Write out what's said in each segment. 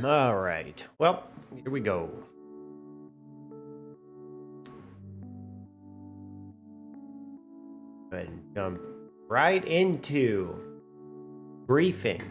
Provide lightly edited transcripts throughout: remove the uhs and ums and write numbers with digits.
All right. Well, here we go. Go ahead and jump right into briefing.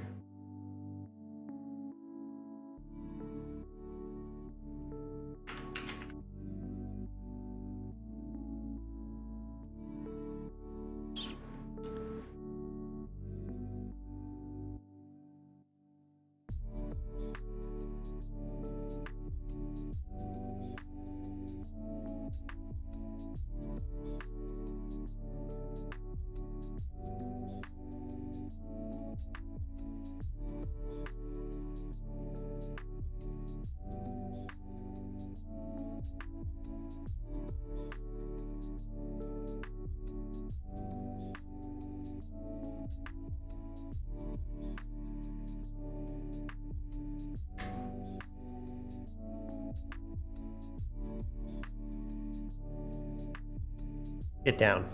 Get down.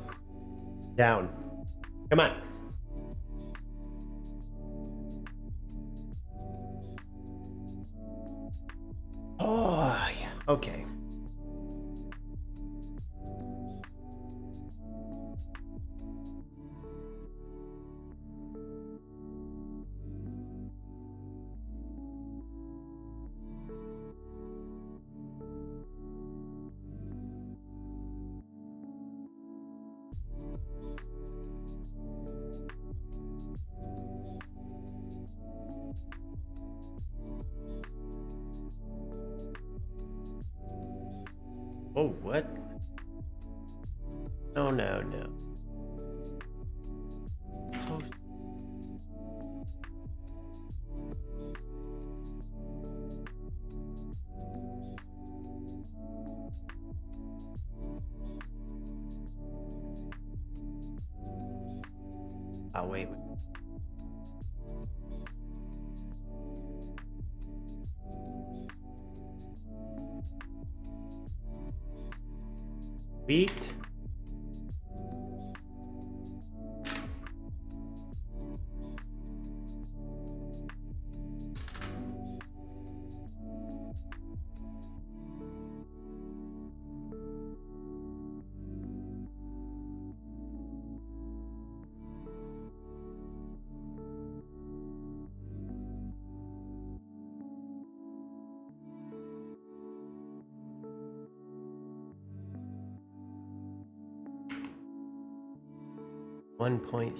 Down. Come on. Oh, yeah. Okay. Oh, what? Oh, no, no. Post. Oh, wait. Wheat. One point.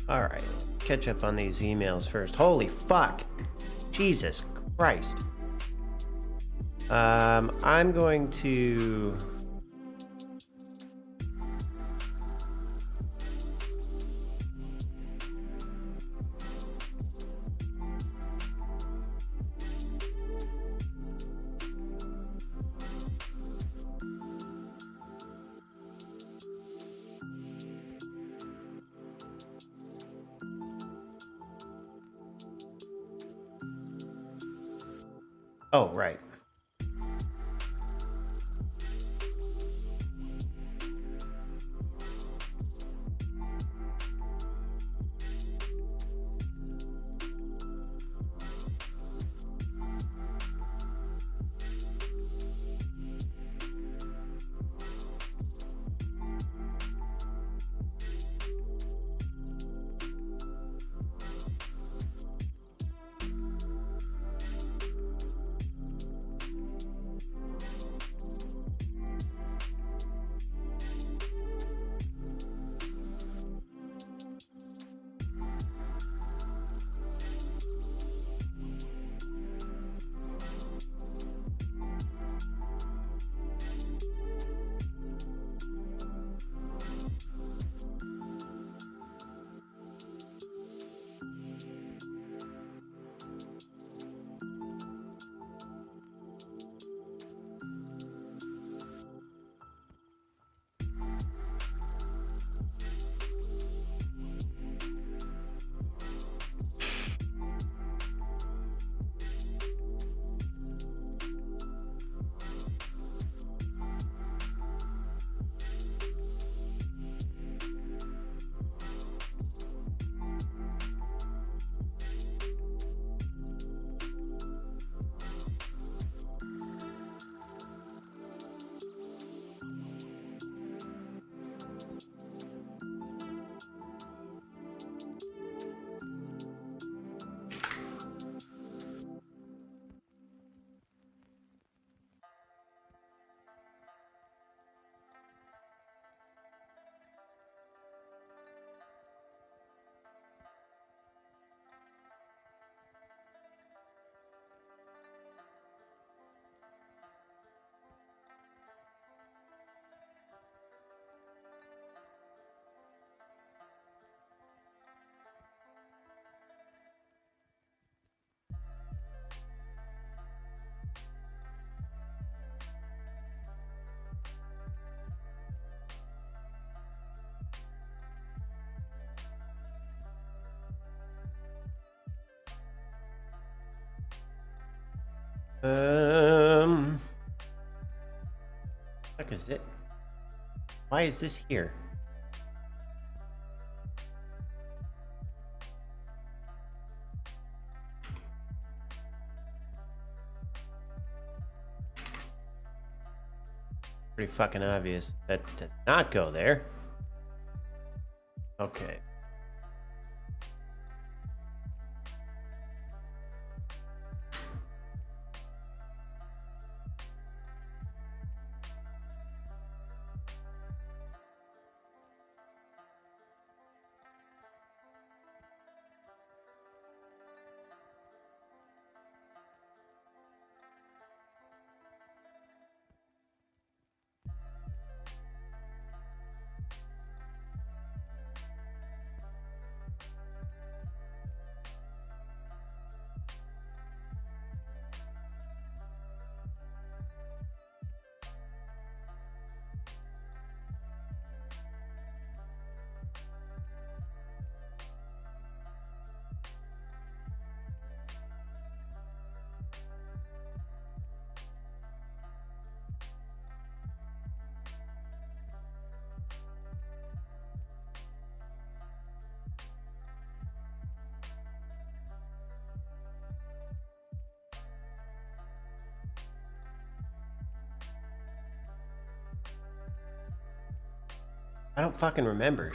All right, catch up on these emails first. Holy fuck. Jesus Christ. I'm going to... Oh, right. Fuck is it? Why is this here? Pretty fucking obvious that does not go there. Okay. I don't fucking remember.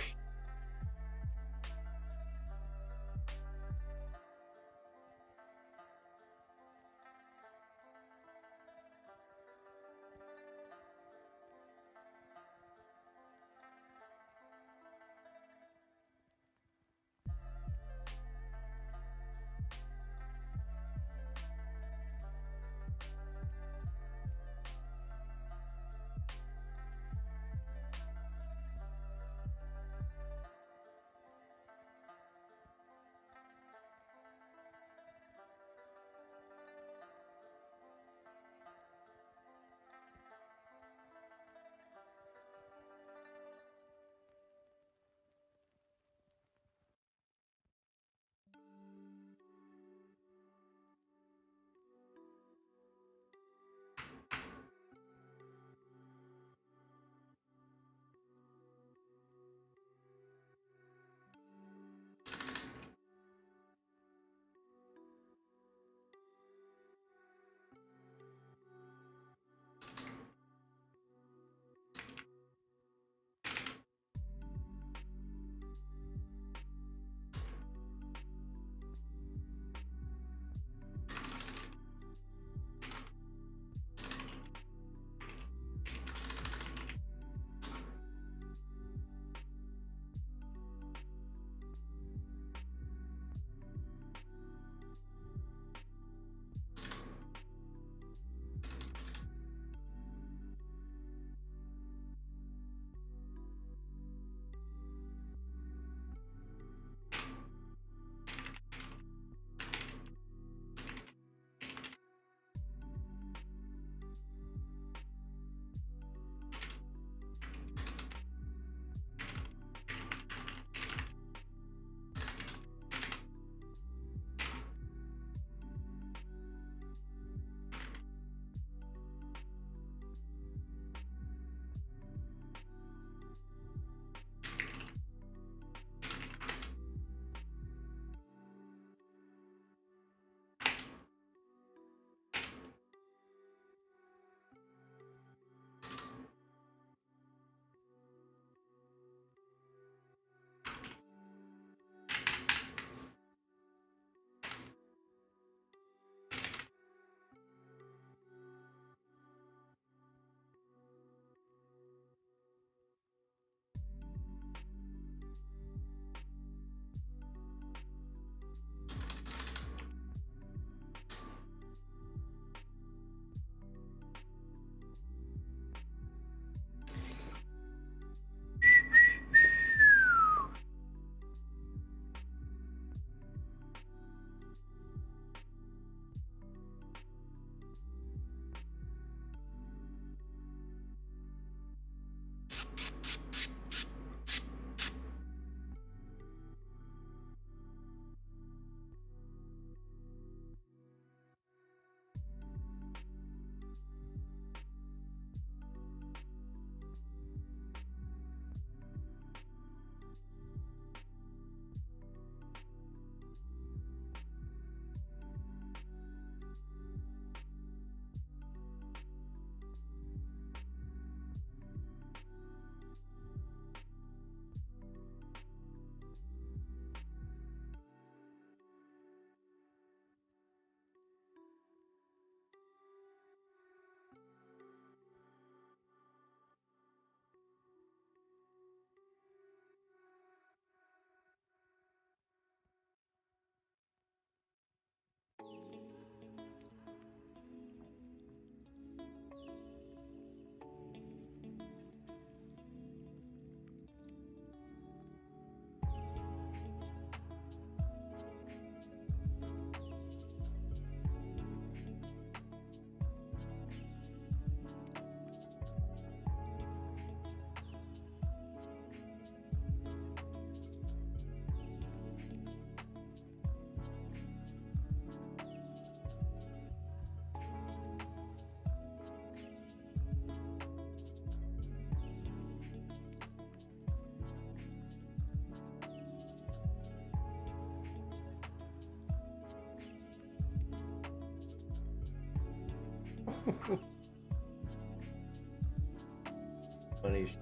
Funny.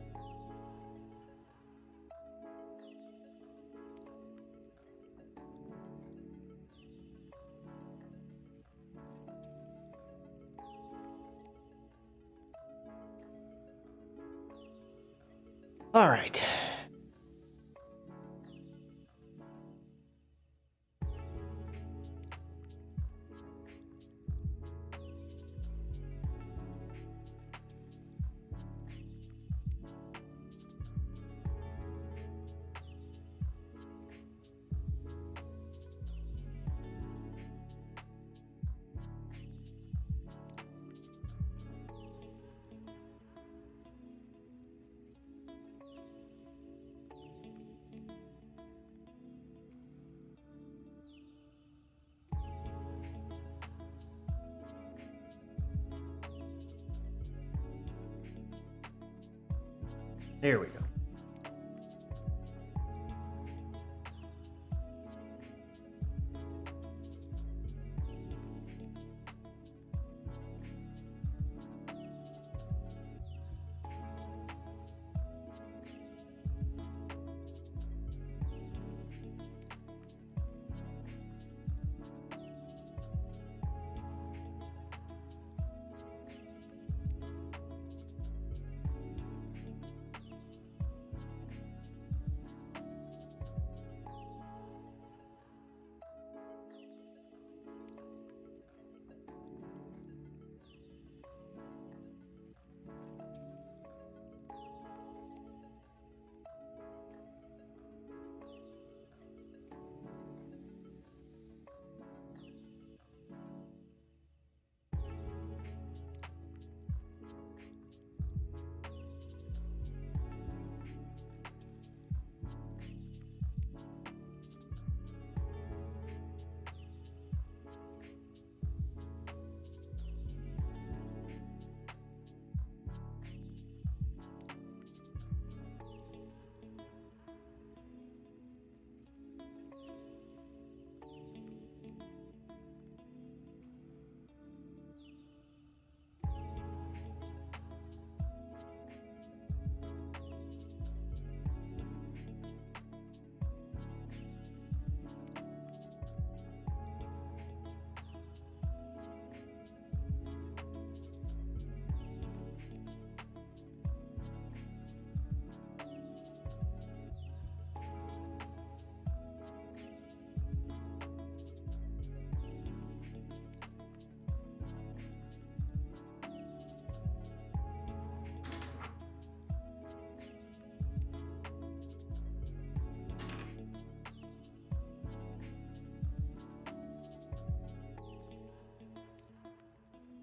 All right. There we go.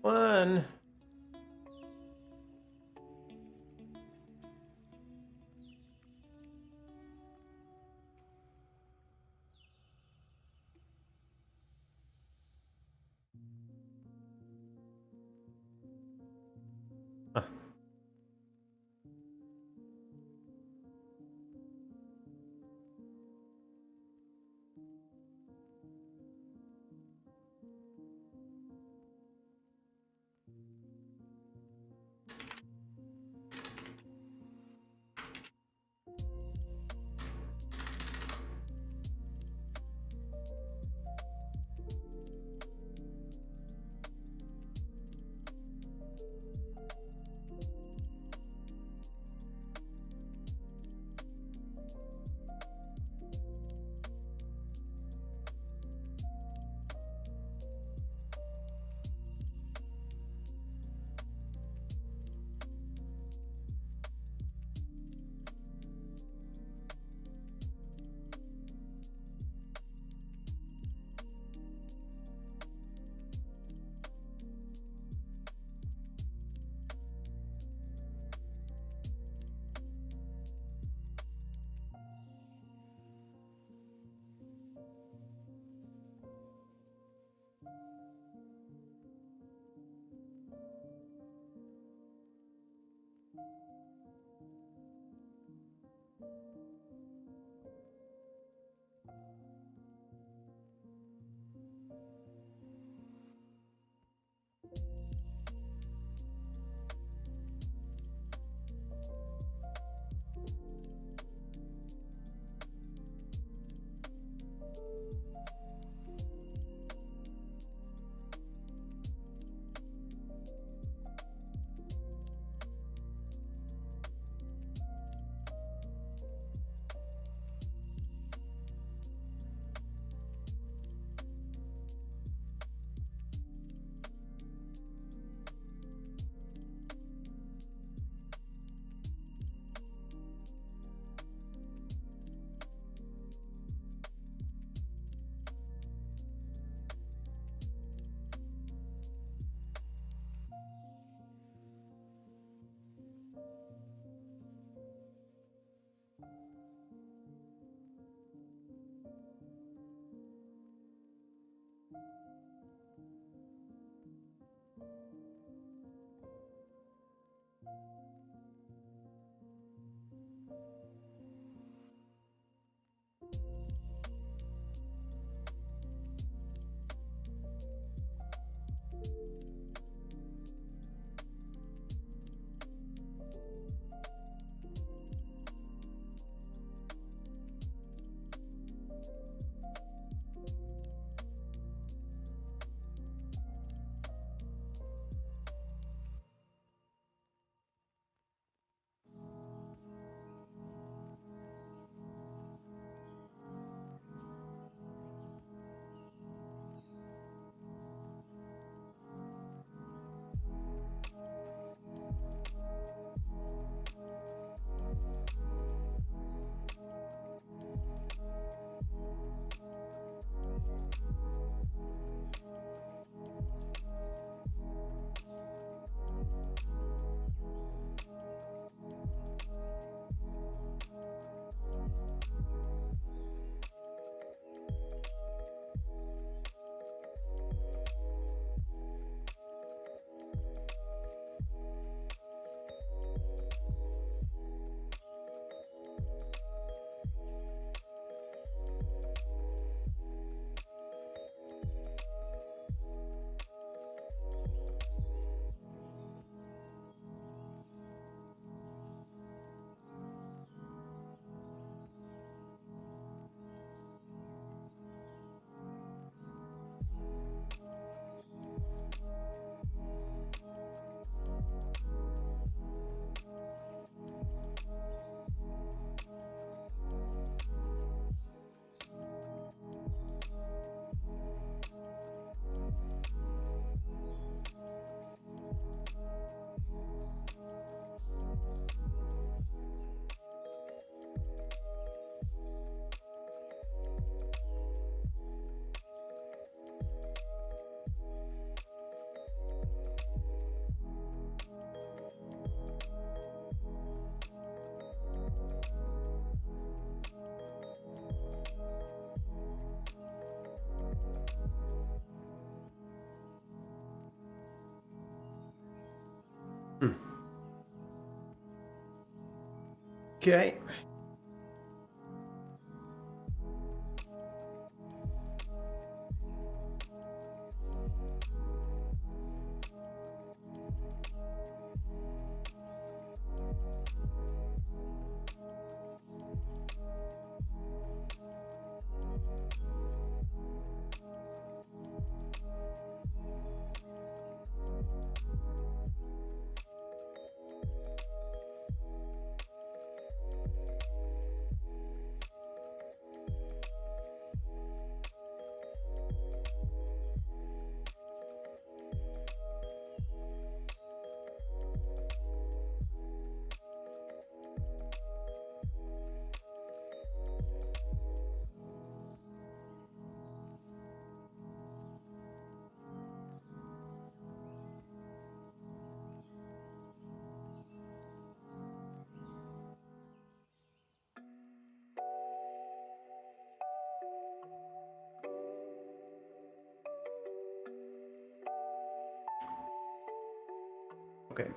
One. Huh. Okay. Okay.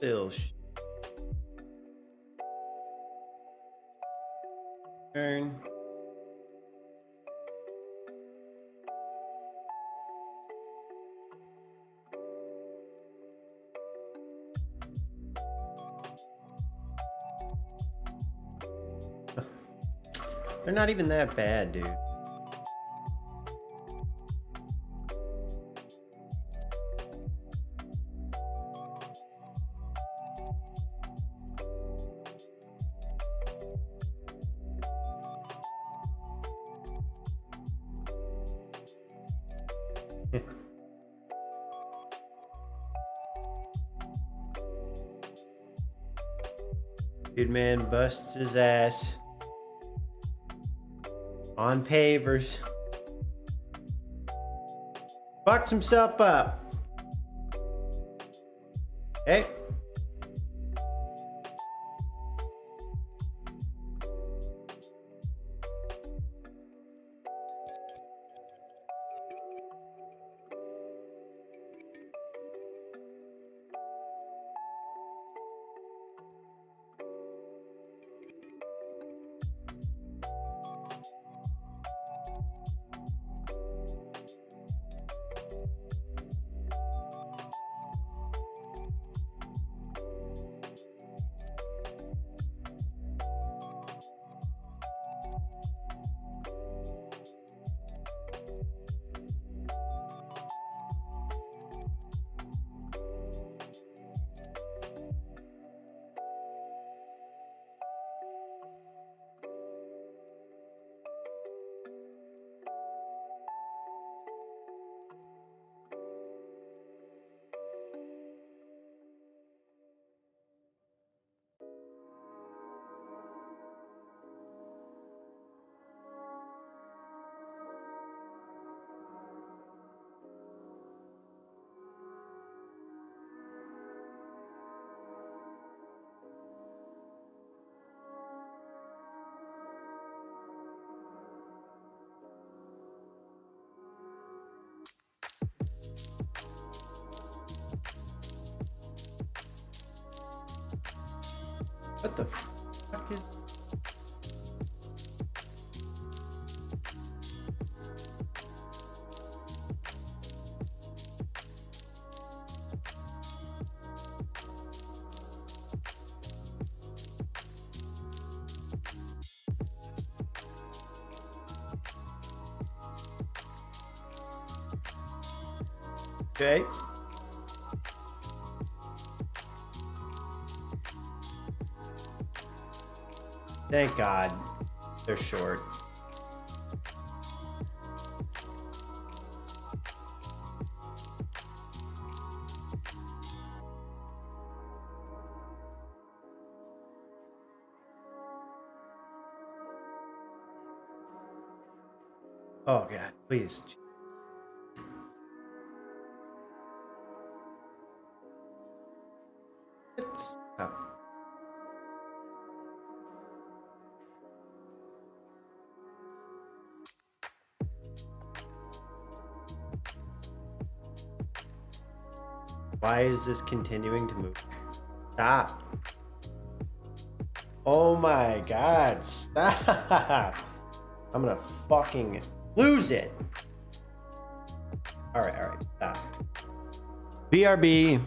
Bill. Turn. They're not even that bad, dude. Dude, man, busts his ass on pavers. Fucks himself up. Okay. What the fuck is... Okay. Thank God they're short. Oh God, please. Stop. Why is this continuing to move? Stop. Oh my God, stop. I'm gonna fucking lose it. All right, stop. BRB.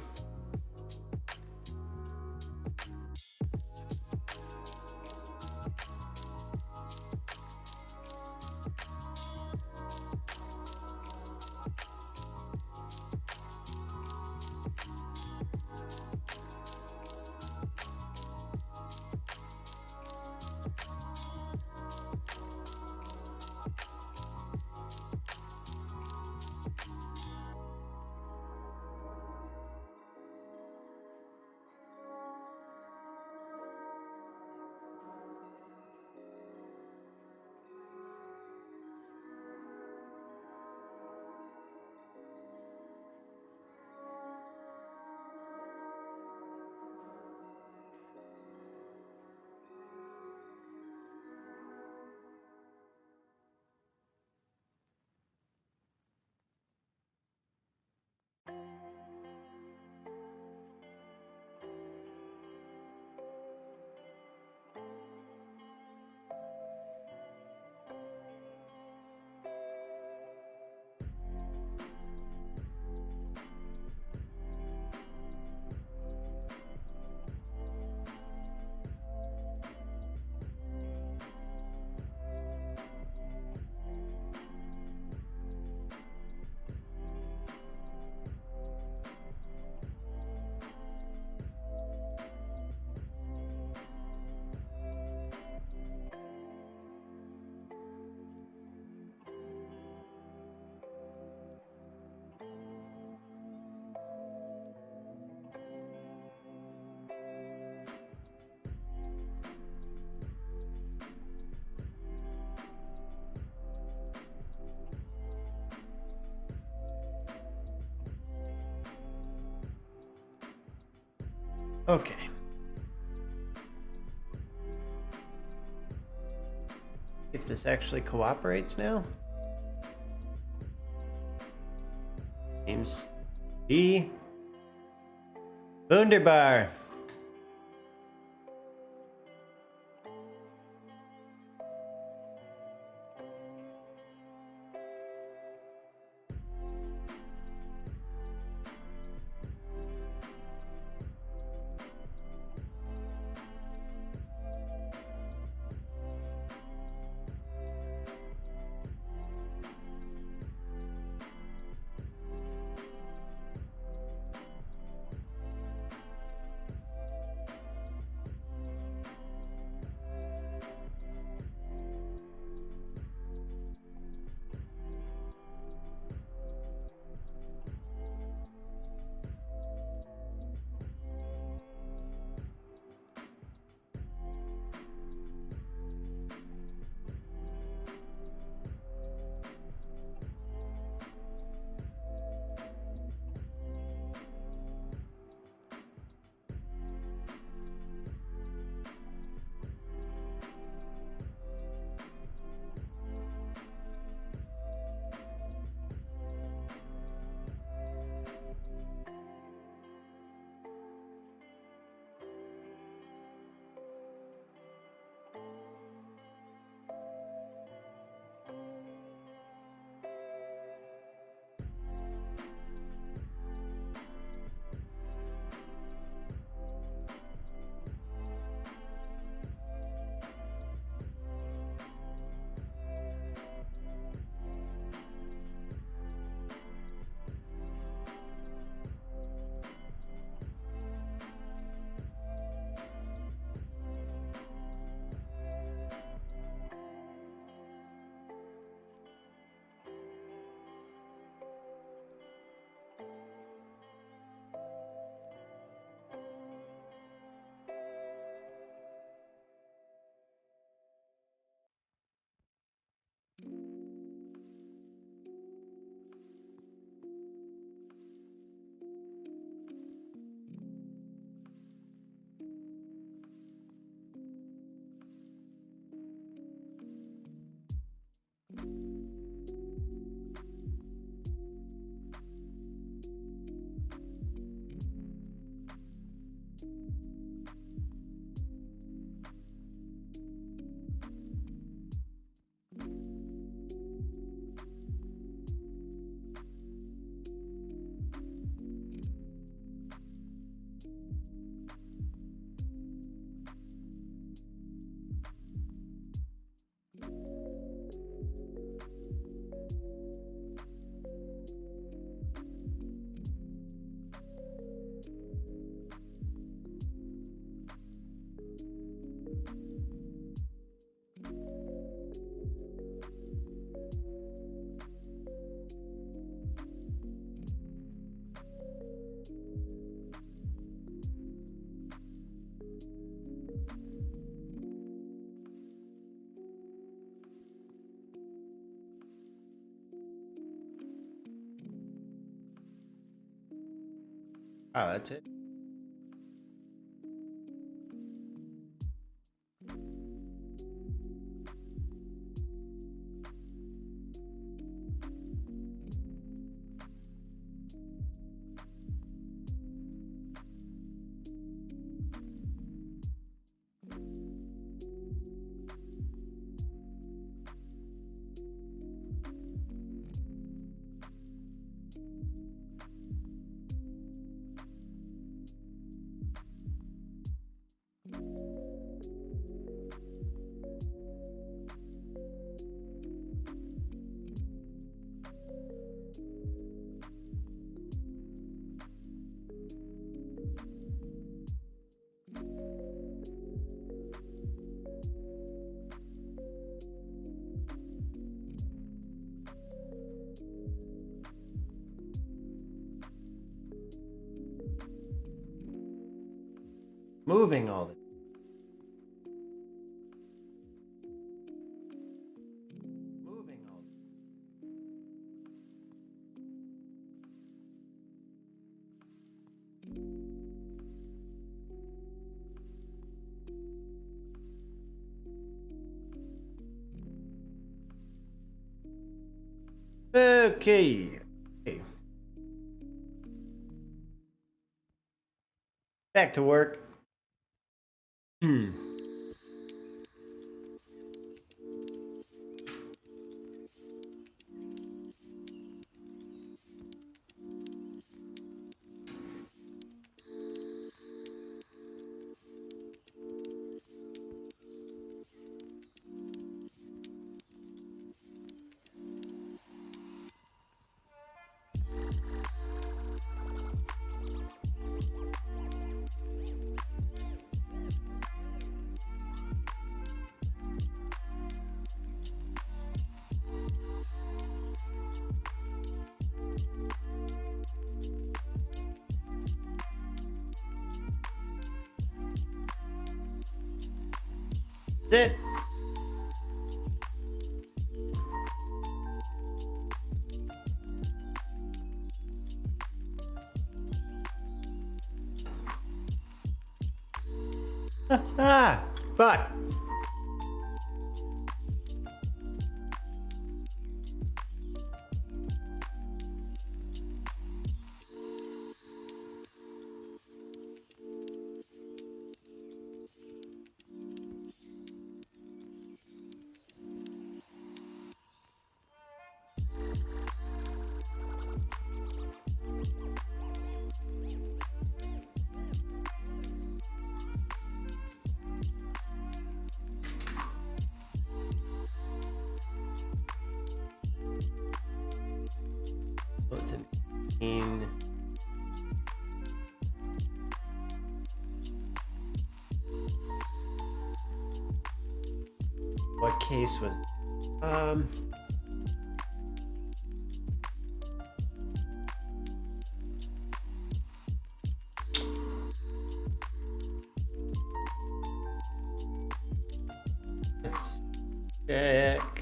Okay. If this actually cooperates now. Seems to be Wunderbar. Oh, that's it. Moving all the moving all okay. Okay. Back to work. That's it. Ah, fuck. What's it mean? What case was let's check.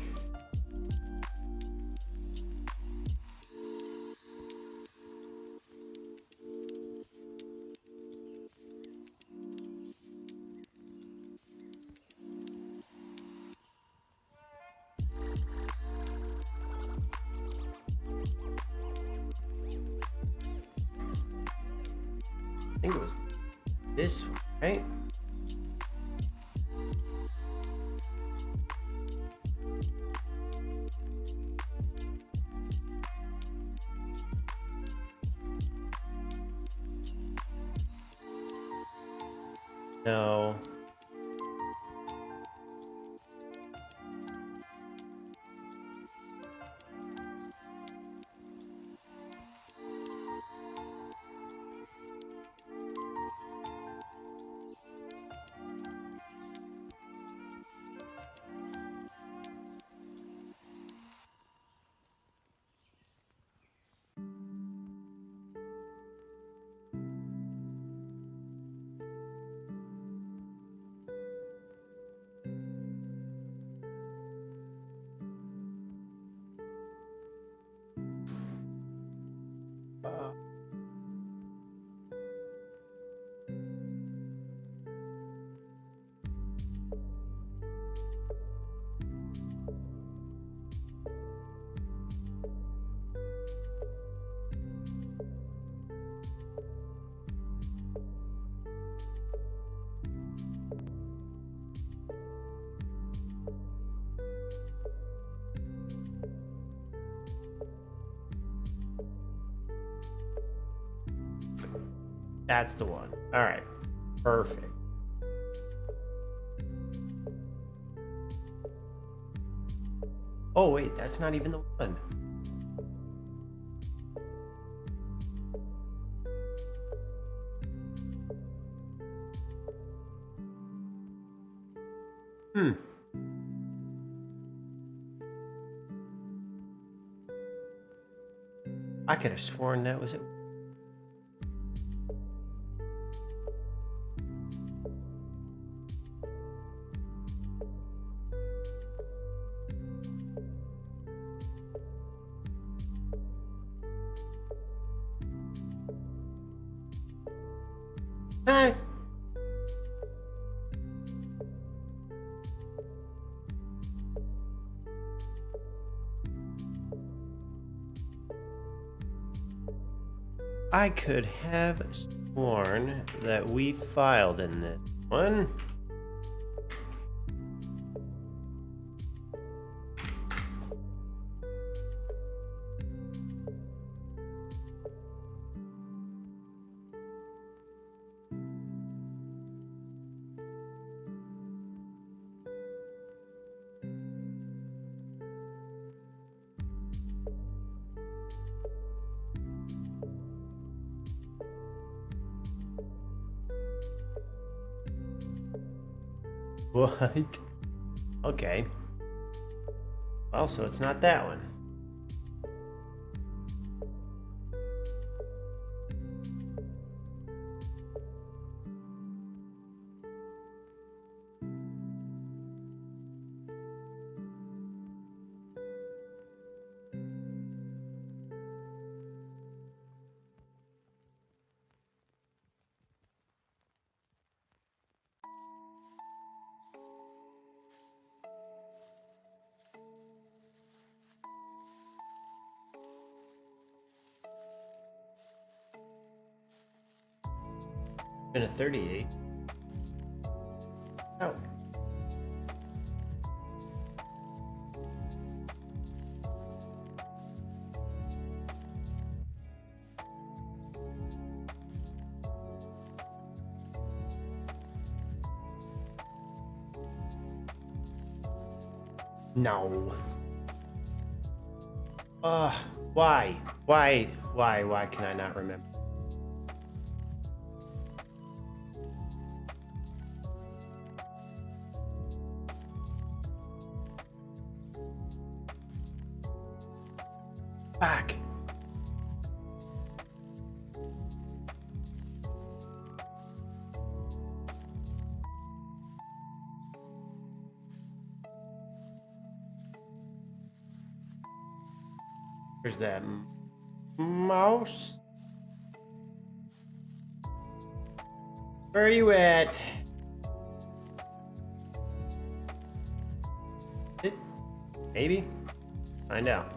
I think it was this one, right? No. That's the one. All right. Perfect. Oh, wait, that's not even the one. I could have sworn that was it. Hi. I could have sworn that we filed in this one. What? Okay. Well, so it's not that one. Been a 38. Oh. No. Why? Why can I not remember? Back. There's that mouse. Where are you at? Maybe? Find out.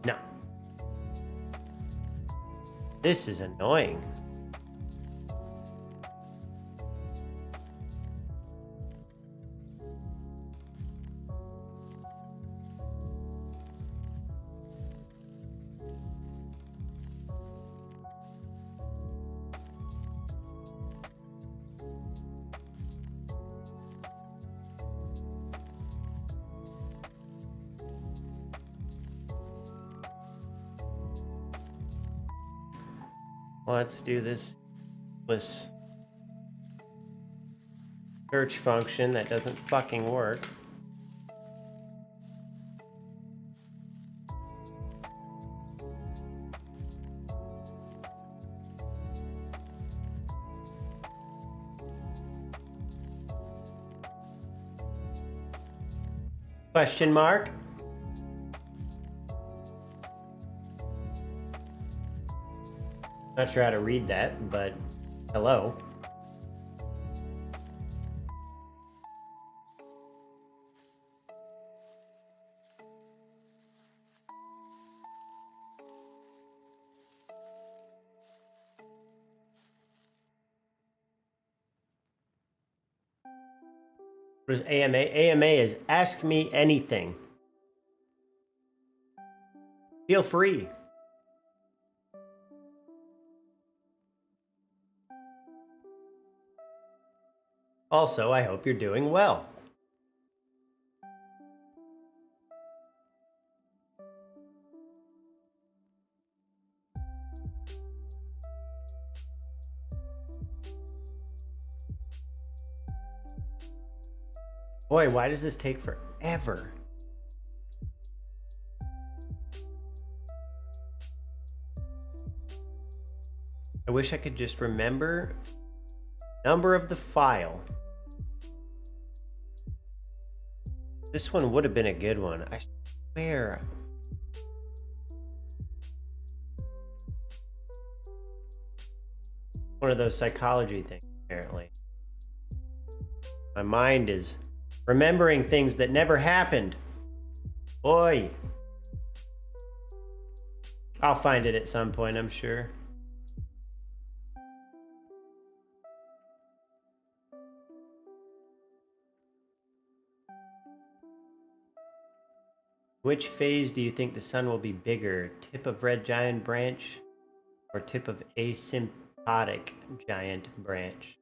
No. This is annoying. Let's do this search function that doesn't fucking work. Question mark? Not sure how to read that, but hello. What is AMA? AMA is Ask Me Anything. Feel free. Also, I hope you're doing well. Boy, why does this take forever? I wish I could just remember number of the file. This one would have been a good one. I swear. One of those psychology things, apparently. My mind is remembering things that never happened. Boy. I'll find it at some point, I'm sure. Which phase do you think the sun will be bigger? Tip of red giant branch or tip of asymptotic giant branch?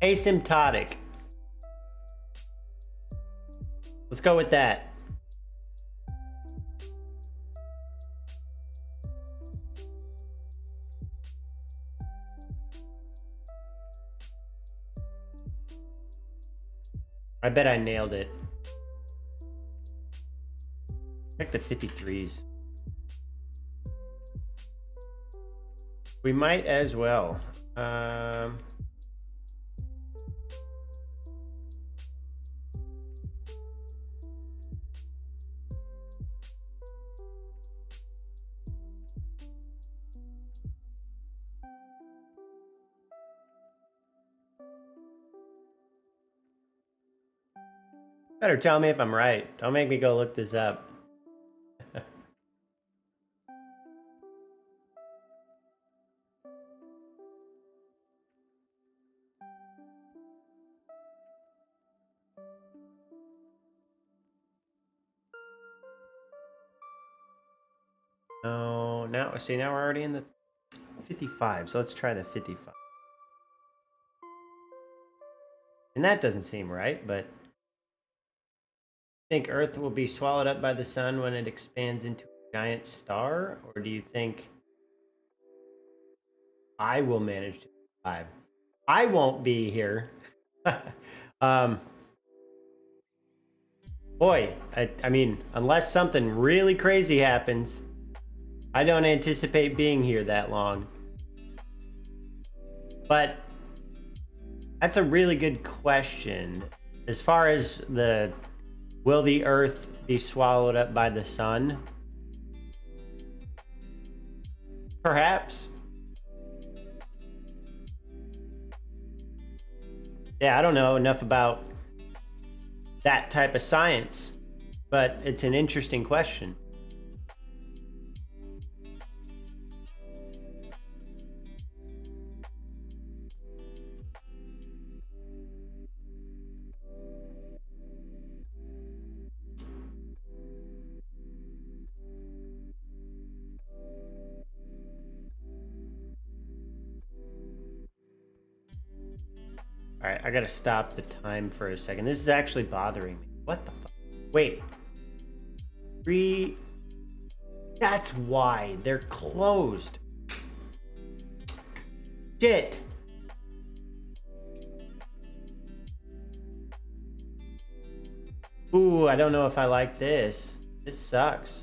Asymptotic. Let's go with that. I bet I nailed it. Check the 53s. We might as well. Better tell me if I'm right. Don't make me go look this up. No, now see, now we're already in the 55. So let's try the 55. And that doesn't seem right, but think Earth will be swallowed up by the sun when it expands into a giant star? Or do you think I will manage to survive? I won't be here. Boy, I mean, unless something really crazy happens, I don't anticipate being here that long. But that's a really good question. As far as will the Earth be swallowed up by the sun? Perhaps. Yeah, I don't know enough about that type of science, but it's an interesting question. All right, I gotta stop the time for a second. This is actually bothering me. What the fuck? Wait. That's why they're closed. Shit. Ooh, I don't know if I like this. This sucks.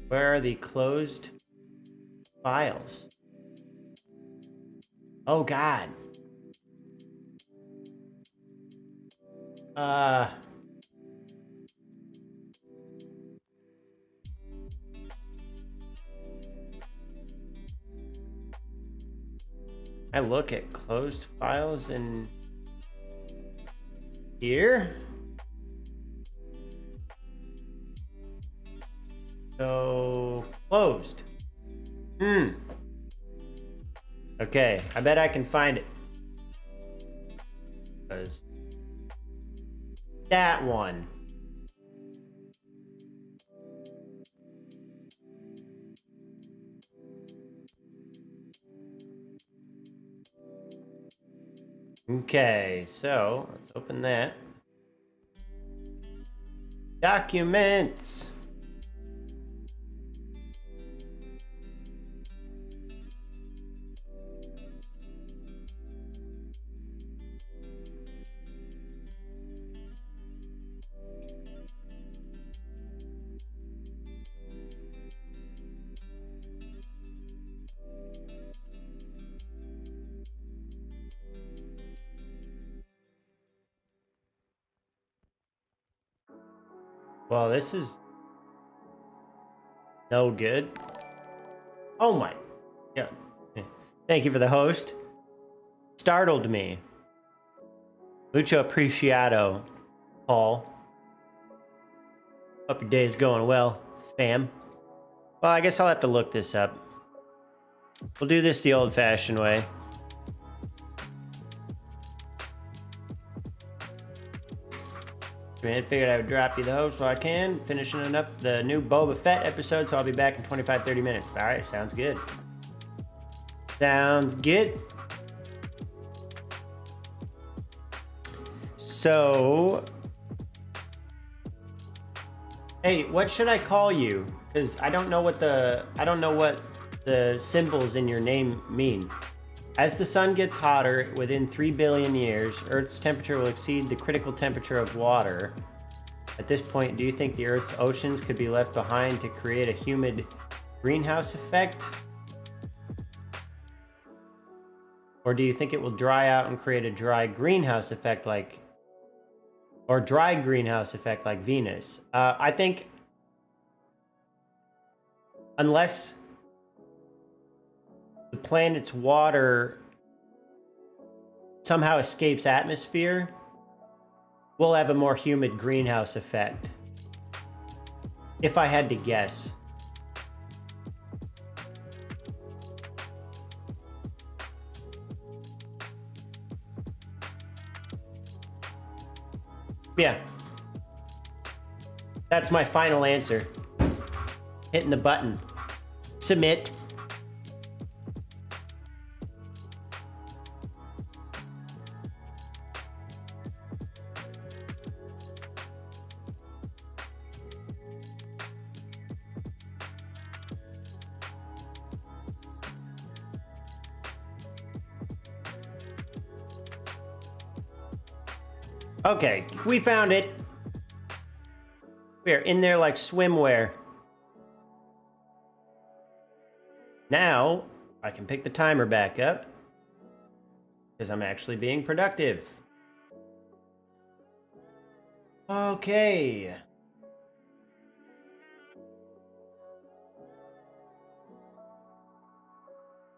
Where are the closed files? Oh God. I look at closed files in here. So Closed. Okay, I bet I can find it. That one. Okay, so let's open that. Documents. Well, this is no good. Oh my. Yeah. Thank you for the host. Startled me. Mucho apreciado, Paul. Hope your day's going well, fam. Well, I guess I'll have to look this up. We'll do this the old-fashioned way. I figured I would drop you the host while I can. Finishing up the new Boba Fett episode, so I'll be back in 25-30 minutes. All right, sounds good. Sounds good. So, hey, what should I call you? Because I don't know what the symbols in your name mean. As the sun gets hotter, within 3 billion years, Earth's temperature will exceed the critical temperature of water. At this point, do you think the Earth's oceans could be left behind to create a humid greenhouse effect? Or do you think it will dry out and create a dry greenhouse effect like... or dry greenhouse effect like Venus? I think... unless... the planet's water somehow escapes atmosphere, we'll have a more humid greenhouse effect. If I had to guess. Yeah. That's my final answer. Hitting the button. Submit. Okay, we found it. We are in there like swimwear. Now, I can pick the timer back up because I'm actually being productive. Okay.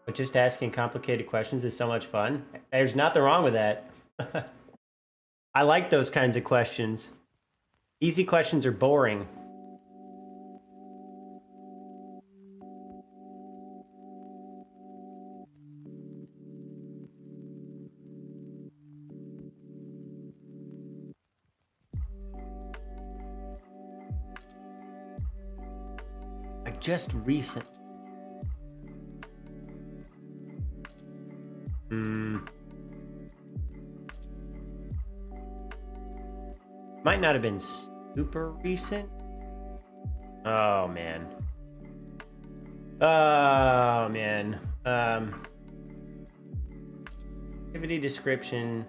But just asking complicated questions is so much fun. There's nothing wrong with that. I like those kinds of questions. Easy questions are boring. I just recent. Might not have been super recent. Oh man. Oh man. Activity description.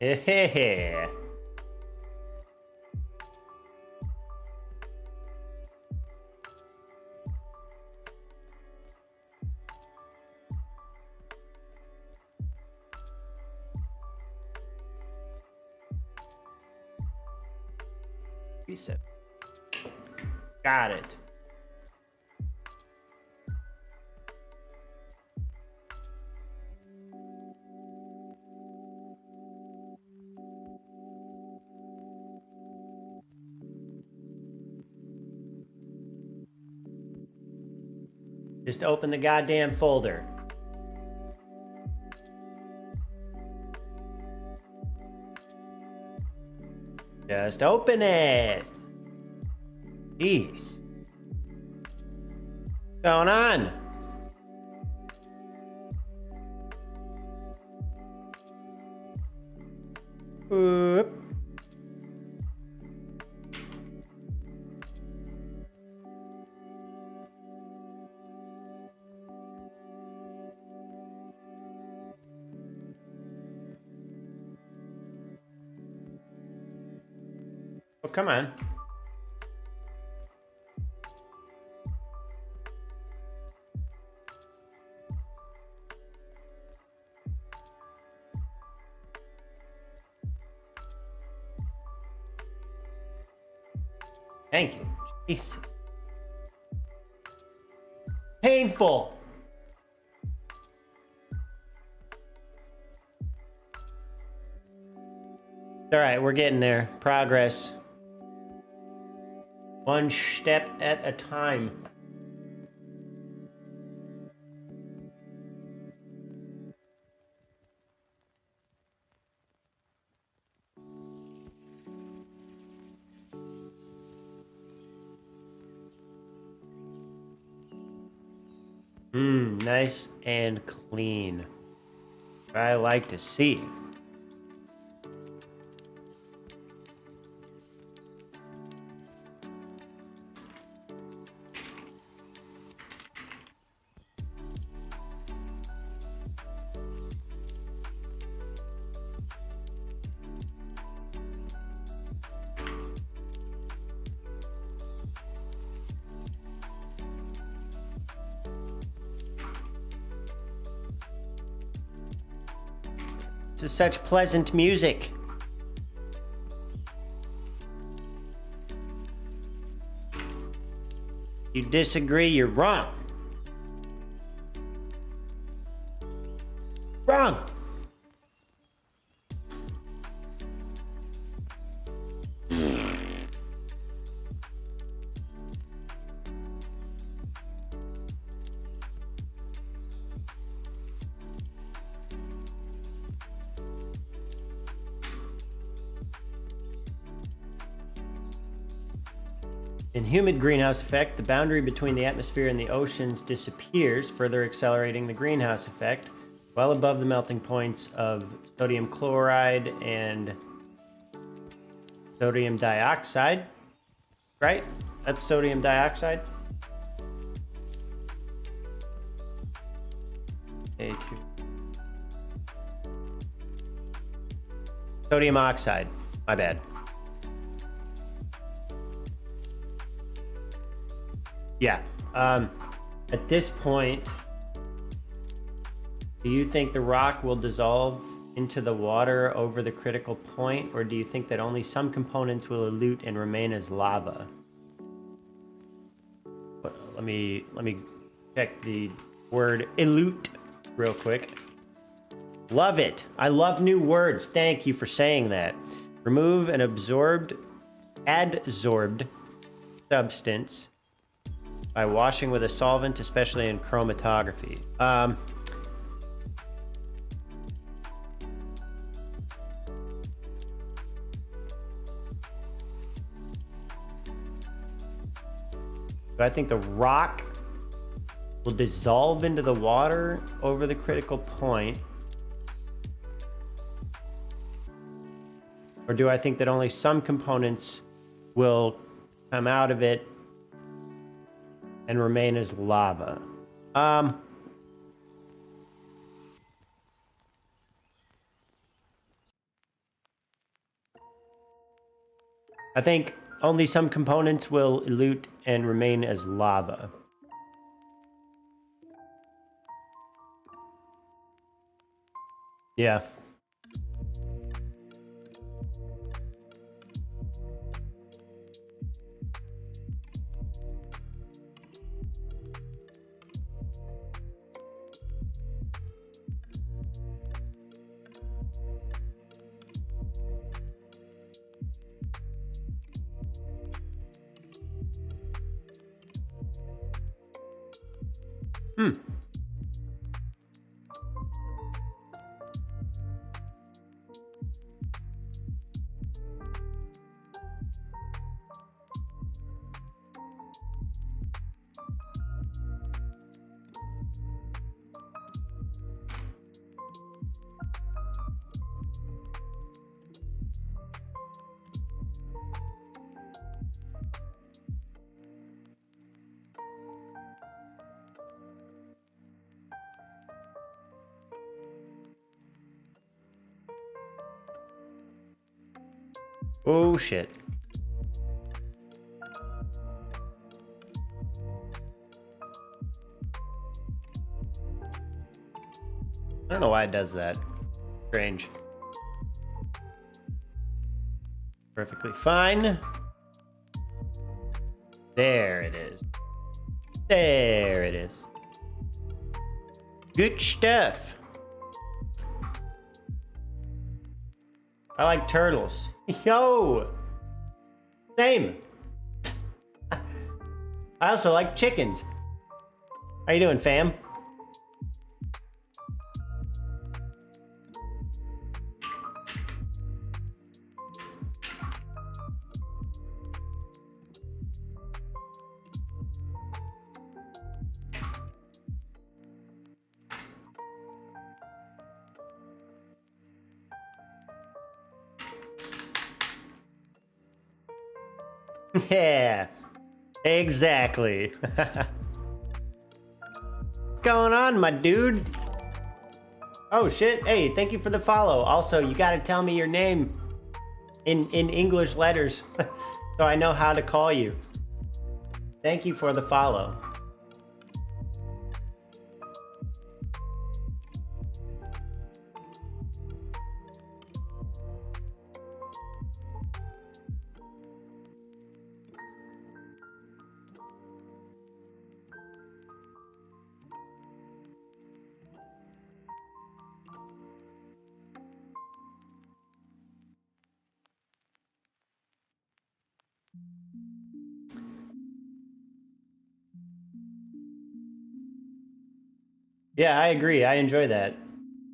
Hehehe. Reset. Got it. Just open the goddamn folder. Just open it. Jeez. What's going on? Oop. Oh, come on. Thank you. Jesus. Painful. All right, we're getting there. Progress. One step at a time. Nice and clean. What I like to see. This is such pleasant music. You disagree, you're wrong. Wrong. In humid greenhouse effect, the boundary between the atmosphere and the oceans disappears, further accelerating the greenhouse effect, well above the melting points of sodium chloride and sodium dioxide. Right? That's sodium dioxide. Sodium oxide. My bad. Yeah. At this point, do you think the rock will dissolve into the water over the critical point, or do you think that only some components will elute and remain as lava? Let me check the word elute real quick. Love it. I love new words. Thank you for saying that. Remove an adsorbed substance by washing with a solvent, especially in chromatography. Do I think the rock will dissolve into the water over the critical point? Or do I think that only some components will come out of it and remain as lava? I think only some components will elute and remain as lava. Yeah. Oh, shit. I don't know why it does that. Strange. Perfectly fine. There it is. There it is. Good stuff. I like turtles. Yo! Same. I also like chickens. How you doing, fam? Yeah, exactly. What's going on, my dude? Oh shit, hey, thank you for the follow. Also, you gotta tell me your name in English letters so I know how to call you. Thank you for the follow. Yeah, I agree. I enjoy that.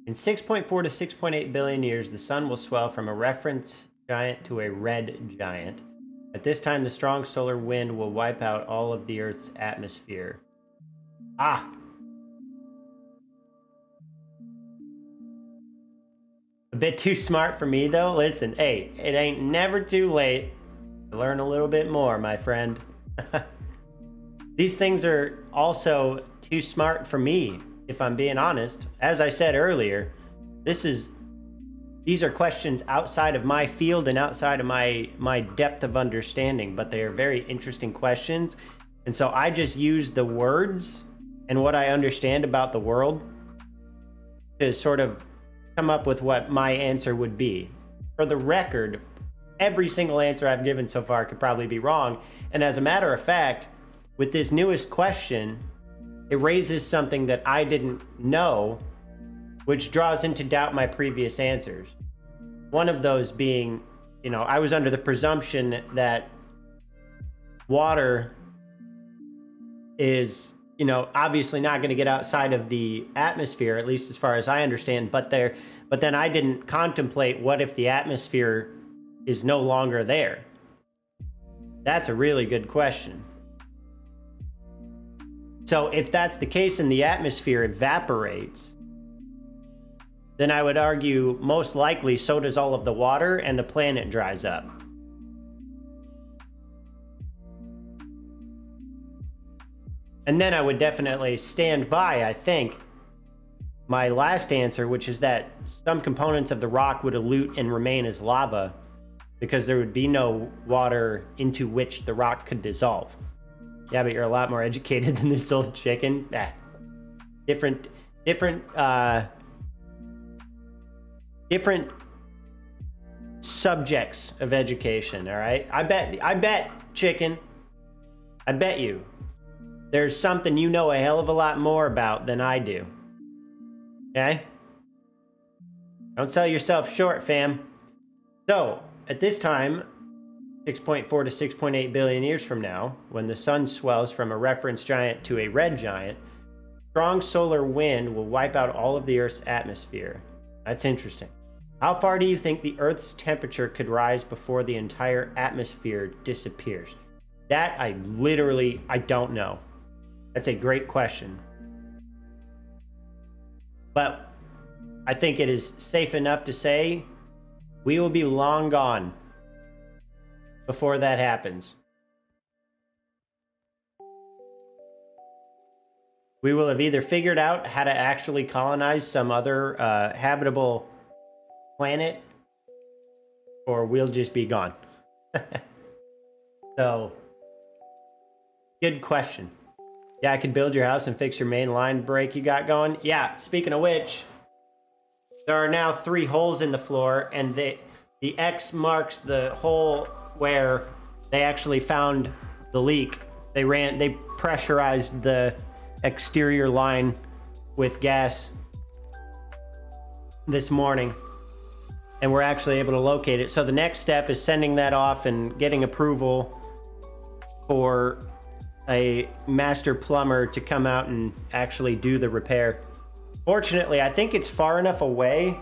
In 6.4 to 6.8 billion years, the sun will swell from a reference giant to a red giant. At this time, the strong solar wind will wipe out all of the Earth's atmosphere. Ah! A bit too smart for me, though. Listen, hey, it ain't never too late to learn a little bit more, my friend. These things are also too smart for me, if I'm being honest. As I said earlier, these are questions outside of my field and outside of my depth of understanding, but they are very interesting questions. And so I just use the words and what I understand about the world to sort of come up with what my answer would be. For the record, every single answer I've given so far could probably be wrong. And as a matter of fact, with this newest question, it raises something that I didn't know, which draws into doubt my previous answers. One of those being, I was under the presumption that water is, obviously not going to get outside of the atmosphere, at least as far as I understand, but then I didn't contemplate what if the atmosphere is no longer there. That's a really good question. So if that's the case and the atmosphere evaporates, then I would argue most likely so does all of the water and the planet dries up. And then I would definitely stand by, I think, my last answer, which is that some components of the rock would elute and remain as lava because there would be no water into which the rock could dissolve. Yeah, but you're a lot more educated than this old chicken. Different subjects of education, all right? I bet, chicken, I bet you there's something you know a hell of a lot more about than I do. Okay? Don't sell yourself short, fam. So, at this time, 6.4 to 6.8 billion years from now, when the sun swells from a reference giant to a red giant, Strong solar wind will wipe out all of the Earth's atmosphere. That's interesting. How far do you think the Earth's temperature could rise before the entire atmosphere disappears? That I don't know. That's a great question. But I think it is safe enough to say we will be long gone before that happens. We will have either figured out how to actually colonize some other habitable planet, or we'll just be gone. So, good question. Yeah, I could build your house and fix your main line break you got going. Yeah, speaking of which, there are now 3 holes in the floor, and the X marks the hole where they actually found the leak. They pressurized the exterior line with gas this morning, and we're actually able to locate it. So the next step is sending that off and getting approval for a master plumber to come out and actually do the repair. Fortunately, I think it's far enough away,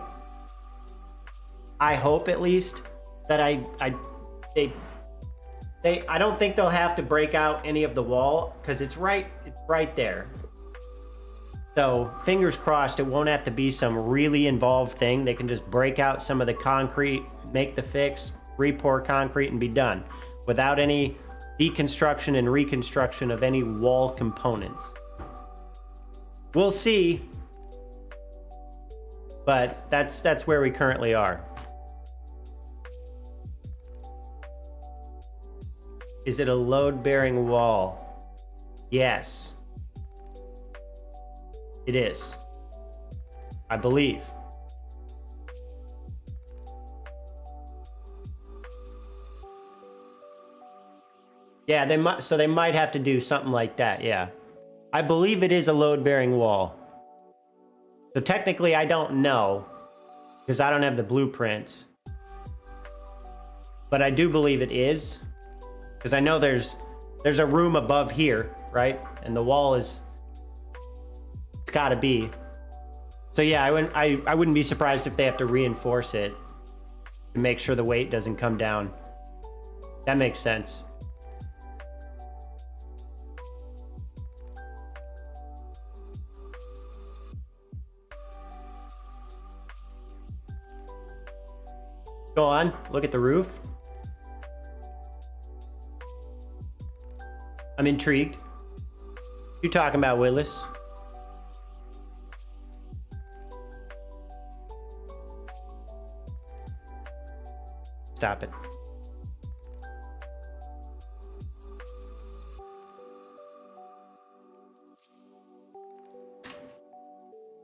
I hope at least, that I don't think they'll have to break out any of the wall, because it's right there. So fingers crossed it won't have to be some really involved thing. They can just break out some of the concrete, make the fix, re-pour concrete, and be done without any deconstruction and reconstruction of any wall components. We'll see, but that's where we currently are. Is it a load-bearing wall? Yes. It is. I believe. Yeah, they might have to do something like that, yeah. I believe it is a load-bearing wall. So technically I don't know, because I don't have the blueprints. But I do believe it is. Because I know there's a room above here, right? And the wall it's gotta be. So yeah, I wouldn't be surprised if they have to reinforce it to make sure the weight doesn't come down. That makes sense. Go on, look at the roof. I'm intrigued. You talking about, Willis? Stop it. You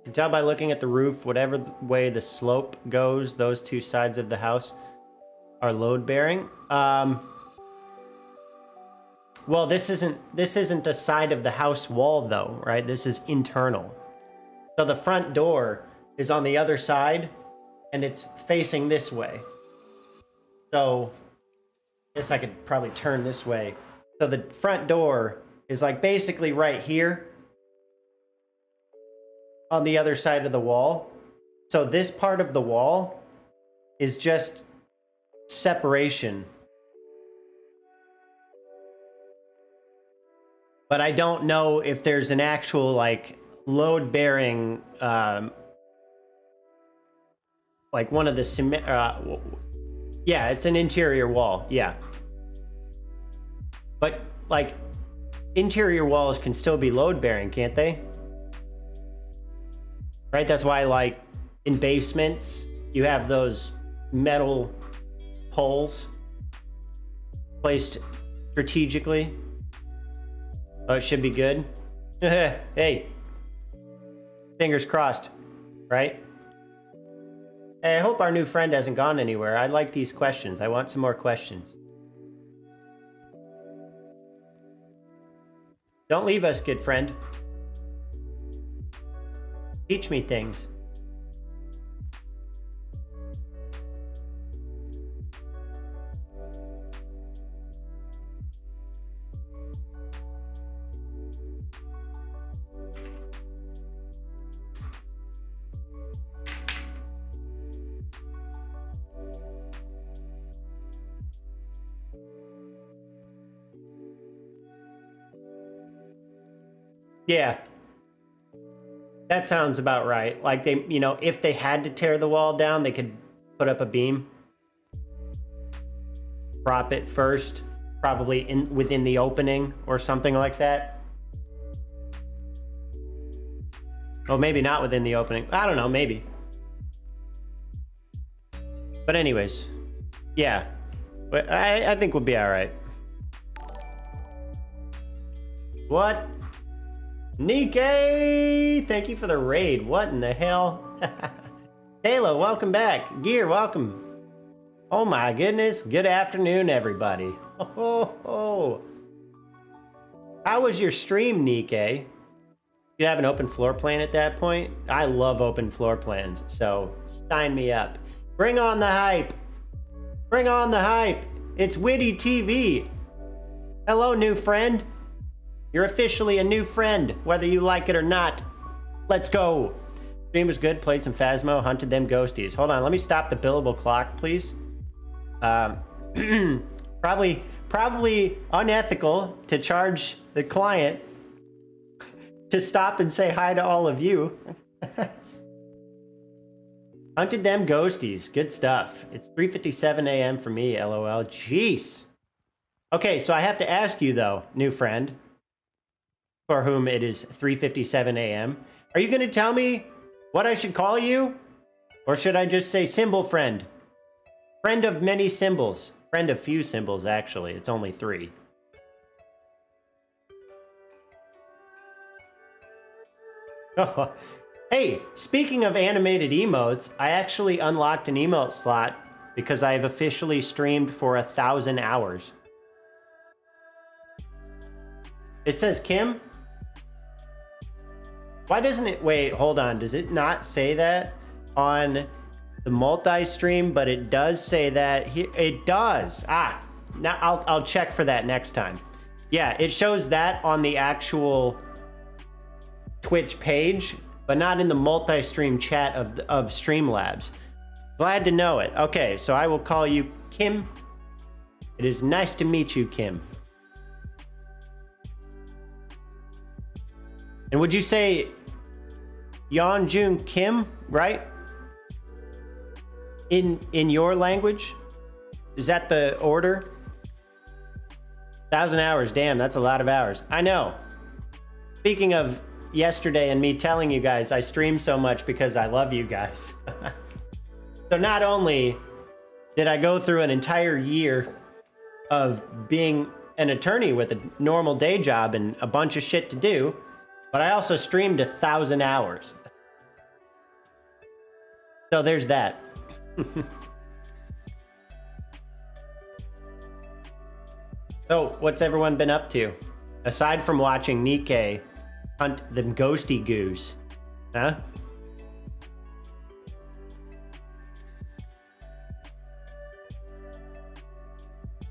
can tell by looking at the roof, whatever way the slope goes, those 2 sides of the house are load bearing. Well, this isn't a side of the house wall though, right? This is internal. So the front door is on the other side and it's facing this way. So I guess I could probably turn this way. So the front door is like basically right here on the other side of the wall. So this part of the wall is just separation. But I don't know if there's an actual like load bearing, like one of the cement, yeah, it's an interior wall. Yeah. But like interior walls can still be load bearing, can't they? Right? That's why like in basements, you have those metal poles placed strategically. Oh, it should be good. Hey, fingers crossed, right? Hey, I hope our new friend hasn't gone anywhere. I like these questions. I want some more questions. Don't leave us, good friend. Teach me things. Yeah. That sounds about right. Like they, you know, if they had to tear the wall down, they could put up a beam. Prop it first, probably within the opening or something like that. Oh, maybe not within the opening. I don't know, maybe. But anyways, yeah. But I think we'll be all right. What? Nikkei! Thank you for the raid. What in the hell? Halo, welcome back. Gear, welcome. Oh my goodness. Good afternoon, everybody. Oh. How was your stream, Nikkei? You have an open floor plan at that point? I love open floor plans, so sign me up. Bring on the hype. Bring on the hype. It's Witty TV. Hello, new friend. You're officially a new friend, whether you like it or not. Let's go. Stream was good, played some Phasmo, hunted them ghosties. Hold on, let me stop the billable clock, please. Probably unethical to charge the client to stop and say hi to all of you. Hunted them ghosties. Good stuff. It's 3:57 a.m. for me, LOL. Jeez. Okay, so I have to ask you, though, new friend, for whom it is 3:57 a.m. Are you going to tell me what I should call you? Or should I just say symbol friend? Friend of many symbols. Friend of few symbols, actually. It's only 3. Oh. Hey, speaking of animated emotes, I actually unlocked an emote slot because I have officially streamed for 1,000 hours. It says Kim? Why doesn't it... Wait, hold on. Does it not say that on the multi-stream? But it does say that here. It does. Ah, now I'll check for that next time. Yeah, it shows that on the actual Twitch page, but not in the multi-stream chat of Streamlabs. Glad to know it. Okay, so I will call you Kim. It is nice to meet you, Kim. And would you say Yeonjun Kim, right? In your language? Is that the order? 1,000 hours, damn, that's a lot of hours. I know. Speaking of yesterday and me telling you guys I stream so much because I love you guys. So not only did I go through an entire year of being an attorney with a normal day job and a bunch of shit to do, but I also streamed 1,000 hours. So there's that. So what's everyone been up to? Aside from watching Nikkei hunt the ghosty goose, huh?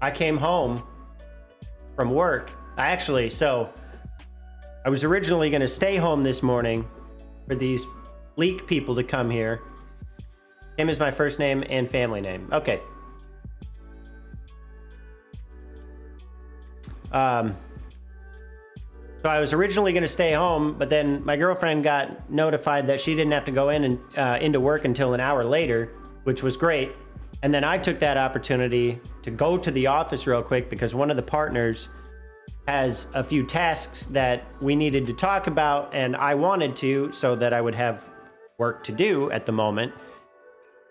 I came home from work. I was originally going to stay home this morning for these leak people to come here. Kim is my first name and family name. Okay. So I was originally going to stay home, but then my girlfriend got notified that she didn't have to go into work until an hour later, which was great. And then I took that opportunity to go to the office real quick because one of the partners has a few tasks that we needed to talk about, and I wanted to so that I would have work to do at the moment.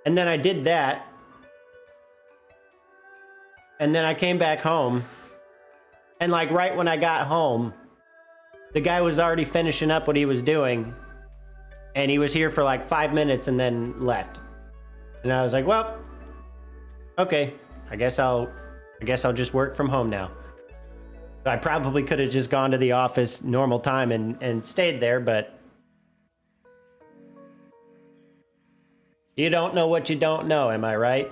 And then I did that. And then I came back home. And like right when I got home, the guy was already finishing up what he was doing. And he was here for like 5 minutes and then left. And I was like, well, okay, I guess I'll just work from home now. I probably could have just gone to the office normal time and stayed there, but you don't know what you don't know, am I right?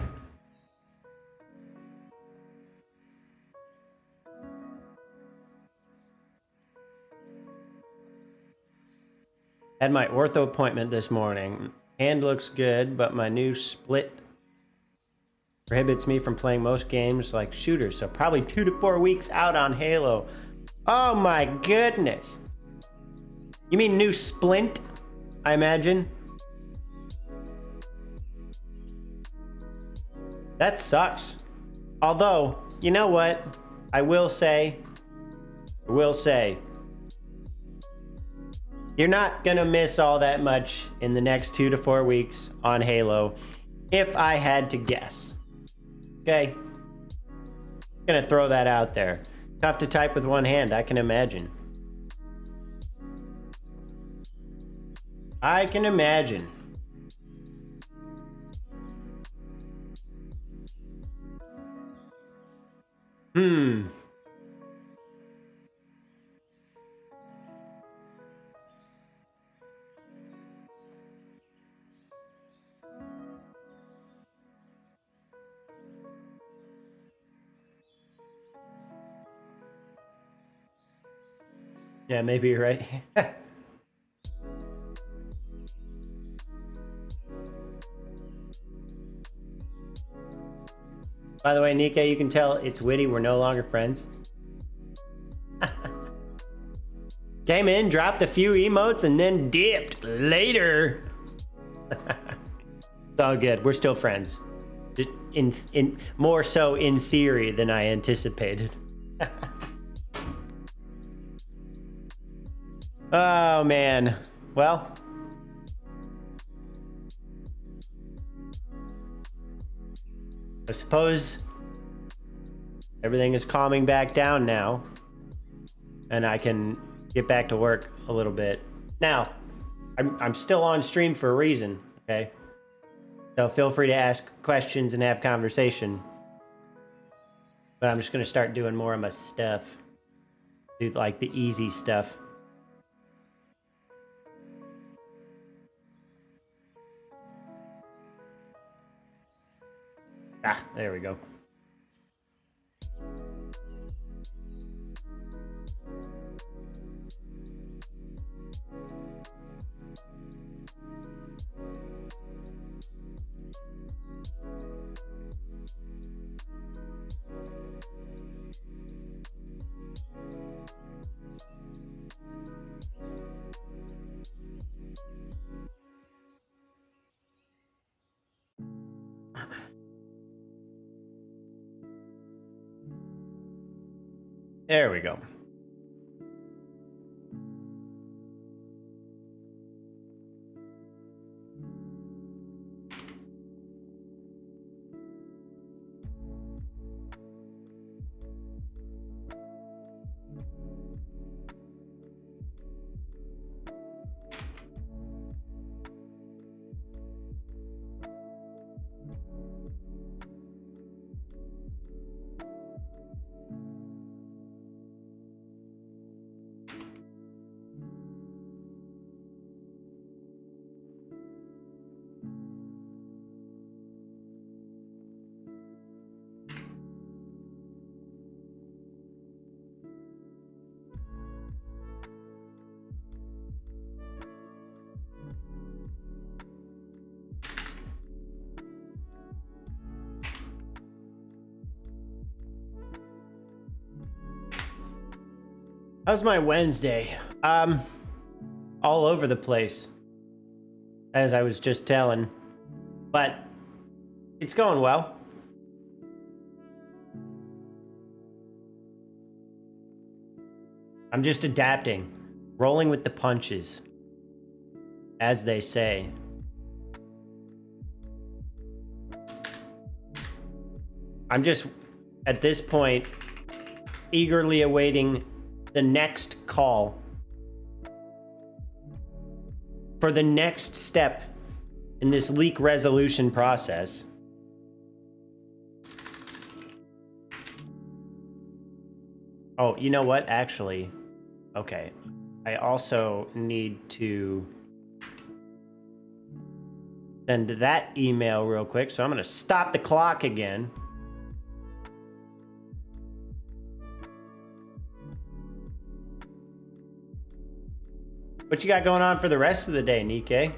Had my ortho appointment this morning. Hand looks good, but my new split prohibits me from playing most games like shooters, so probably 2 to 4 weeks out on Halo. Oh my goodness. You mean new splint, I imagine? That sucks. Although, you know what? I will say, you're not gonna miss all that much in the next 2 to 4 weeks on Halo, if I had to guess. Okay? Gonna throw that out there. Tough to type with one hand, I can imagine. I can imagine. Yeah, maybe you're right. By the way, Nikkei, you can tell it's witty. We're no longer friends. Came in, dropped a few emotes, and then dipped. Later. It's all good. We're still friends. Just in more so in theory than I anticipated. Oh, man. Well. I suppose everything is calming back down now. And I can get back to work a little bit. Now, I'm still on stream for a reason, okay? So feel free to ask questions and have conversation. But I'm just gonna start doing more of my stuff. Do like the easy stuff. Ah, there we go. There we go. How's my Wednesday? All over the place, as I was just telling, but it's going well. I'm just adapting, rolling with the punches, as they say. I'm just, at this point, eagerly awaiting the next call for the next step in this leak resolution process. Oh, you know what? Actually, okay. I also need to send that email real quick, so I'm gonna stop the clock again. What you got going on for the rest of the day, Nikkei?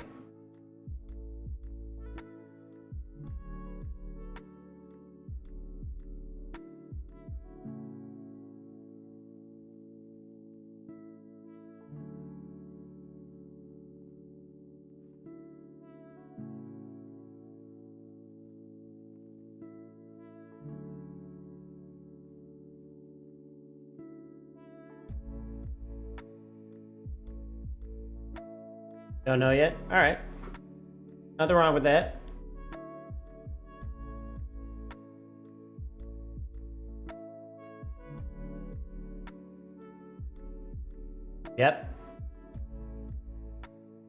Don't know yet? All right. Nothing wrong with that. Yep.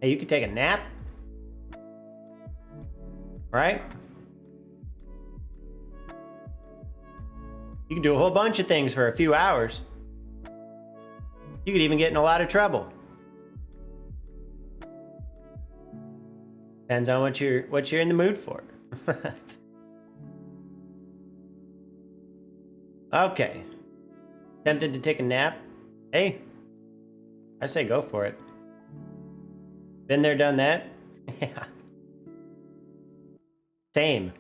Hey, you could take a nap. Right? You can do a whole bunch of things for a few hours. You could even get in a lot of trouble. Depends on what you're in the mood for. Okay. Tempted to take a nap? Hey, I say go for it. Been there, done that? Yeah. Same.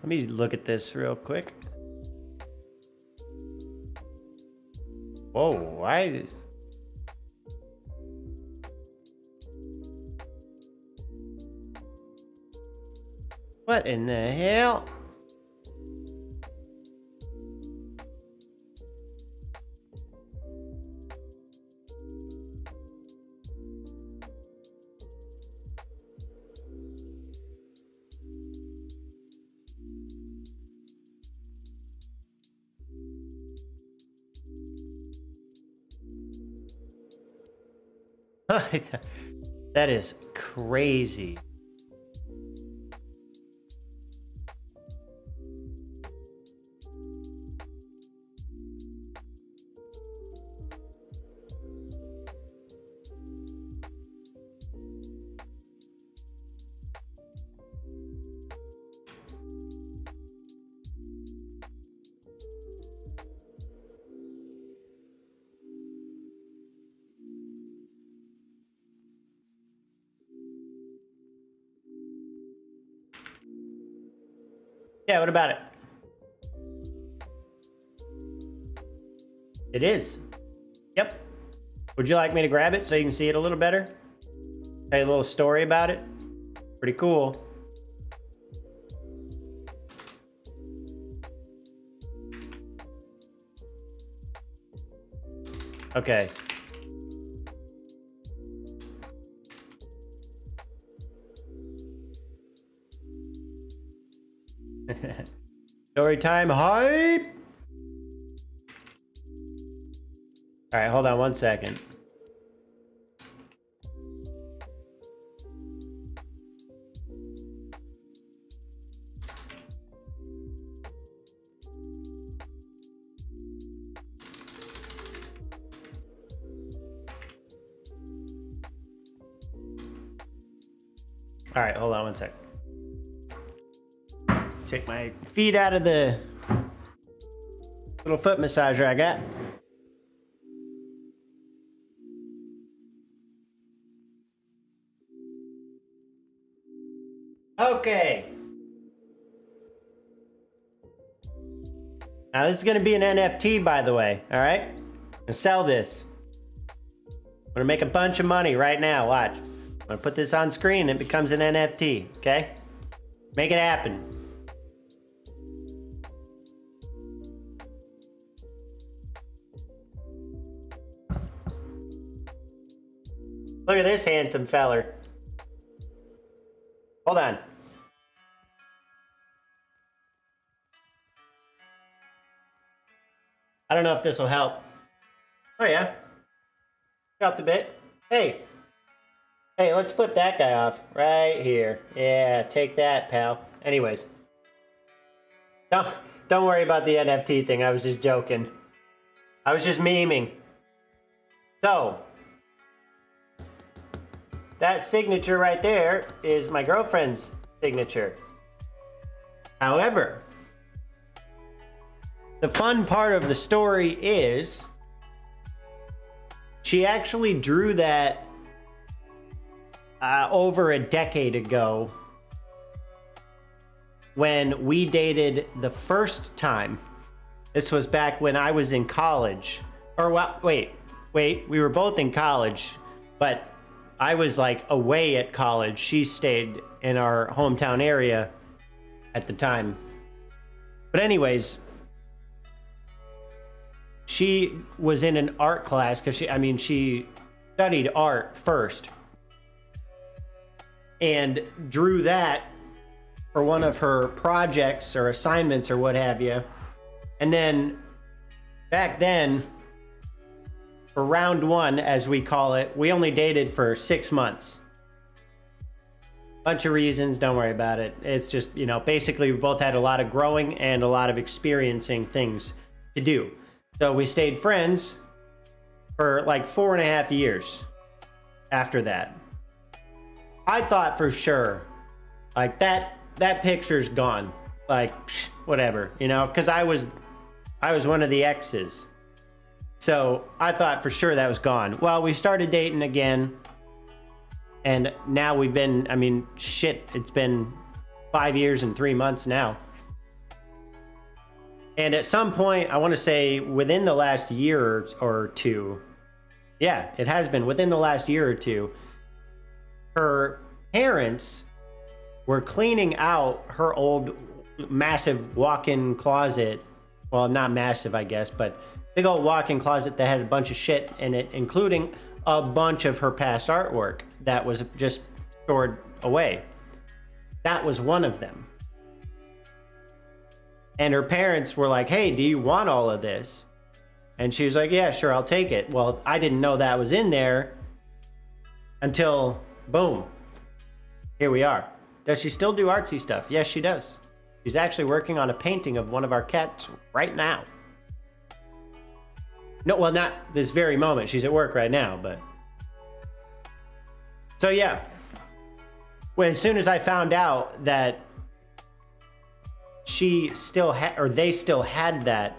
Let me look at this real quick. Whoa, why? What in the hell? That is crazy. Yeah, what about it? It is. Yep. Would you like me to grab it so you can see it a little better? Tell you a little story about it? Pretty cool. Okay. Story time hype! Alright, hold on one second. Alright, hold on one second. Take my feet out of the little foot massager I got. Okay. Now this is going to be an NFT, by the way. All right? I'm going to sell this. I'm going to make a bunch of money right now. Watch. I'm going to put this on screen and it becomes an NFT. Okay? Make it happen. Look at this handsome feller. Hold on. I don't know if this will help. Oh yeah. Helped a bit. Hey. Hey, let's flip that guy off. Right here. Yeah, take that, pal. Anyways. Don't worry about the NFT thing. I was just joking. I was just memeing. So. That signature right there is my girlfriend's signature. However, the fun part of the story is she actually drew that over a decade ago when we dated the first time. This was back when I was in college. Or wait, we were both in college, but I was like away at college. She stayed in our hometown area. at the time. But anyways, she was in an art class because she studied art first and drew that for one of her projects or assignments or what have you. And then back then, for round one, as we call it, we only dated for 6 months. Bunch of reasons, don't worry about it. It's just, basically we both had a lot of growing and a lot of experiencing things to do. So we stayed friends for like 4.5 years after that. I thought for sure, like that picture's gone. Like, whatever, because I was one of the exes. So I thought for sure that was gone. Well, we started dating again. And now we've been, it's been 5 years and 3 months now. And at some point, I want to say within the last year or two, yeah, it has been within the last year or two, her parents were cleaning out her old massive walk-in closet. Well, not massive, I guess, but big old walk-in closet that had a bunch of shit in it, including a bunch of her past artwork that was just stored away. That was one of them. And her parents were like, hey, do you want all of this? And she was like, yeah, sure, I'll take it. Well, I didn't know that was in there until, boom, here we are. Does she still do artsy stuff? Yes, she does. She's actually working on a painting of one of our cats right now. No, well, not this very moment. She's at work right now, but... So, yeah. Well, as soon as I found out that she still had, or they still had that,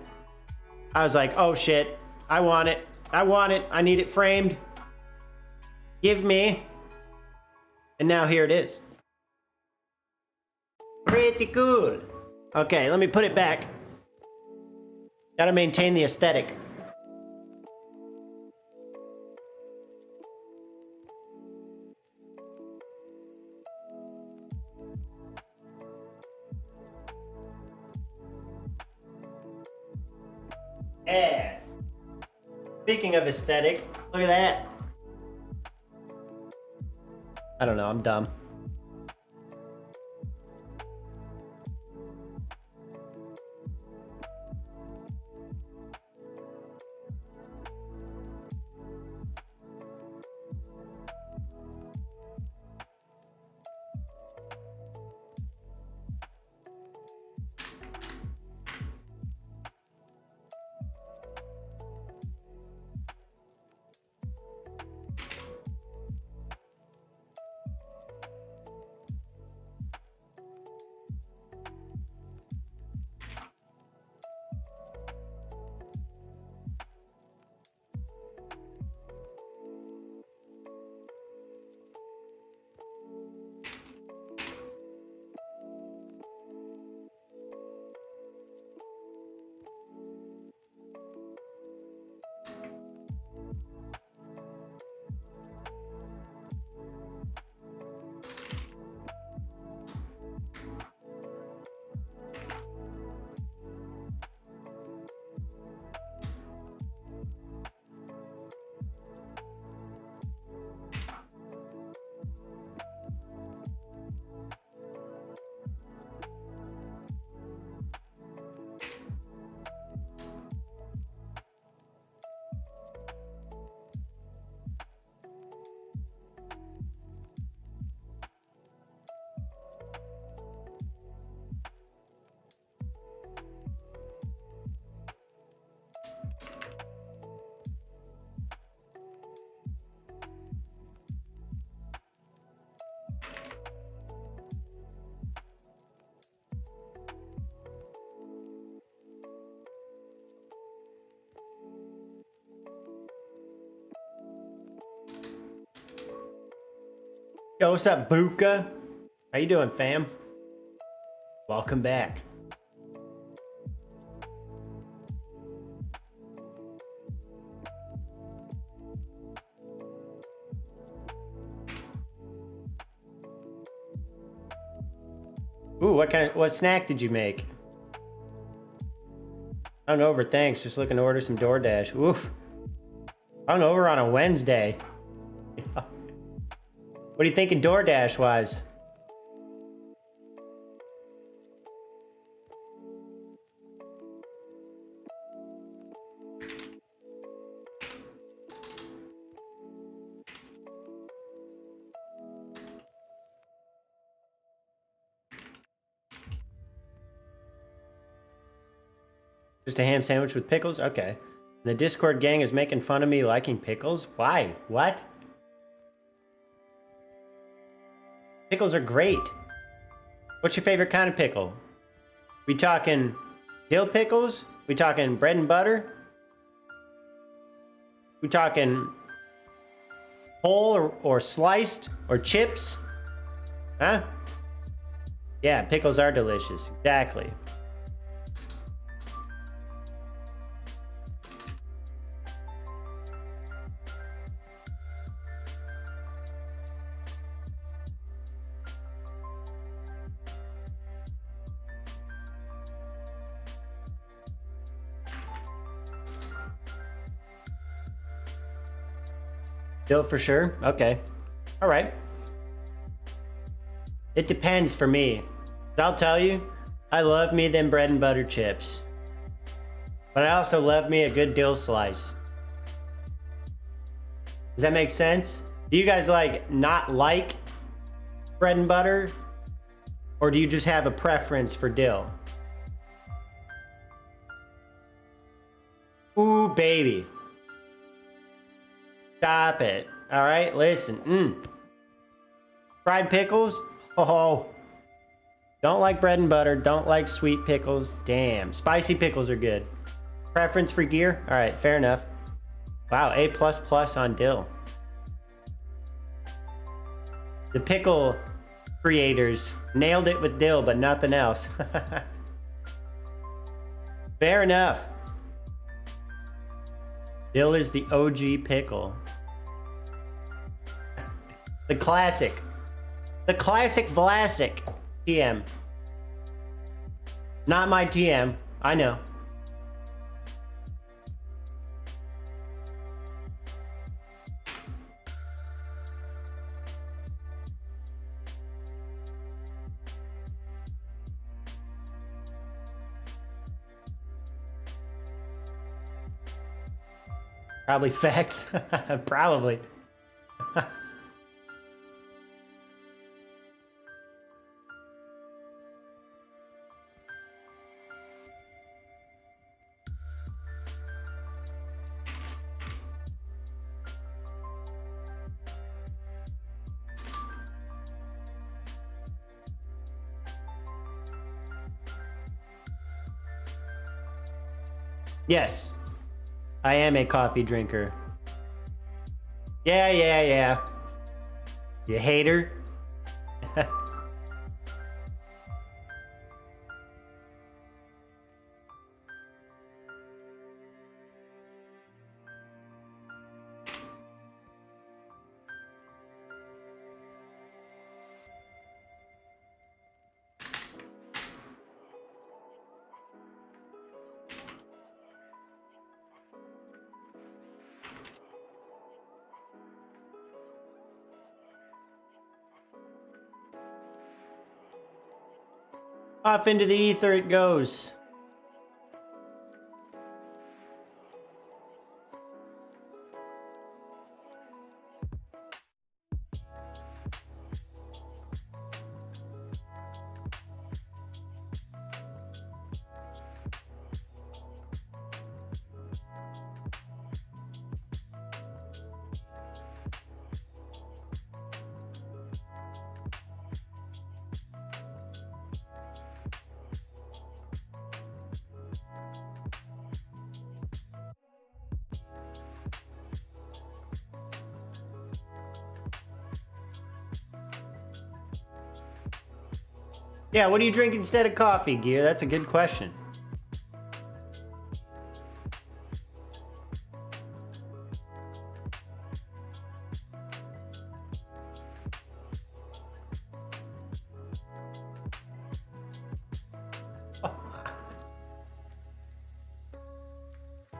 I was like, oh shit, I want it. I need it framed. Give me. And now here it is. Pretty cool. Okay, let me put it back. Gotta maintain the aesthetic. Yeah. Speaking of aesthetic, look at that. I don't know, I'm dumb. Yo, what's up, Buka? How you doing, fam? Welcome back. Ooh, what snack did you make? Hungover, thanks. Just looking to order some DoorDash. Oof. Hungover on a Wednesday. What are you thinking DoorDash wise? Just a ham sandwich with pickles? Okay. The Discord gang is making fun of me liking pickles? Why? What? Pickles are great. What's your favorite kind of pickle? We talking dill pickles? We talking bread and butter? We talking whole or sliced or chips? Huh? Yeah, pickles are delicious. Exactly. Dill for sure? Okay. All right. It depends for me. I'll tell you, I love me them bread and butter chips. But I also love me a good dill slice. Does that make sense? Do you guys not like bread and butter? Or do you just have a preference for dill? Ooh, baby. Stop it. All right, listen. Fried pickles? Oh. Don't like bread and butter. Don't like sweet pickles. Damn. Spicy pickles are good. Preference for gear? All right, fair enough. Wow, A++ on dill. The pickle creators nailed it with dill, but nothing else. Fair enough. Dill is the OG pickle. The classic. The classic Vlasic. TM. Not my TM. I know. Probably facts. Probably. Yes, I am a coffee drinker. Yeah. You hater. Off into the ether it goes. Yeah, what do you drink instead of coffee, Gear? That's a good question.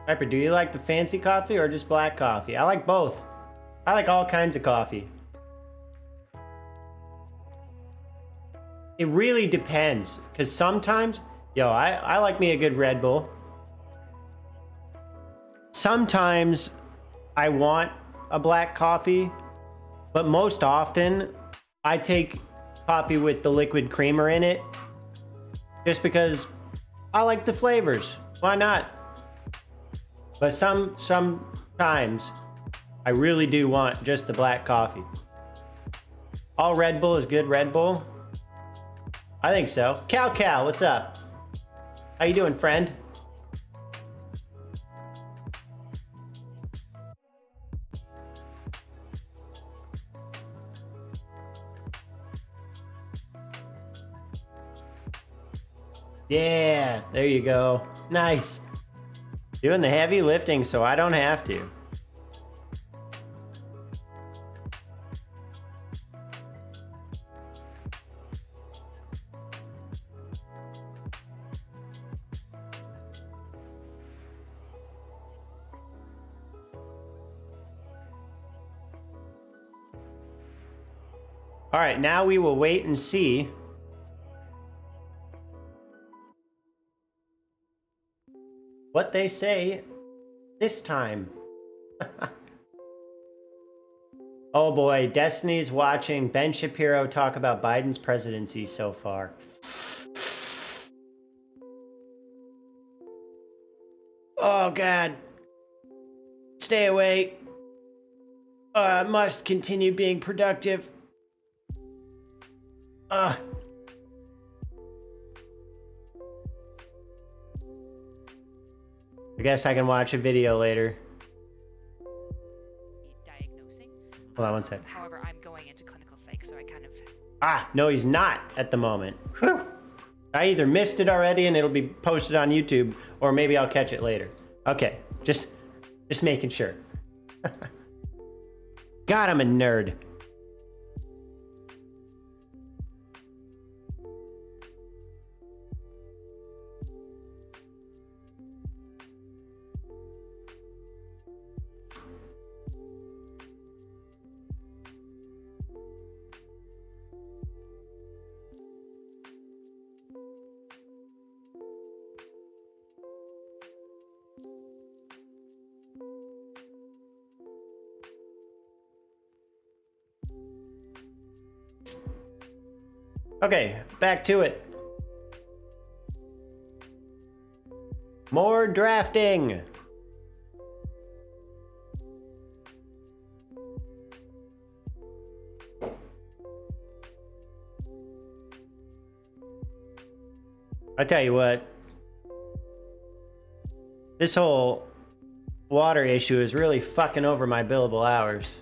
Piper, do you like the fancy coffee or just black coffee? I like both. I like all kinds of coffee. It really depends, because sometimes, I like me a good Red Bull. Sometimes I want a black coffee, but most often I take coffee with the liquid creamer in it, just because I like the flavors. Why not? But sometimes I really do want just the black coffee. All Red Bull is good Red Bull? I think so. Cal, what's up? How you doing, friend? Yeah, there you go. Nice. Doing the heavy lifting so I don't have to. All right, now we will wait and see what they say this time. Oh boy, Destiny's watching Ben Shapiro talk about Biden's presidency so far. Oh God. Stay away. Must continue being productive. I guess I can watch a video later. Diagnosing. Hold on one sec. However, I'm going into clinical psych, so I kind of... No, he's not at the moment. Whew. I either missed it already and it'll be posted on YouTube, or maybe I'll catch it later. Okay, just making sure. God, I'm a nerd. Okay, back to it. More drafting. I tell you what, this whole water issue is really fucking over my billable hours.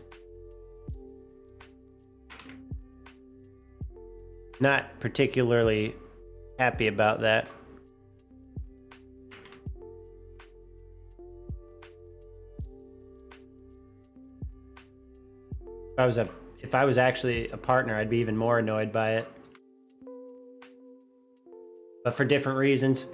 Not particularly happy about that. If I was actually a partner, I'd be even more annoyed by it. But for different reasons.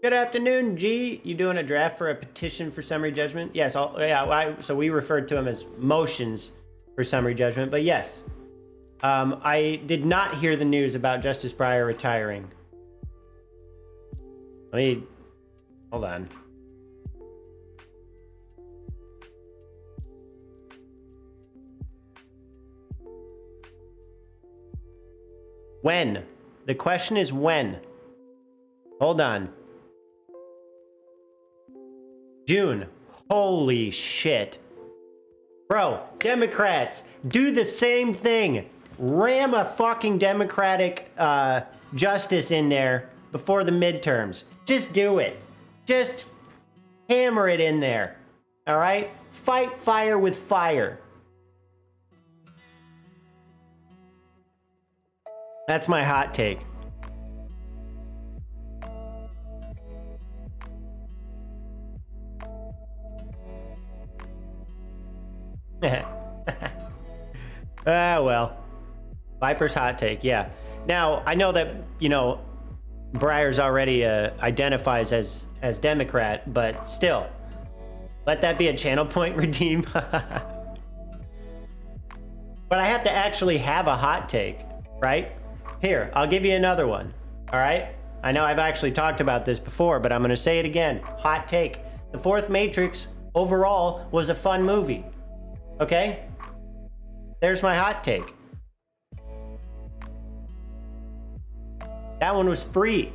Good afternoon, G. You doing a draft for a petition for summary judgment? Yes, so we referred to them as motions for summary judgment, but yes. I did not hear the news about Justice Breyer retiring. Hold on. When? The question is when. Hold on. June. Holy shit. Bro, Democrats, do the same thing. Ram a fucking Democratic justice in there before the midterms. Just do it. Just hammer it in there. All right? Fight fire with fire. That's my hot take. Well. Viper's hot take, yeah. Now, I know that, Breyer's already identifies as Democrat, but still, let that be a channel point redeem. But I have to actually have a hot take, right? Here, I'll give you another one. All right? I know I've actually talked about this before, but I'm going to say it again. Hot take. The Fourth Matrix overall was a fun movie. Okay? There's my hot take. That one was free.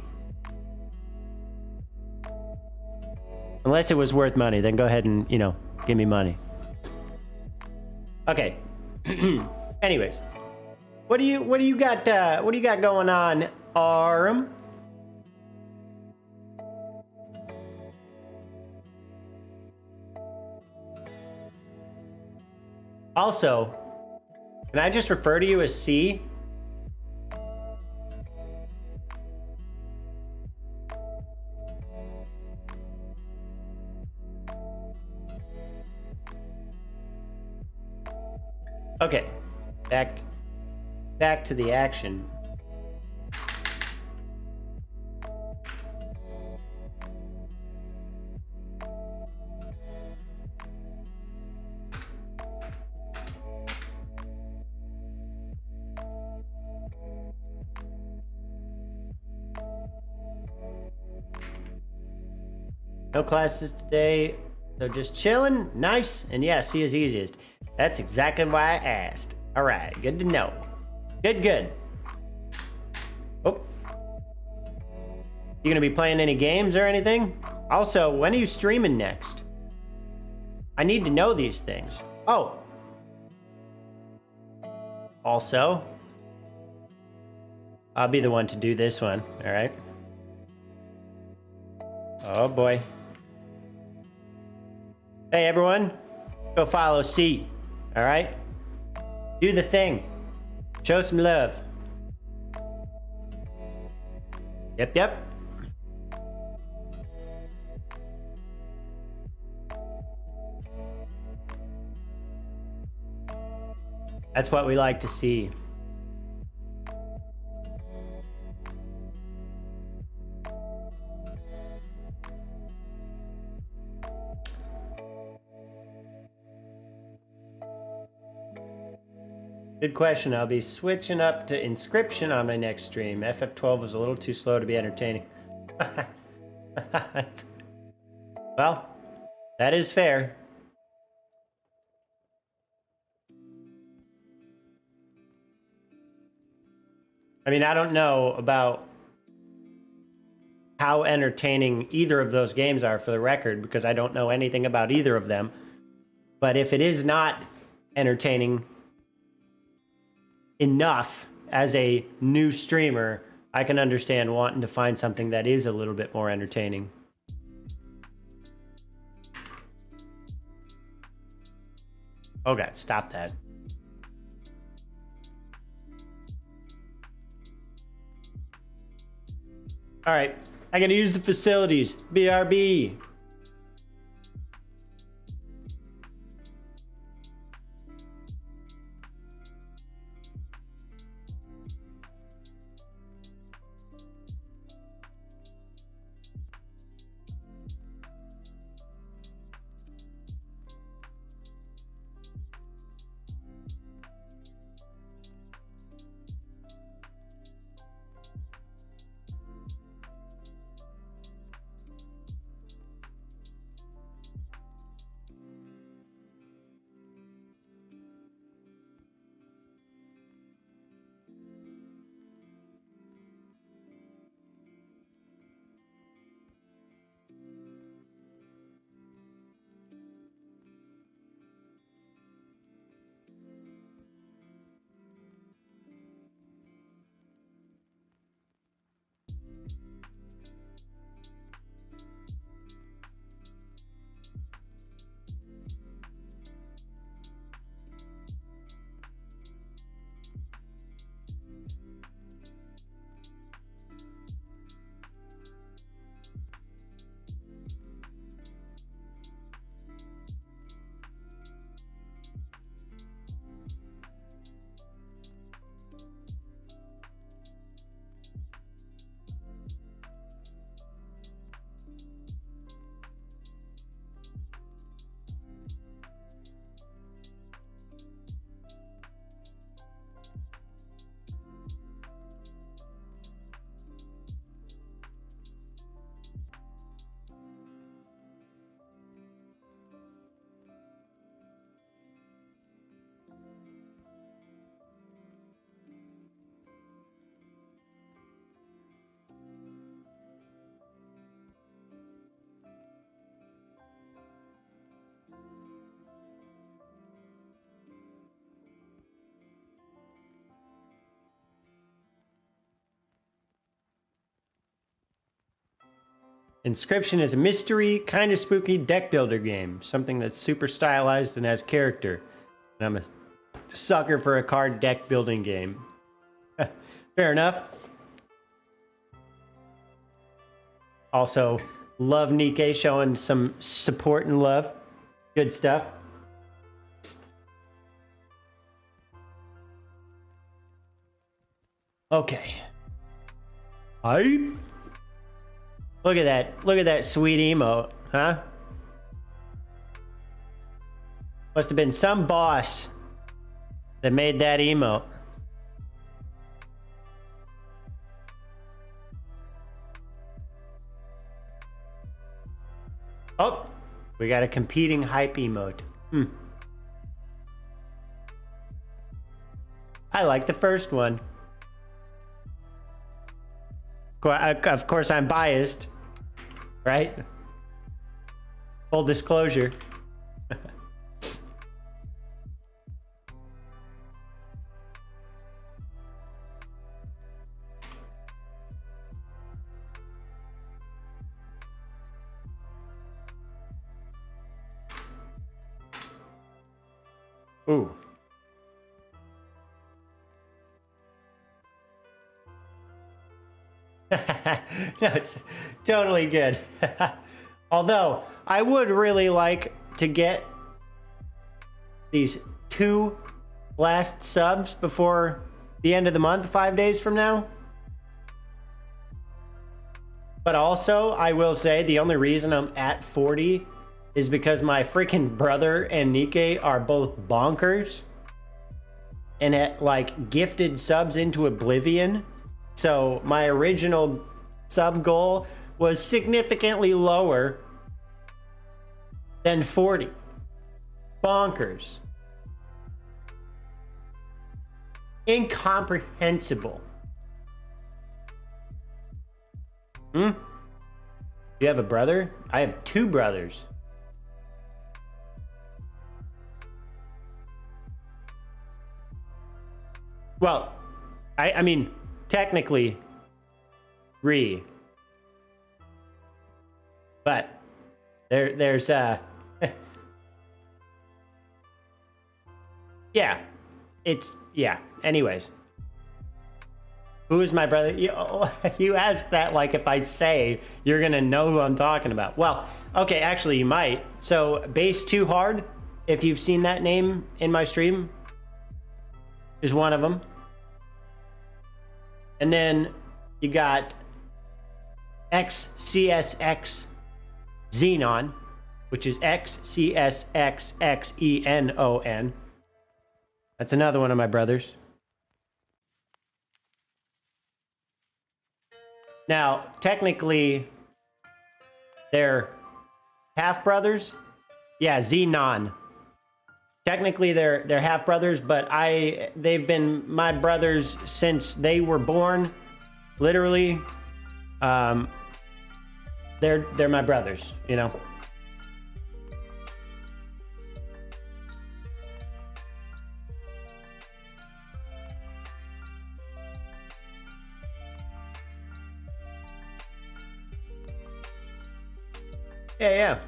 Unless it was worth money, then go ahead and, give me money. Okay. Anyways, what do you got going on, Aram? Also, can I just refer to you as C? Okay, back to the action. No classes today, so just chilling. Nice. And yeah, C is easiest. That's exactly why I asked. All right, good to know. Good. Oh. You gonna be playing any games or anything? Also, when are you streaming next? I need to know these things. Oh. Also, I'll be the one to do this one, all right? Oh boy. Hey everyone, go follow C, all right? Do the thing. Show some love. Yep. That's what we like to see. Good question. I'll be switching up to Inscription on my next stream. FF12 was a little too slow to be entertaining. Well, that is fair. I mean, I don't know about how entertaining either of those games are, for the record, because I don't know anything about either of them. But if it is not entertaining enough as a new streamer, I can understand wanting to find something that is a little bit more entertaining. Oh god, stop that. All right, I gotta use the facilities. BRB. Inscription is a mystery, kind of spooky deck builder game. Something that's super stylized and has character. And I'm a sucker for a card deck building game. Fair enough. Also, love Nikke showing some support and love. Good stuff. Okay. Hi. Look at that. Look at that sweet emote, huh? Must have been some boss that made that emote. Oh, we got a competing hype emote. I like the first one. Of course, I'm biased, right? Full disclosure. Ooh. No, it's totally good. Although, I would really like to get these 2 last subs before the end of the month, 5 days from now. But also, I will say the only reason I'm at 40 is because my freaking brother and Nikke are both bonkers and at like gifted subs into oblivion. So my original sub goal was significantly lower than 40. Bonkers. Incomprehensible. You have a brother? I have 2 brothers. Well, I mean, technically, 3. But there's yeah, anyways. Who is my brother? You ask that like if I say you're gonna know who I'm talking about. Well, okay, actually you might. So Base 2 Hard, if you've seen that name in my stream, is one of them. And then you got XCSX Xenon, which is XCSXXENON. That's another one of my brothers. Now, technically, they're half brothers. Yeah, Xenon. Technically, they're half brothers, but they've been my brothers since they were born. Literally, they're my brothers, you know. Yeah.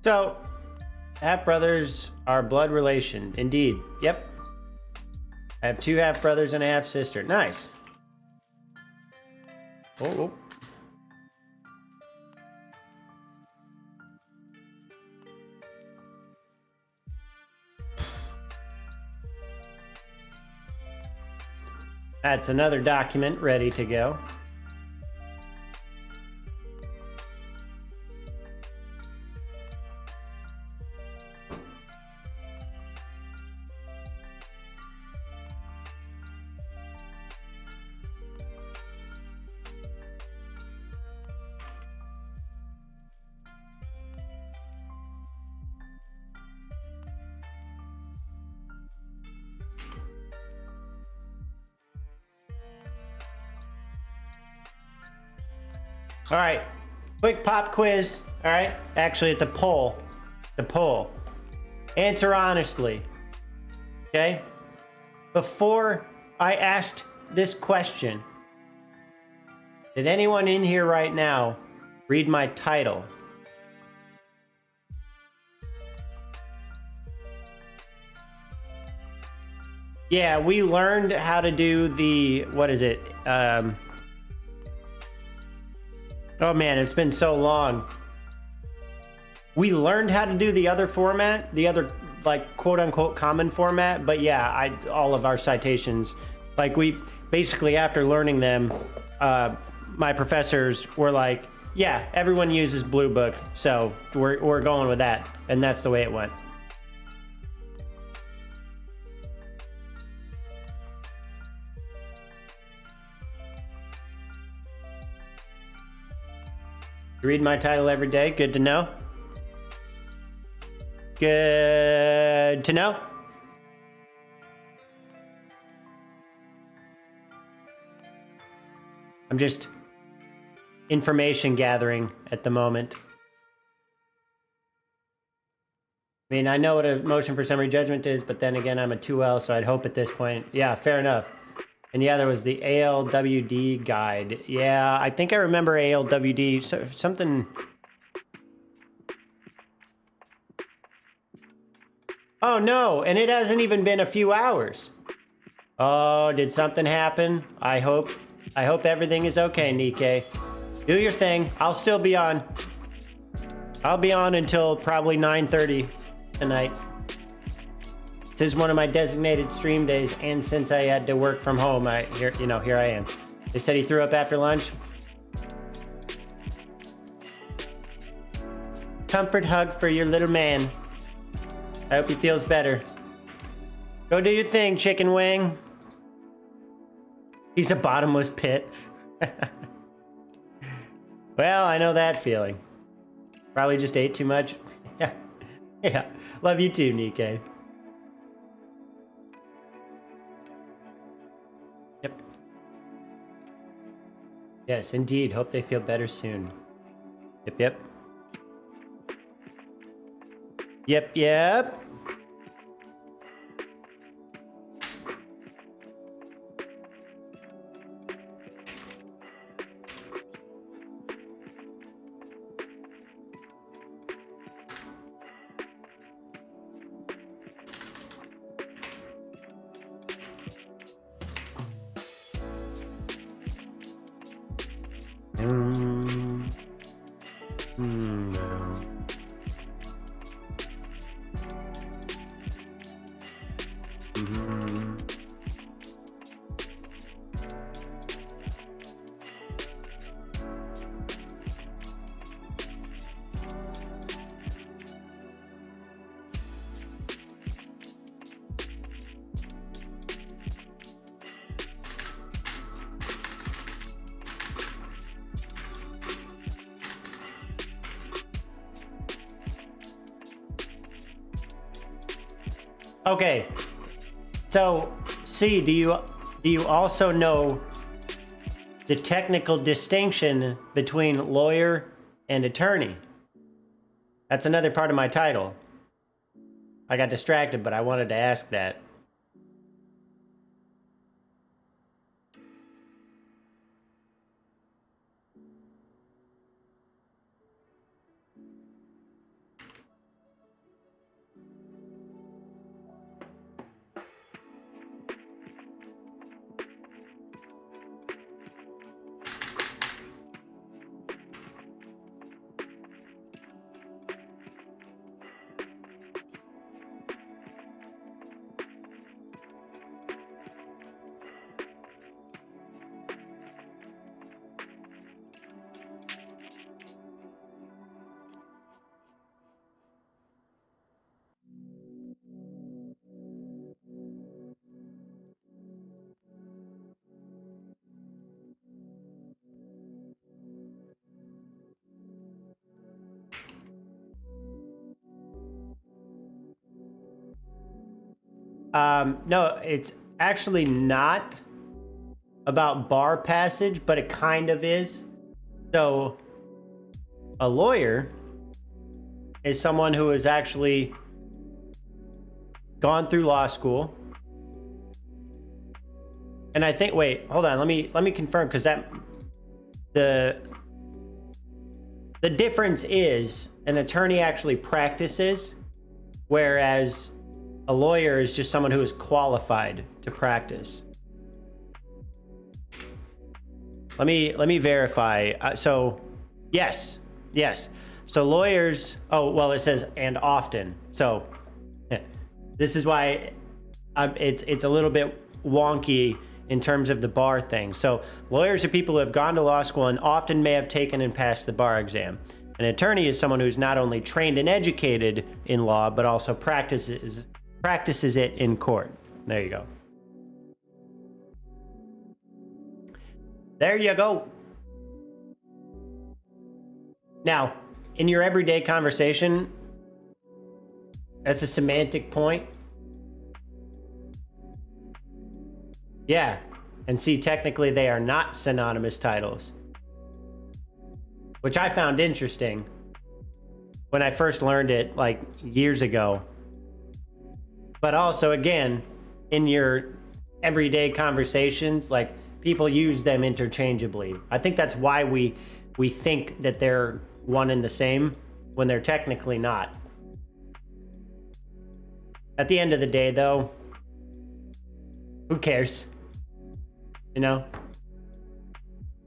So, half brothers are blood relation, indeed. Yep. I have 2 half brothers and a half sister. Nice. Oh. That's another document ready to go. All right, quick pop quiz. All right, actually, it's a poll. The poll. Answer honestly. Okay. Before I asked this question, did anyone in here right now read my title? Yeah, we learned how to do the, what is it? Oh man, it's been so long. We learned how to do the other format, the other like quote unquote common format, but yeah, all of our citations, like we basically after learning them, my professors were like, yeah, everyone uses Blue Book, so we're going with that, and that's the way it went. You read my title every day. Good to know. Good to know. I'm just information gathering at the moment. I mean, I know what a motion for summary judgment is, but then again, I'm a 2L, so I'd hope at this point. Yeah, fair enough. And yeah, there was the ALWD guide. Yeah, I think I remember ALWD. So, something. Oh no, and it hasn't even been a few hours. Oh, did something happen? I hope everything is okay, Nikkei. Do your thing. I'll still be on. I'll be on until probably 9:30 tonight. This is one of my designated stream days, and since I had to work from home, here I am. They said he threw up after lunch. Comfort hug for your little man. I hope he feels better. Go do your thing, chicken wing. He's a bottomless pit. Well, I know that feeling. Probably just ate too much. Yeah. Yeah. Love you too, Nikkei. Yep. Yes, indeed. Hope they feel better soon. Yep, yep. Yep, yep. Okay, so C, do you also know the technical distinction between lawyer and attorney? That's another part of my title. I got distracted, but I wanted to ask that. No, it's actually not about bar passage, but it kind of is. So a lawyer is someone who has actually gone through law school. And I think, wait, hold on, let me confirm, because the difference is an attorney actually practices, whereas a lawyer is just someone who is qualified to practice. Let me verify. So yes. So lawyers, oh, well, it says and often. So this is why it's a little bit wonky in terms of the bar thing. So lawyers are people who have gone to law school and often may have taken and passed the bar exam. An attorney is someone who's not only trained and educated in law, but also practices it in court. There you go. There you go. Now, in your everyday conversation, that's a semantic point. Yeah, and see, technically they are not synonymous titles, which I found interesting when I first learned it like years ago. But also, again, in your everyday conversations, like people use them interchangeably. I think that's why we think that they're one and the same when they're technically not. At the end of the day, though, who cares? You know?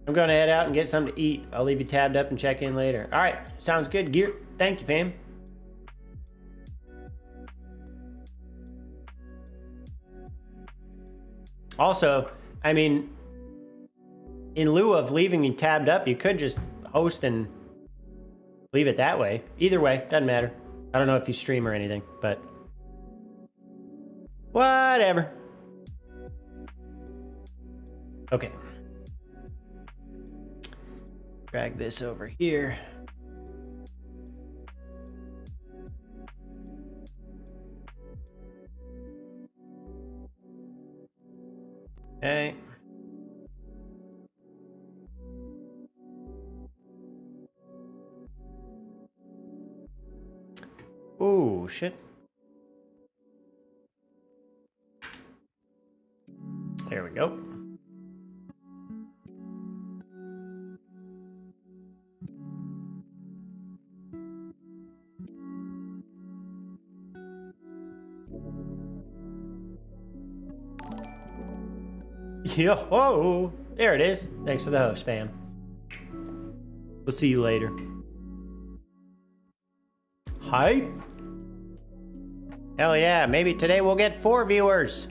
I'm going to head out and get something to eat. I'll leave you tabbed up and check in later. All right, sounds good. Gear. Thank you, fam. Also, I mean, in lieu of leaving me tabbed up, you could just host and leave it that way. Either way, doesn't matter. I don't know if you stream or anything, but whatever. Okay. Drag this over here. Okay. Ooh, shit. There we go. Yo-ho! There it is. Thanks for the host, fam. We'll see you later. Hype? Hell yeah, maybe today we'll get 4 viewers.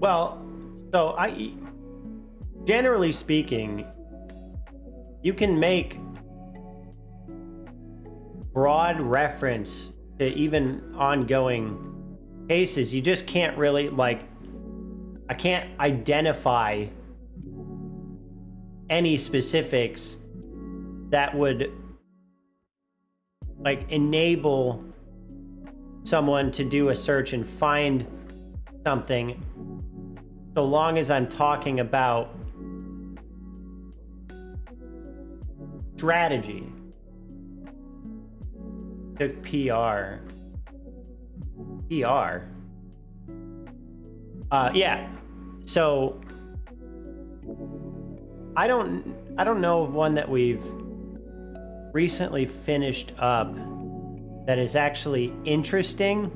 Well, so generally speaking, you can make broad reference to even ongoing cases. You just can't really, like, I can't identify any specifics that would like enable someone to do a search and find something, so long as I'm talking about strategy. Took PR. Yeah. So I don't know of one that we've recently finished up that is actually interesting.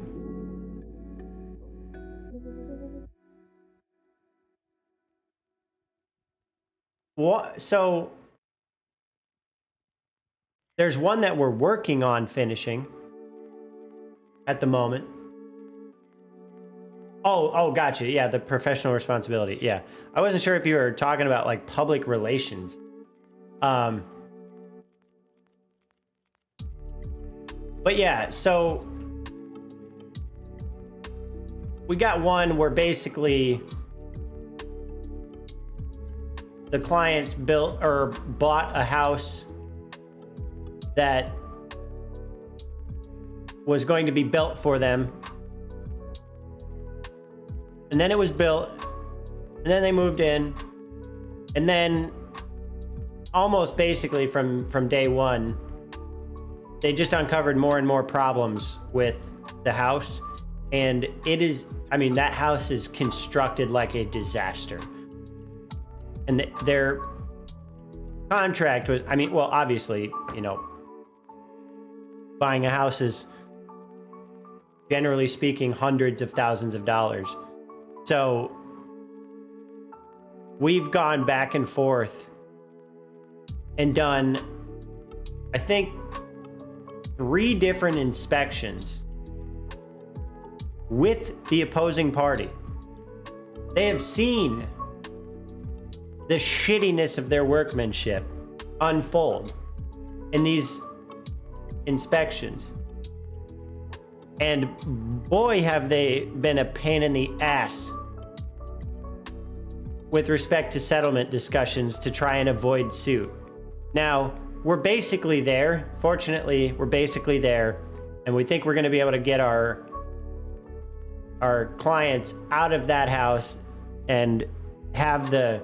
What? So there's one that we're working on finishing at the moment. Oh, gotcha. Yeah, the professional responsibility. Yeah. I wasn't sure if you were talking about like public relations. But yeah, so we got one where basically the clients built or bought a house that was going to be built for them. And then it was built, and then they moved in, and then almost basically from day one, they just uncovered more and more problems with the house. And it is, I mean, that house is constructed like a disaster. And their contract was, I mean, well, obviously, you know, buying a house is, generally speaking, hundreds of thousands of dollars. So we've gone back and forth and done, I think, 3 different inspections with the opposing party. They have seen the shittiness of their workmanship unfold in these inspections. And boy, have they been a pain in the ass with respect to settlement discussions to try and avoid suit. Now, we're basically there. Fortunately, we're basically there. And we think we're going to be able to get our clients out of that house and have the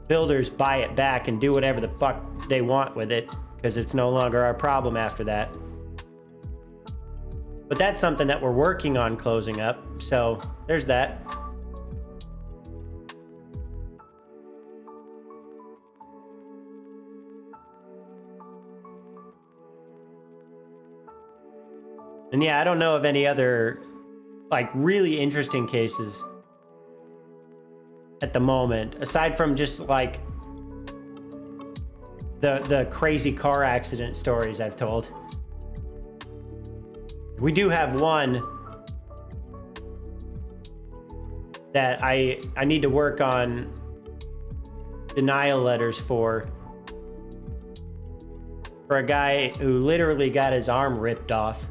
builders buy it back and do whatever the fuck they want with it, because it's no longer our problem after that. But that's something that we're working on closing up. So there's that. And yeah, I don't know of any other like really interesting cases at the moment, aside from just like the crazy car accident stories I've told. We do have one that I need to work on denial letters for a guy who literally got his arm ripped off.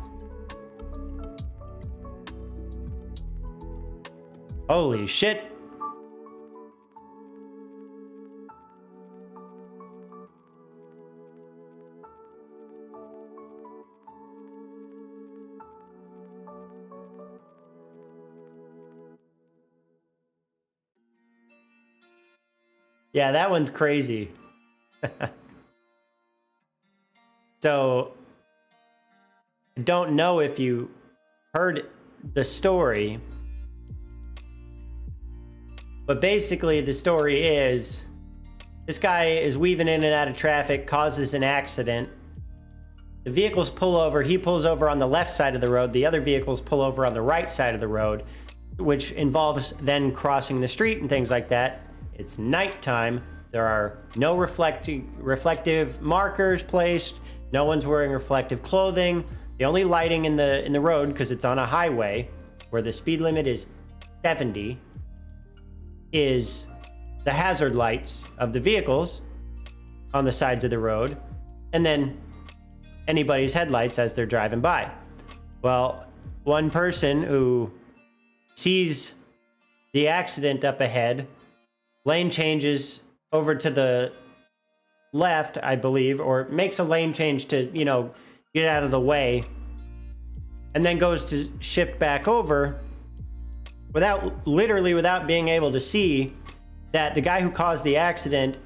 Holy shit. Yeah, that one's crazy. So, I don't know if you heard the story, but basically the story is this guy is weaving in and out of traffic, causes an accident. The vehicles pull over. He pulls over on the left side of the road. The other vehicles pull over on the right side of the road, which involves then crossing the street and things like that. It's nighttime. There are no reflective markers placed. No one's wearing reflective clothing. The only lighting in the road, because it's on a highway where the speed limit is 70, is the hazard lights of the vehicles on the sides of the road, and then anybody's headlights as they're driving by. Well, one person who sees the accident up ahead, lane changes over to the left, I believe, or makes a lane change to, you know, get out of the way, and then goes to shift back over without being able to see that the guy who caused the accident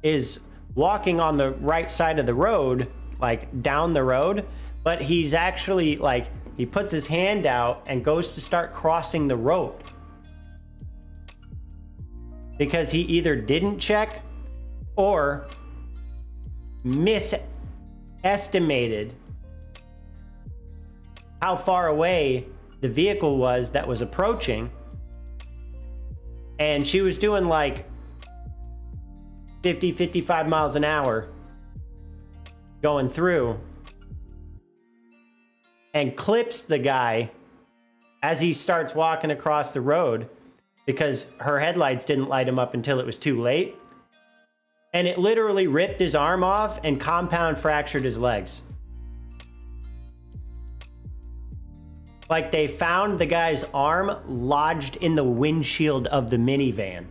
is walking on the right side of the road, like down the road, but he's actually like, he puts his hand out and goes to start crossing the road because he either didn't check or misestimated how far away the vehicle was that was approaching, and she was doing like 55 miles an hour going through, and clips the guy as he starts walking across the road because her headlights didn't light him up until it was too late. And it literally ripped his arm off and compound fractured his legs. Like, they found the guy's arm lodged in the windshield of the minivan.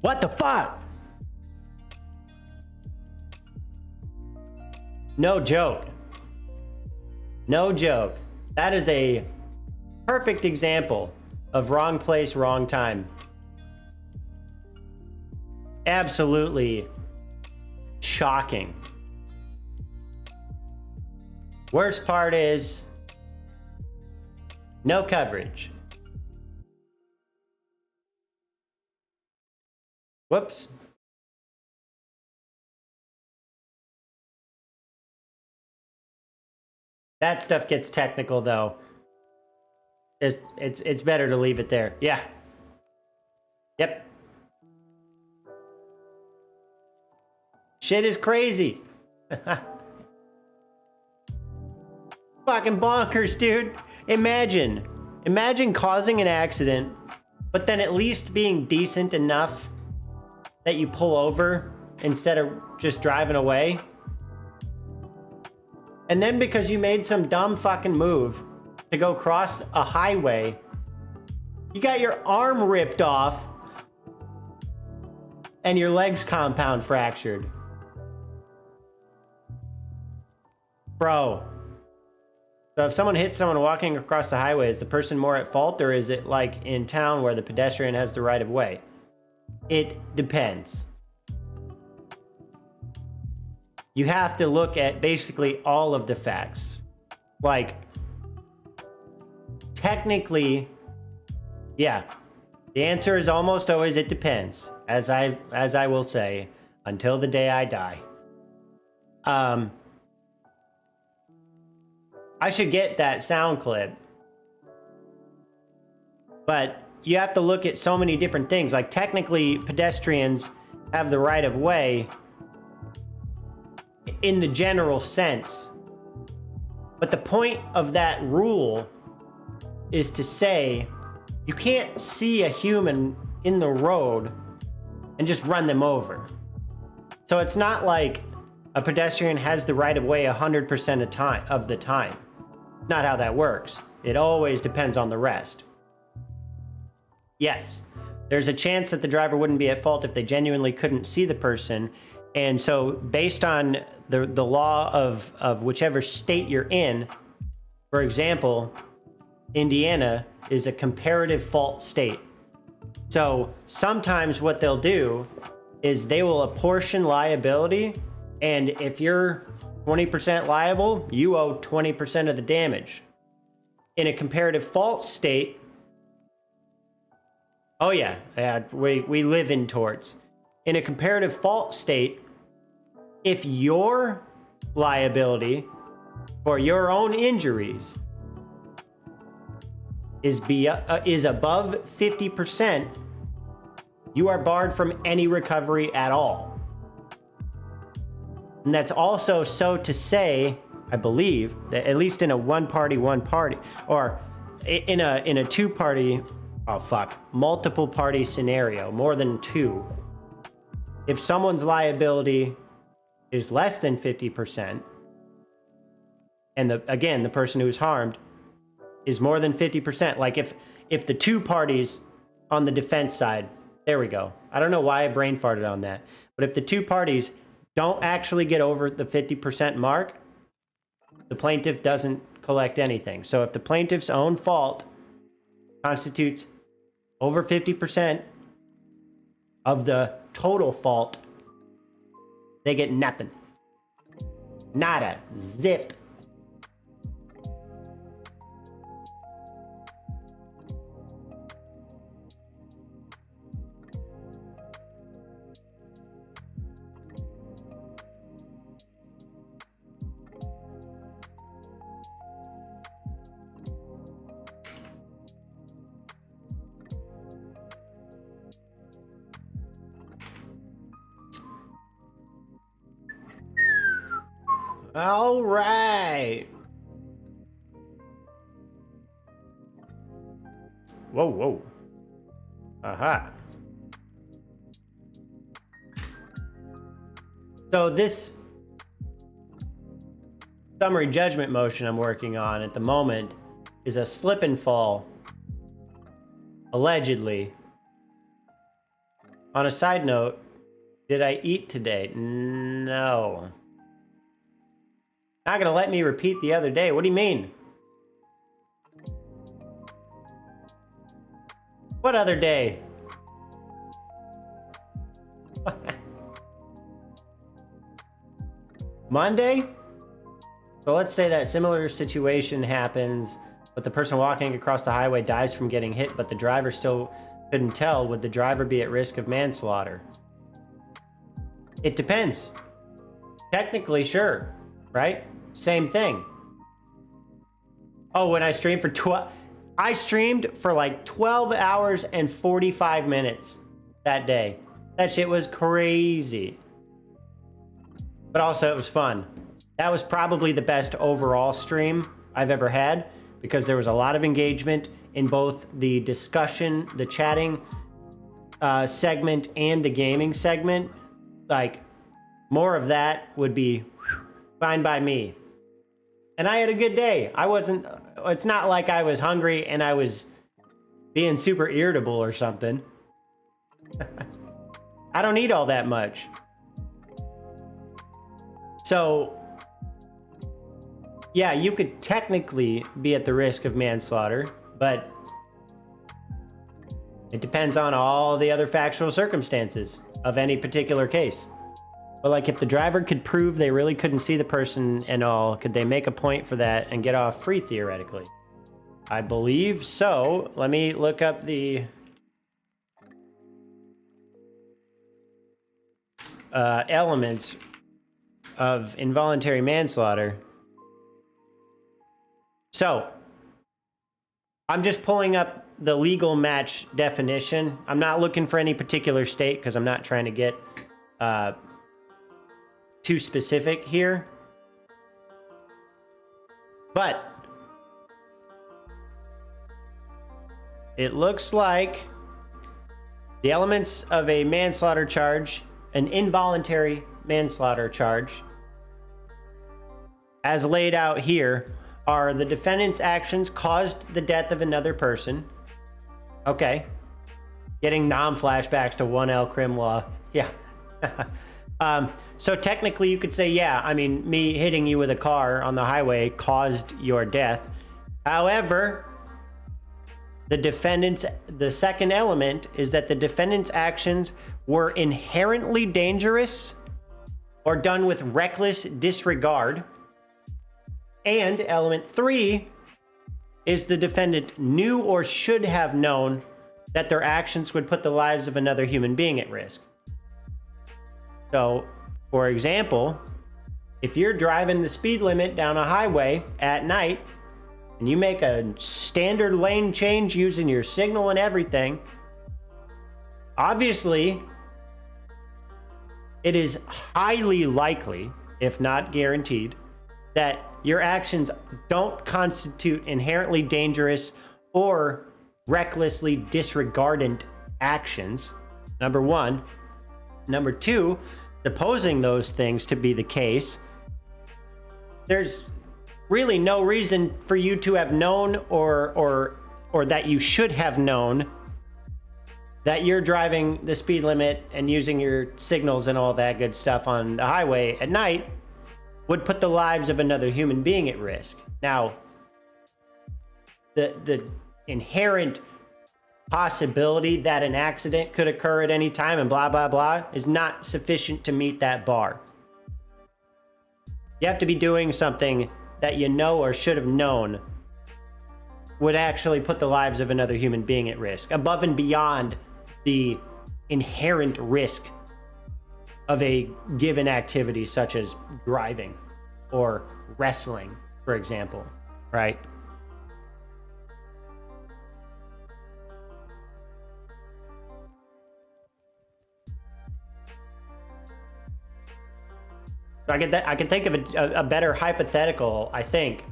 What the fuck? No joke. No joke. That is a perfect example of wrong place, wrong time. Absolutely shocking. Worst part is no coverage. Whoops. That stuff gets technical though. It's better to leave it there. Yeah. Yep. Shit is crazy. Fucking bonkers, dude. Imagine causing an accident, but then at least being decent enough that you pull over instead of just driving away. And then because you made some dumb fucking move to go cross a highway, you got your arm ripped off and your legs compound fractured. Bro. So if someone hits someone walking across the highway, is the person more at fault, or is it like in town where the pedestrian has the right of way? It depends. You have to look at basically all of the facts. Like, technically, yeah, the answer is almost always it depends, as I will say until the day I die. I should get that sound clip, but you have to look at so many different things. Like, technically, pedestrians have the right of way in the general sense, but the point of that rule is to say you can't see a human in the road and just run them over. So it's not like a pedestrian has the right of way 100% of the time. Not how that works. It always depends on the rest. Yes, there's a chance that the driver wouldn't be at fault if they genuinely couldn't see the person. And so based on the law of whichever state you're in, for example, Indiana is a comparative fault state. So sometimes what they'll do is they will apportion liability, and if you're 20% liable, you owe 20% of the damage. In a comparative fault state, oh yeah, we live in torts. In a comparative fault state, if your liability for your own injuries is above 50%, you are barred from any recovery at all. And that's also so to say, I believe, that at least in a one party, or in a two-party, multiple party scenario, more than two, if someone's liability is less than 50%, and the person who's harmed is more than 50%, like if the two parties on the defense side, there we go. I don't know why I brain farted on that, but if the two parties don't actually get over the 50% mark, the plaintiff doesn't collect anything. So if the plaintiff's own fault constitutes over 50% of the total fault, they get nothing. Nada. Zip. All right. Whoa, whoa. Aha. So this summary judgment motion I'm working on at the moment is a slip and fall, allegedly. On a side note, did I eat today? No. Not gonna let me repeat the other day. What do you mean? What other day? Monday? So let's say that similar situation happens, but the person walking across the highway dies from getting hit, but the driver still couldn't tell. Would the driver be at risk of manslaughter? It depends. Technically, sure. Right? Same thing. Oh, when I streamed for I streamed for like 12 hours and 45 minutes that day. That shit was crazy. But also it was fun. That was probably the best overall stream I've ever had because there was a lot of engagement in both the discussion, the chatting segment and the gaming segment. Like, more of that would be fine by me. And I had a good day. It's not like I was hungry and I was being super irritable or something. I don't eat all that much. So, yeah, you could technically be at the risk of manslaughter, but it depends on all the other factual circumstances of any particular case. But like if the driver could prove they really couldn't see the person and all, could they make a point for that and get off free theoretically? I believe so. Let me look up the elements of involuntary manslaughter. So, I'm just pulling up the legal match definition. I'm not looking for any particular state because I'm not trying to get too specific here. But it looks like the elements of a manslaughter charge, an involuntary manslaughter charge, as laid out here, are the defendant's actions caused the death of another person. Okay. Getting non-flashbacks to 1L crim law. Yeah. So technically you could say, yeah, I mean, me hitting you with a car on the highway caused your death. However, the second element is that the defendant's actions were inherently dangerous or done with reckless disregard. And element 3 is the defendant knew or should have known that their actions would put the lives of another human being at risk. So, for example, if you're driving the speed limit down a highway at night and you make a standard lane change using your signal and everything, obviously it is highly likely, if not guaranteed, that your actions don't constitute inherently dangerous or recklessly disregardant actions, number one. Number two, supposing those things to be the case, there's really no reason for you to have known or that you should have known that you're driving the speed limit and using your signals and all that good stuff on the highway at night would put the lives of another human being at risk. Now, the inherent possibility that an accident could occur at any time and blah, blah, blah is not sufficient to meet that bar. You have to be doing something that you know or should have known would actually put the lives of another human being at risk, above and beyond the inherent risk of a given activity such as driving or wrestling, for example, right? I can think of a better hypothetical, I think,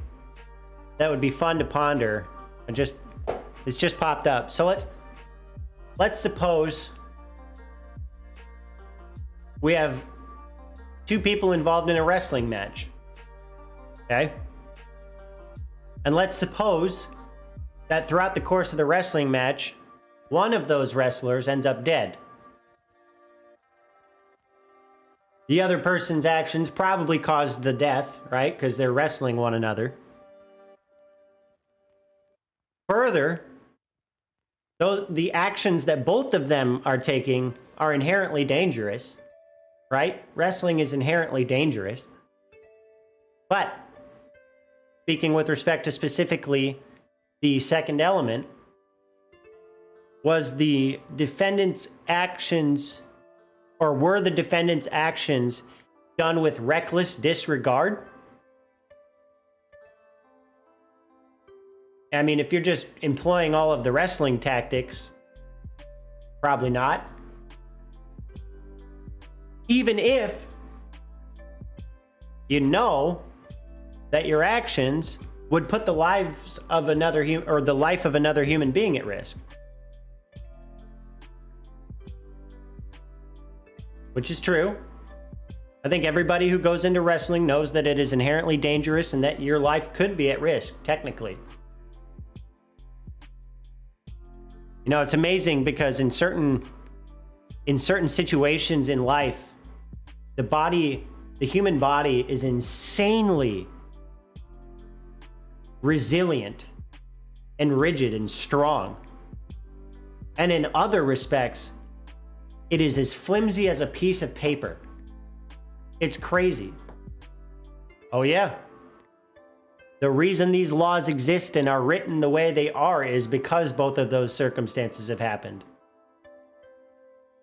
that would be fun to ponder. It's just popped up. So let's suppose we have two people involved in a wrestling match. Okay? And let's suppose that throughout the course of the wrestling match, one of those wrestlers ends up dead. The other person's actions probably caused the death, right? Because they're wrestling one another. Further, the actions that both of them are taking are inherently dangerous, right? Wrestling is inherently dangerous. But, speaking with respect to specifically the second element, was the defendant's actions, or were the defendant's actions done with reckless disregard? I mean, if you're just employing all of the wrestling tactics, probably not. Even if you know that your actions would put the lives of another or the life of another human being at risk. Which is true. I think everybody who goes into wrestling knows that it is inherently dangerous and that your life could be at risk, technically. You know, it's amazing because in certain situations in life, the human body is insanely resilient and rigid and strong. And in other respects, it is as flimsy as a piece of paper. It's crazy. Oh yeah. The reason these laws exist and are written the way they are is because both of those circumstances have happened.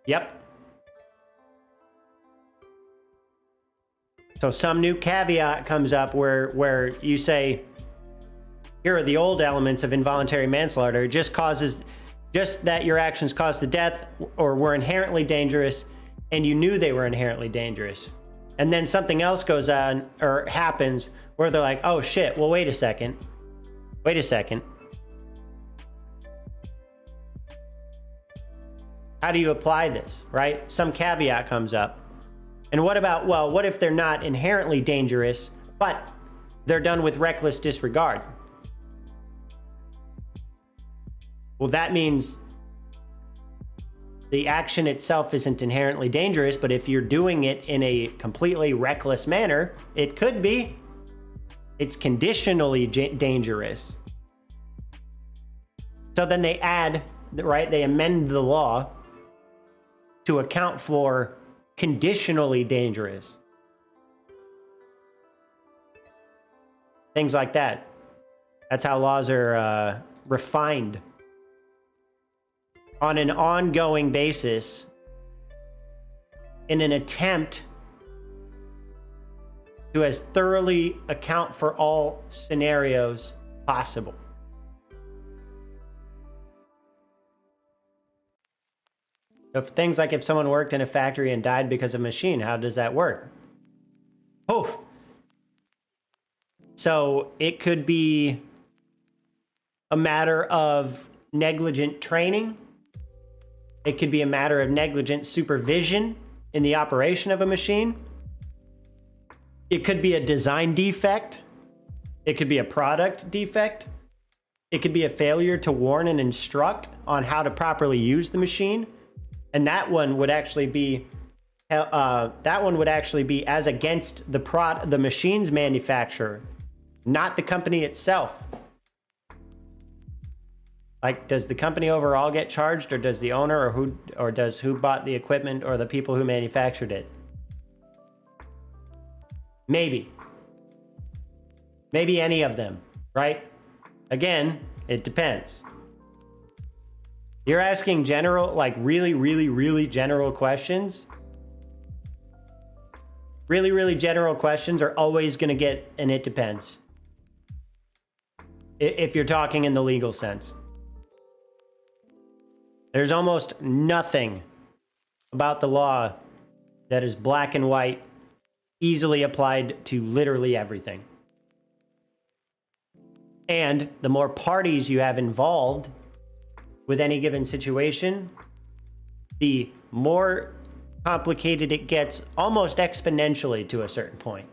Yep. So some new caveat comes up where you say, here are the old elements of involuntary manslaughter. It just that your actions caused the death or were inherently dangerous and you knew they were inherently dangerous. And then something else goes on or happens where they're like, oh shit, well, wait a second. How do you apply this, right? Some caveat comes up. And what if they're not inherently dangerous, but they're done with reckless disregard? Well, that means the action itself isn't inherently dangerous, but if you're doing it in a completely reckless manner, it could be. It's conditionally dangerous. So then they amend the law to account for conditionally dangerous. Things like that. That's how laws are refined on an ongoing basis in an attempt to as thoroughly account for all scenarios possible. So things like if someone worked in a factory and died because of a machine, how does that work? Oh, so it could be a matter of negligent training. It could be a matter of negligent supervision in the operation of a machine. It could be a design defect It could be a product defect. It could be a failure to warn and instruct on how to properly use the machine. And that one would actually be as against the machine's manufacturer, not the company itself. Like, does the company overall get charged, or does the owner, or does who bought the equipment, or the people who manufactured it? Maybe any of them, right? Again, it depends. You're asking general, like really general questions. Really general questions are always going to get an it depends. If you're talking in the legal sense. There's almost nothing about the law that is black and white, easily applied to literally everything. And the more parties you have involved with any given situation, the more complicated it gets, almost exponentially to a certain point.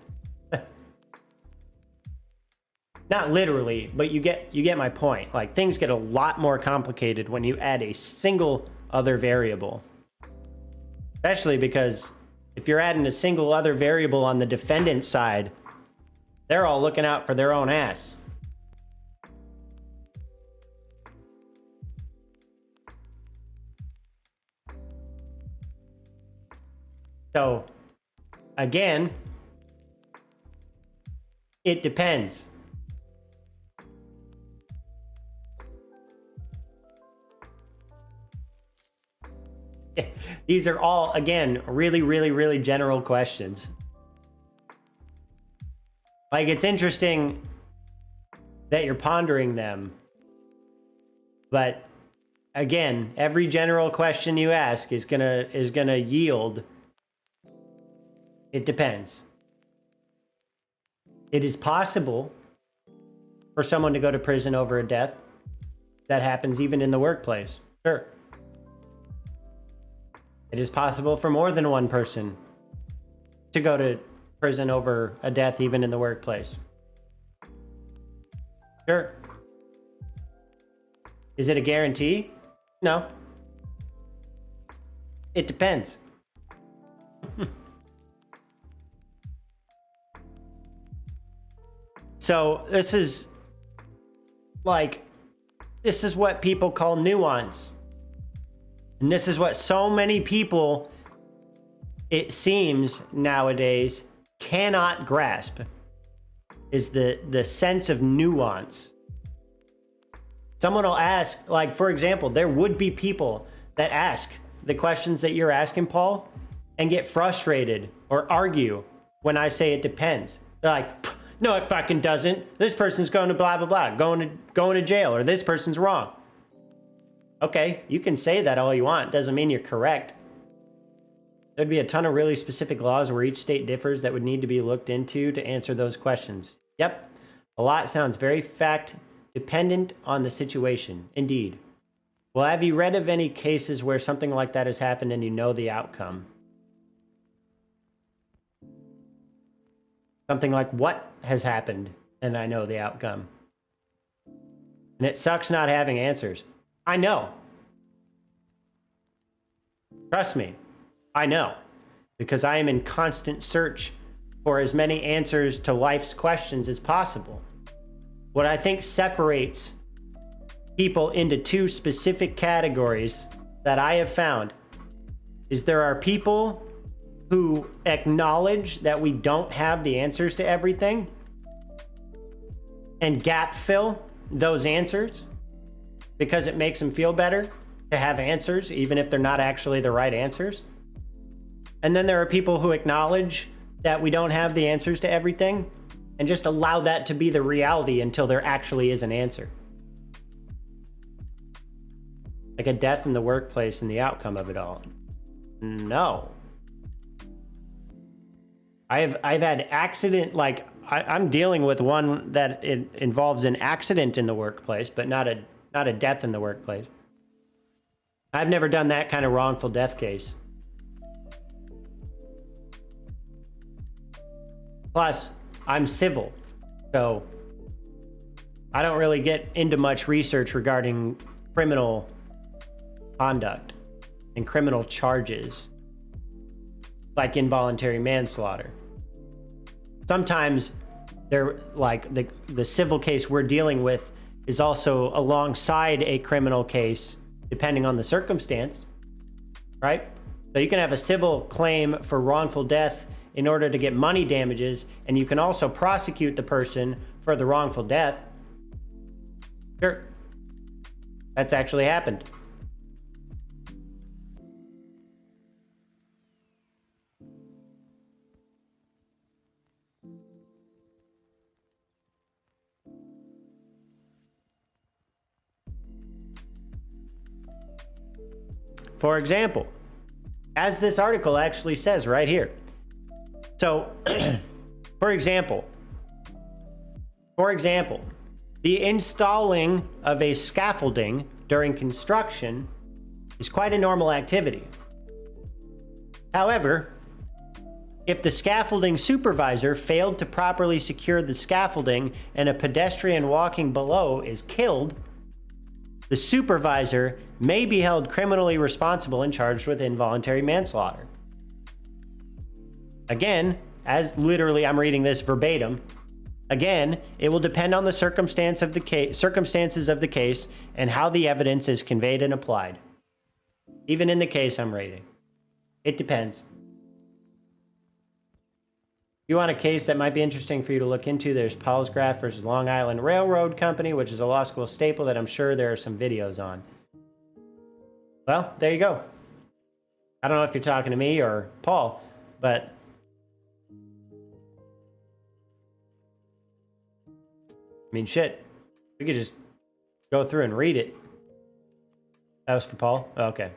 Not literally, but you get my point. Like, things get a lot more complicated when you add a single other variable. Especially because if you're adding a single other variable on the defendant's side, they're all looking out for their own ass. So, again, it depends. These are all, again, really general questions. Like, it's interesting that you're pondering them. But, again, every general question you ask is gonna yield. It depends. It is possible for someone to go to prison over a death. That happens even in the workplace. Sure. It is possible for more than one person to go to prison over a death even in the workplace. Sure. Is it a guarantee? No. It depends. So this is what people call nuance. And this is what so many people, it seems nowadays, cannot grasp, is the sense of nuance. Someone will ask, like, for example, there would be people that ask the questions that you're asking, Paul, and get frustrated or argue when I say it depends. They're like, no, it fucking doesn't. This person's going to blah, blah, blah, going to jail, or this person's wrong. Okay, you can say that all you want. Doesn't mean you're correct. There'd be a ton of really specific laws where each state differs that would need to be looked into to answer those questions. Yep, a lot sounds very fact dependent on the situation. Indeed. Well, have you read of any cases where something like that has happened and you know the outcome? Something like what has happened and I know the outcome. And it sucks not having answers. I know. Trust me, I know. Because I am in constant search for as many answers to life's questions as possible. What I think separates people into two specific categories that I have found is there are people who acknowledge that we don't have the answers to everything and gap fill those answers because it makes them feel better to have answers, even if they're not actually the right answers. And then there are people who acknowledge that we don't have the answers to everything and just allow that to be the reality until there actually is an answer. Like a death in the workplace and the outcome of it all. No. I've had accident, like I'm dealing with one that it involves an accident in the workplace, but not a death in the workplace. I've never done that kind of wrongful death case. Plus, I'm civil, so I don't really get into much research regarding criminal conduct and criminal charges like involuntary manslaughter. Sometimes they're like the civil case we're dealing with is also alongside a criminal case, depending on the circumstance, right? So you can have a civil claim for wrongful death in order to get money damages, and you can also prosecute the person for the wrongful death. Sure. That's actually happened. For example, as this article actually says right here. So, for example, the installing of a scaffolding during construction is quite a normal activity. However, if the scaffolding supervisor failed to properly secure the scaffolding and a pedestrian walking below is killed, the supervisor may be held criminally responsible and charged with involuntary manslaughter. Again, as literally I'm reading this verbatim, again, it will depend on the circumstances of the case and how the evidence is conveyed and applied. Even in the case I'm reading, it depends. If you want a case that might be interesting for you to look into, there's Palsgraf versus Long Island Railroad Company, which is a law school staple that I'm sure there are some videos on. Well, there you go. I don't know if you're talking to me or Paul, but I mean, shit. We could just go through and read it. That was for Paul? Oh, okay.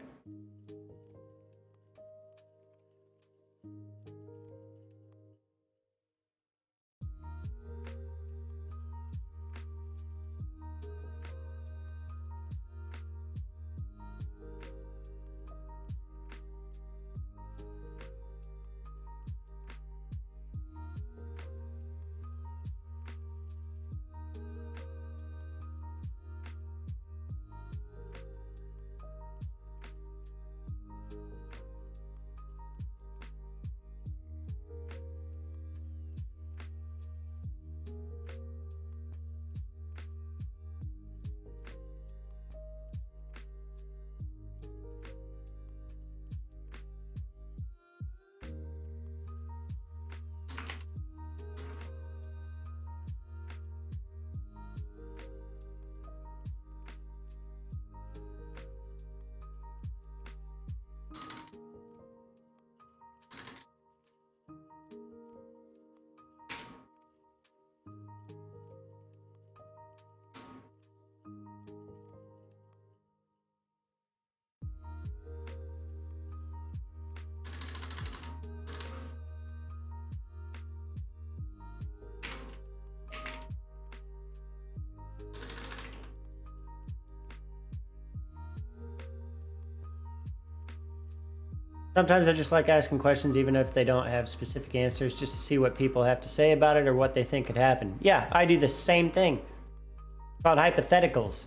Sometimes I just like asking questions, even if they don't have specific answers, just to see what people have to say about it or what they think could happen. Yeah, I do the same thing. It's called hypotheticals.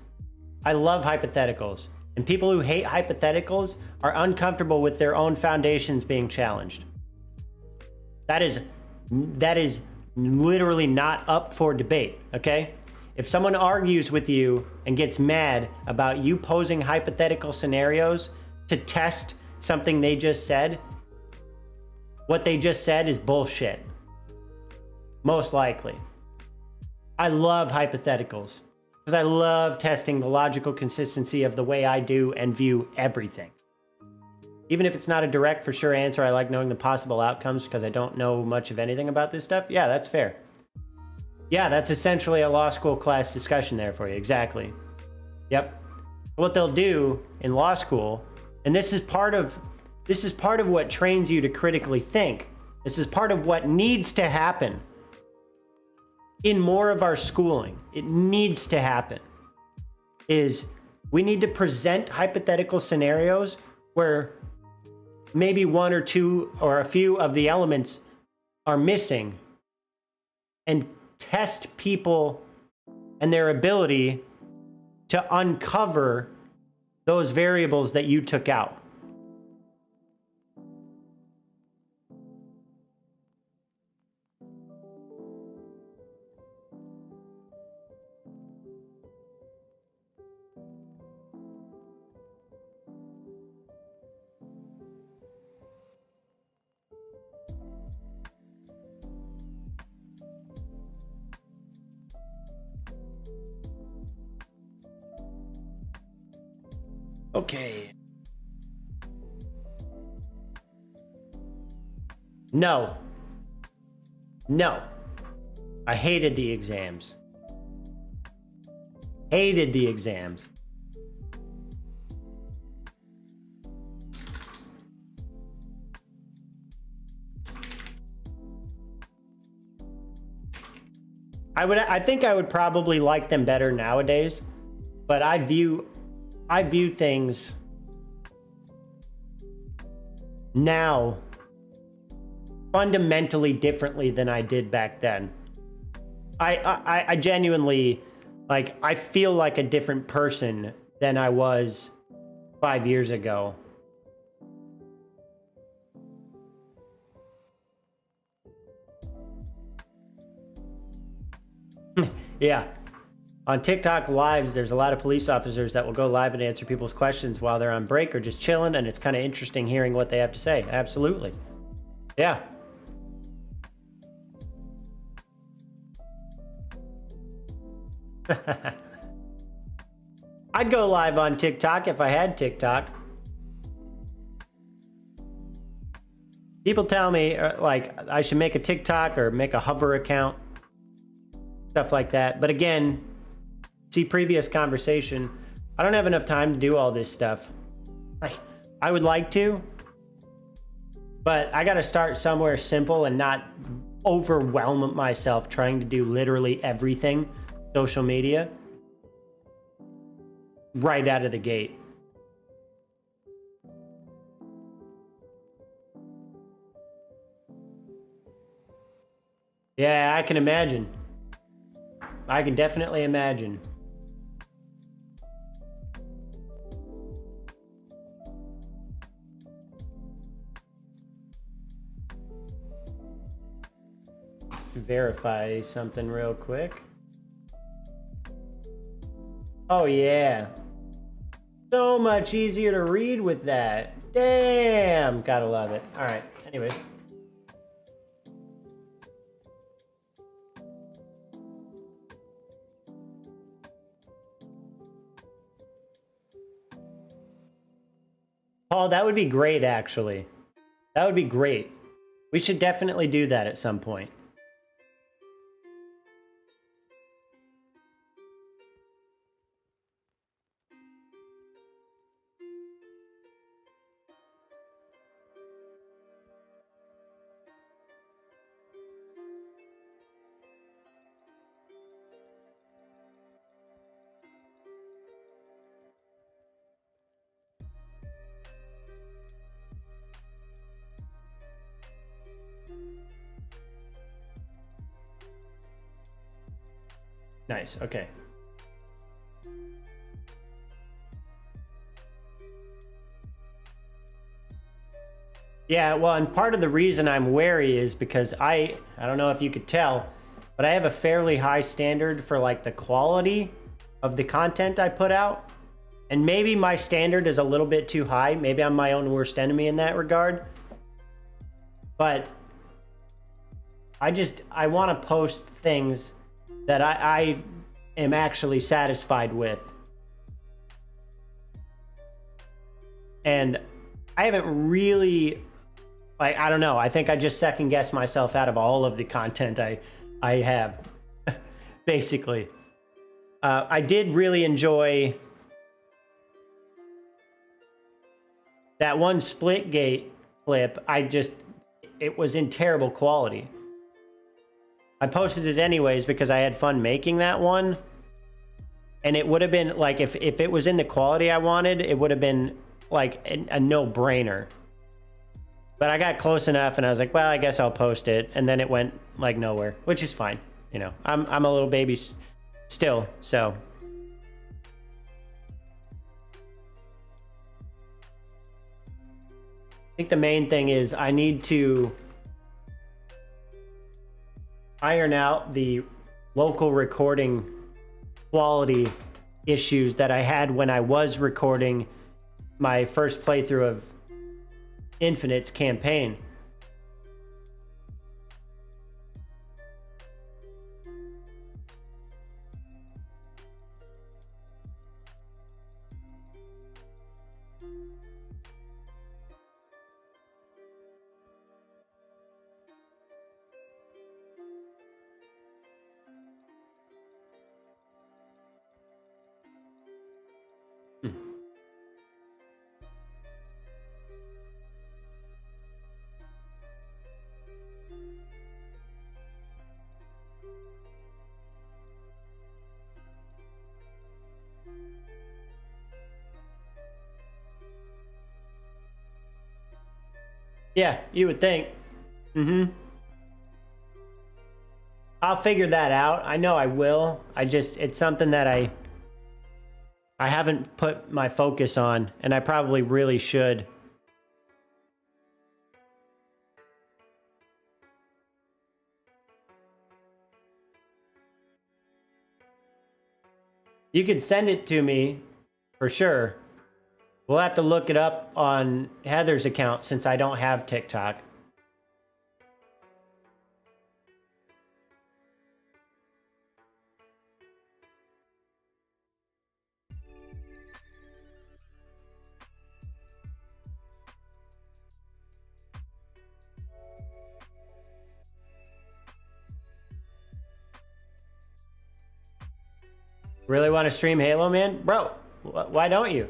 I love hypotheticals. And people who hate hypotheticals are uncomfortable with their own foundations being challenged. That is literally not up for debate, okay? If someone argues with you and gets mad about you posing hypothetical scenarios to test something they just said, what they just said is bullshit. Most likely. I love hypotheticals because I love testing the logical consistency of the way I do and view everything. Even if it's not a direct for sure answer, I like knowing the possible outcomes because I don't know much of anything about this stuff. Yeah, that's fair. Yeah, that's essentially a law school class discussion there for you. Exactly. Yep. What they'll do in law school, and this is part of what trains you to critically think. This is part of what needs to happen in more of our schooling. It needs to happen. Is we need to present hypothetical scenarios where maybe one or two or a few of the elements are missing and test people and their ability to uncover those variables that you took out. Okay. No. No. I hated the exams. Hated the exams. I think I would probably like them better nowadays, but I view things now fundamentally differently than I did back then. I genuinely, like, I feel like a different person than I was 5 years ago. Yeah. On TikTok lives, there's a lot of police officers that will go live and answer people's questions while they're on break or just chilling, and it's kind of interesting hearing what they have to say. Absolutely. Yeah. I'd go live on TikTok if I had TikTok. People tell me, like, I should make a TikTok or make a hover account. Stuff like that. But again, see previous conversation, I don't have enough time to do all this stuff. I would like to, but I got to start somewhere simple and not overwhelm myself trying to do literally everything social media right out of the gate. Yeah, I can imagine. I can definitely imagine. Verify something real quick. Oh yeah. So much easier to read with that. Damn, gotta love it. All right, anyways. Paul, that would be great, actually. That would be great. We should definitely do that at some point. Nice, okay. Yeah, well, and part of the reason I'm wary is because I don't know if you could tell, but I have a fairly high standard for like the quality of the content I put out. And maybe my standard is a little bit too high. Maybe I'm my own worst enemy in that regard. But I want to post things that I am actually satisfied with. And I haven't really, like, I don't know. I think I just second guess myself out of all of the content I have, basically. I did really enjoy that one Splitgate clip. It was in terrible quality. I posted it anyways because I had fun making that one. And it would have been like, if it was in the quality I wanted, it would have been like a no-brainer. But I got close enough and I was like, well, I guess I'll post it. And then it went like nowhere, which is fine. You know, I'm a little baby still, so. I think the main thing is I need to iron out the local recording quality issues that I had when I was recording my first playthrough of Infinite's campaign. Yeah, you would think. I'll figure that out. I know I will. It's something that I haven't put my focus on, and I probably really should. You can send it to me for sure. We'll have to look it up on Heather's account since I don't have TikTok. Really want to stream Halo, man? Bro, why don't you?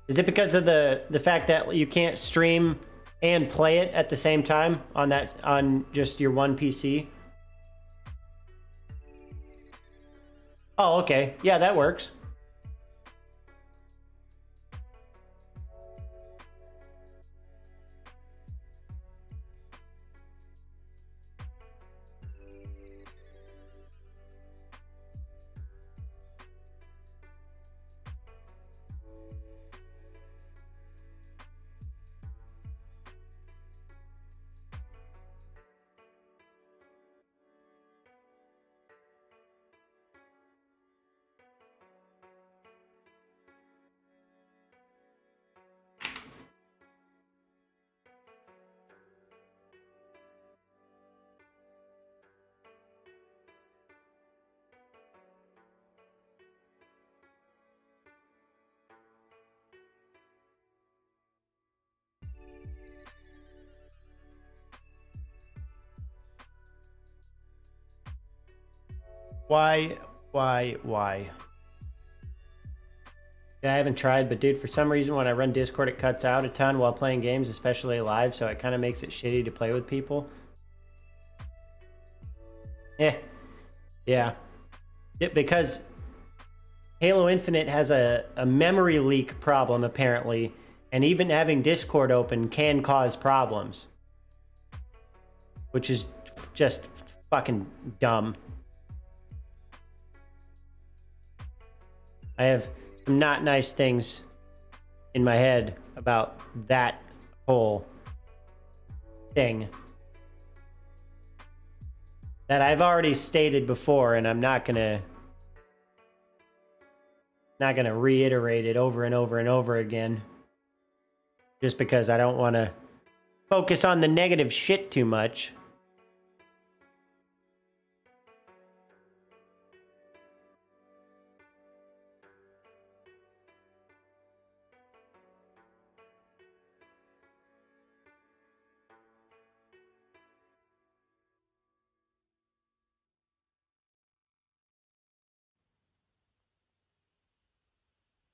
Is it because of the fact that you can't stream and play it at the same time on just your one PC? Oh, okay. Yeah, that works. Why? Yeah, I haven't tried, but dude, for some reason when I run Discord, it cuts out a ton while playing games, especially live, so it kind of makes it shitty to play with people. Yeah. Because Halo Infinite has a memory leak problem, apparently, and even having Discord open can cause problems. Which is just fucking dumb. I have some not nice things in my head about that whole thing that I've already stated before, and I'm not gonna reiterate it over and over and over again just because I don't want to focus on the negative shit too much.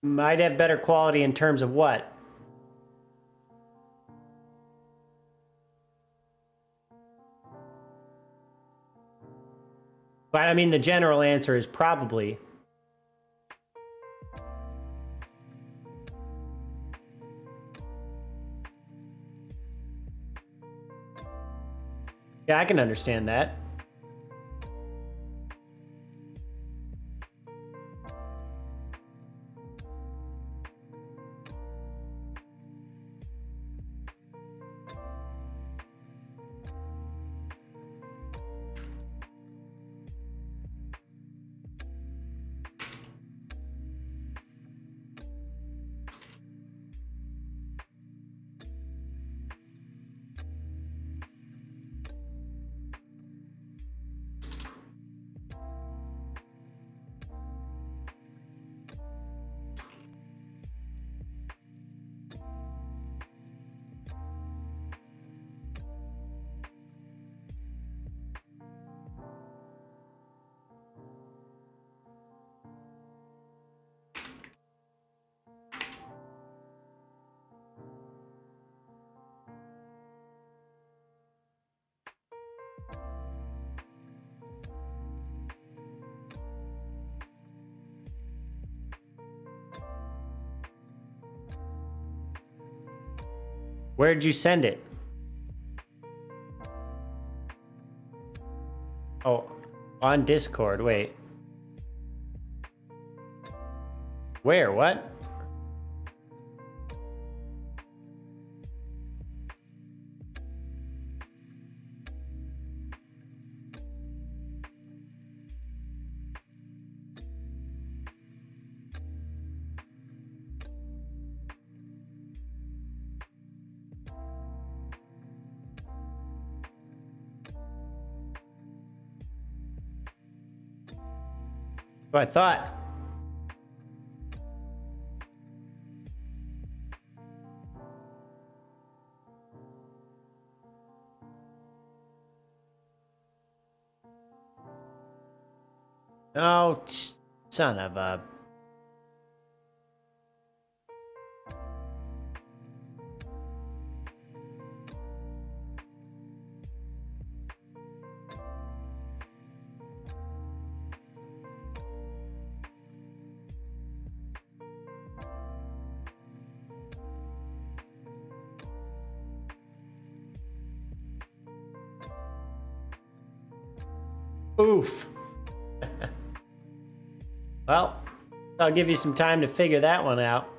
Might have better quality in terms of what? But I mean, the general answer is probably. Yeah, I can understand that. Where'd you send it? Oh, on Discord. Wait. Where? What? I thought. Oh, son of a. Oof. Well, I'll give you some time to figure that one out.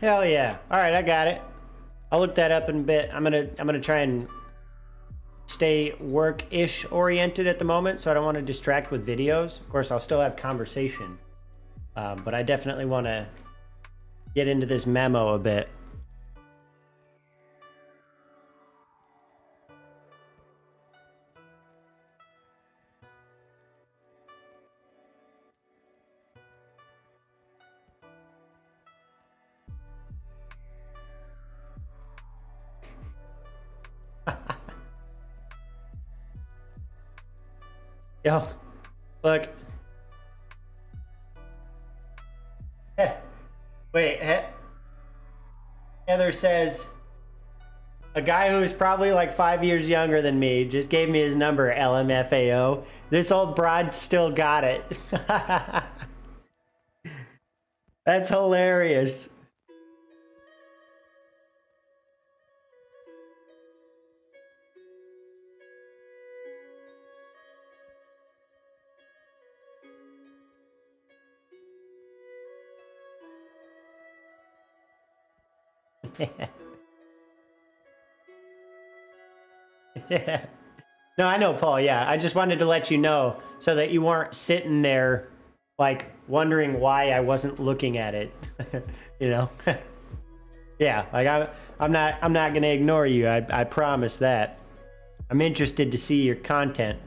Hell yeah. All right, I got it. I'll look that up in a bit. I'm gonna try and stay work-ish oriented at the moment, so I don't want to distract with videos. Of course, I'll still have conversation, but I definitely want to get into this memo a bit. Yo, look. Wait, Heather says, a guy who is probably like 5 years younger than me just gave me his number, LMFAO. This old broad still got it. That's hilarious. Yeah. No, I know, Paul. Yeah, I just wanted to let you know so that you weren't sitting there, like wondering why I wasn't looking at it. You know. Yeah, like I'm not gonna ignore you. I promise that. I'm interested to see your content,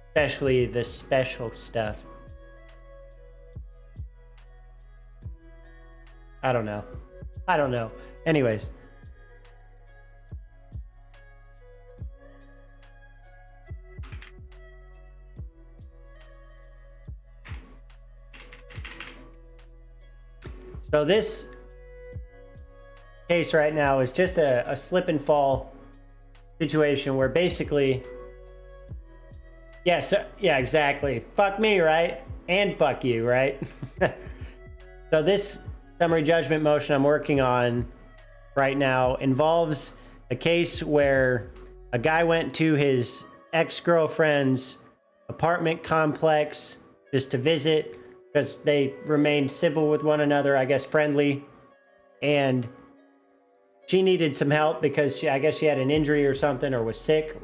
especially the special stuff. I don't know. Anyways. So this case right now is just a slip and fall situation where basically, yeah, exactly. Fuck me, right? And fuck you, right? So this summary judgment motion I'm working on right now involves a case where a guy went to his ex-girlfriend's apartment complex just to visit because they remained civil with one another, I guess friendly, and she needed some help because I guess she had an injury or something or was sick.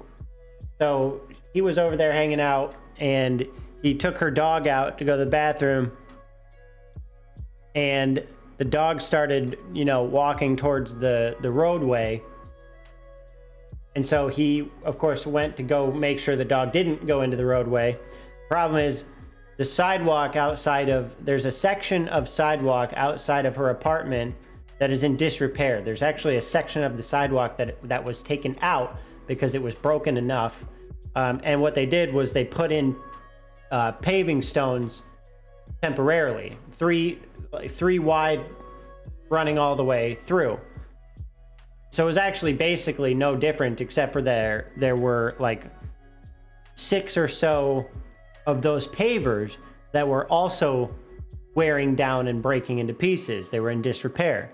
So he was over there hanging out and he took her dog out to go to the bathroom, and the dog started, walking towards the roadway. And so he, of course, went to go make sure the dog didn't go into the roadway. Problem is, the sidewalk there's a section of sidewalk outside of her apartment that is in disrepair. There's actually a section of the sidewalk that was taken out because it was broken enough. And what they did was they put in paving stones temporarily, three wide, running all the way through. So it was actually basically no different, except for there were like 6 or so of those pavers that were also wearing down and breaking into pieces. They were in disrepair.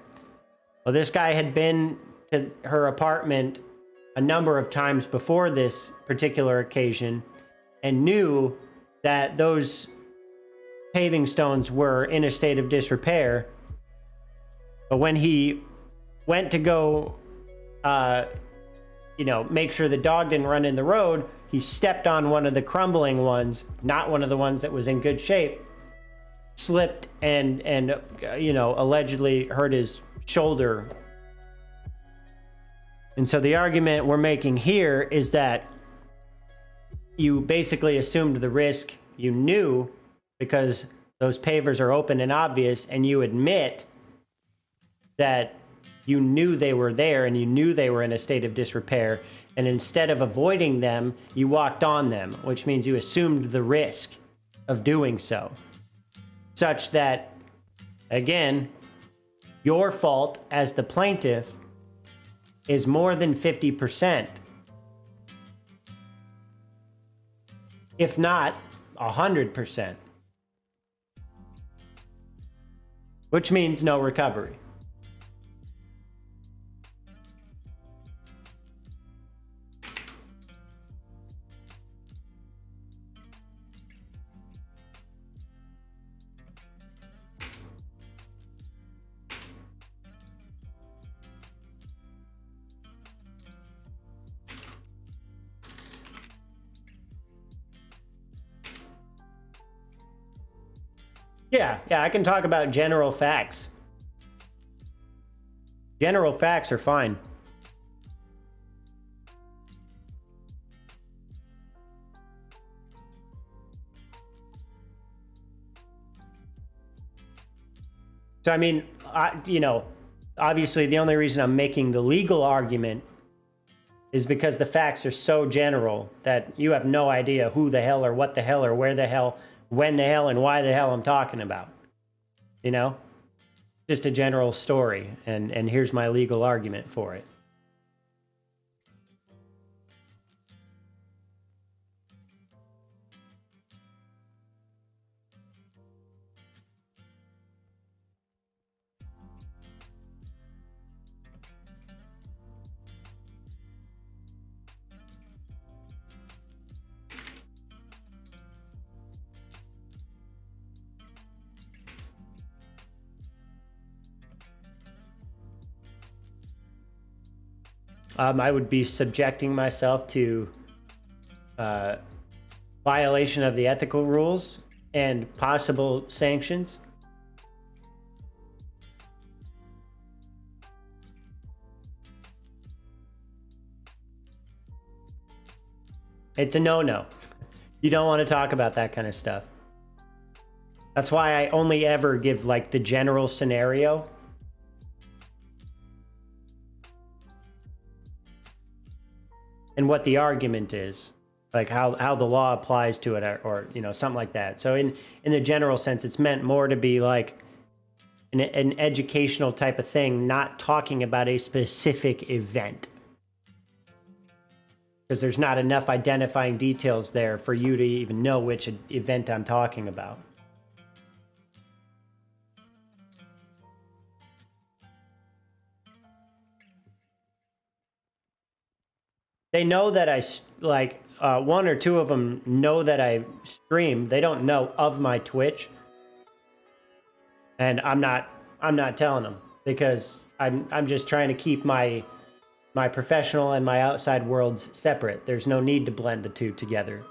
Well, this guy had been to her apartment a number of times before this particular occasion and knew that those paving stones were in a state of disrepair. But when he went to go, make sure the dog didn't run in the road, he stepped on one of the crumbling ones, not one of the ones that was in good shape, slipped and allegedly hurt his shoulder. And so the argument we're making here is that you basically assumed the risk. You knew because those pavers are open and obvious, and you admit that you knew they were there and you knew they were in a state of disrepair, and instead of avoiding them, you walked on them, which means you assumed the risk of doing so, such that, again, your fault as the plaintiff is more than 50%, if not 100%, which means no recovery. Yeah, I can talk about general facts. General facts are fine. So, I mean, obviously the only reason I'm making the legal argument is because the facts are so general that you have no idea who the hell or what the hell or where the hell, when the hell, and why the hell I'm talking about. Just a general story, and here's my legal argument for it. I would be subjecting myself to violation of the ethical rules and possible sanctions. It's a no-no. You don't want to talk about that kind of stuff. That's why I only ever give like the general scenario. And what the argument is, like how the law applies to it, or you know, something like that. So in the general sense, it's meant more to be like an educational type of thing, not talking about a specific event. Because there's not enough identifying details there for you to even know which event I'm talking about. They know that I like one or two of them know that I stream. They don't know of my Twitch, and I'm not telling them because I'm just trying to keep my professional and my outside worlds separate. There's no need to blend the two together.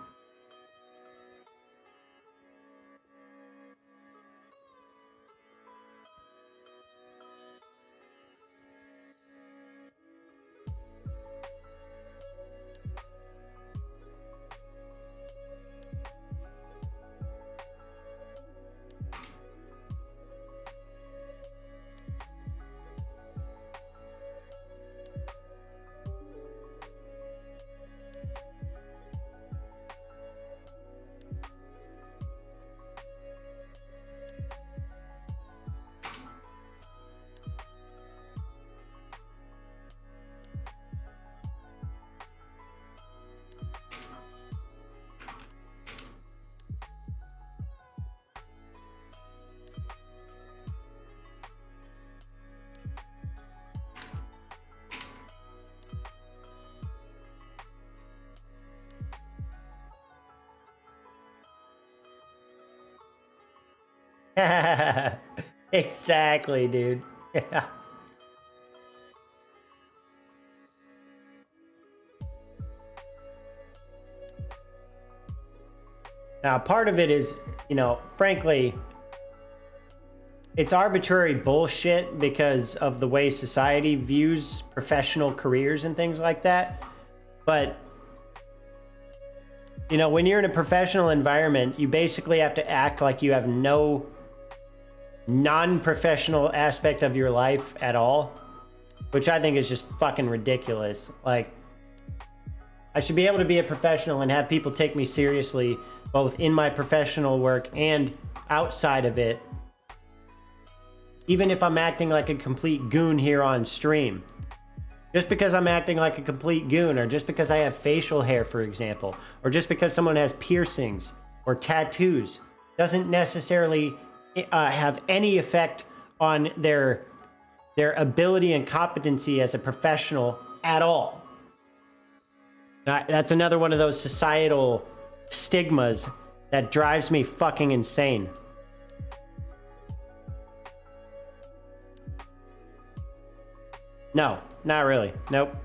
Exactly, dude. Yeah. Now, part of it is, you know, frankly, it's arbitrary bullshit because of the way society views professional careers and things like that. But, you know, when you're in a professional environment, you basically have to act like you have no non-professional aspect of your life at all, which I think is just fucking ridiculous. Like, I should be able to be a professional and have people take me seriously, both in my professional work and outside of it, even if I'm acting like a complete goon here on stream. Just because I'm acting like a complete goon, or just because I have facial hair, for example, or just because someone has piercings or tattoos, doesn't necessarily have any effect on their ability and competency as a professional at all. That's another one of those societal stigmas that drives me fucking insane. No, not really. Nope.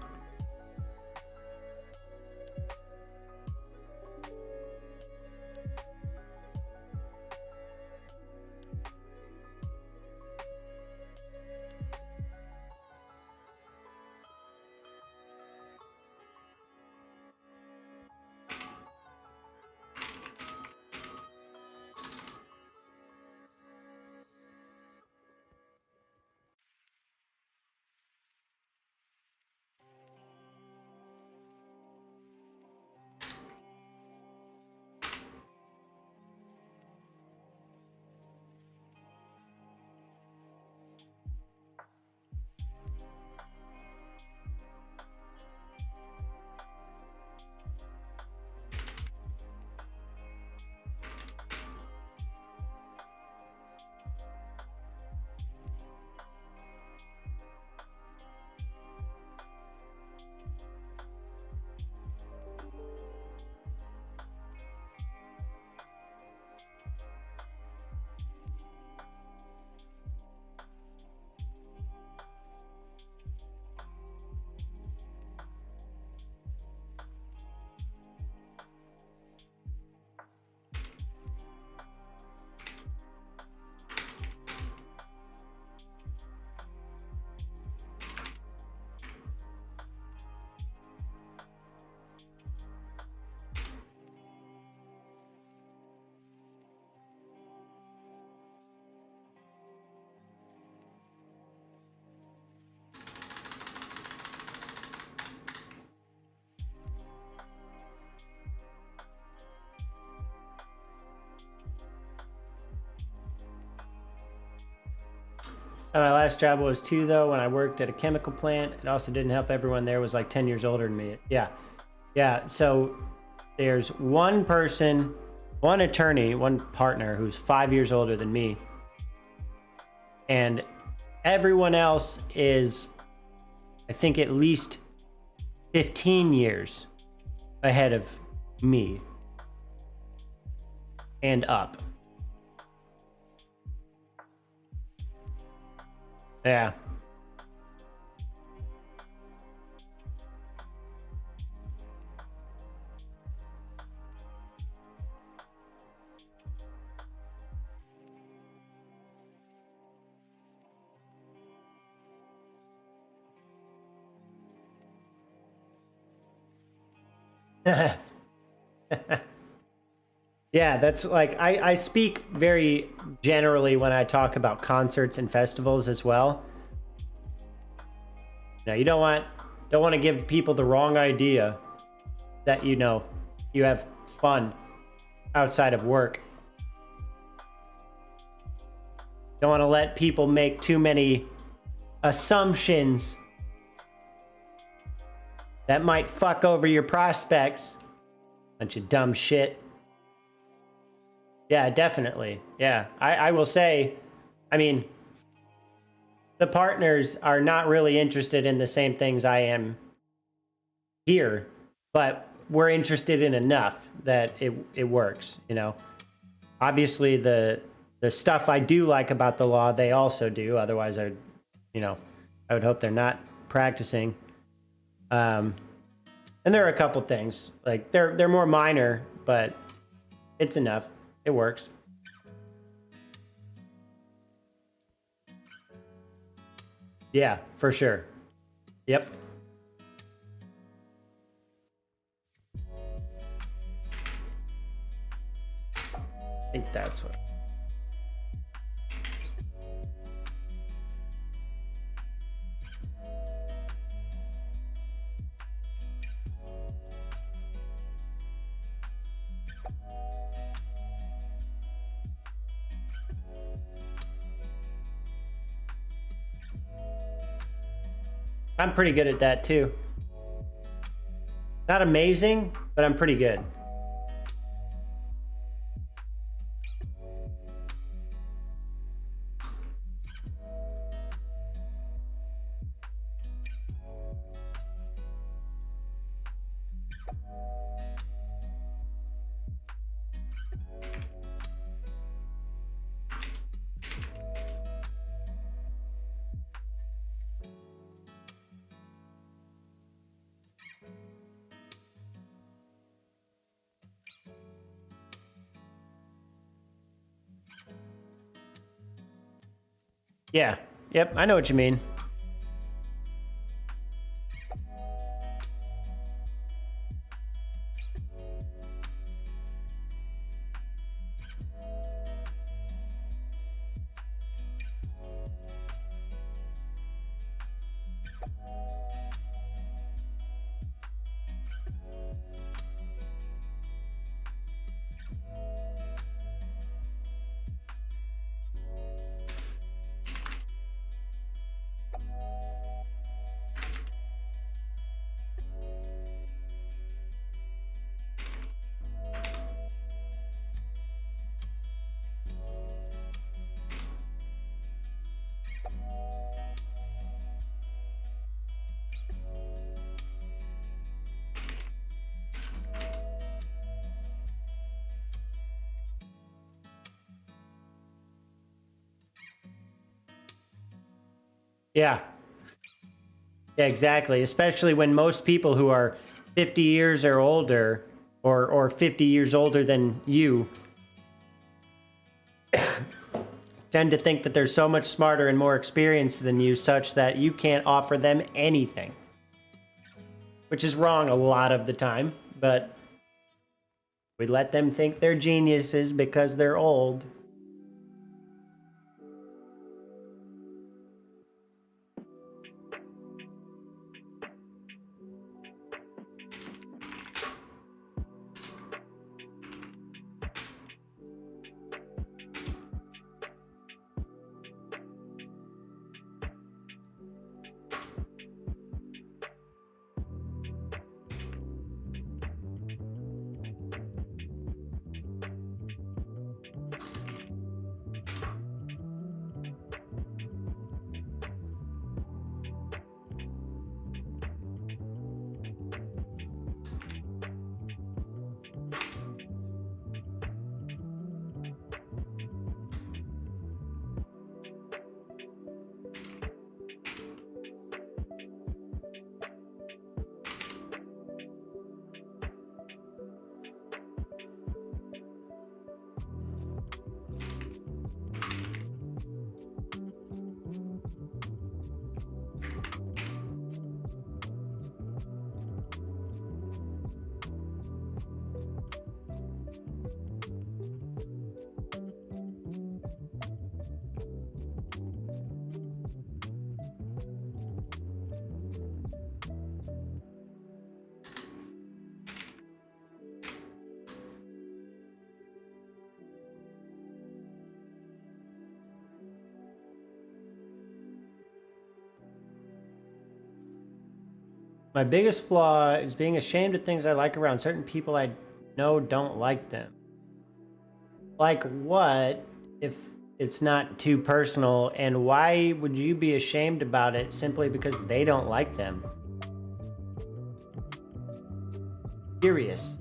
My last job was 2 though. When I worked at a chemical plant, it also didn't help. Everyone there was like 10 years older than me. Yeah. So there's one person, one attorney, one partner who's 5 years older than me, and everyone else is, I think, at least 15 years ahead of me and up. Yeah. Yeah, that's like I speak very generally when I talk about concerts and festivals as well. Now you don't want to give people the wrong idea that you have fun outside of work. Don't want to let people make too many assumptions that might fuck over your prospects. Bunch of dumb shit. Yeah, definitely. Yeah, I will say, I mean, the partners are not really interested in the same things I am here, but we're interested in enough that it works, Obviously, the stuff I do like about the law, they also do. Otherwise, I would hope they're not practicing. And there are a couple things, like they're more minor, but it's enough. It works. Yeah, for sure. Yep. I think that's what. I'm pretty good at that too. Not amazing, but I'm pretty good. Yeah. Yep, I know what you mean. Yeah. Yeah, exactly. Especially when most people who are 50 years or older, or 50 years older than you, tend to think that they're so much smarter and more experienced than you, such that you can't offer them anything. Which is wrong a lot of the time, but we let them think they're geniuses because they're old. My biggest flaw is being ashamed of things I like around certain people I know don't like them. Like what if it's not too personal, and why would you be ashamed about it simply because they don't like them? Curious.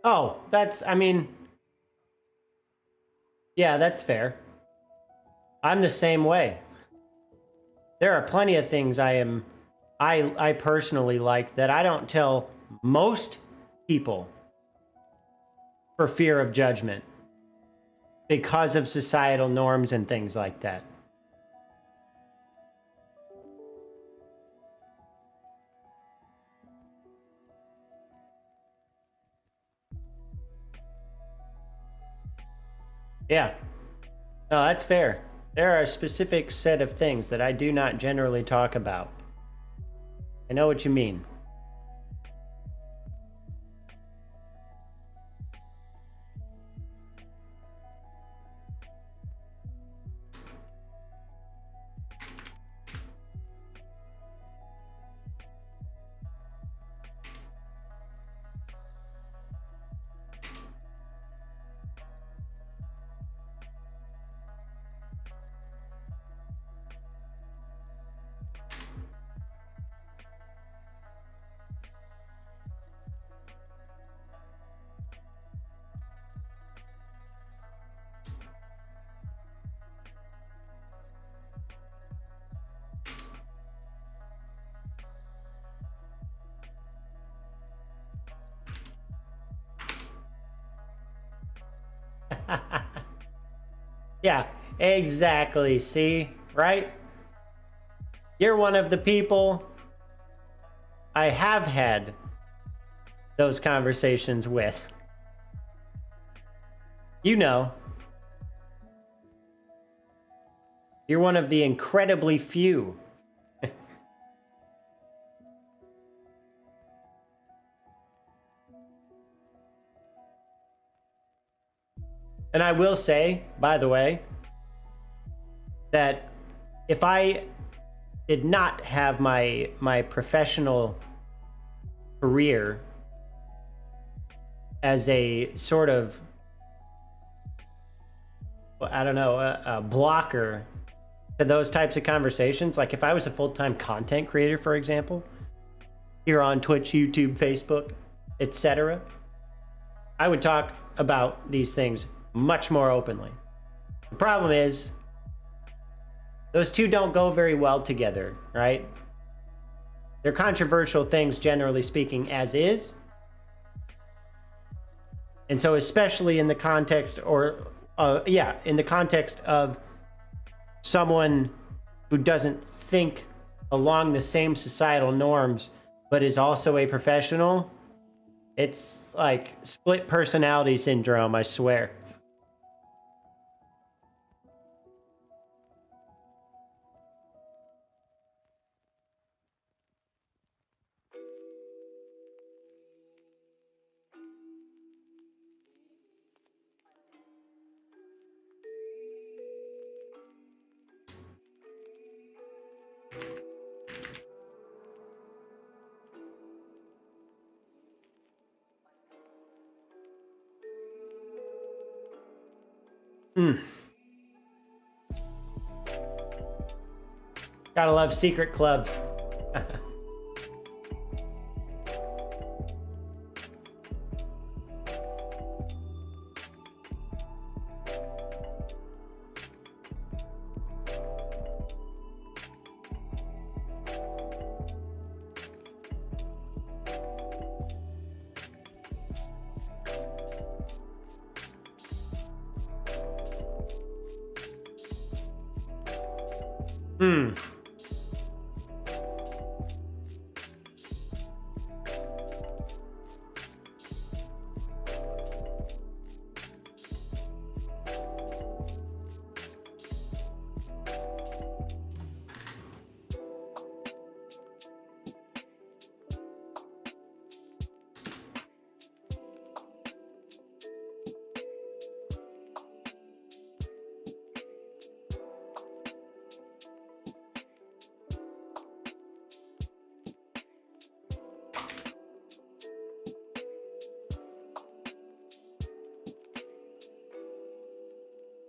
Oh, I mean, yeah, that's fair. I'm the same way. There are plenty of things I personally like that I don't tell most people for fear of judgment because of societal norms and things like that. Yeah. No, that's fair. There are a specific set of things that I do not generally talk about. I know what you mean. Yeah, exactly. See, right? You're one of the people I have had those conversations with. You know, you're one of the incredibly few. And I will say, by the way, that if I did not have my professional career as a sort of, I don't know, a blocker to those types of conversations, like if I was a full-time content creator, for example, here on Twitch, YouTube, Facebook, etc., I would talk about these things much more openly. The problem is, those two don't go very well together, right? They're controversial things, generally speaking, as is. And so, especially in the context, in the context of someone who doesn't think along the same societal norms, but is also a professional, it's like split personality syndrome, I swear. Gotta love secret clubs.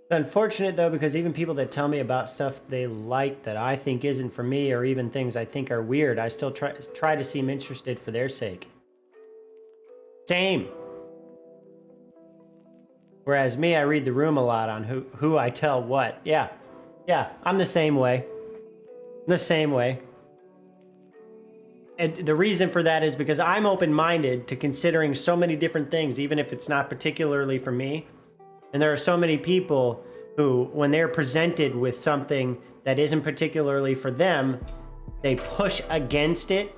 It's unfortunate though, because even people that tell me about stuff they like that I think isn't for me, or even things I think are weird, I still try to seem interested for their sake. Same. Whereas me, I read the room a lot on who I tell what. Yeah, I'm the same way. The same way. And the reason for that is because I'm open-minded to considering so many different things, even if it's not particularly for me. And there are so many people who, when they're presented with something that isn't particularly for them, they push against it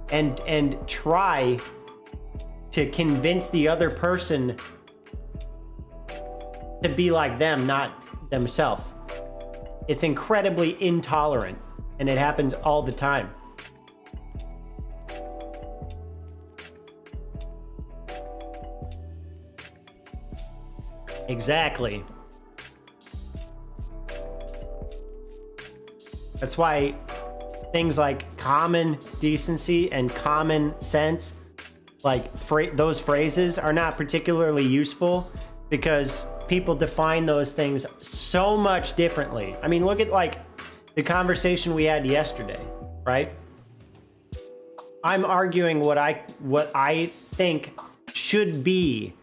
and try to convince the other person to be like them, not themselves. It's incredibly intolerant, and it happens all the time. Exactly. That's why things like common decency and common sense, like those phrases, are not particularly useful, because people define those things so much differently. I mean, look at like the conversation we had yesterday, right? I'm arguing what I think should be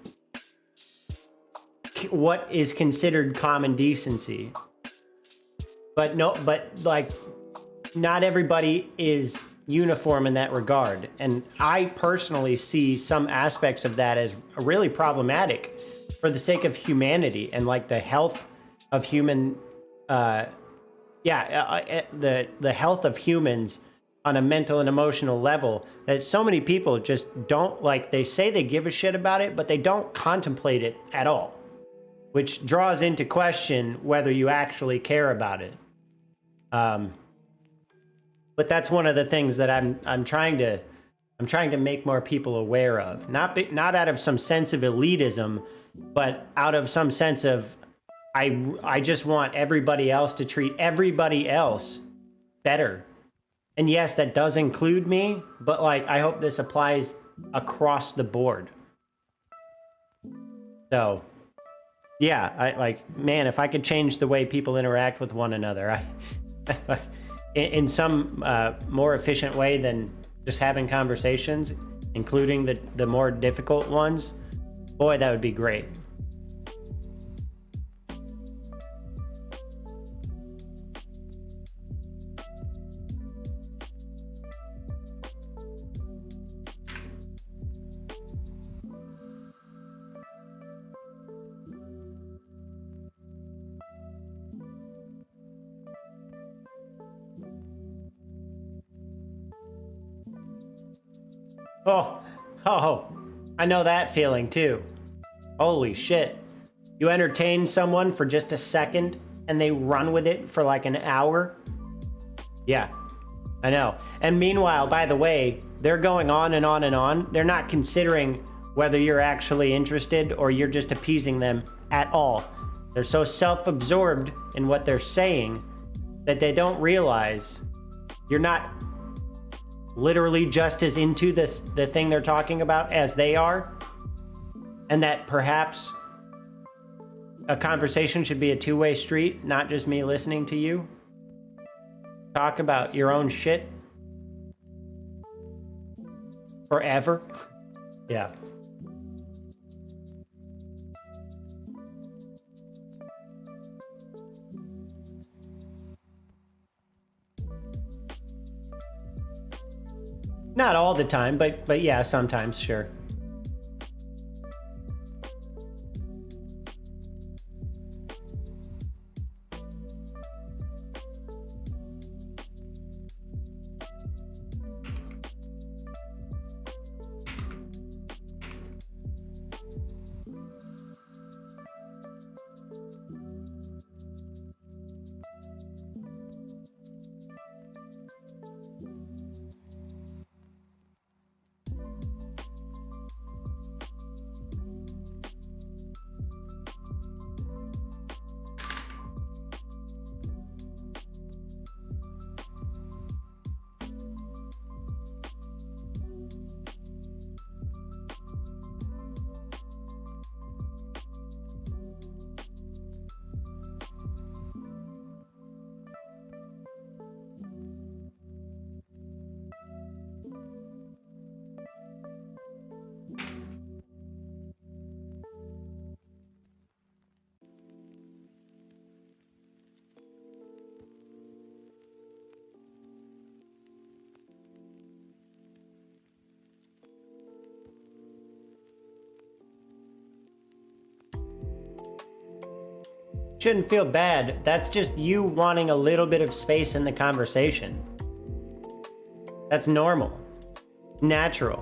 what is considered common decency. But like not everybody is uniform in that regard. And I personally see some aspects of that as really problematic for the sake of humanity and like the health of human, the health of humans on a mental and emotional level, that so many people just don't, like, they say they give a shit about it, but they don't contemplate it at all, which draws into question whether you actually care about it. But that's one of the things that I'm trying to make more people aware of, not out of some sense of elitism, but out of some sense of I just want everybody else to treat everybody else better. And yes, that does include me, but like I hope this applies across the board. So yeah, I like, man, if I could change the way people interact with one another, in some more efficient way than just having conversations, including the more difficult ones, boy, that would be great. Oh, I know that feeling too. Holy shit. You entertain someone for just a second and they run with it for like an hour? Yeah, I know. And meanwhile, by the way, they're going on and on and on. They're not considering whether you're actually interested or you're just appeasing them at all. They're so self-absorbed in what they're saying that they don't realize you're not literally just as into the thing they're talking about as they are, and that perhaps a conversation should be a two-way street, not just me listening to you talk about your own shit forever. Yeah. Not all the time, but yeah, sometimes, sure. Shouldn't feel bad. That's just you wanting a little bit of space in the conversation. That's normal. Natural.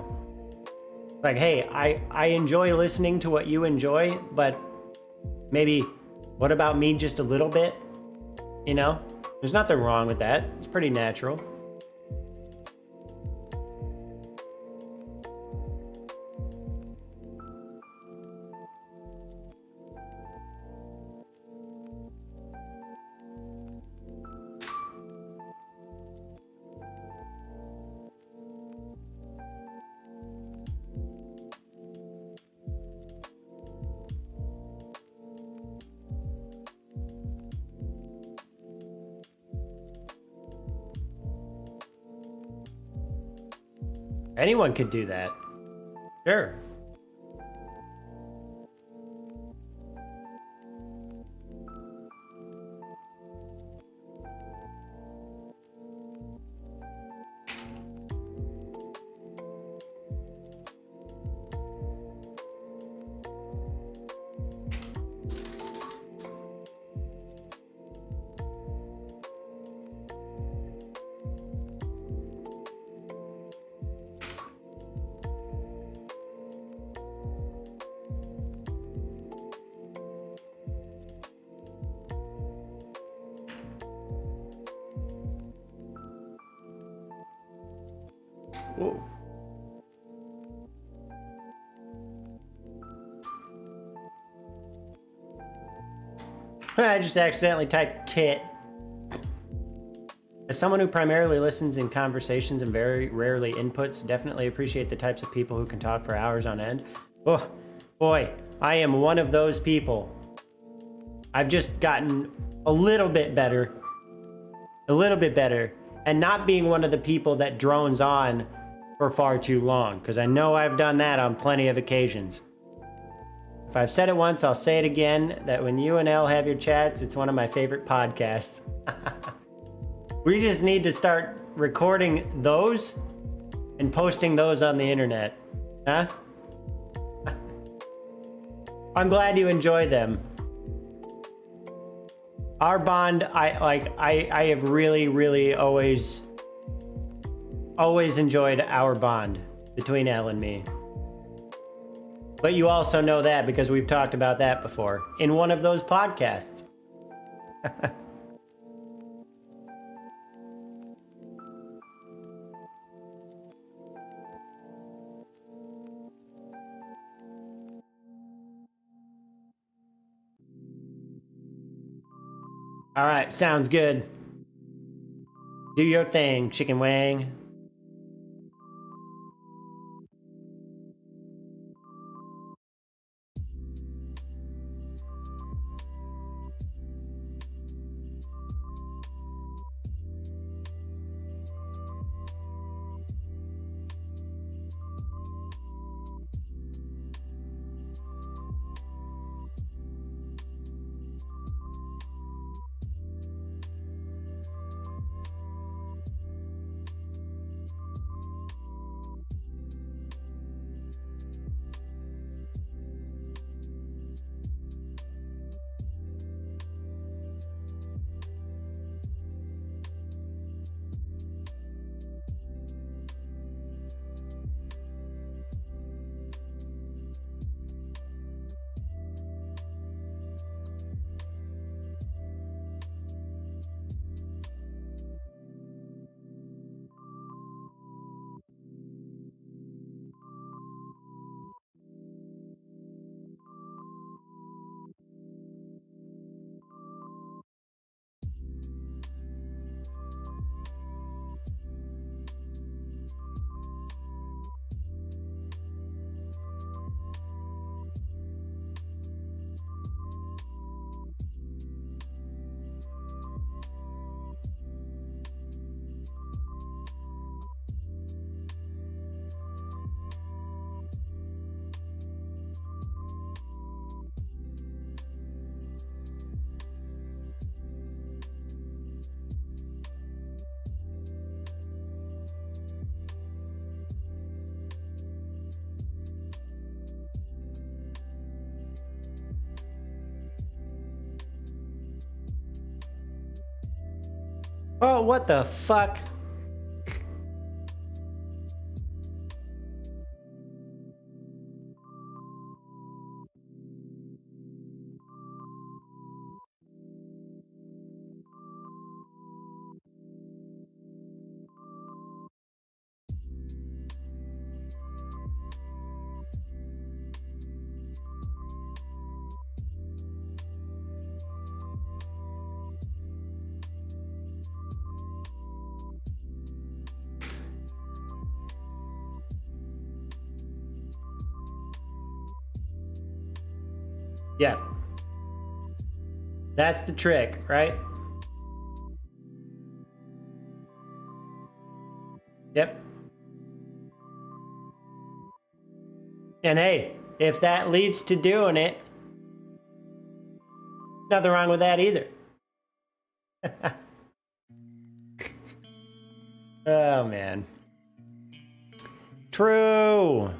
Like, hey, I enjoy listening to what you enjoy, but maybe what about me just a little bit? You know? There's nothing wrong with that. It's pretty natural. Anyone could do that. Sure. Whoa. I just accidentally typed tit. As someone who primarily listens in conversations and very rarely inputs, definitely appreciate the types of people who can talk for hours on end. Oh, boy, I am one of those people. I've just gotten a little bit better. A little bit better. And not being one of the people that drones on for far too long, because I know I've done that on plenty of occasions. If I've said it once, I'll say it again, that when you and Elle have your chats, it's one of my favorite podcasts. We just need to start recording those and posting those on the internet. Huh? I'm glad you enjoy them. Our bond, I have really always enjoyed our bond between Elle and me. But you also know that because we've talked about that before in one of those podcasts. All right, sounds good. Do your thing, chicken wing. Oh, what the fuck? Yeah. That's the trick, right? Yep. And hey, if that leads to doing it, nothing wrong with that either. Oh, man. True.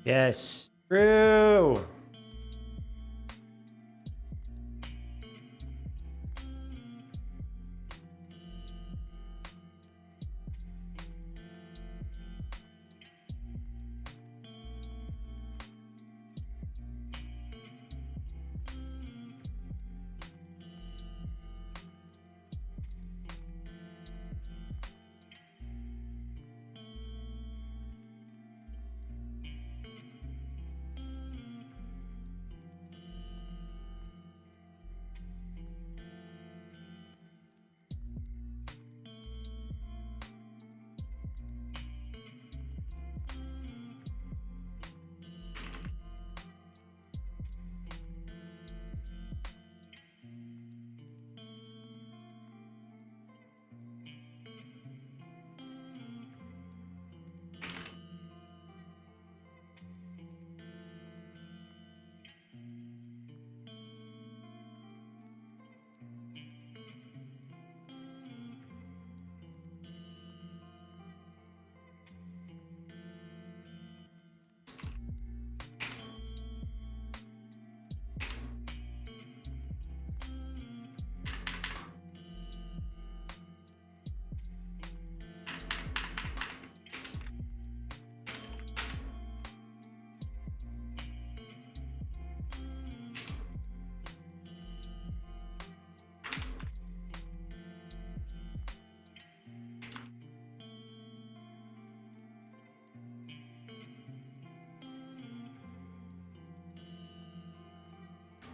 Yes. True.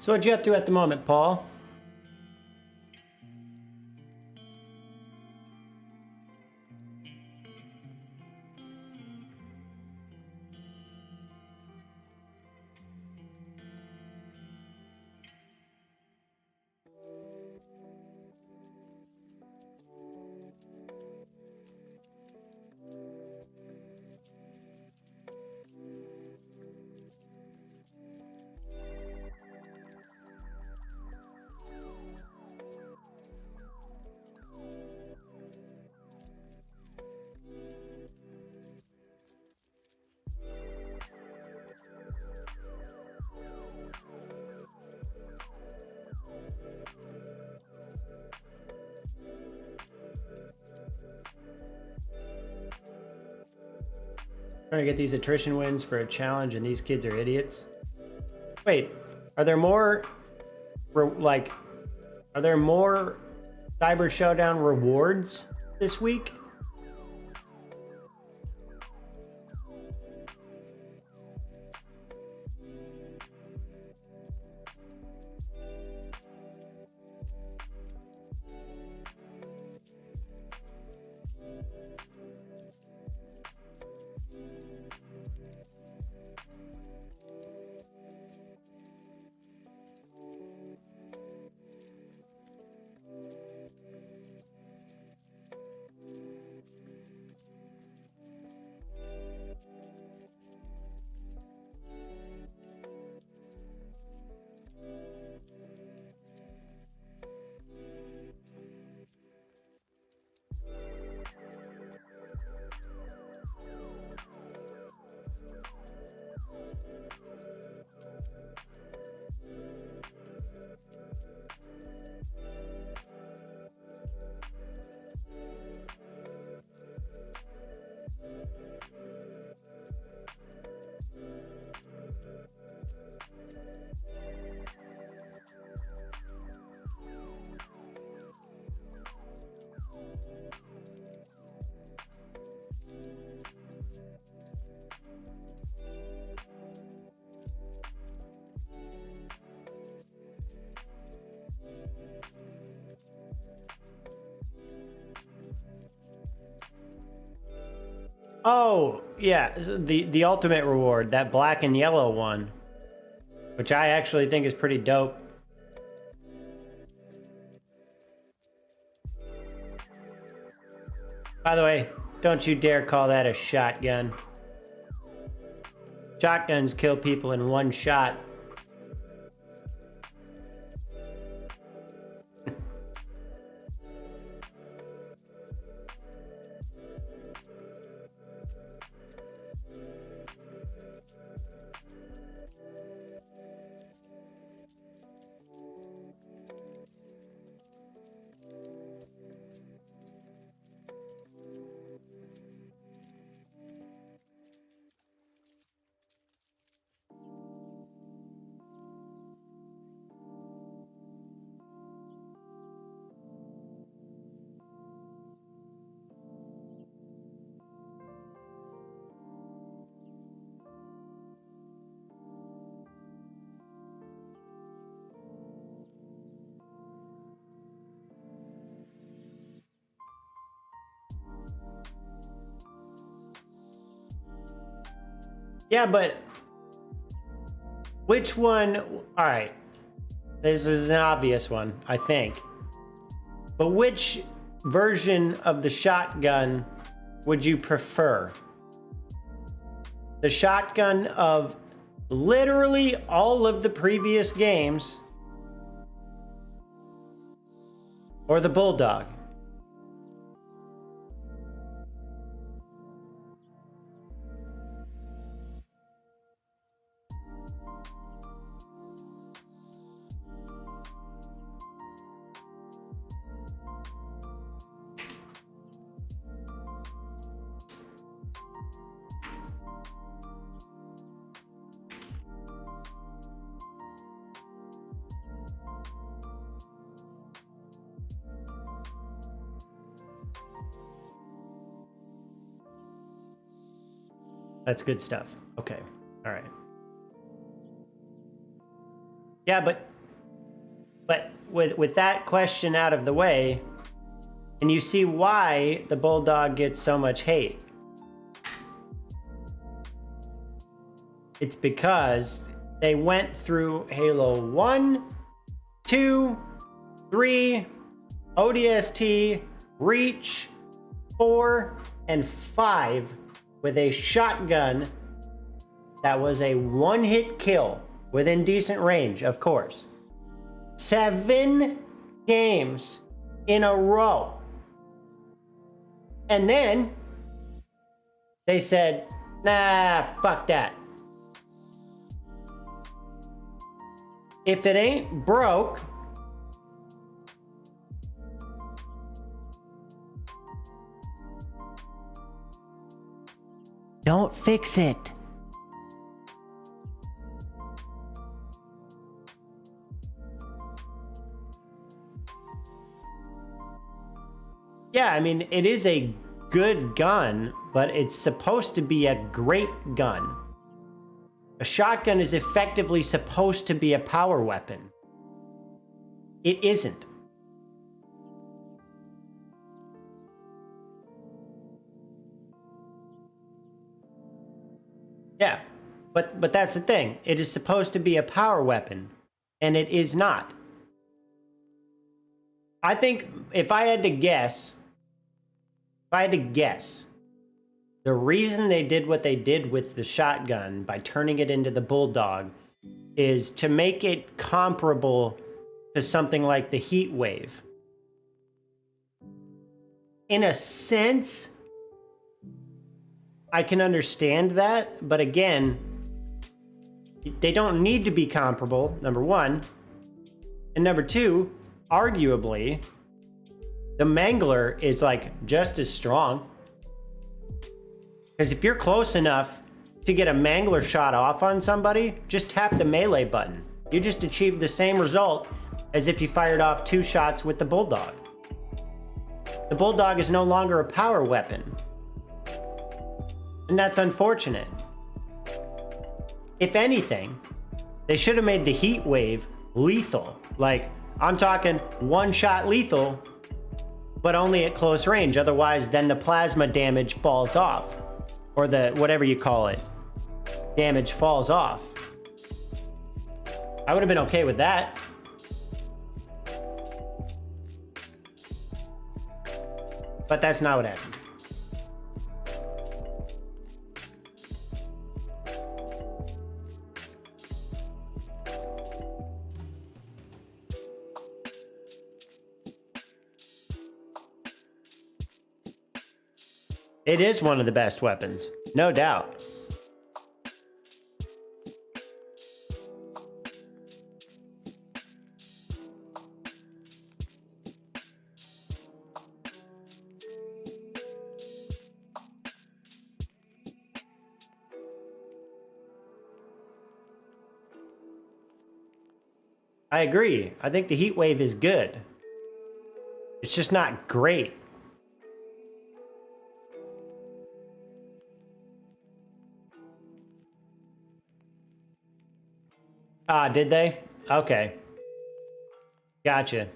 So what you up to at the moment, Paul? Trying to get these attrition wins for a challenge, and these kids are idiots. Wait, are there more? Are there more Cyber Showdown rewards this week? Oh, yeah, the ultimate reward, that black and yellow one, which I actually think is pretty dope. By the way, don't you dare call that a shotgun. Shotguns kill people in one shot. Yeah, but which one? All right, this is an obvious one, I think. But which version of the shotgun would you prefer? The shotgun of literally all of the previous games, or the Bulldog? That's good stuff. Okay. All right. Yeah, but with that question out of the way, and you see why the Bulldog gets so much hate. It's because they went through Halo 1, 2, 3, ODST, Reach, 4, and 5 with a shotgun that was a one-hit kill within decent range, of course. 7 games in a row. And then they said, nah, fuck that. If it ain't broke, don't fix it. Yeah, I mean, it is a good gun, but it's supposed to be a great gun. A shotgun is effectively supposed to be a power weapon. It isn't. Yeah, but that's the thing. It is supposed to be a power weapon, and it is not. I think if I had to guess, the reason they did what they did with the shotgun by turning it into the Bulldog is to make it comparable to something like the Heat Wave. In a sense, I can understand that, but again, they don't need to be comparable, number one. And number two, arguably, the Mangler is like just as strong. Because if you're close enough to get a Mangler shot off on somebody, just tap the melee button. You just achieved the same result as if you fired off 2 shots with the Bulldog. The Bulldog is no longer a power weapon. And that's unfortunate. If anything, they should have made the Heat Wave lethal. Like, I'm talking 1-shot lethal, but only at close range. Otherwise, then the plasma damage falls off. Or the, whatever you call it, damage falls off. I would have been okay with that. But that's not what happened. It is one of the best weapons, no doubt. I agree. I think the Heat Wave is good. It's just not great. Ah, did they? Okay. Gotcha.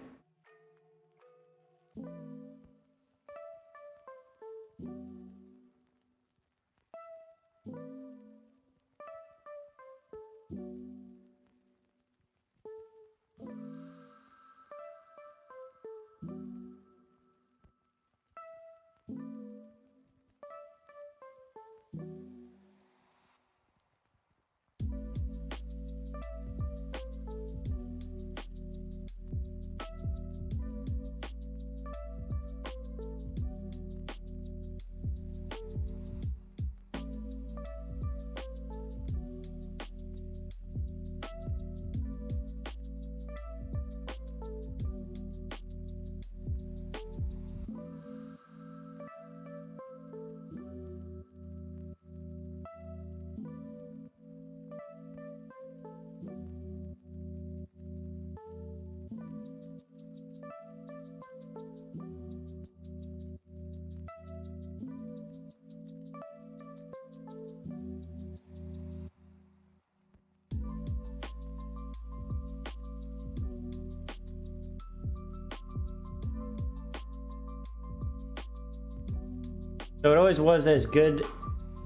So it always was as good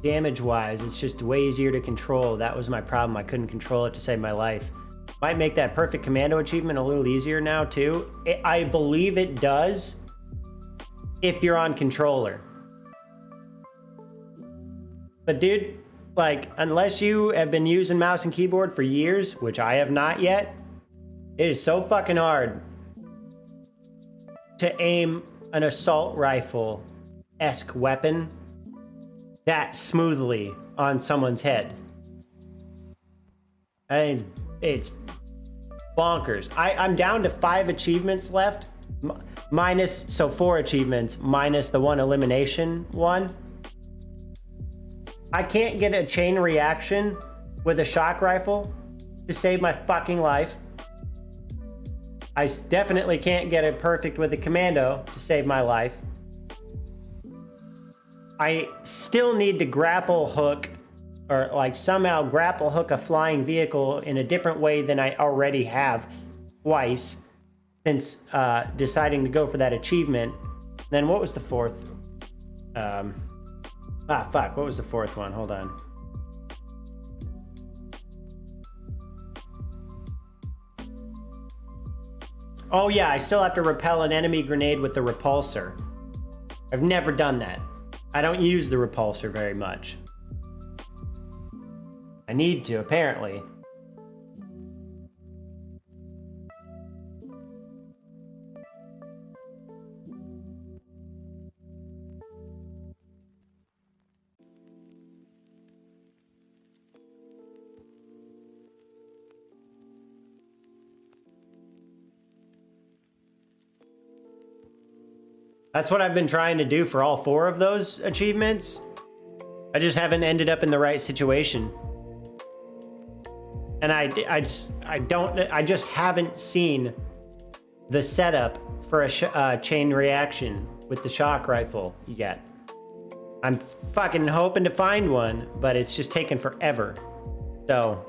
damage-wise. It's just way easier to control. That was my problem. I couldn't control it to save my life. Might make that perfect commando achievement a little easier now, too. I believe it does if you're on controller. But dude, like, unless you have been using mouse and keyboard for years, which I have not yet, it is so fucking hard to aim an assault rifle-esque weapon that smoothly on someone's head. I mean, it's bonkers. I'm down to 5 achievements left, so 4 achievements minus the one elimination one. I can't get a chain reaction with a shock rifle to save my fucking life. I definitely can't get it perfect with a commando to save my life. I still need to grapple hook or like somehow grapple hook a flying vehicle in a different way than I already have twice since deciding to go for that achievement. Then what was the fourth? Fuck, what was the fourth one? Hold on. Oh yeah, I still have to repel an enemy grenade with the repulsor. I've never done that. I don't use the repulsor very much. I need to, apparently. That's what I've been trying to do for all 4 of those achievements. I just haven't ended up in the right situation. And I just haven't seen the setup for a chain reaction with the shock rifle yet. I'm fucking hoping to find one, but it's just taken forever. So.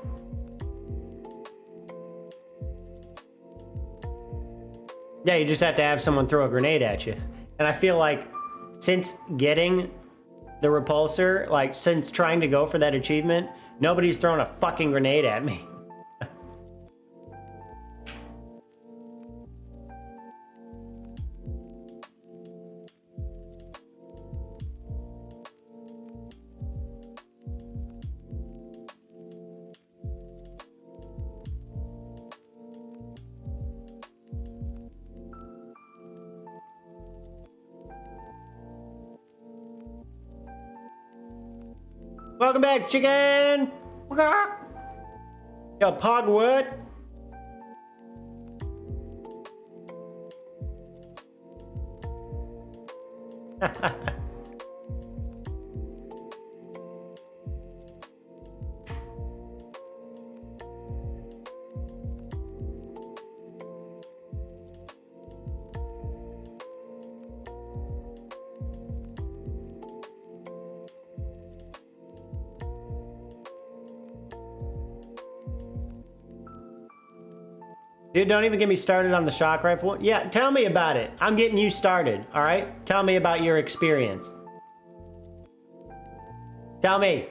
Yeah, you just have to have someone throw a grenade at you. And I feel like since getting the repulsor, like since trying to go for that achievement, nobody's thrown a fucking grenade at me. Welcome back, chicken! Yo, Pogwood! Dude, don't even get me started on the shock rifle. Yeah, tell me about it. I'm getting you started, all right? Tell me about your experience. Tell me.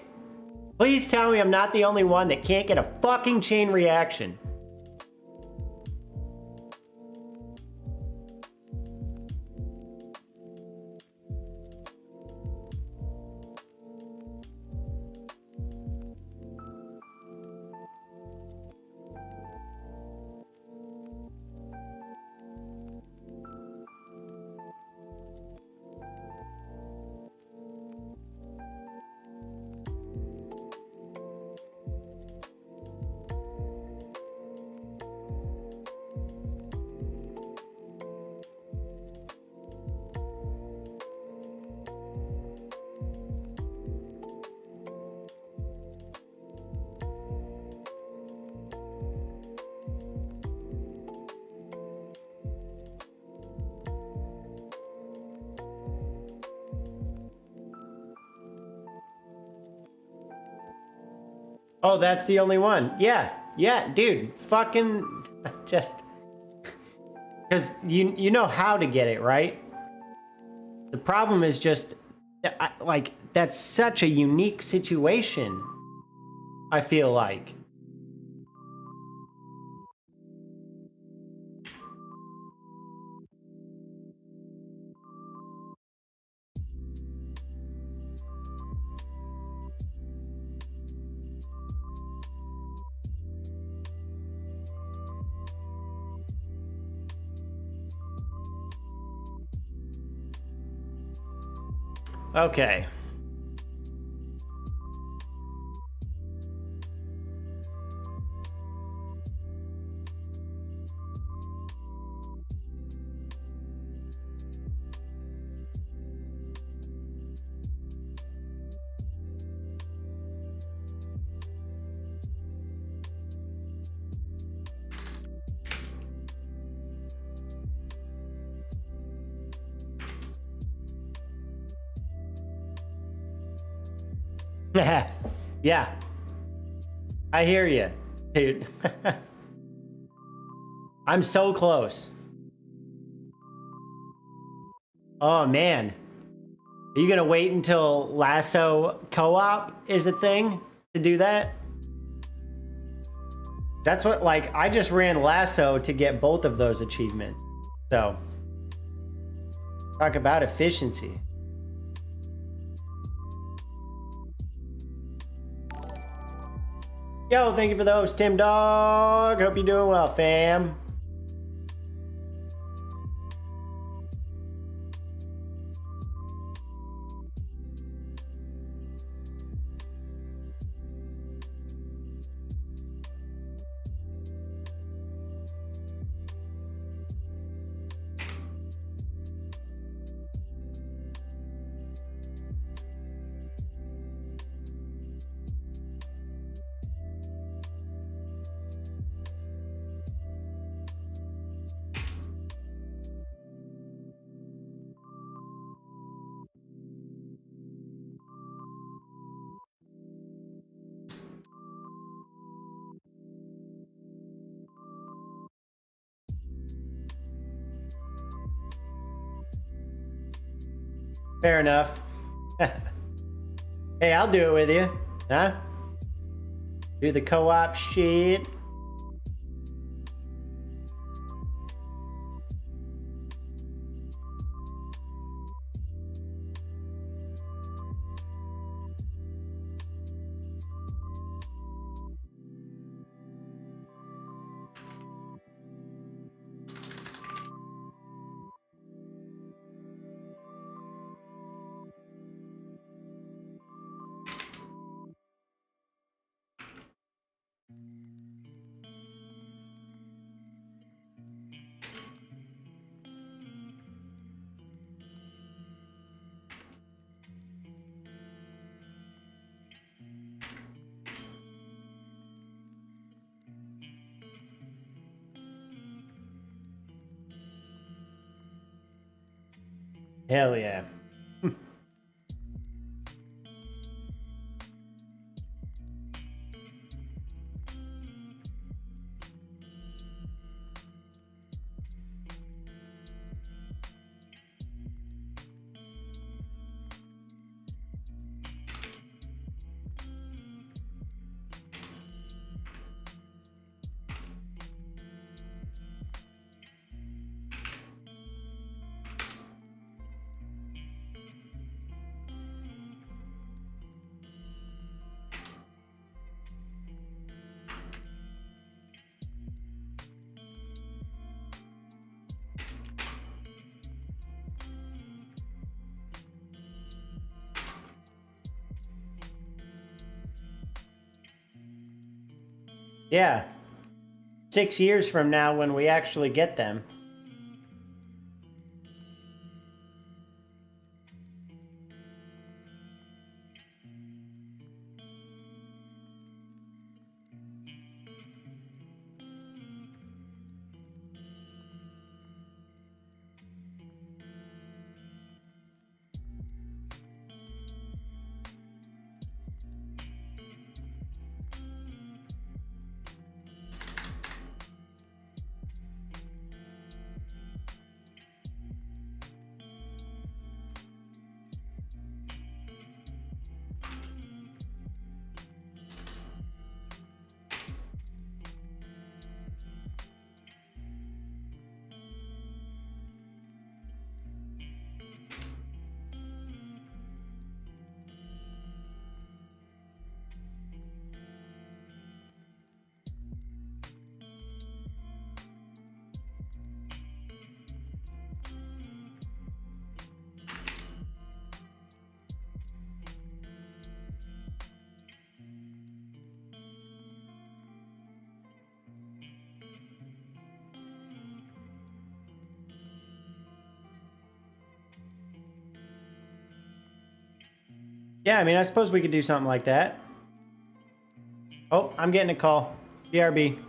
Please tell me I'm not the only one that can't get a fucking chain reaction. Oh, that's the only one. Yeah, dude. Fucking just because you know how to get it, right? The problem is just like that's such a unique situation. I feel like. Okay. Yeah. I hear you, dude. I'm so close. Oh, man. Are you gonna wait until Lasso co-op is a thing to do that? That's what, like, I just ran Lasso to get both of those achievements. So, talk about efficiency. Yo, thank you for those, Tim Dog. Hope you're doing well, fam. Fair enough. Hey, I'll do it with you. Huh? Do the co-op shit. Hell yeah. Yeah. 6 years from now when we actually get them. Yeah, I mean, I suppose we could do something like that. Oh, I'm getting a call. BRB.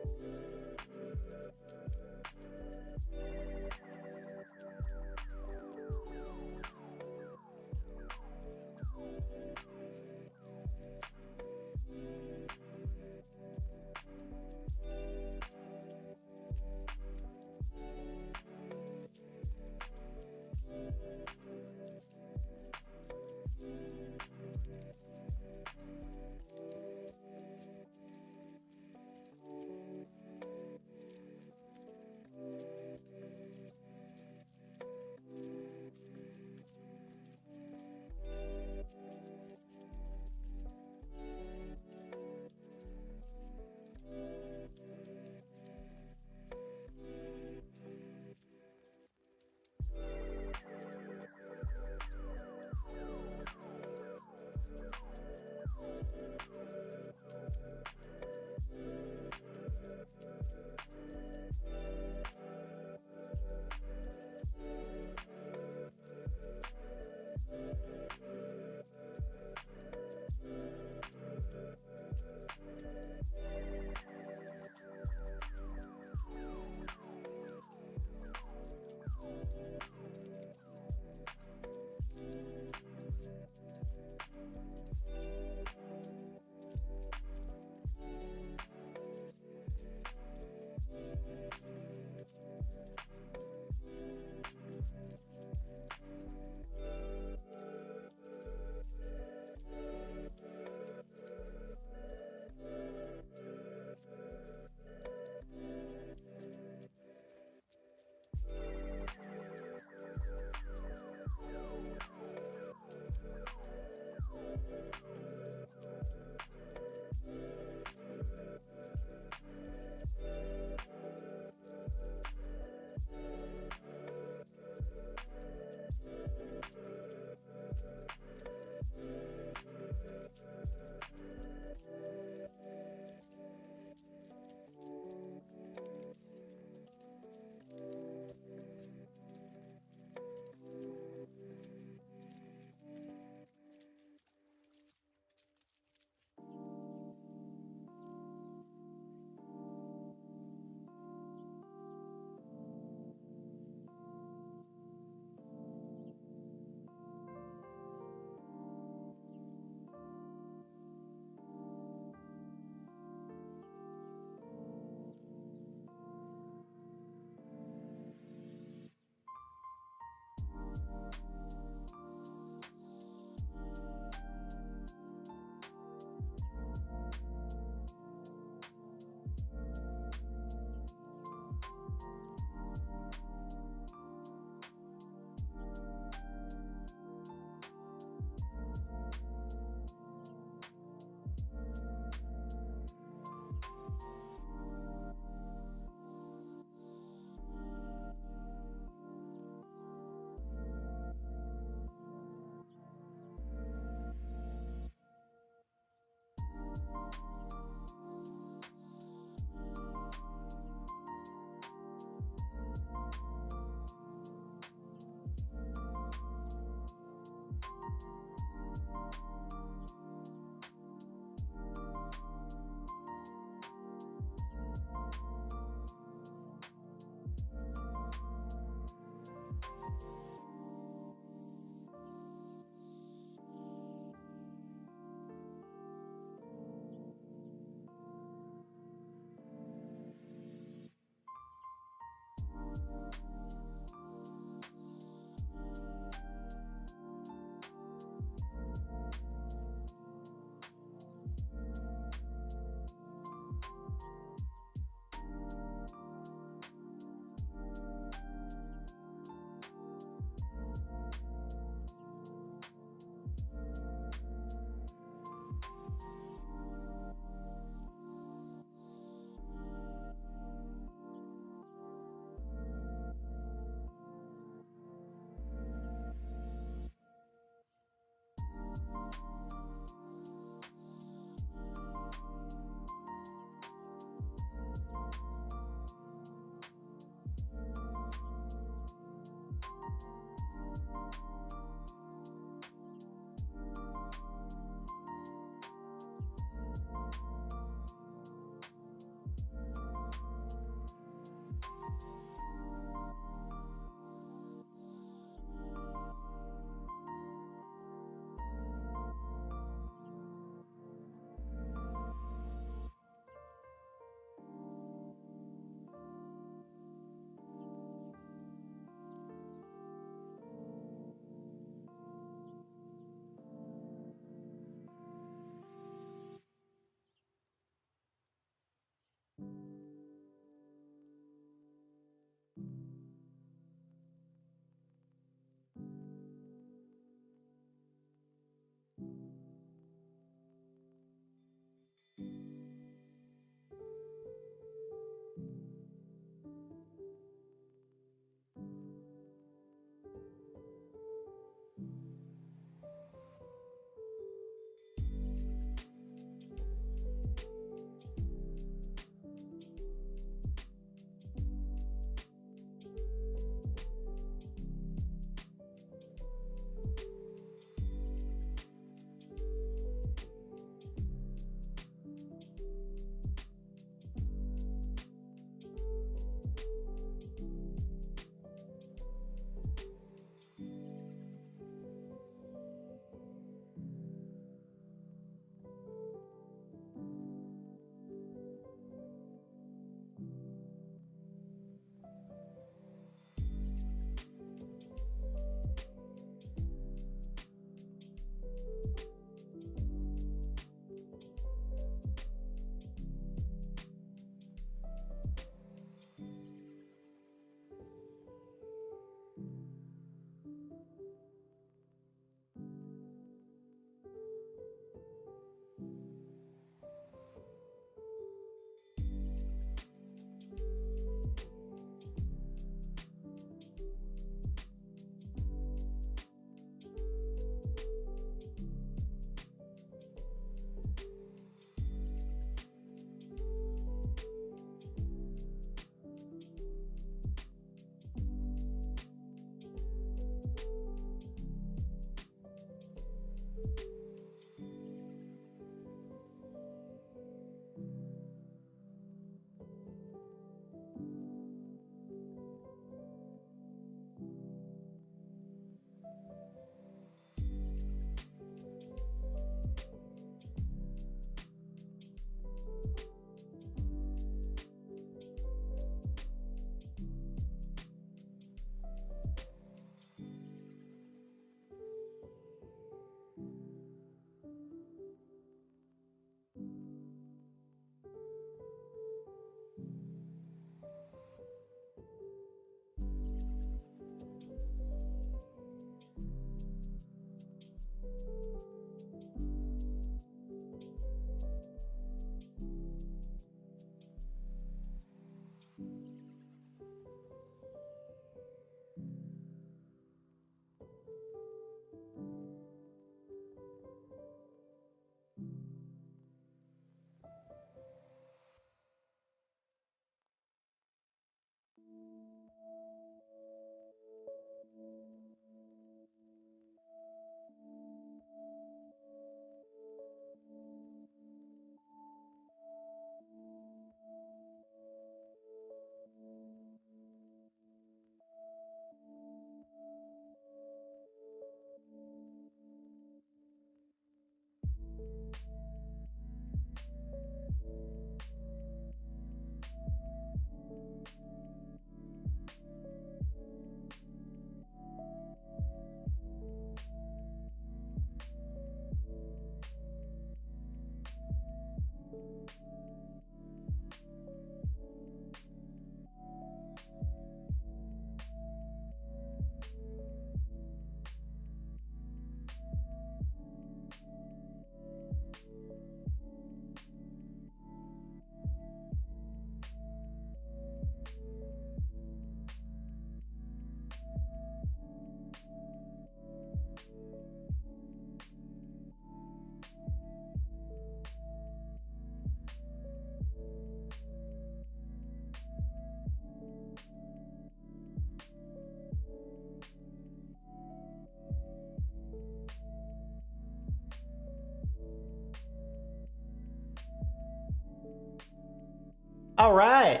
All right.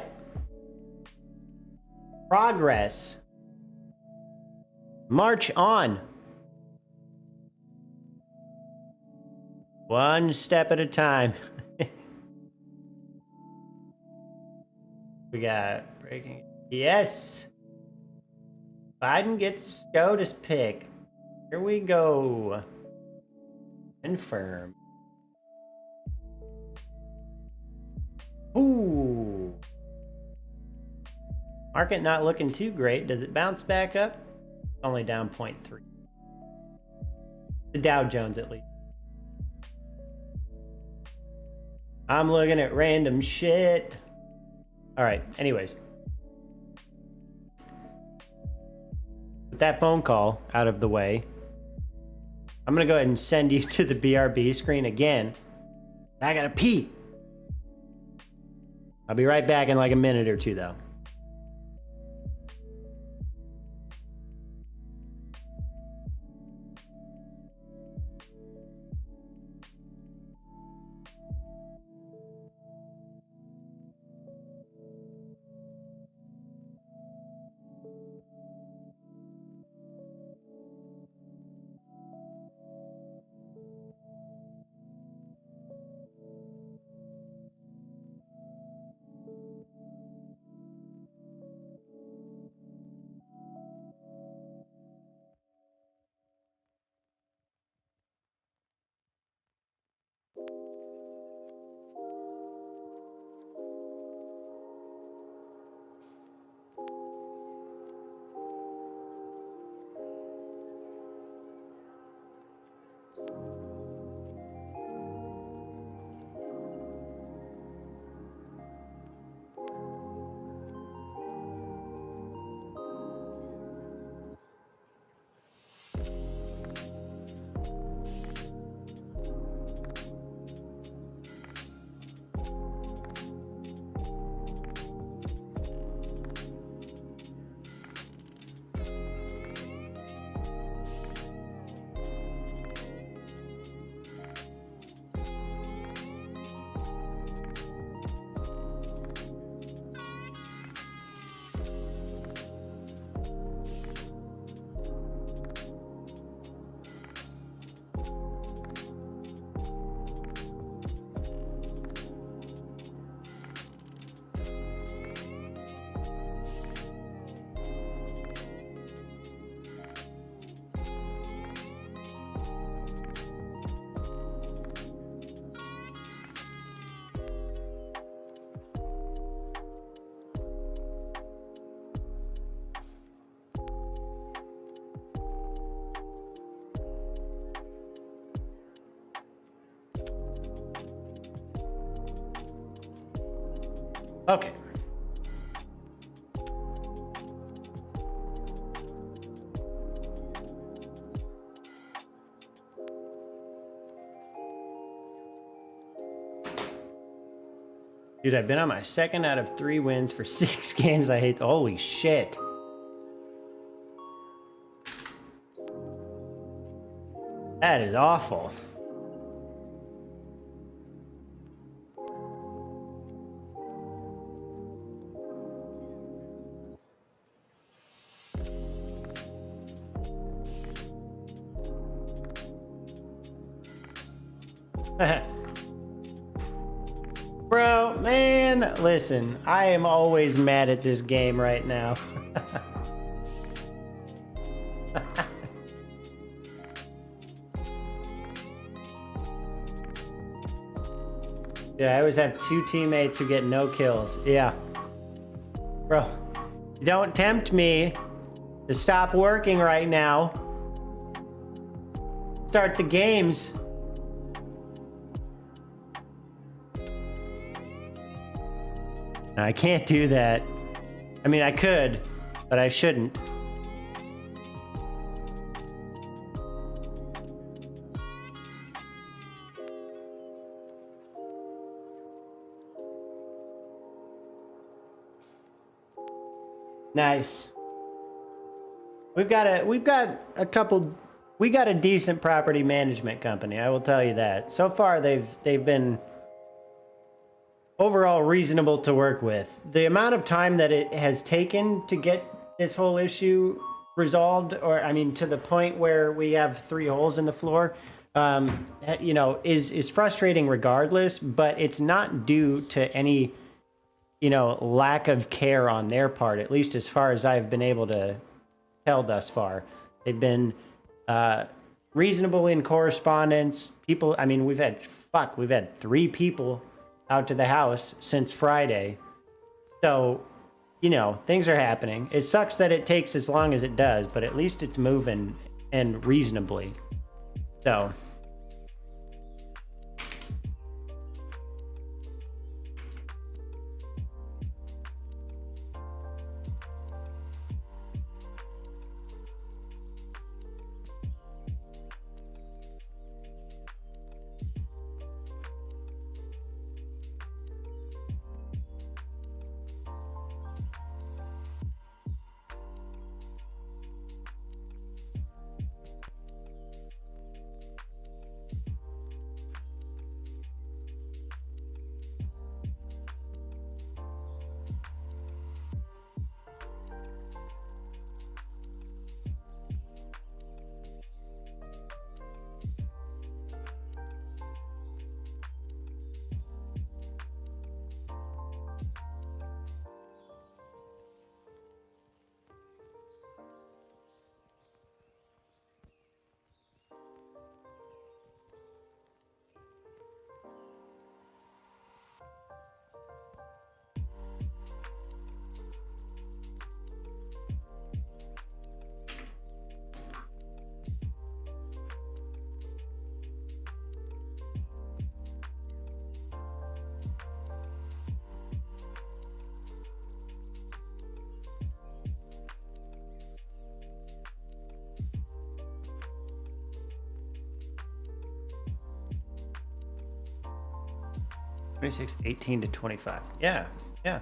Progress. March on. One step at a time. We got breaking. Yes. Biden gets SCOTUS pick. Here we go. Confirm. Ooh. Market not looking too great. Does it bounce back up? Only down 0.3. The Dow Jones, at least. I'm looking at random shit. All right, anyways. With that phone call out of the way, I'm gonna go ahead and send you to the BRB screen again. I gotta pee. I'll be right back in like a minute or two, though. Okay. Dude, I've been on my second out of 3 wins for 6 games. I hate. Holy shit. That is awful. Bro, man, listen, I am always mad at this game right now. Yeah, I always have 2 teammates who get no kills. Yeah. Bro, don't tempt me to stop working right now. Start the games. I can't do that. I mean, I could, but I shouldn't. Nice. We got a decent property management company, I will tell you that. So far they've been overall reasonable to work with. The amount of time that it has taken to get this whole issue resolved, or I mean, to the point where we have 3 holes in the floor, you know, is frustrating regardless. But it's not due to any, you know, lack of care on their part. At least as far as I've been able to tell thus far, they've been reasonable in correspondence. People, I mean, we've had 3 people out to the house since Friday. So, you know, things are happening. It sucks that it takes as long as it does, but at least it's moving and reasonably. So, $26, $18 to $25. Yeah, yeah.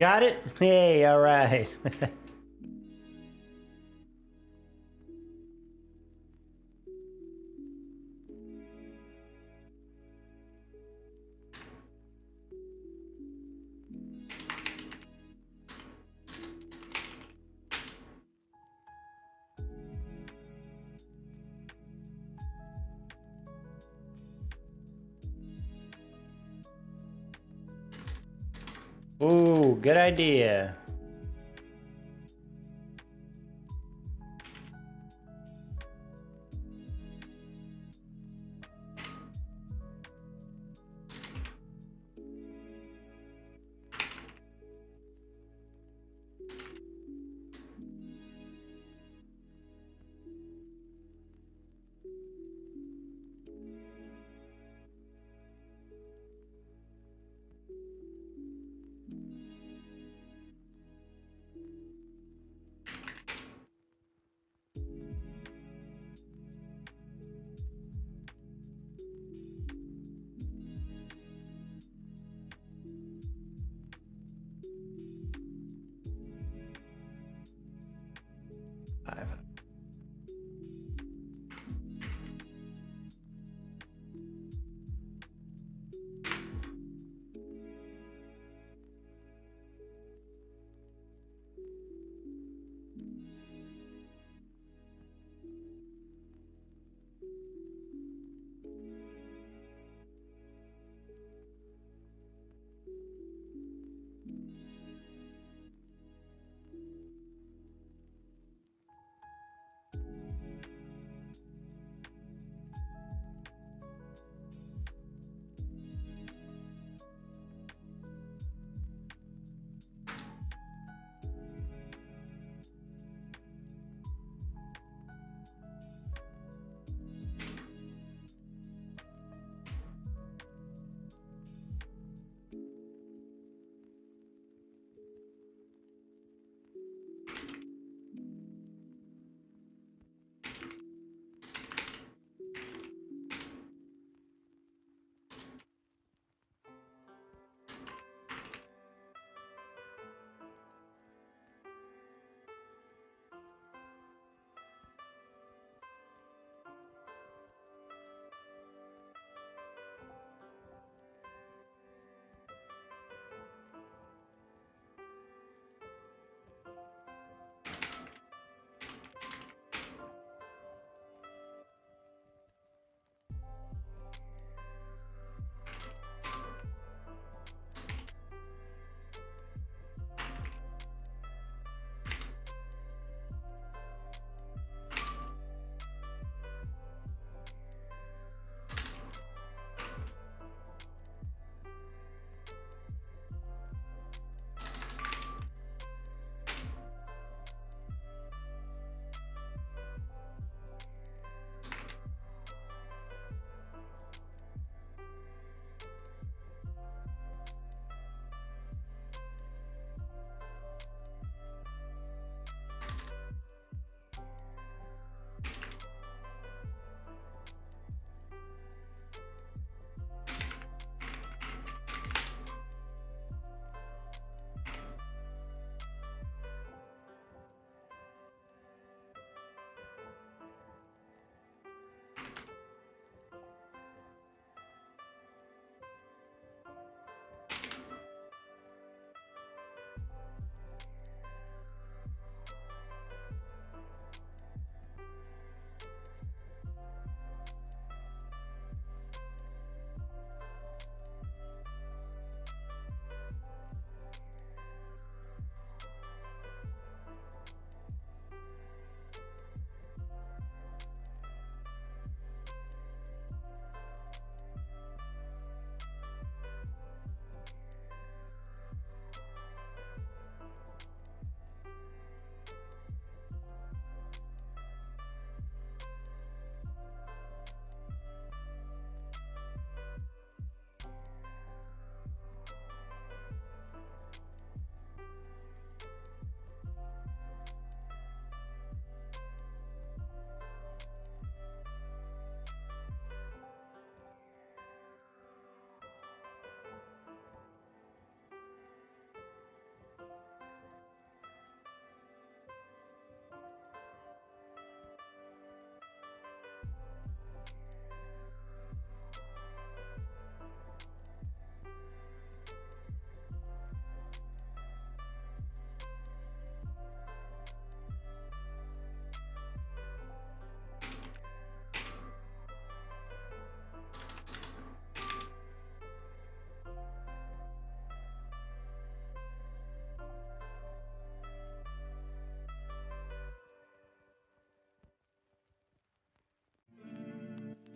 Got it? Hey, all right. Ooh, good idea.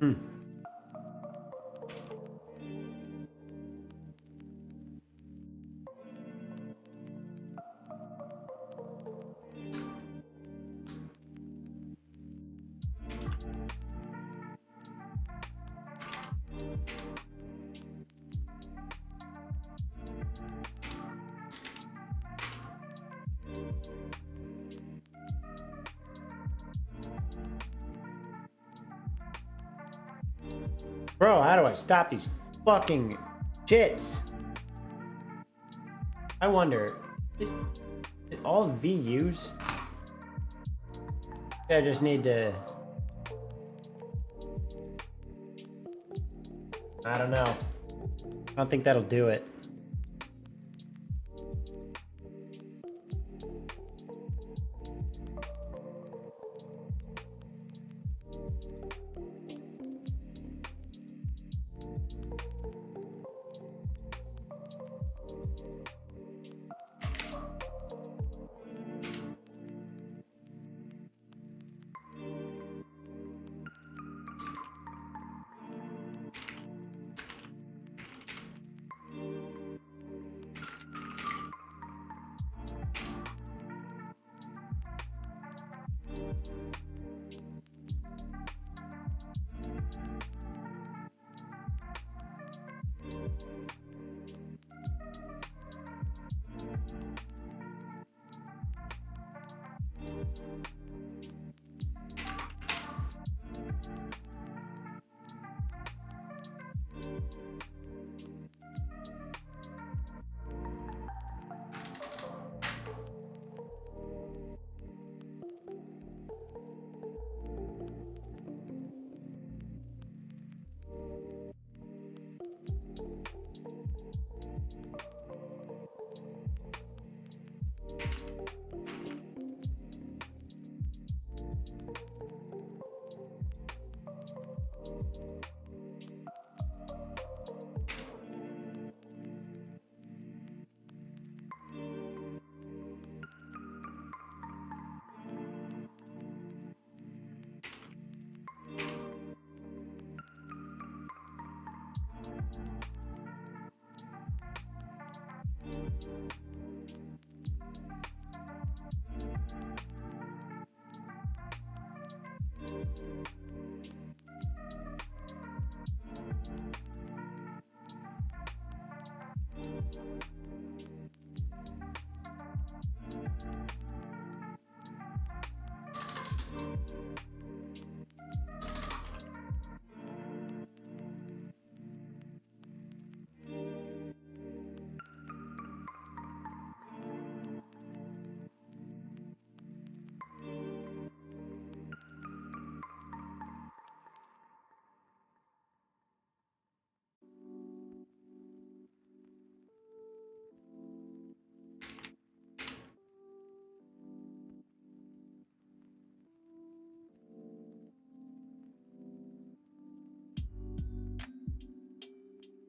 Hmm. Bro, how do I stop these fucking shits? I wonder, did all VUs? I just need to... I don't know. I don't think that'll do it.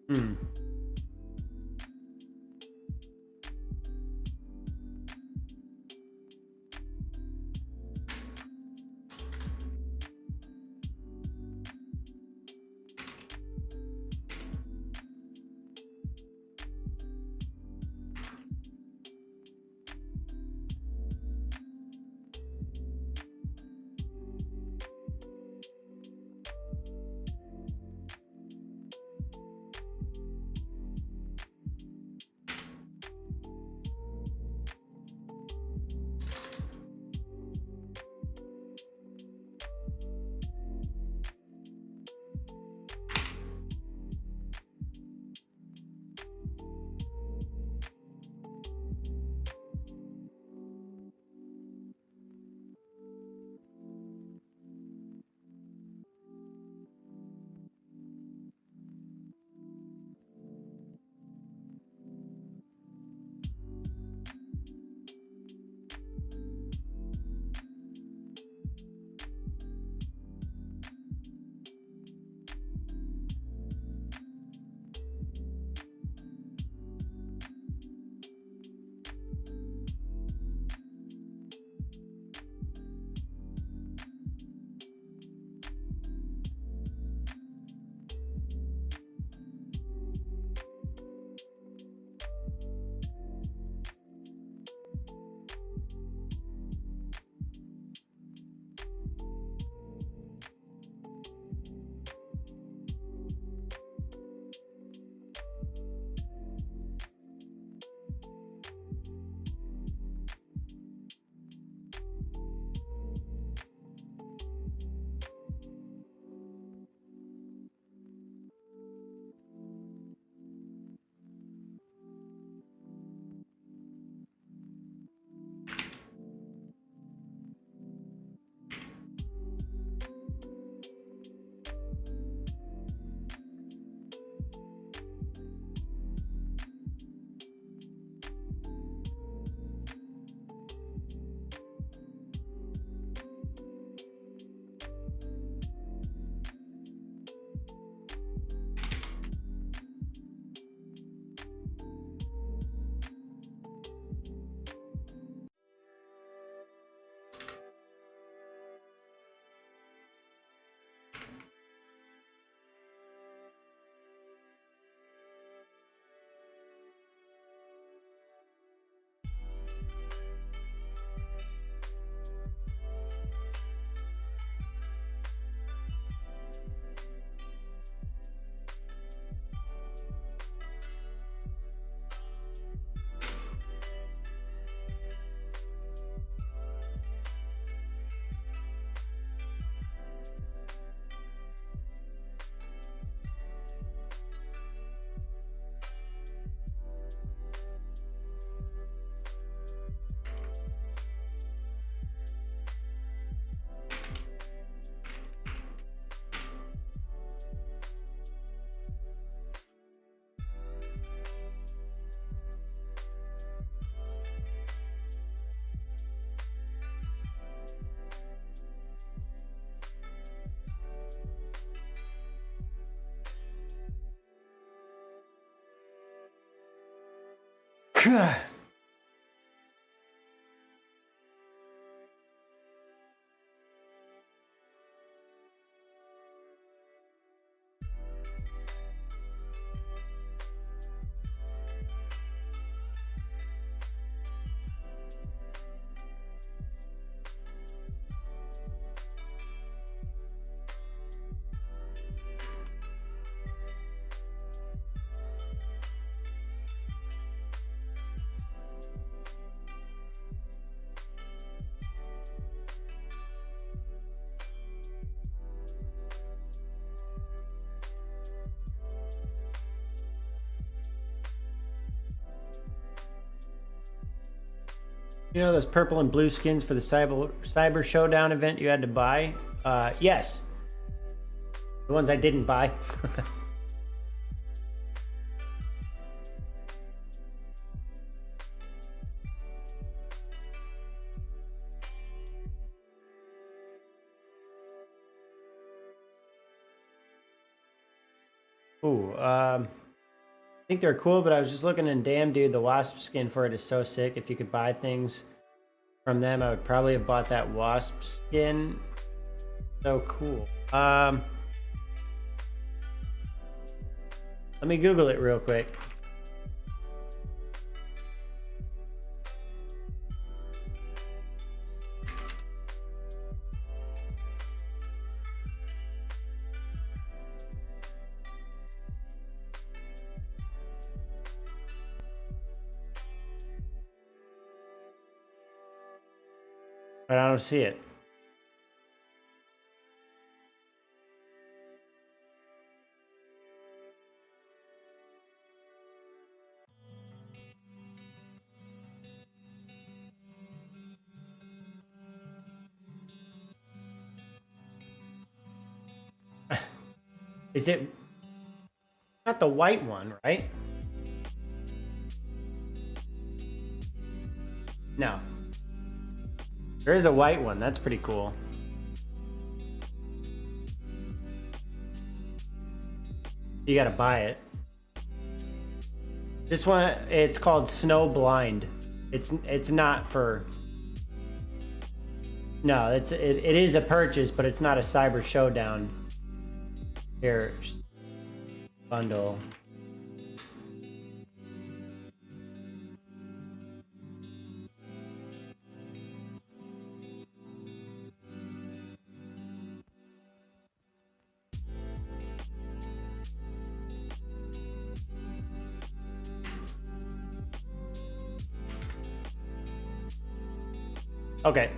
Hmm. You know those purple and blue skins for the Cyber Showdown event you had to buy? Yes. The ones I didn't buy. Ooh, I think they're cool, but I was just looking and damn dude, the wasp skin for it is so sick. If you could buy things from them, I would probably have bought that wasp skin. So cool. Let me Google it real quick. But I don't see it. Is it not the white one, right? No. There is a white one. That's pretty cool. You gotta buy it. This one, it's called Snow Blind. It's not for. No, it is a purchase, but it's not a Cyber Showdown. Here, bundle. Okay.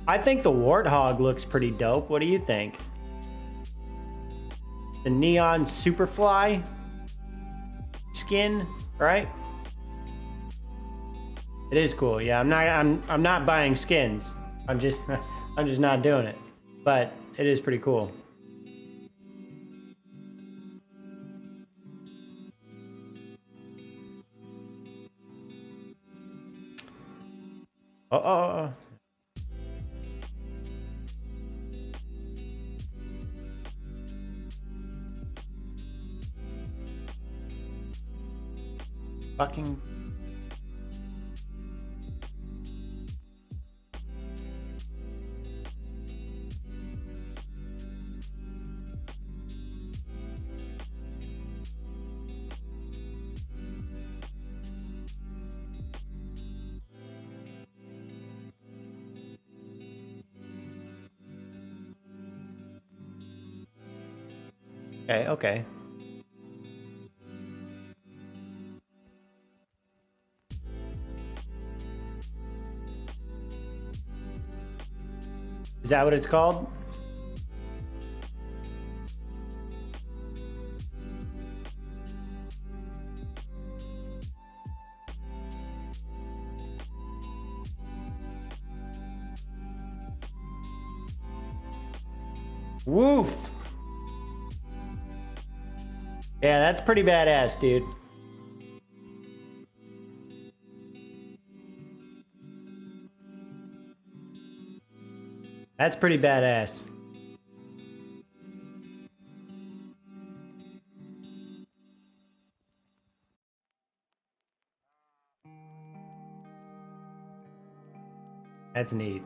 I think the Warthog looks pretty dope. What do you think? The Neon Superfly skin, right? It is cool. Yeah, I'm not buying skins. I'm just not doing it. But it is pretty cool. Uh-oh. Fucking. Okay, okay. Is that what it's called? Woof. Yeah, that's pretty badass, dude. That's pretty badass. That's neat.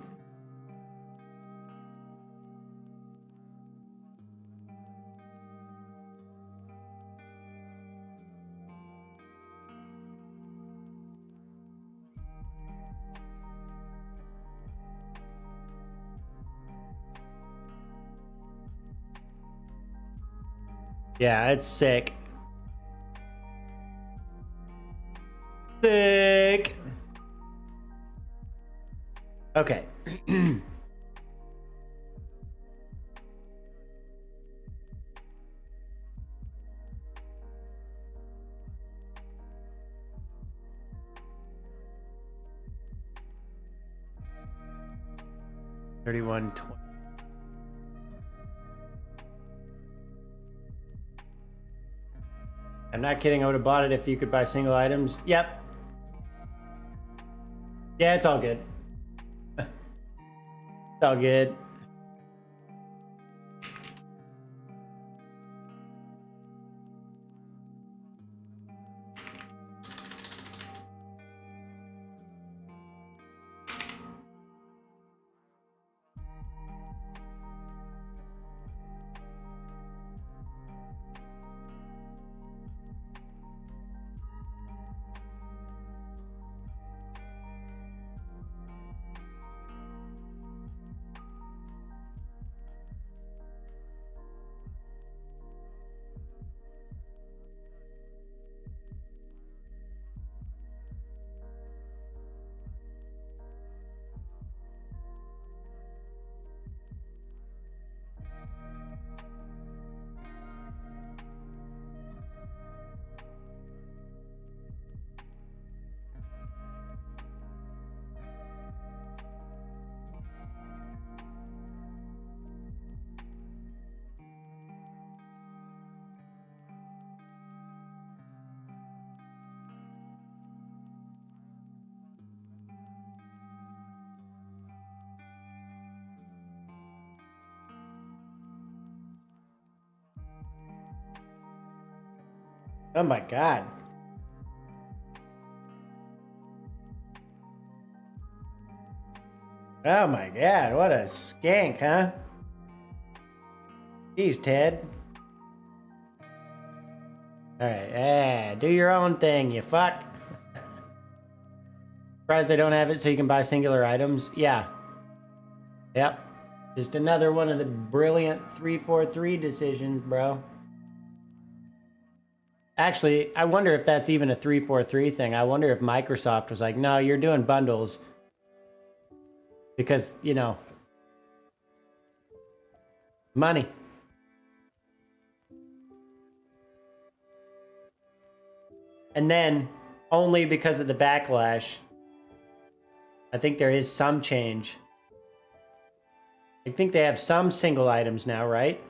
Yeah, it's sick. Sick. Okay. $31.20. I'm not kidding. I would have bought it if you could buy single items. Yep. Yeah, it's all good. It's all good. Oh my god. Oh my god, what a skank, huh? Jeez, Ted. Alright, do your own thing, you fuck. Surprised they don't have it so you can buy singular items. Yeah. Yep. Just another one of the brilliant 343 decisions, bro. Actually, I wonder if that's even a 343 thing. I wonder if Microsoft was like, no, you're doing bundles. Because, you know, money. And then, only because of the backlash, I think there is some change. I think they have some single items now, right?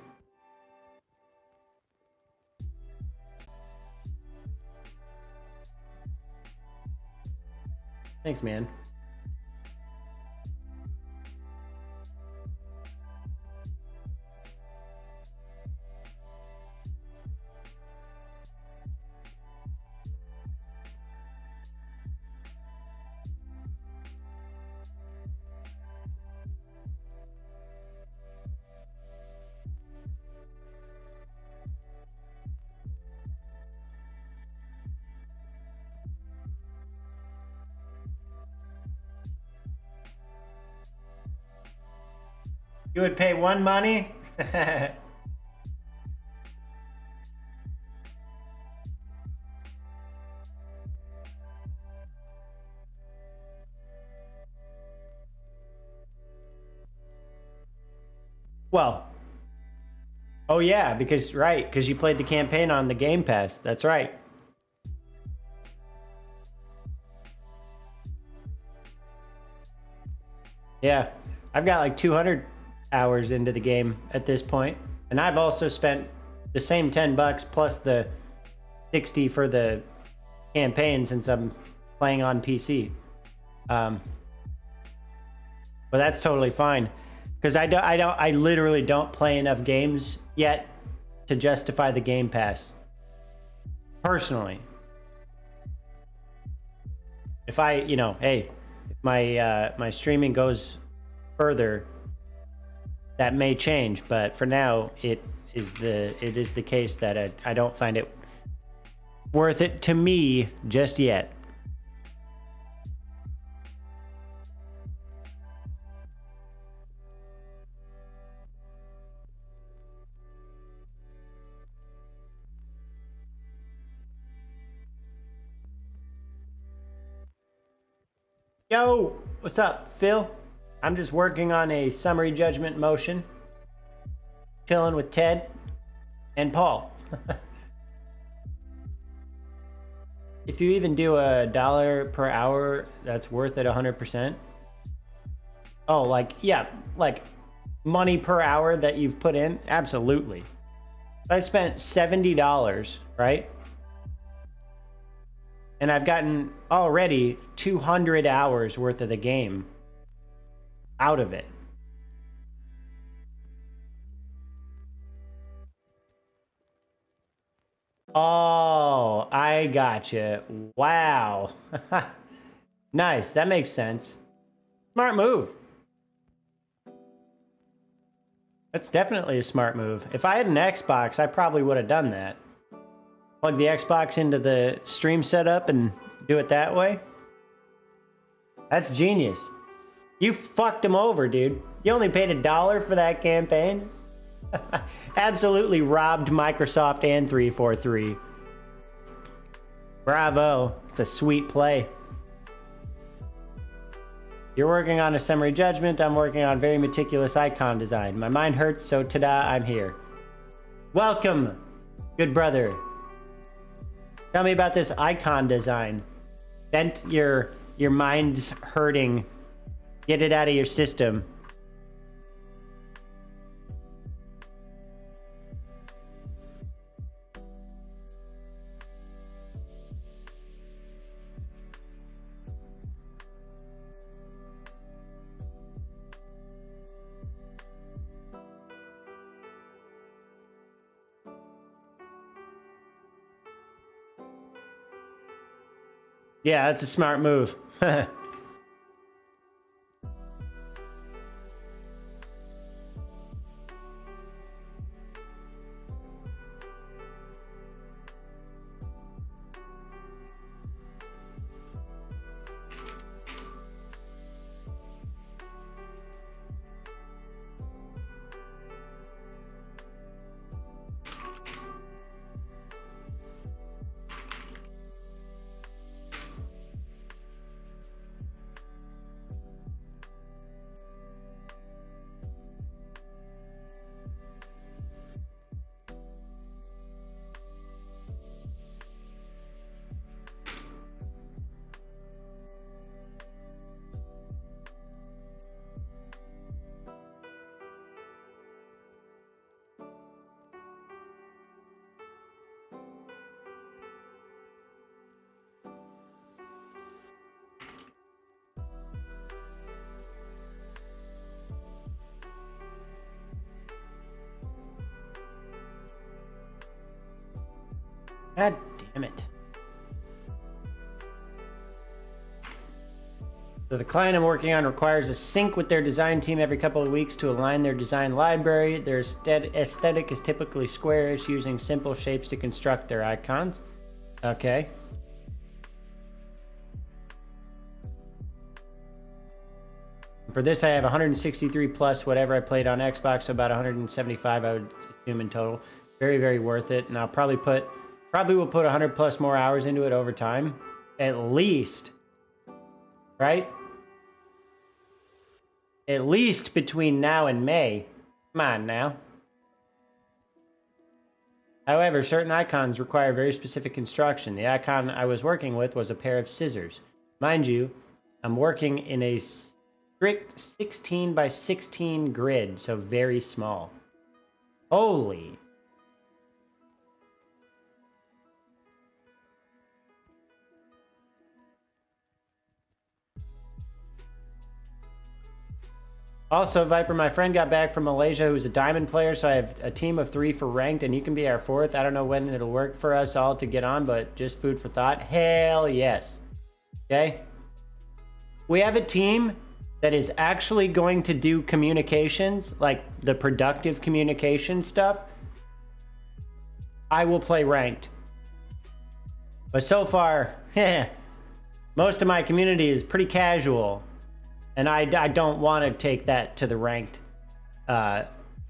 Thanks, man. You would pay one money? Well, oh yeah, because you played the campaign on the Game Pass. That's right. Yeah, I've got like 200 hours into the game at this point, and I've also spent the same $10 plus the 60 for the campaign since I'm playing on PC. But that's totally fine. Because I literally don't play enough games yet to justify the Game Pass. Personally. If I, you know, hey, if my streaming goes further, that may change. But for now, it is the case that I don't find it worth it to me just yet. Yo, what's up, Phil? I'm just working on a summary judgment motion. Chilling with Ted and Paul. If you even do $1 per hour, that's worth it 100%. Oh, like, yeah, like money per hour that you've put in? Absolutely. I spent $70, right? And I've gotten already 200 hours worth of the game out of it. Oh, I gotcha. Wow. Nice. That makes sense. Smart move. That's definitely a smart move. If I had an Xbox, I probably would have done that. Plug the Xbox into the stream setup and do it that way. That's genius. You fucked him over, dude. You only paid $1 for that campaign? Absolutely robbed Microsoft and 343. Bravo. It's a sweet play. You're working on a summary judgment. I'm working on very meticulous icon design. My mind hurts, so ta-da, I'm here. Welcome, good brother. Tell me about this icon design. Vent your mind's hurting. Get it out of your system. Yeah, that's a smart move. God damn it. So the client I'm working on requires a sync with their design team every couple of weeks to align their design library. Their aesthetic is typically squarish, using simple shapes to construct their icons. Okay. For this, I have 163 plus whatever I played on Xbox, so about 175 I would assume in total. Very, very worth it. And I'll probably will put 100 plus more hours into it over time. At least. Right? At least between now and May. Come on now. However, certain icons require very specific construction. The icon I was working with was a pair of scissors. Mind you, I'm working in a strict 16 by 16 grid, so very small. Holy. Also, Viper, my friend got back from Malaysia who's a diamond player, so I have a team of 3 for ranked, and you can be our 4th. I don't know when it'll work for us all to get on, but just food for thought. Hell yes. Okay? we have a team that is actually going to do communications, like the productive communication stuff, I will play ranked. But so far, most of my community is pretty casual, and I don't want to take that to the ranked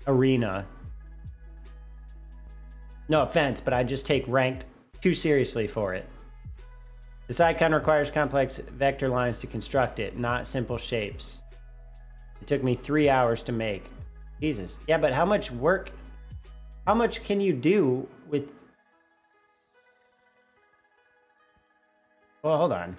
arena. No offense, but I just take ranked too seriously for it. This icon requires complex vector lines to construct it, not simple shapes. It took me 3 hours to make. Jesus. Yeah, but how much work, how much can you do with... Well, hold on.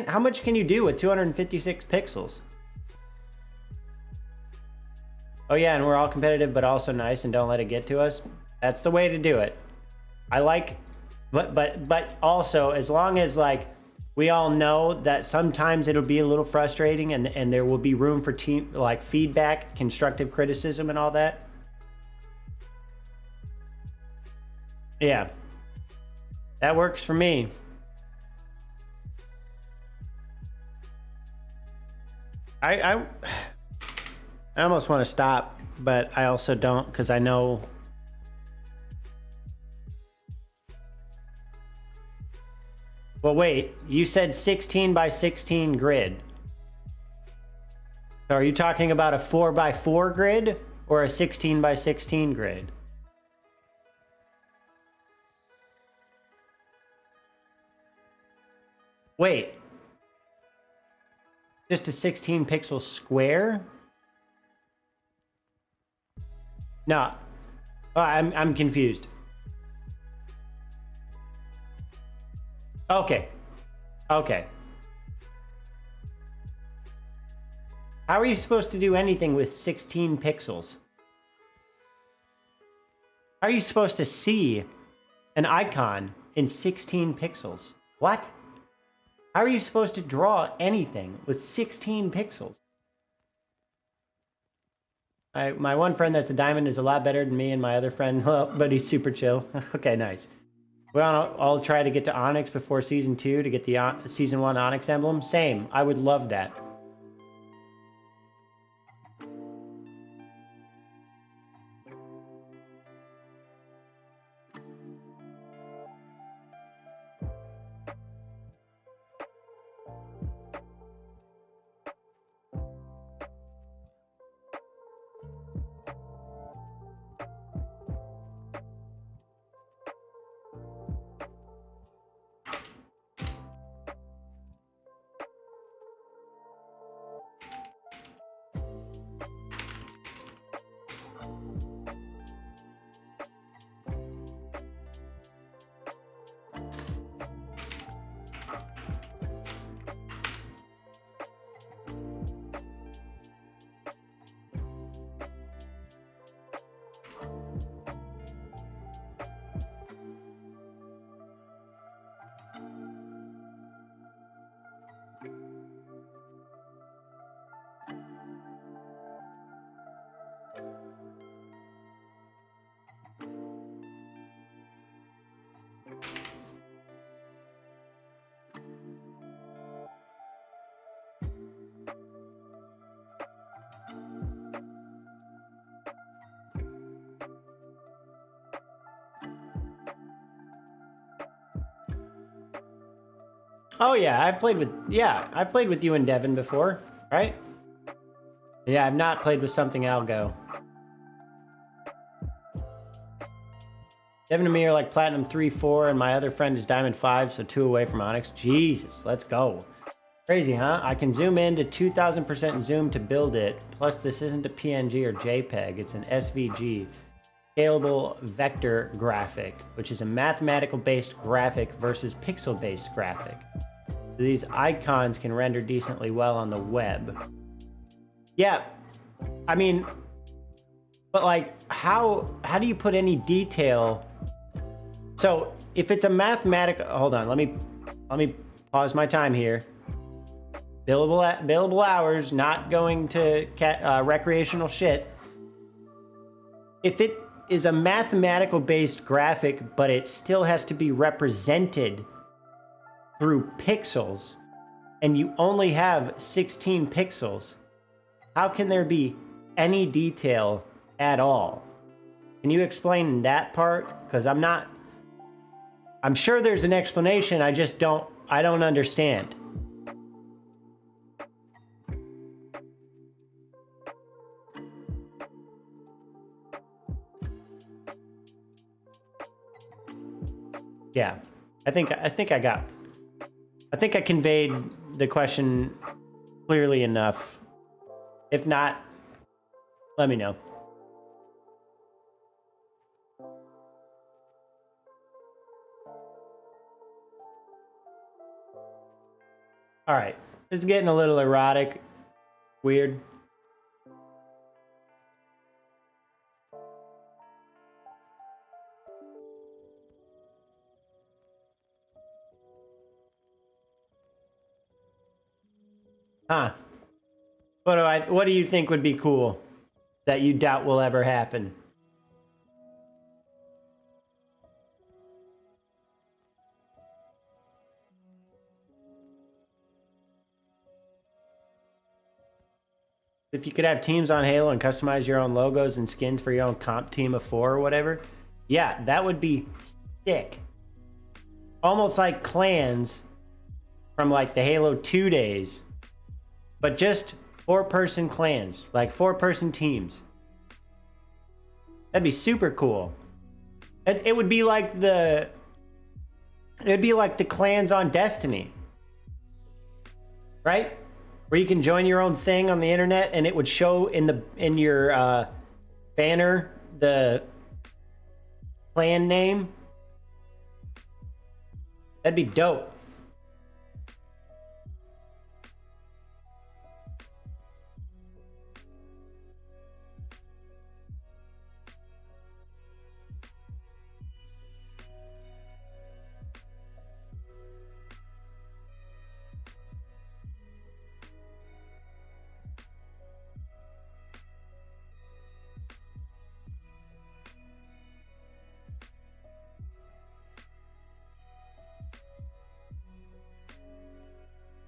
How much can you do with 256 pixels? Oh yeah, and we're all competitive, but also nice, and don't let it get to us. That's the way to do it. I like, but also, as long as like we all know that sometimes it'll be a little frustrating, and there will be room for team like feedback, constructive criticism, and all that. Yeah, that works for me. I almost want to stop, but I also don't, because I know. Well, wait, you said 16 by 16 grid. So are you talking about a 4 by 4 grid or a 16 by 16 grid? Wait. Just a 16 pixel square? No. Oh, I'm confused. Okay. Okay. How are you supposed to do anything with 16 pixels? How are you supposed to see an icon in 16 pixels? What? How are you supposed to draw anything with 16 pixels? My one friend that's a diamond is a lot better than me and my other friend, well, but he's super chill. Okay, nice. Well, I'll try to get to Onyx before Season 2 to get the Season 1 Onyx emblem. Same. I would love that. Oh yeah, I've played with you and Devin before, right? Yeah, I've not played with something Algo. Devin and me are like Platinum 3, 4, and my other friend is Diamond 5, so 2 away from Onyx. Jesus, let's go. Crazy, huh? I can zoom in to 2000% zoom to build it. Plus, this isn't a PNG or JPEG, it's an SVG. Scalable vector graphic, which is a mathematical-based graphic versus pixel-based graphic. So these icons can render decently well on the web. Yeah, I mean, but like, how do you put any detail? So if it's a mathematical, hold on, let me pause my time here. Billable hours, not going to recreational shit. If is a mathematical based graphic, but it still has to be represented through pixels, and you only have 16 pixels. How can there be any detail at all? Can you explain that part? Because I'm sure there's an explanation, I don't understand. Yeah, I think I conveyed the question clearly enough. If not, let me know. All right, this is getting a little erotic, weird. Huh. What do you think would be cool that you doubt will ever happen? If you could have teams on Halo and customize your own logos and skins for your own comp team of 4 or whatever, yeah, that would be sick. Almost like clans from like the Halo 2 days, but just 4-person clans, like 4-person teams. That'd be super cool. It would be like the clans on Destiny, right? Where you can join your own thing on the internet and it would show in your banner the clan name. That'd be dope.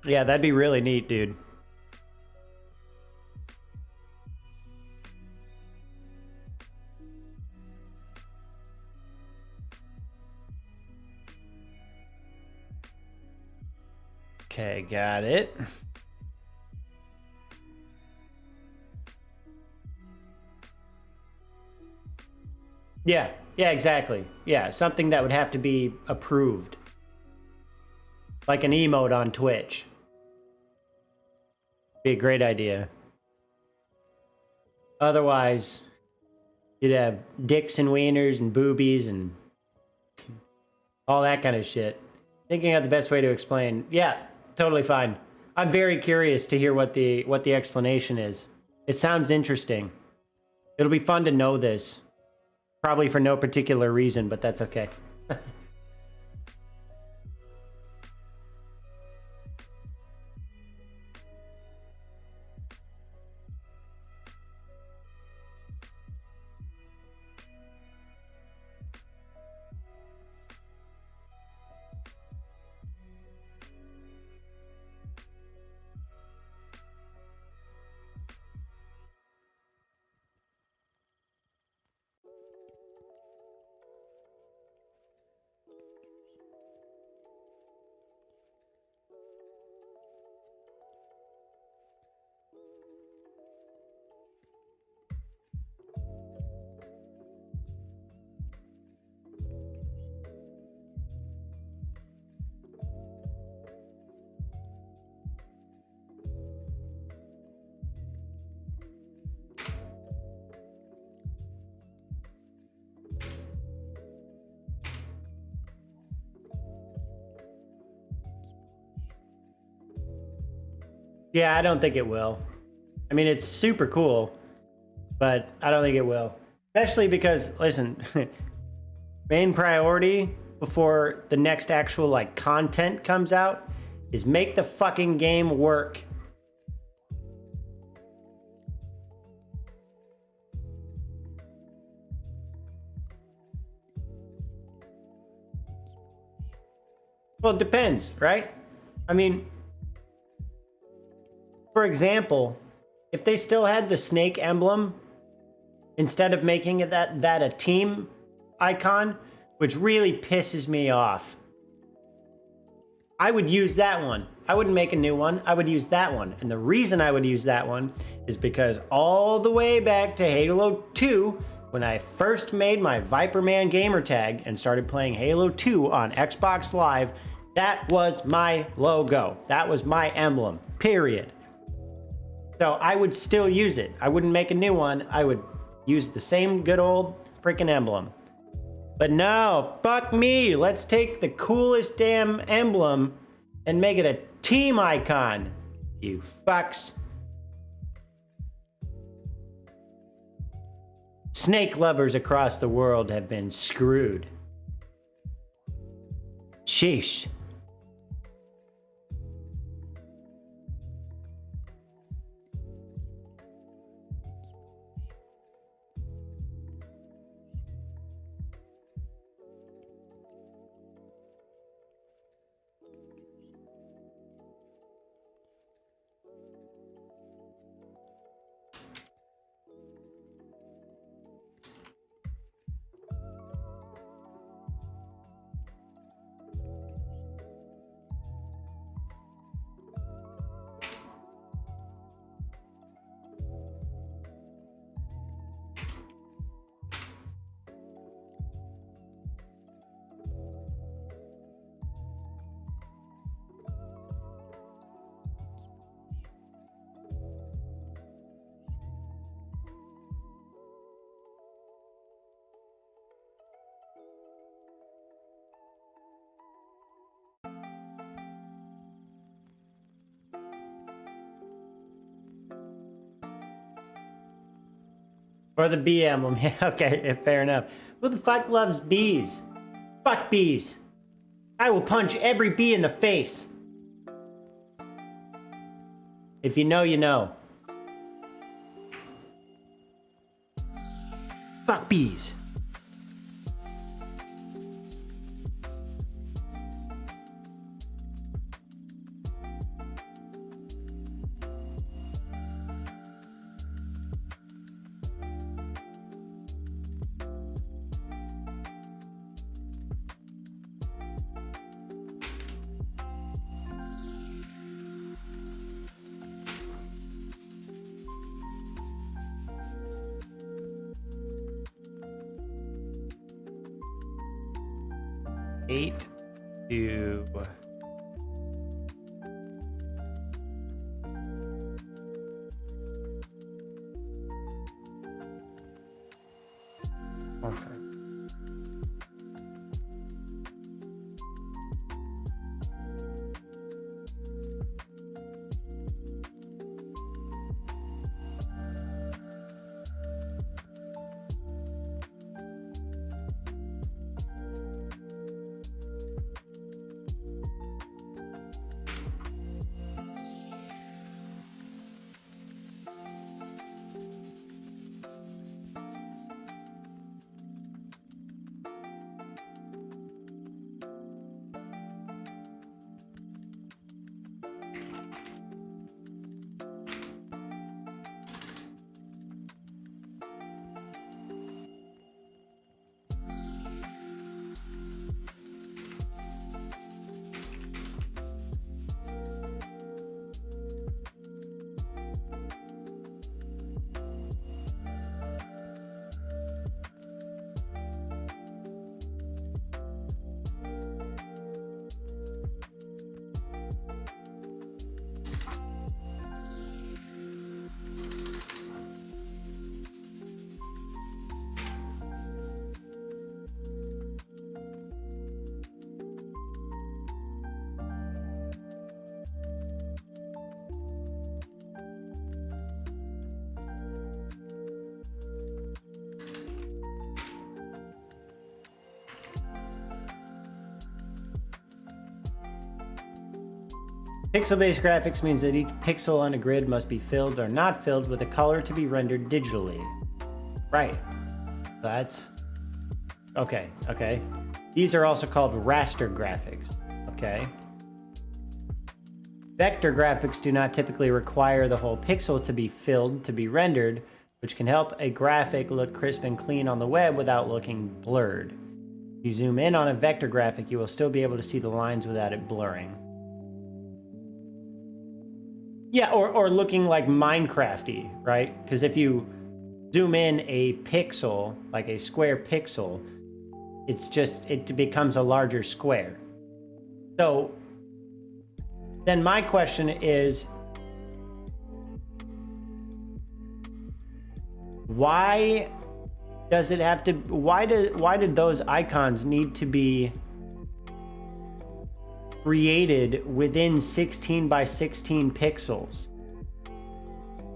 Yeah, that'd be really neat, dude. Okay, got it. Yeah, exactly. Yeah, something that would have to be approved. Like an emote on Twitch. Be a great idea. Otherwise, you'd have dicks and wieners and boobies and all that kind of shit. Thinking of the best way to explain. Yeah, totally fine. I'm very curious to hear what the explanation is. It sounds interesting. It'll be fun to know this. Probably for no particular reason, but that's okay. Yeah, I don't think it will. I mean, it's super cool, but I don't think it will. Especially because, listen, main priority before the next actual like content comes out is make the fucking game work. Well, it depends, right? I mean, for example, if they still had the snake emblem instead of making it that a team icon, which really pisses me off, I would use that one. I wouldn't make a new one. I would use that one. And the reason I would use that one is because all the way back to Halo 2, when I first made my Viperman gamer tag and started playing Halo 2 on Xbox Live, that was my logo. That was my emblem, period. So I would still use it. I wouldn't make a new one. I would use the same good old freaking emblem. But no, fuck me. Let's take the coolest damn emblem and make it a team icon. You fucks. Snake lovers across the world have been screwed. Sheesh. Or the bee emblem. Yeah, okay, fair enough. Who the fuck loves bees? Fuck bees. I will punch every bee in the face. If you know, you know. Fuck bees. Eight to one second. Pixel-based graphics means that each pixel on a grid must be filled or not filled with a color to be rendered digitally. Right. That's... Okay. These are also called raster graphics. Okay. Vector graphics do not typically require the whole pixel to be filled to be rendered, which can help a graphic look crisp and clean on the web without looking blurred. If you zoom in on a vector graphic, you will still be able to see the lines without it blurring. Yeah, or looking like Minecrafty, right? Because if you zoom in a pixel, like a square pixel, it becomes a larger square. So then my question is, why does it have to, why did those icons need to be created within 16 by 16 pixels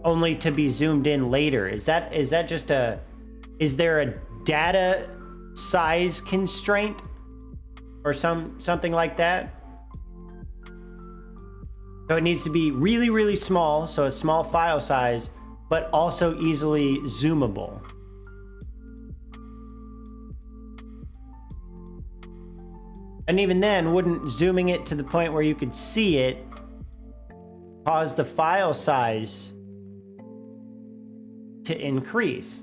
only to be zoomed in later? Is that just is there a data size constraint or something like that? So it needs to be really, really small, so a small file size, but also easily zoomable. And even then, wouldn't zooming it to the point where you could see it cause the file size to increase?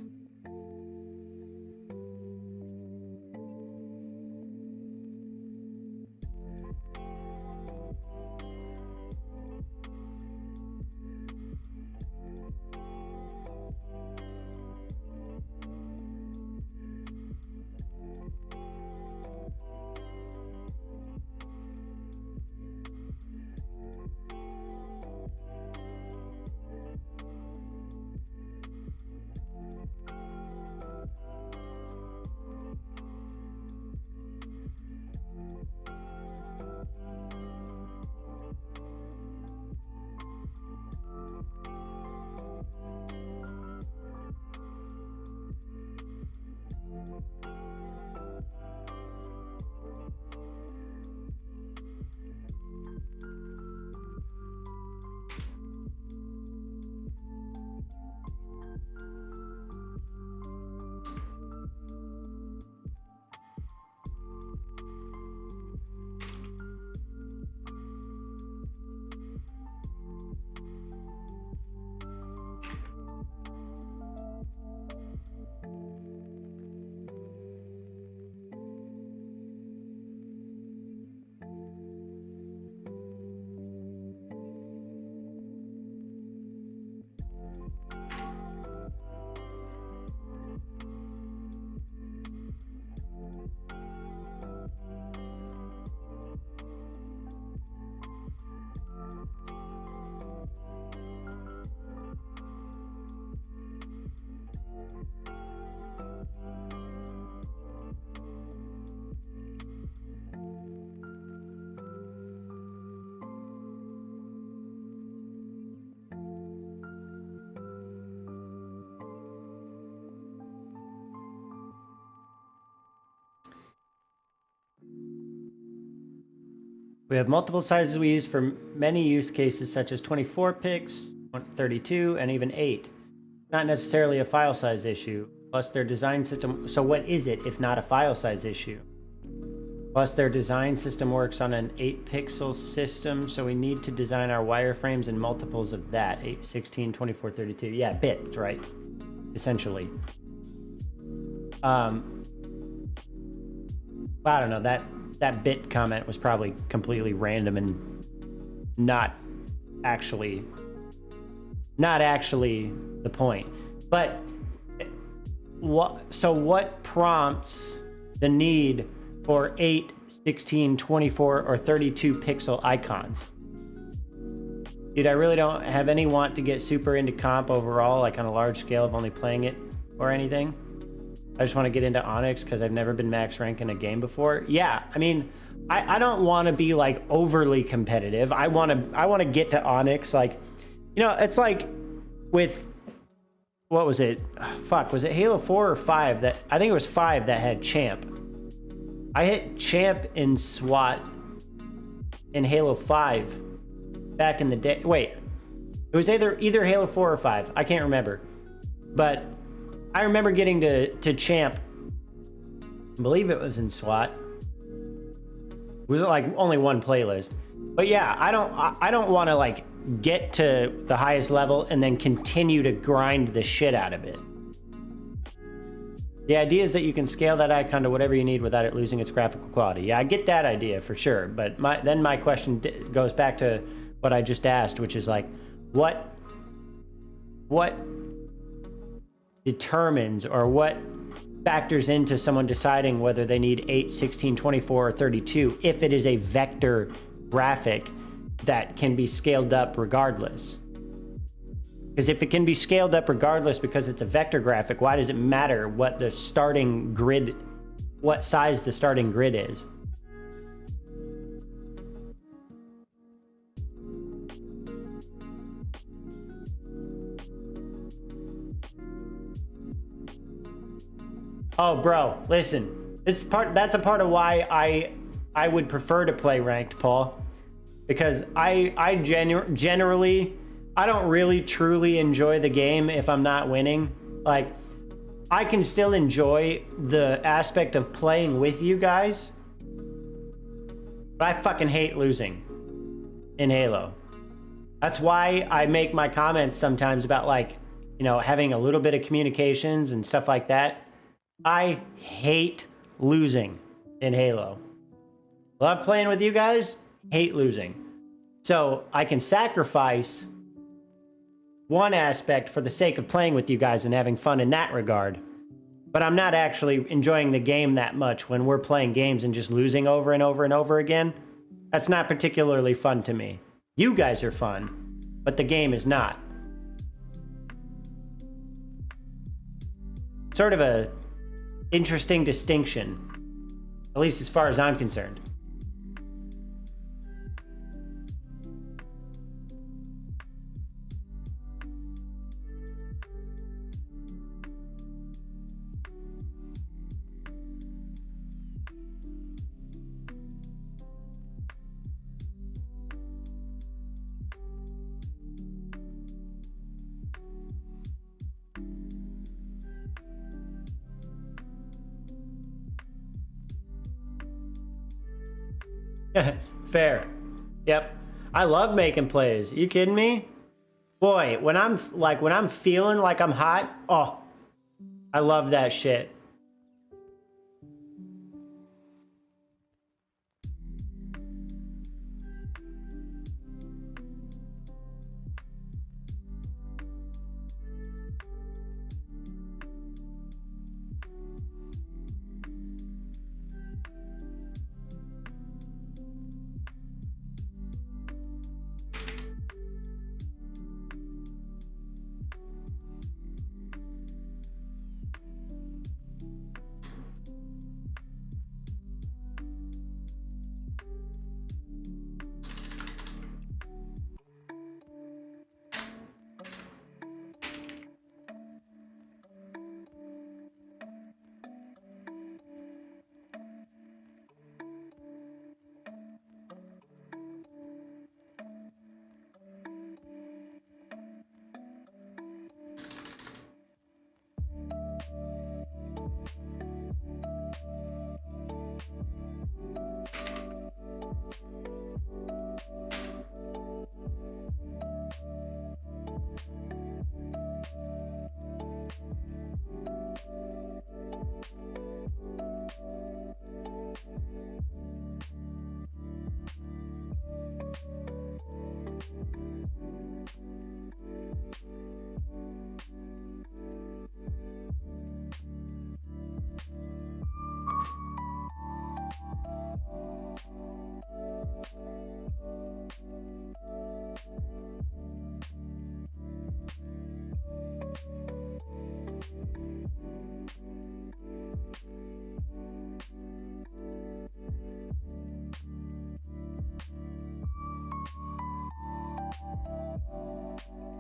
We have multiple sizes we use for many use cases, such as 24 pics, 32, and even 8. Not necessarily a file size issue. Plus their design system. So what is it if not a file size issue? Plus their design system works on an 8-pixel system, so we need to design our wireframes in multiples of that. 8, 16, 24, 32. Yeah, bits, right? Essentially. I don't know, that bit comment was probably completely random and not actually the point. But what prompts the need for 8, 16, 24, or 32 pixel icons? Dude, I really don't have any want to get super into comp overall, like on a large scale of only playing it or anything. I just want to get into Onyx because I've never been max rank in a game before. Yeah, I mean, I don't want to be like overly competitive. I want to get to Onyx. Like, you know, it's like with, what was it? Was it Halo 4 or 5? That I think it was 5 that had Champ. I hit Champ in SWAT in Halo 5 back in the day. Wait, it was either Halo 4 or 5. I can't remember. But I remember getting to Champ. I believe it was in SWAT. was like only one playlist. But yeah, I don't want to like get to the highest level and then continue to grind the shit out of it. The idea is that you can scale that icon to whatever you need without it losing its graphical quality. Yeah, I get that idea for sure. But then my question goes back to what I just asked, which is like, what determines or what factors into someone deciding whether they need 8, 16, 24, or 32 if it is a vector graphic that can be scaled up regardless? Because if it can be scaled up regardless because it's a vector graphic, why does it matter what the starting grid, what size the starting grid is? Oh, bro, listen. That's a part of why I would prefer to play ranked, Paul. Because I generally, I don't really truly enjoy the game if I'm not winning. Like, I can still enjoy the aspect of playing with you guys, but I fucking hate losing in Halo. That's why I make my comments sometimes about, like, you know, having a little bit of communications and stuff like that. I hate losing in Halo. Love playing with you guys, hate losing. So I can sacrifice one aspect for the sake of playing with you guys and having fun in that regard. But I'm not actually enjoying the game that much when we're playing games and just losing over and over and over again. That's not particularly fun to me. You guys are fun, but the game is not. Sort of a interesting distinction, at least as far as I'm concerned. Fair. Yep. I love making plays. You kidding me? Boy, when I'm feeling like I'm hot, oh, I love that shit.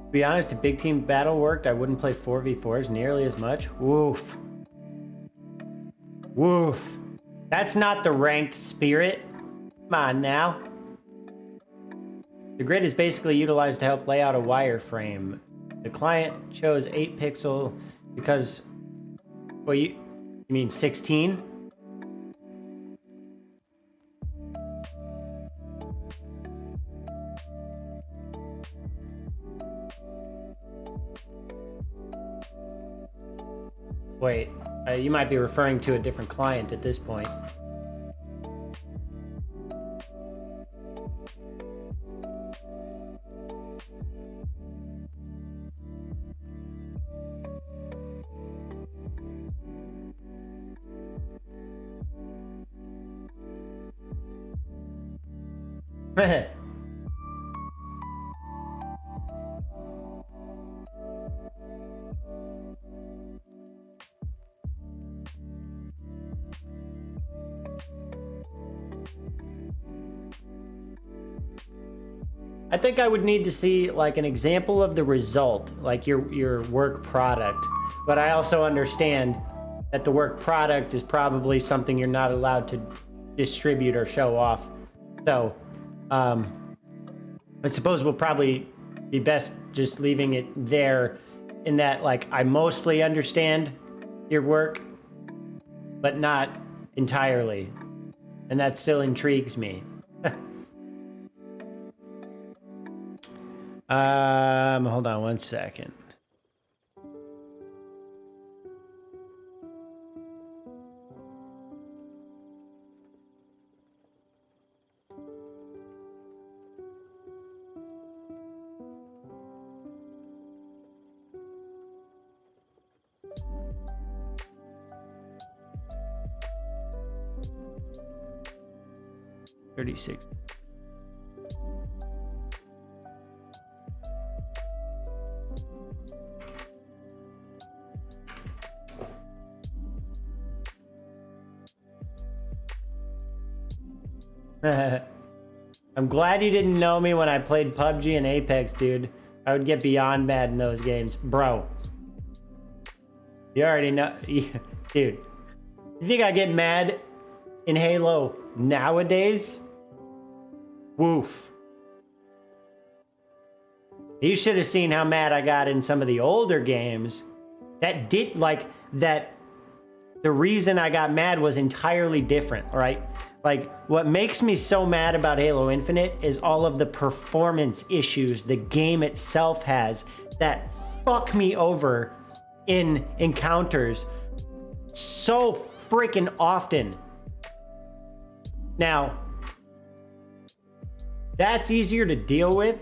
To be honest, if big team battle worked, I wouldn't play 4v4s nearly as much. Woof. Woof. That's not the ranked spirit. Come on now. The grid is basically utilized to help lay out a wireframe. The client chose 8 pixel because, well, you mean 16? Wait, you might be referring to a different client at this point. I think I would need to see like an example of the result, like your work product. But I also understand that the work product is probably something you're not allowed to distribute or show off. So I suppose we'll probably be best just leaving it there, in that like I mostly understand your work, but not entirely. And that still intrigues me. Hold on one second. $36. I'm glad you didn't know me when I played PUBG and Apex, dude. I would get beyond mad in those games. Bro. You already know. Dude. You think I get mad in Halo nowadays? Woof. You should have seen how mad I got in some of the older games. That did, like, that. The reason I got mad was entirely different, right? Like, what makes me so mad about Halo Infinite is all of the performance issues the game itself has that fuck me over in encounters so freaking often. Now, that's easier to deal with.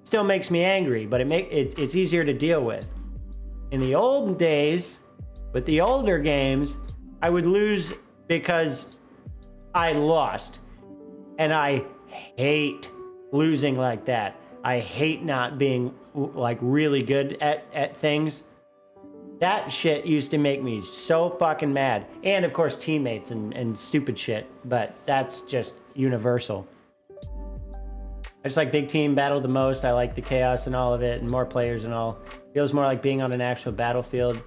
Still makes me angry, but it's easier to deal with. In the old days, with the older games, I would lose because I lost. And I hate losing like that. I hate not being like really good at things. That shit used to make me so fucking mad. And of course teammates and stupid shit, but that's just universal. I just like big team battle the most. I like the chaos and all of it and more players and all. Feels more like being on an actual battlefield.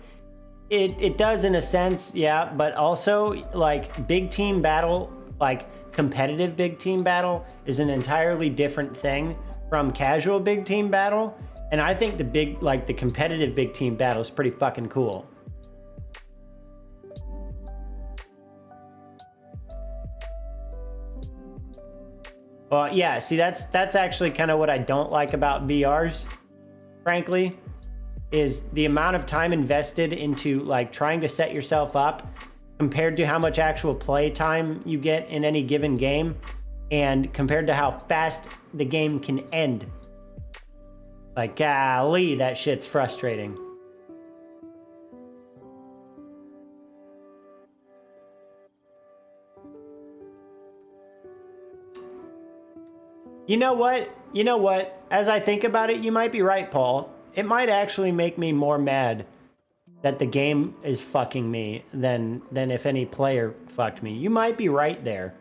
It does in a sense, yeah, but also like big team battle, like competitive big team battle is an entirely different thing from casual big team battle. And I think the competitive big team battle is pretty fucking cool. Well, yeah, see, that's actually kind of what I don't like about VRs, frankly, is the amount of time invested into like trying to set yourself up compared to how much actual play time you get in any given game and compared to how fast the game can end. Like, golly, that shit's frustrating. You know what? As I think about it, you might be right, Paul. It might actually make me more mad that the game is fucking me than if any player fucked me. You might be right there.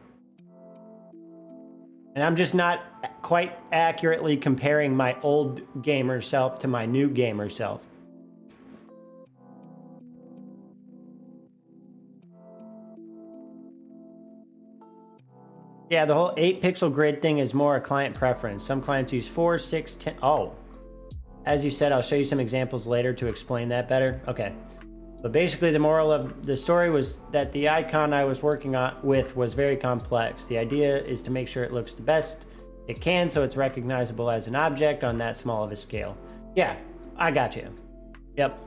And I'm just not quite accurately comparing my old gamer self to my new gamer self. Yeah, the whole 8-pixel grid thing is more a client preference. Some clients use 4, 6, 10. Oh. As you said, I'll show you some examples later to explain that better. Okay. But basically, the moral of the story was that the icon I was working with was very complex. The idea is to make sure it looks the best it can so it's recognizable as an object on that small of a scale. Yeah, I got you. Yep.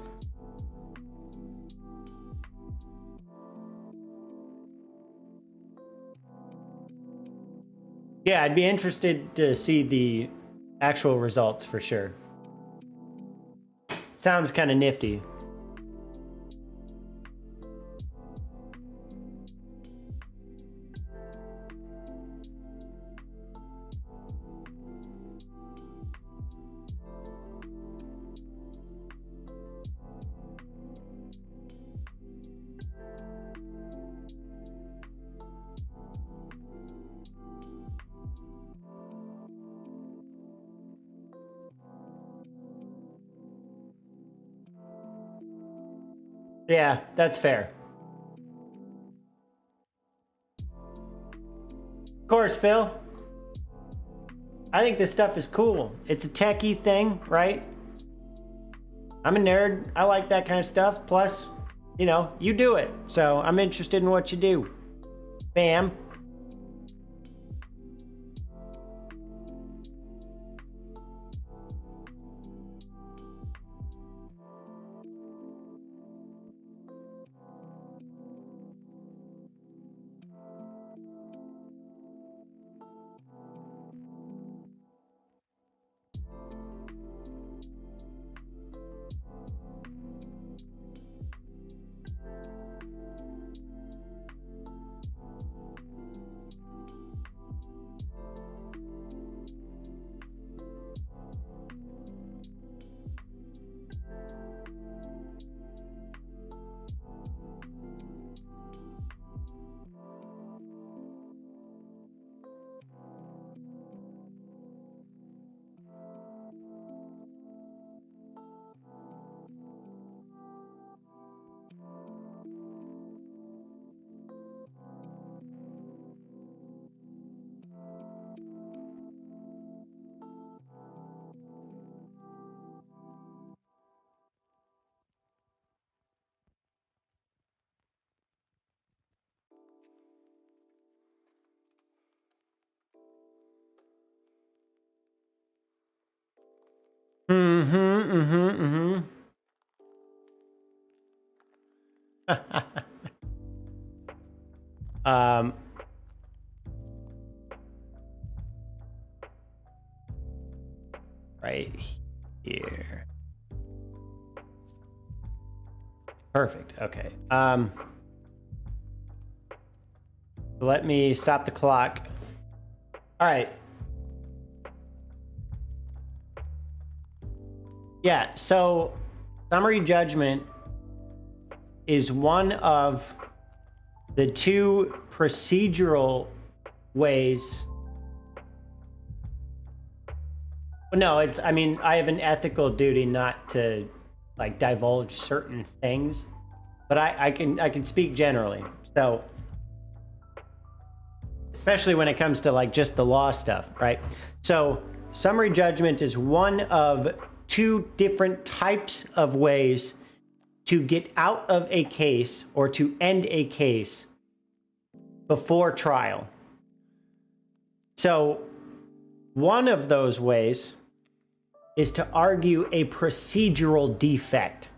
Yeah, I'd be interested to see the actual results for sure. Sounds kind of nifty. Yeah, that's fair. Of course, Phil. I think this stuff is cool. It's a techie thing, right? I'm a nerd. I like that kind of stuff. Plus, you know, you do it. So I'm interested in what you do. Bam. um, right here. Perfect. Okay. Let me stop the clock. All right. Yeah, so summary judgment is one of the two procedural ways. No, I mean, I have an ethical duty not to like divulge certain things, but I can speak generally. So especially when it comes to like just the law stuff, right? So summary judgment is one of two different types of ways to get out of a case or to end a case before trial. So one of those ways is to argue a procedural defect,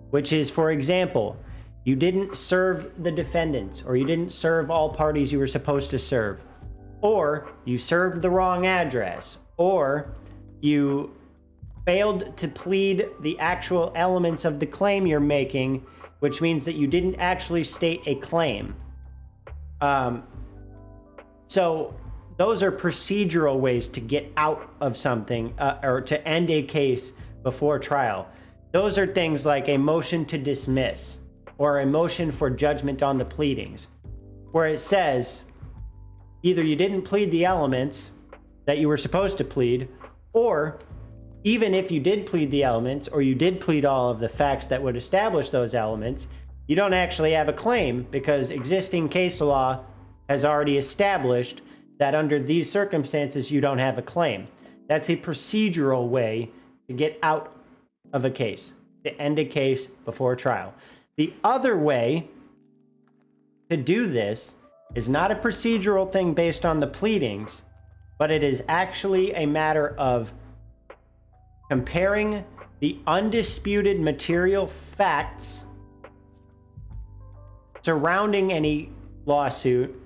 which is, for example, you didn't serve the defendants, or you didn't serve all parties you were supposed to serve, or you served the wrong address, or you failed to plead the actual elements of the claim you're making, which means that you didn't actually state a claim. So those are procedural ways to get out of something or to end a case before trial. Those are things like a motion to dismiss or a motion for judgment on the pleadings, where it says either you didn't plead the elements that you were supposed to plead, or even if you did plead the elements or you did plead all of the facts that would establish those elements, you don't actually have a claim because existing case law has already established that under these circumstances, you don't have a claim. That's a procedural way to get out of a case, to end a case before trial. The other way to do this is not a procedural thing based on the pleadings, but it is actually a matter of comparing the undisputed material facts surrounding any lawsuit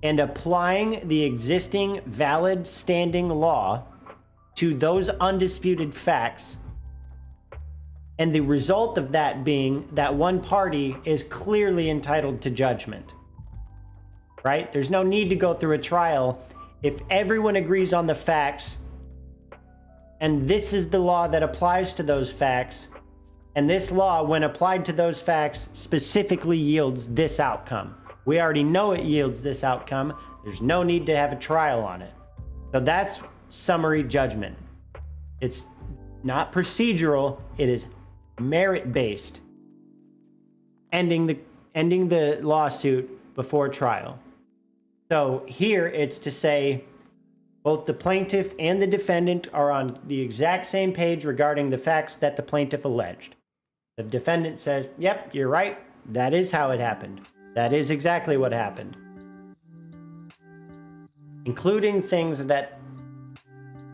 and applying the existing valid standing law to those undisputed facts, and the result of that being that one party is clearly entitled to judgment. Right? There's no need to go through a trial if everyone agrees on the facts, and this is the law that applies to those facts, and this law, when applied to those facts, specifically yields this outcome. We already know it yields this outcome. There's no need to have a trial on it. So that's summary judgment. It's not procedural, it is merit-based. Ending the lawsuit before trial. So here it's to say both the plaintiff and the defendant are on the exact same page regarding the facts that the plaintiff alleged. The defendant says, yep, you're right. That is how it happened. That is exactly what happened. Including things that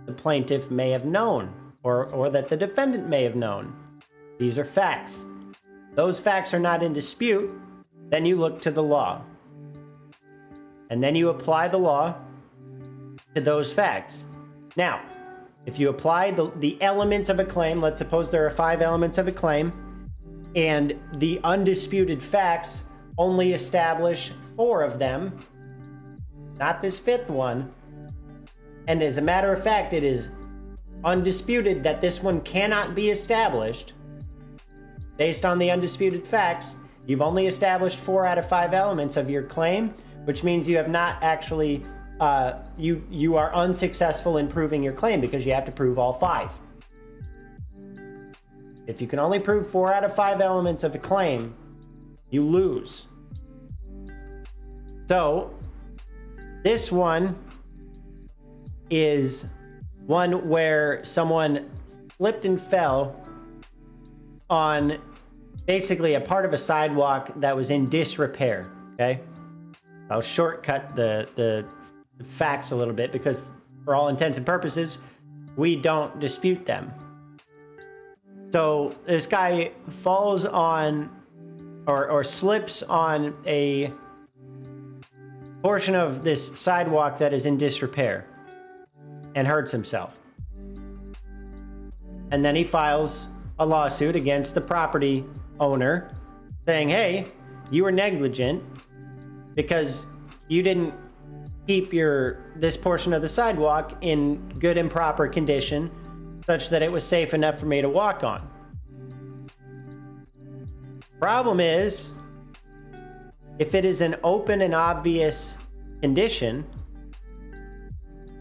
the plaintiff may have known or that the defendant may have known. These are facts. Those facts are not in dispute. Then you look to the law. And then you apply the law to those facts. Now, if you apply the elements of a claim, let's suppose there are 5 elements of a claim, and the undisputed facts only establish 4 of them, not this 5th one, and as a matter of fact, it is undisputed that this one cannot be established based on the undisputed facts, you've only established 4 out of 5 elements of your claim, which means you have not actually, you are unsuccessful in proving your claim because you have to prove all 5. If you can only prove 4 out of 5 elements of a claim, you lose. So, this one is one where someone slipped and fell on basically a part of a sidewalk that was in disrepair, okay? I'll shortcut the facts a little bit because for all intents and purposes, we don't dispute them. So this guy falls on or slips on a portion of this sidewalk that is in disrepair and hurts himself. And then he files a lawsuit against the property owner saying, hey, you were negligent because you didn't keep this portion of the sidewalk in good and proper condition such that it was safe enough for me to walk on. Problem is, if it is an open and obvious condition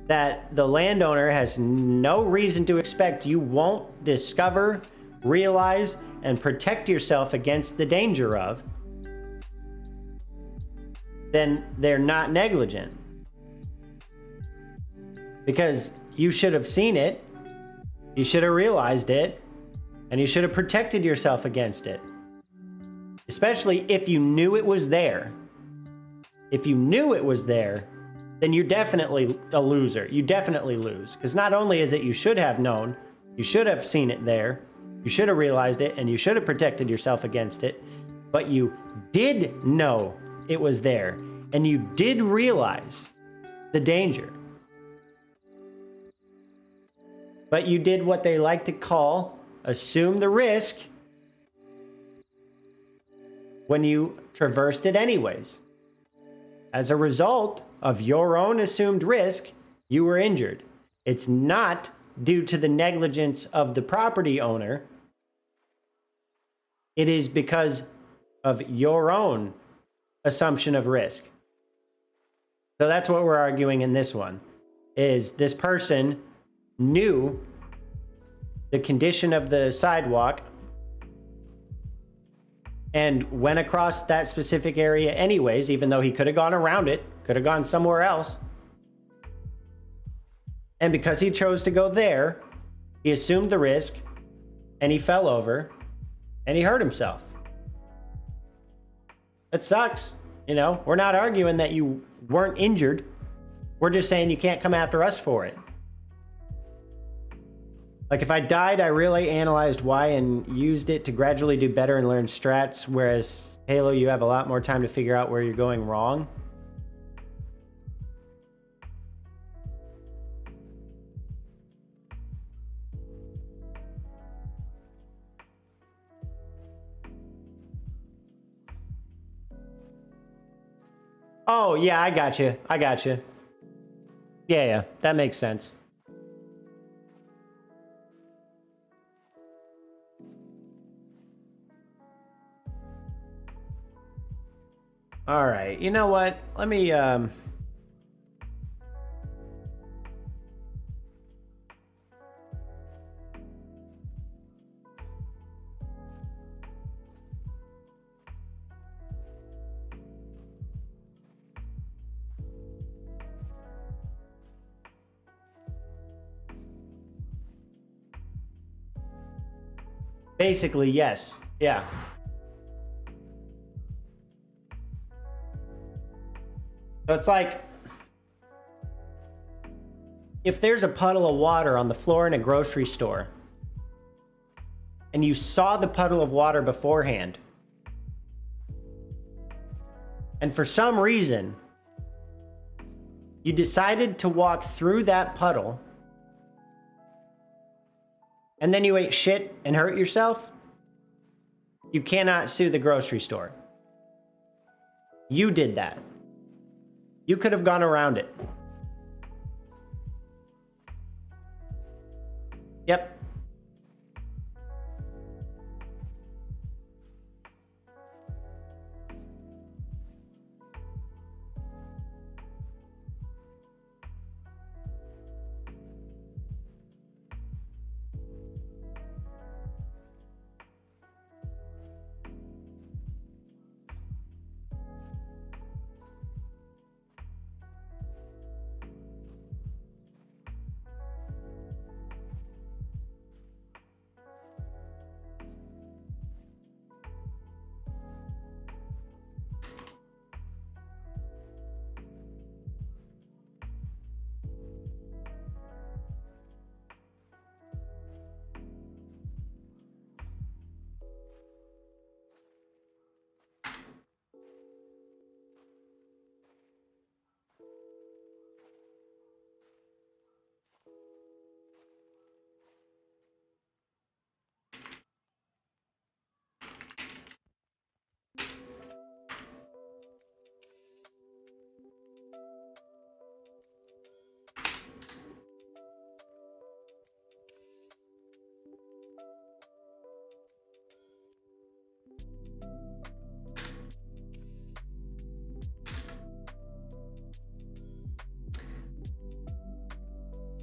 that the landowner has no reason to expect you won't discover, realize, and protect yourself against the danger of, then they're not negligent. Because you should have seen it, you should have realized it, and you should have protected yourself against it. Especially if you knew it was there. If you knew it was there, then you're definitely a loser. You definitely lose. Because not only is it you should have known, you should have seen it there, you should have realized it, and you should have protected yourself against it, but you did know it was there, and you did realize the danger. But you did what they like to call assume the risk when you traversed it anyways. As a result of your own assumed risk, you were injured. It's not due to the negligence of the property owner. It is because of your own assumption of risk. So that's what we're arguing in this one, is this person knew the condition of the sidewalk and went across that specific area anyways, even though he could have gone around it, could have gone somewhere else. And because he chose to go there, he assumed the risk, and he fell over, and he hurt himself. It sucks. You know, we're not arguing that you weren't injured. We're just saying you can't come after us for it. Like if I died, I really analyzed why and used it to gradually do better and learn strats, whereas Halo, you have a lot more time to figure out where you're going wrong. Oh, yeah, I got you. I got you. Yeah, that makes sense. All right, you know what? Let me, basically, yes. Yeah. So it's like, if there's a puddle of water on the floor in a grocery store, and you saw the puddle of water beforehand, and for some reason, you decided to walk through that puddle, and then you ate shit and hurt yourself, you cannot sue the grocery store. You did that. You could have gone around it. Yep.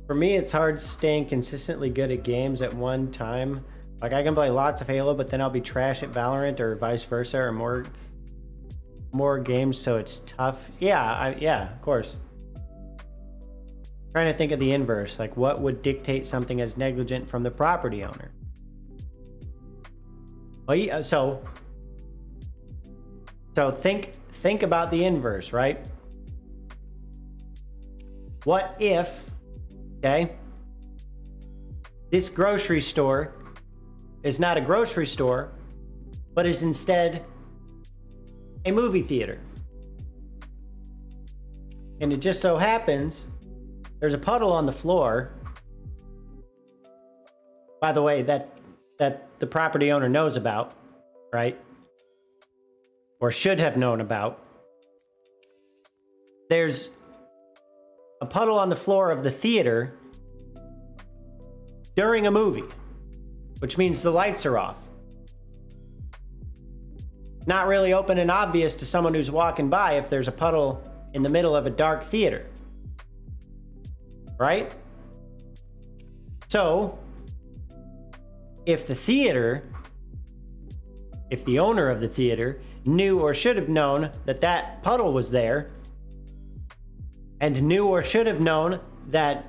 For me, it's hard staying consistently good at games at one time. Like, I can play lots of Halo, but then I'll be trash at Valorant or vice versa, or more games, so it's tough. Yeah, yeah, of course. Trying to think of the inverse, like what would dictate something as negligent from the property owner? Well, yeah, so think about the inverse, right? What if, okay, this grocery store is not a grocery store, but is instead a movie theater? And it just so happens there's a puddle on the floor, by the way, that the property owner knows about, right? Or should have known about. There's a puddle on the floor of the theater during a movie, which means the lights are off. Not really open and obvious to someone who's walking by if there's a puddle in the middle of a dark theater. Right? So, if the owner of the theater knew or should have known that that puddle was there, and knew or should have known that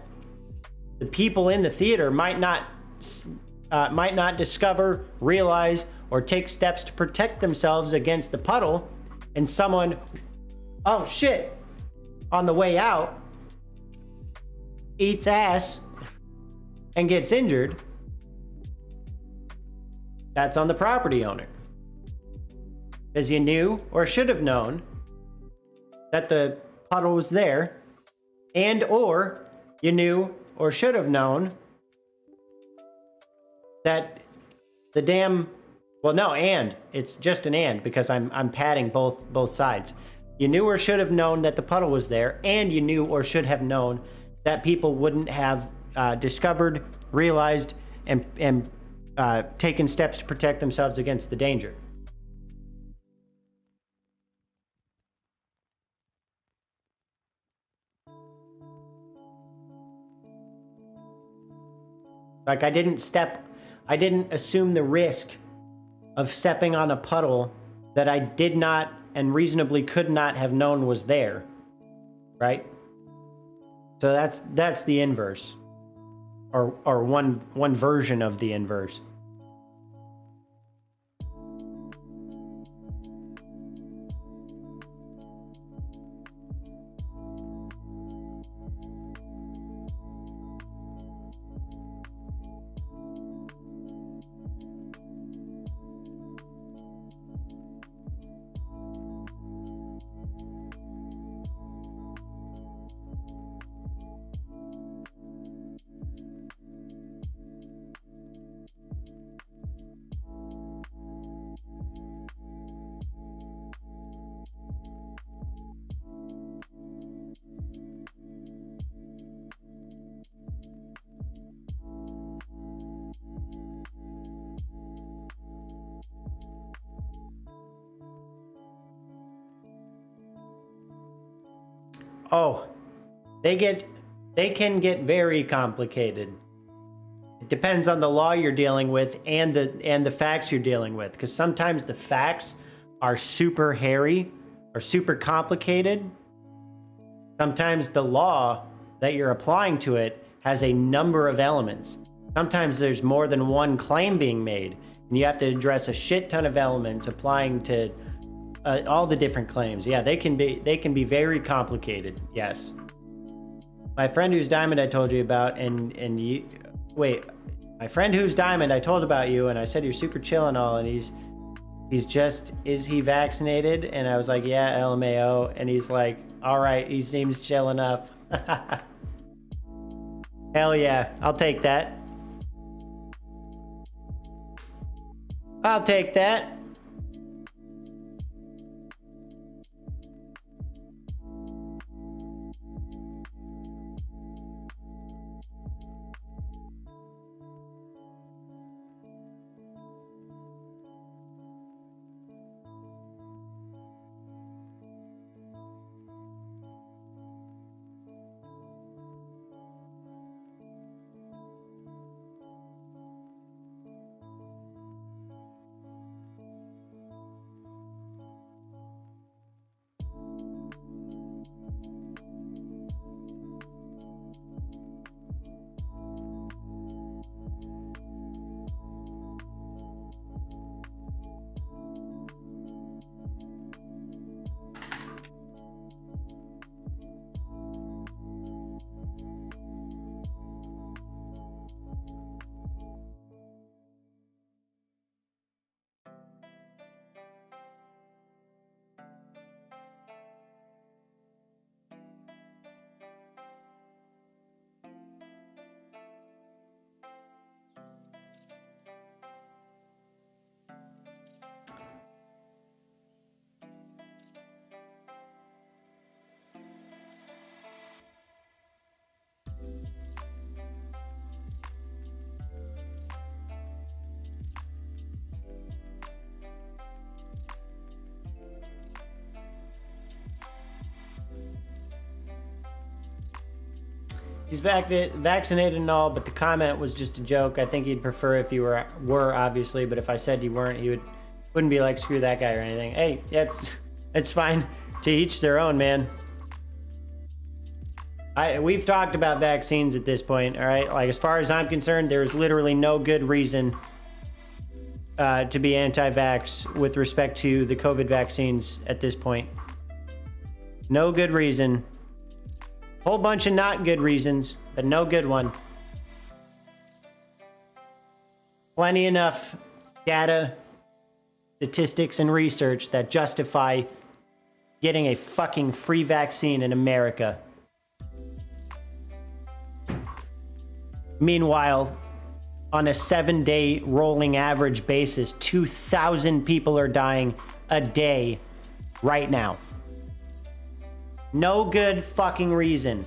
the people in the theater might not discover, realize, or take steps to protect themselves against the puddle, and someone, oh shit, on the way out, eats ass and gets injured, that's on the property owner. Because you knew or should have known that the puddle was there, and or you knew or should have known that the damn, well, no, and it's just an and because I'm padding both sides. You knew or should have known that the puddle was there, and you knew or should have known that people wouldn't have discovered, realized, and taken steps to protect themselves against the danger. Like, I didn't assume the risk of stepping on a puddle that I did not and reasonably could not have known was there, right? So that's the inverse, or one version of the inverse. Oh, they can get very complicated. It depends on the law you're dealing with and the facts you're dealing with, because sometimes the facts are super hairy or super complicated. Sometimes the law that you're applying to it has a number of elements. Sometimes there's more than one claim being made, and you have to address a shit ton of elements applying to all the different claims. Yeah, they can be very complicated. Yes. My friend who's diamond I told you about, and you wait, my friend who's diamond I told about you, and I said you're super chill and all, and he's just, is he vaccinated? And I was like, yeah, LMAO, and he's like, all right, he seems chill enough. Hell yeah, I'll take that. I'll take that. He's vaccinated and all, but the comment was just a joke. I think he'd prefer if you were obviously, but if I said you weren't, he wouldn't be like, screw that guy or anything. Hey, yeah, it's fine. To each their own, man. We've talked about vaccines at this point, all right? Like, as far as I'm concerned, there's literally no good reason to be anti-vax with respect to the COVID vaccines at this point. No good reason. Whole bunch of not good reasons, but no good one. Plenty enough data, statistics, and research that justify getting a fucking free vaccine in America. Meanwhile, on a 7-day rolling average basis, 2,000 people are dying a day right now. No good fucking reason.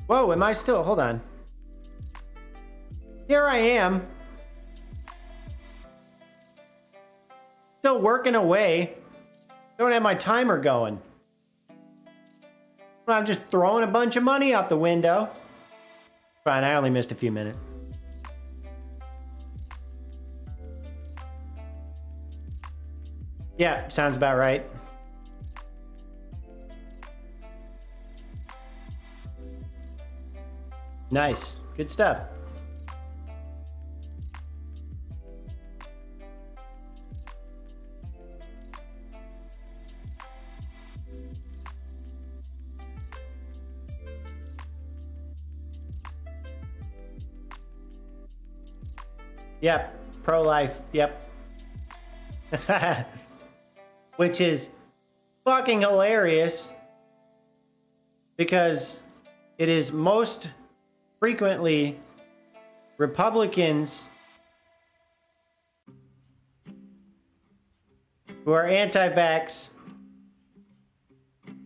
Whoa, am I still? Hold on. Here I am. Still working away. Don't have my timer going. I'm just throwing a bunch of money out the window. Fine, I only missed a few minutes. Yeah, sounds about right. Nice. Good stuff. Yep. Pro-life. Yep. Which is fucking hilarious because it is most frequently Republicans who are anti-vax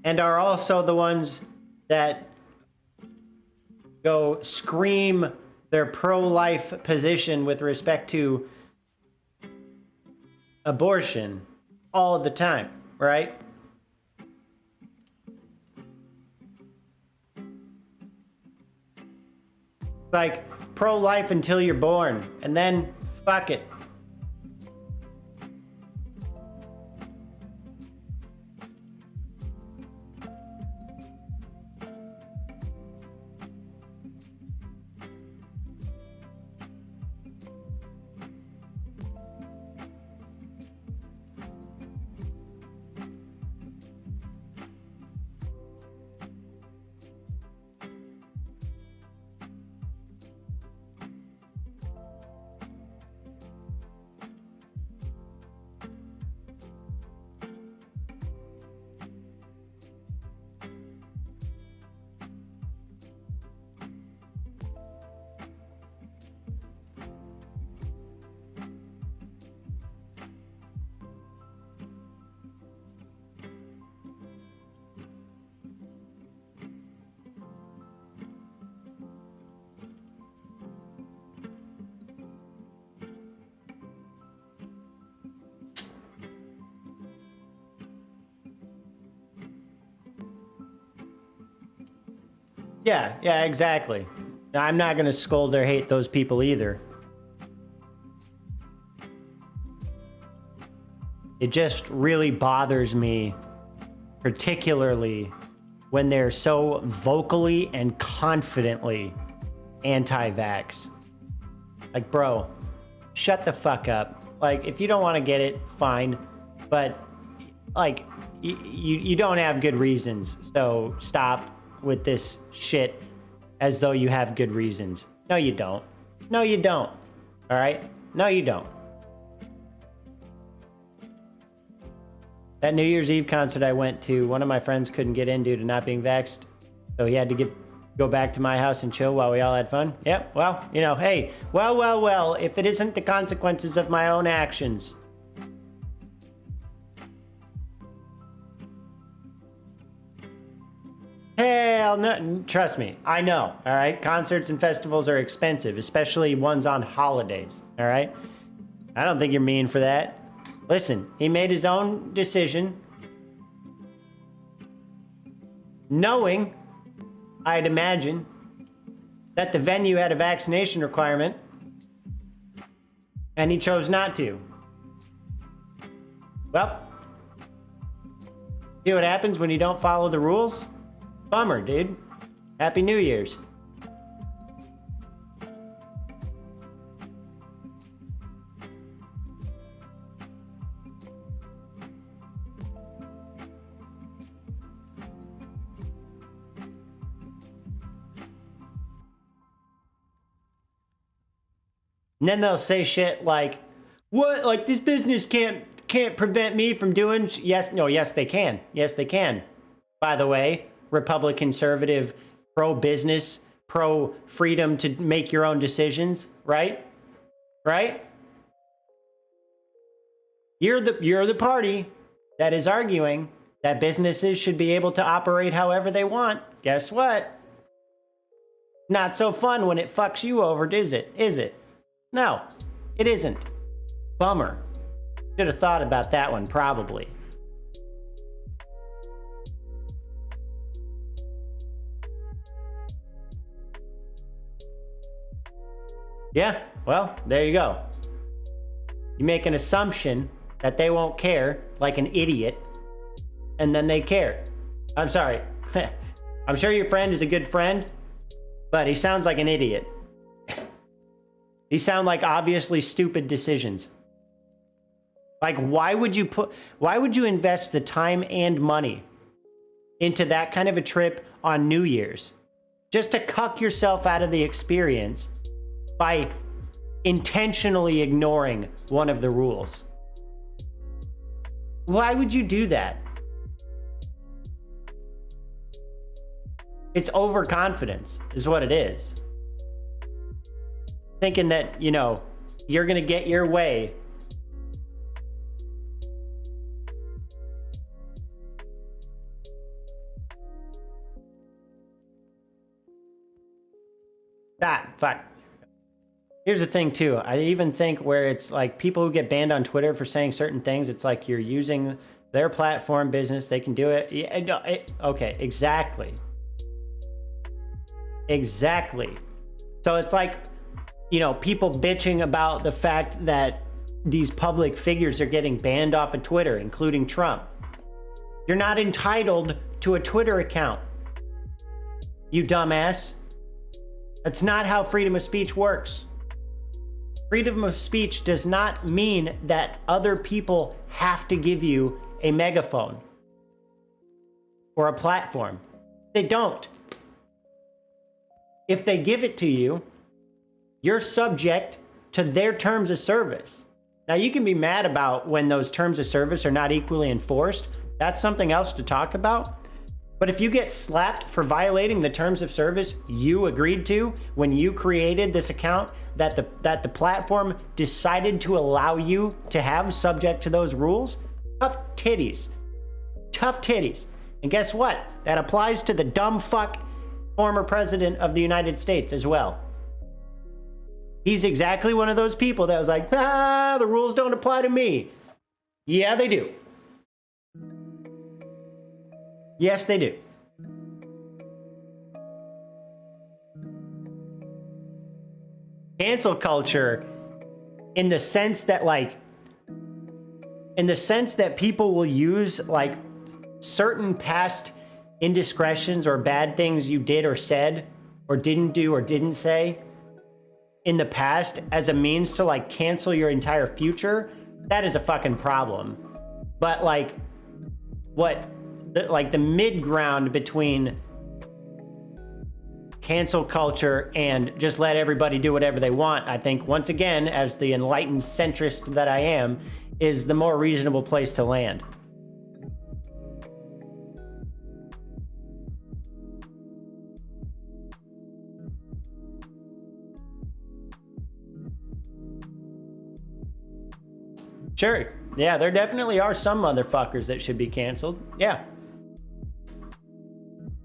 and are also the ones that go scream their pro-life position with respect to abortion all the time, right? Like pro-life until you're born, and then fuck it. Yeah, exactly. I'm not gonna scold or hate those people either. It just really bothers me, particularly when they're so vocally and confidently anti-vax. Like, bro, shut the fuck up. Like, if you don't want to get it, fine. But, like, you don't have good reasons. So stop with this shit as though you have good reasons. No, you don't. No, you don't. All right? No, you don't. That New Year's Eve concert I went to, one of my friends couldn't get in due to not being vaxxed. So he had to go back to my house and chill while we all had fun. Yep, well, you know, hey, well, if it isn't the consequences of my own actions. Hell no, trust me, I know, all right? Concerts and festivals are expensive, especially ones on holidays, all right? I don't think you're mean for that. Listen, he made his own decision, knowing, I'd imagine, that the venue had a vaccination requirement, and he chose not to. Well, see what happens when you don't follow the rules? Bummer, dude. Happy New Year's. And then they'll say shit like, what? Like, this business can't prevent me from doing. Yes, no, yes, they can. Yes, they can. By the way, Republican, conservative, pro business, pro freedom to make your own decisions, right? Right? You're the party that is arguing that businesses should be able to operate however they want. Guess what? Not so fun when it fucks you over, is it? Is it? No, it isn't. Bummer. Should have thought about that one, probably. Yeah, well, there you go. You make an assumption that they won't care, like an idiot, and then they care. I'm sorry. I'm sure your friend is a good friend, but he sounds like an idiot. These sound like obviously stupid decisions. Like, why would you invest the time and money into that kind of a trip on New Year's just to cuck yourself out of the experience by intentionally ignoring one of the rules? Why would you do that? It's overconfidence is what it is. Thinking that, you know, you're going to get your way. Fuck. Here's the thing too. I even think where it's like people who get banned on Twitter for saying certain things, it's like you're using their platform business. They can do it. Yeah, no, okay, exactly. Exactly. So it's like, you know, people bitching about the fact that these public figures are getting banned off of Twitter, including Trump. You're not entitled to a Twitter account, you dumbass. That's not how freedom of speech works. Freedom of speech does not mean that other people have to give you a megaphone or a platform. They don't. If they give it to you, you're subject to their terms of service. Now, you can be mad about when those terms of service are not equally enforced. That's something else to talk about. But if you get slapped for violating the terms of service you agreed to when you created this account that the platform decided to allow you to have subject to those rules, tough titties. Tough titties. And guess what? That applies to the dumb fuck former president of the United States as well. He's exactly one of those people that was like, the rules don't apply to me. Yeah, they do. Yes, they do. Cancel culture, in the sense that people will use like certain past indiscretions or bad things you did or said or didn't do or didn't say in the past as a means to like cancel your entire future, that is a fucking problem. But like the mid ground between cancel culture and just let everybody do whatever they want, I think, once again, as the enlightened centrist that I am, is the more reasonable place to land. Sure. Yeah, there definitely are some motherfuckers that should be canceled. Yeah.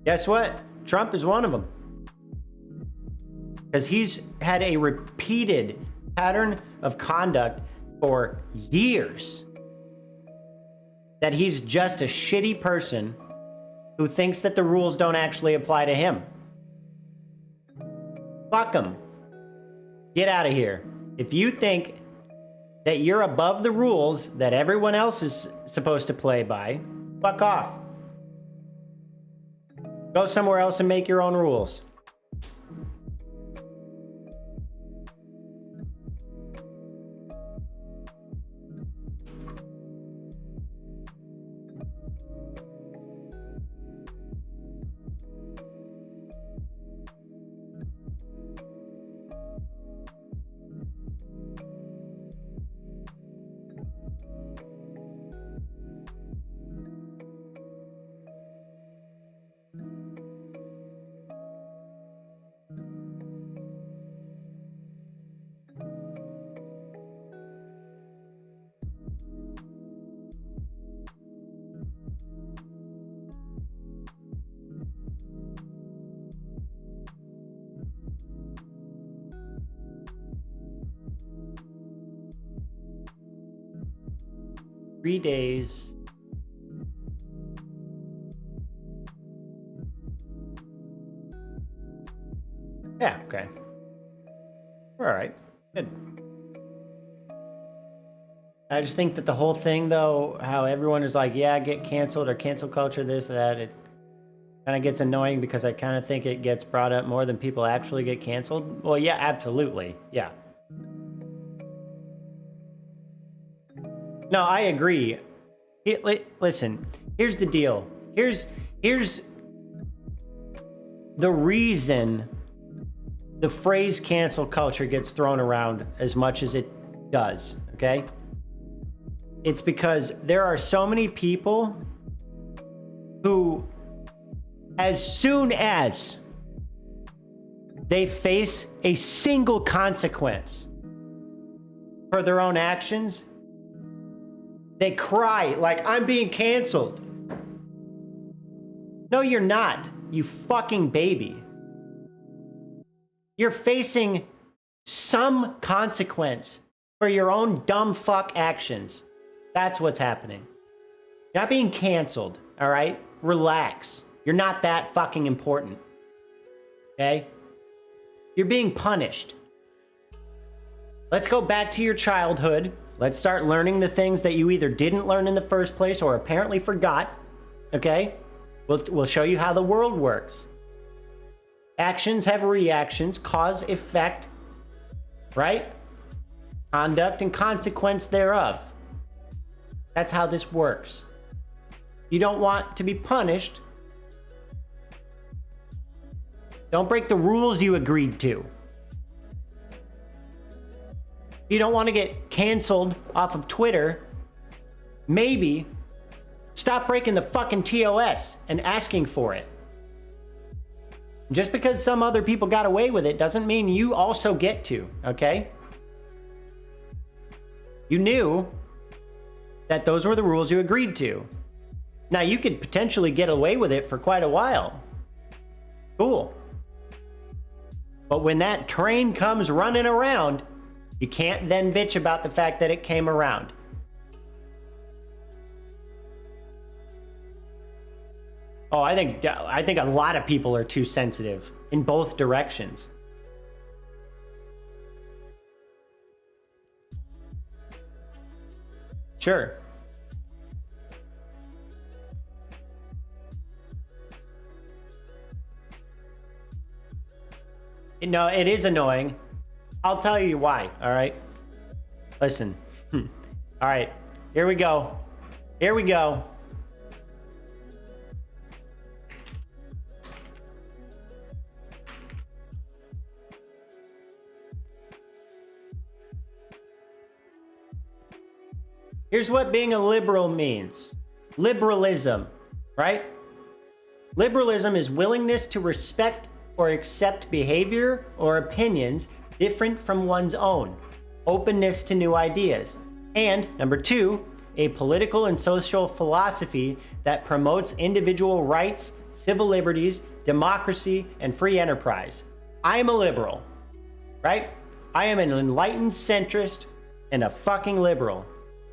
Guess what? Trump is one of them. Because he's had a repeated pattern of conduct for years that he's just a shitty person who thinks that the rules don't actually apply to him. Fuck him. Get out of here. If you think that you're above the rules that everyone else is supposed to play by, fuck off. Go somewhere else and make your own rules. 3 days. Yeah, okay. All right, good. I just think that the whole thing, though, how everyone is like, yeah, get canceled or cancel culture, this, that, it kind of gets annoying because I kind of think it gets brought up more than people actually get canceled. Well, yeah, absolutely. Yeah. No, I agree. Listen, here's the deal. Here's the reason the phrase cancel culture gets thrown around as much as it does, okay? It's because there are so many people who, as soon as they face a single consequence for their own actions, they cry like, I'm being canceled. No, you're not, you fucking baby. You're facing some consequence for your own dumb fuck actions. That's what's happening. You're not being canceled, all right? Relax. You're not that fucking important. Okay? You're being punished. Let's go back to your childhood. Let's start learning the things that you either didn't learn in the first place or apparently forgot. Okay? We'll show you how the world works. Actions have reactions, cause, effect, right? Conduct and consequence thereof. That's how this works. You don't want to be punished. Don't break the rules you agreed to. You don't want to get canceled off of Twitter. Maybe stop breaking the fucking TOS and asking for it. Just because some other people got away with it doesn't mean you also get to, okay? You knew that those were the rules you agreed to. Now, you could potentially get away with it for quite a while. Cool. But when that train comes running around, you can't then bitch about the fact that it came around. Oh, I think a lot of people are too sensitive in both directions. Sure. No, it is annoying. I'll tell you why, all right? Listen. All right, here we go. Here we go. Here's what being a liberal means. Liberalism, right? Liberalism is willingness to respect or accept behavior or opinions different from one's own. Openness to new ideas. And number 2, a political and social philosophy that promotes individual rights, civil liberties, democracy, and free enterprise. I am a liberal, right? I am an enlightened centrist and a fucking liberal.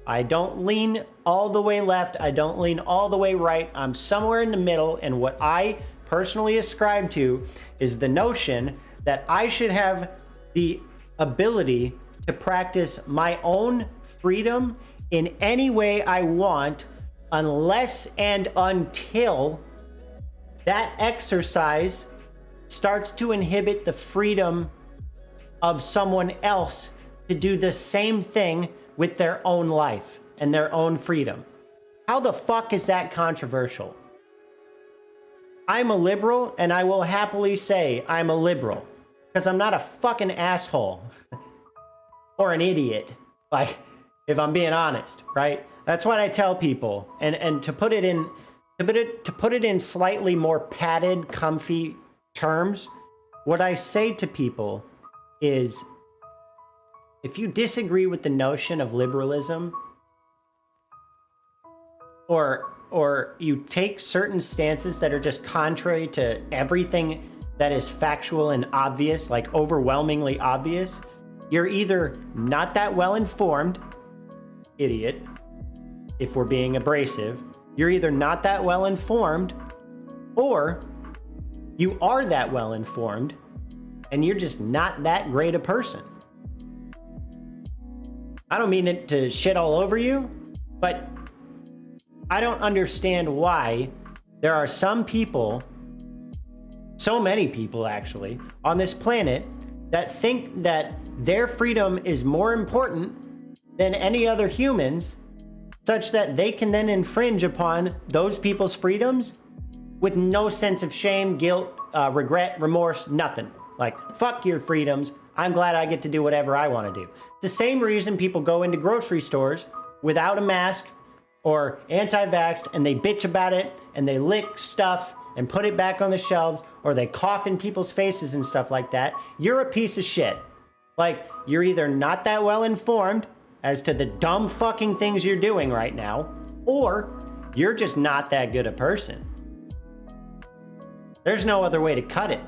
I don't lean all the way left. I don't lean all the way right. I'm somewhere in the middle. And what I personally ascribe to is the notion that I should have the ability to practice my own freedom in any way I want, unless and until that exercise starts to inhibit the freedom of someone else to do the same thing with their own life and their own freedom. How the fuck is that controversial? I'm a liberal, and I will happily say I'm a liberal, because I'm not a fucking asshole or an idiot, like, if I'm being honest, right? That's what I tell people. And to put it in slightly more padded, comfy terms, what I say to people is, if you disagree with the notion of liberalism, or you take certain stances that are just contrary to everything that is factual and obvious, like overwhelmingly obvious, you're either not that well informed, idiot, if we're being abrasive, you're either not that well informed or you are that well informed and you're just not that great a person. I don't mean it to shit all over you, but I don't understand why there are some people, so many people actually, on this planet that think that their freedom is more important than any other humans, such that they can then infringe upon those people's freedoms with no sense of shame, guilt, regret, remorse, nothing. Like, fuck your freedoms. I'm glad I get to do whatever I want to do. The same reason people go into grocery stores without a mask or anti-vaxxed and they bitch about it and they lick stuff and put it back on the shelves, or they cough in people's faces and stuff like that. You're a piece of shit. Like, you're either not that well informed as to the dumb fucking things you're doing right now, or you're just not that good a person. There's no other way to cut it.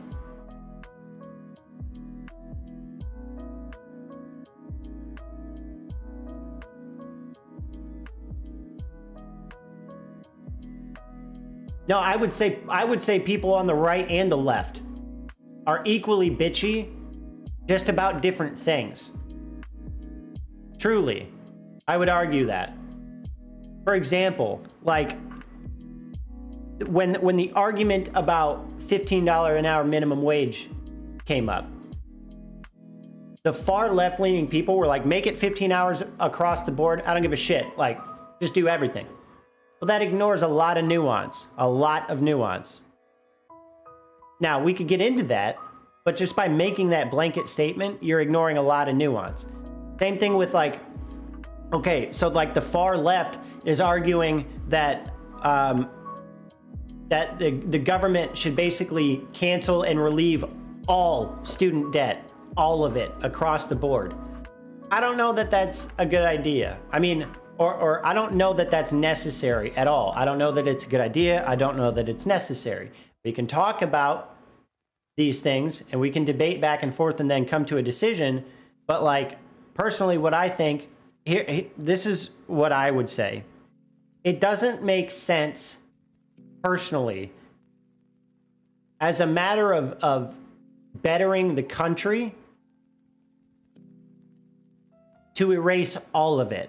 No, I would say people on the right and the left are equally bitchy, just about different things. Truly, I would argue that. For example, like when the argument about $15 an hour minimum wage came up, the far left-leaning people were like, make it 15 hours across the board. I don't give a shit. Like, just do everything. Well, that ignores a lot of nuance. Now, we could get into that, but just by making that blanket statement, you're ignoring a lot of nuance. Same thing with like, okay, so like the far left is arguing that that the government should basically cancel and relieve all student debt, all of it across the board. I don't know that that's a good idea. I mean, or I don't know that that's necessary at all. I don't know that it's a good idea. I don't know that it's necessary. We can talk about these things and we can debate back and forth and then come to a decision. But like, personally, what I think, this is what I would say. It doesn't make sense personally as a matter of bettering the country to erase all of it.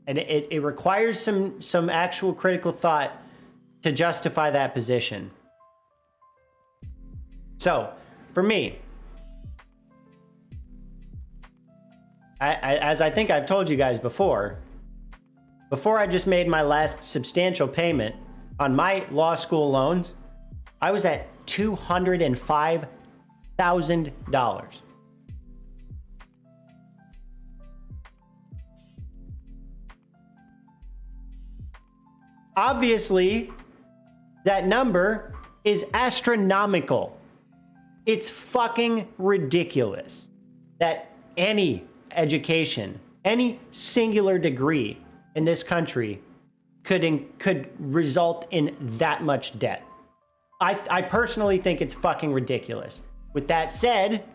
And it requires some actual critical thought to justify that position. So, for me, as I think I've told you guys before I just made my last substantial payment on my law school loans, I was at $205,000. Obviously, that number is astronomical. It's fucking ridiculous that any education, any singular degree in this country could result in that much debt. I personally think it's fucking ridiculous. With that said,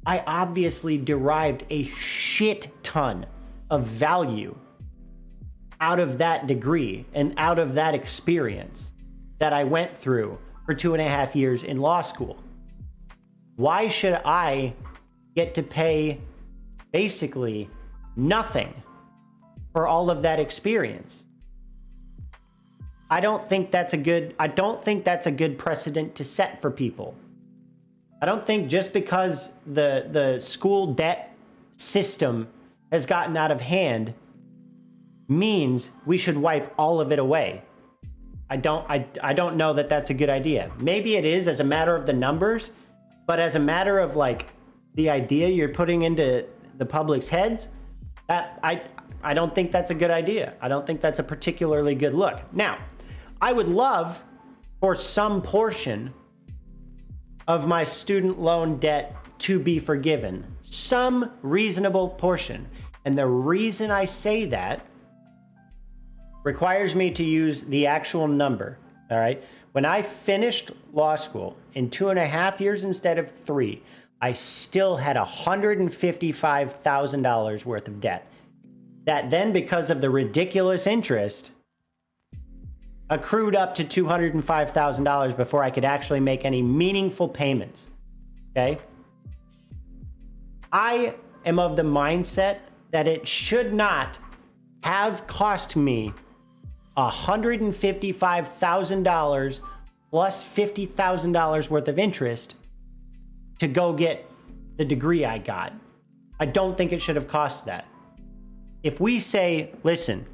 I obviously derived a shit ton of value out of that degree and out of that experience that I went through for 2.5 years in law school. Why should I get to pay basically nothing for all of that experience? I don't think that's a good precedent to set for people. I don't think just because the school debt system has gotten out of hand means we should wipe all of it away. I don't know that that's a good idea. Maybe it is as a matter of the numbers, but as a matter of like the idea you're putting into the public's heads, that I don't think that's a good idea. I don't think that's a particularly good look. Now, I would love for some portion of my student loan debt to be forgiven. Some reasonable portion. And the reason I say that requires me to use the actual number, all right? When I finished law school in 2.5 years instead of 3, I still had $155,000 worth of debt. That then, because of the ridiculous interest, accrued up to $205,000 before I could actually make any meaningful payments. Okay? I am of the mindset that it should not have cost me $155,000 plus $50,000 worth of interest to go get the degree I got. I don't think it should have cost that. If we say, listen,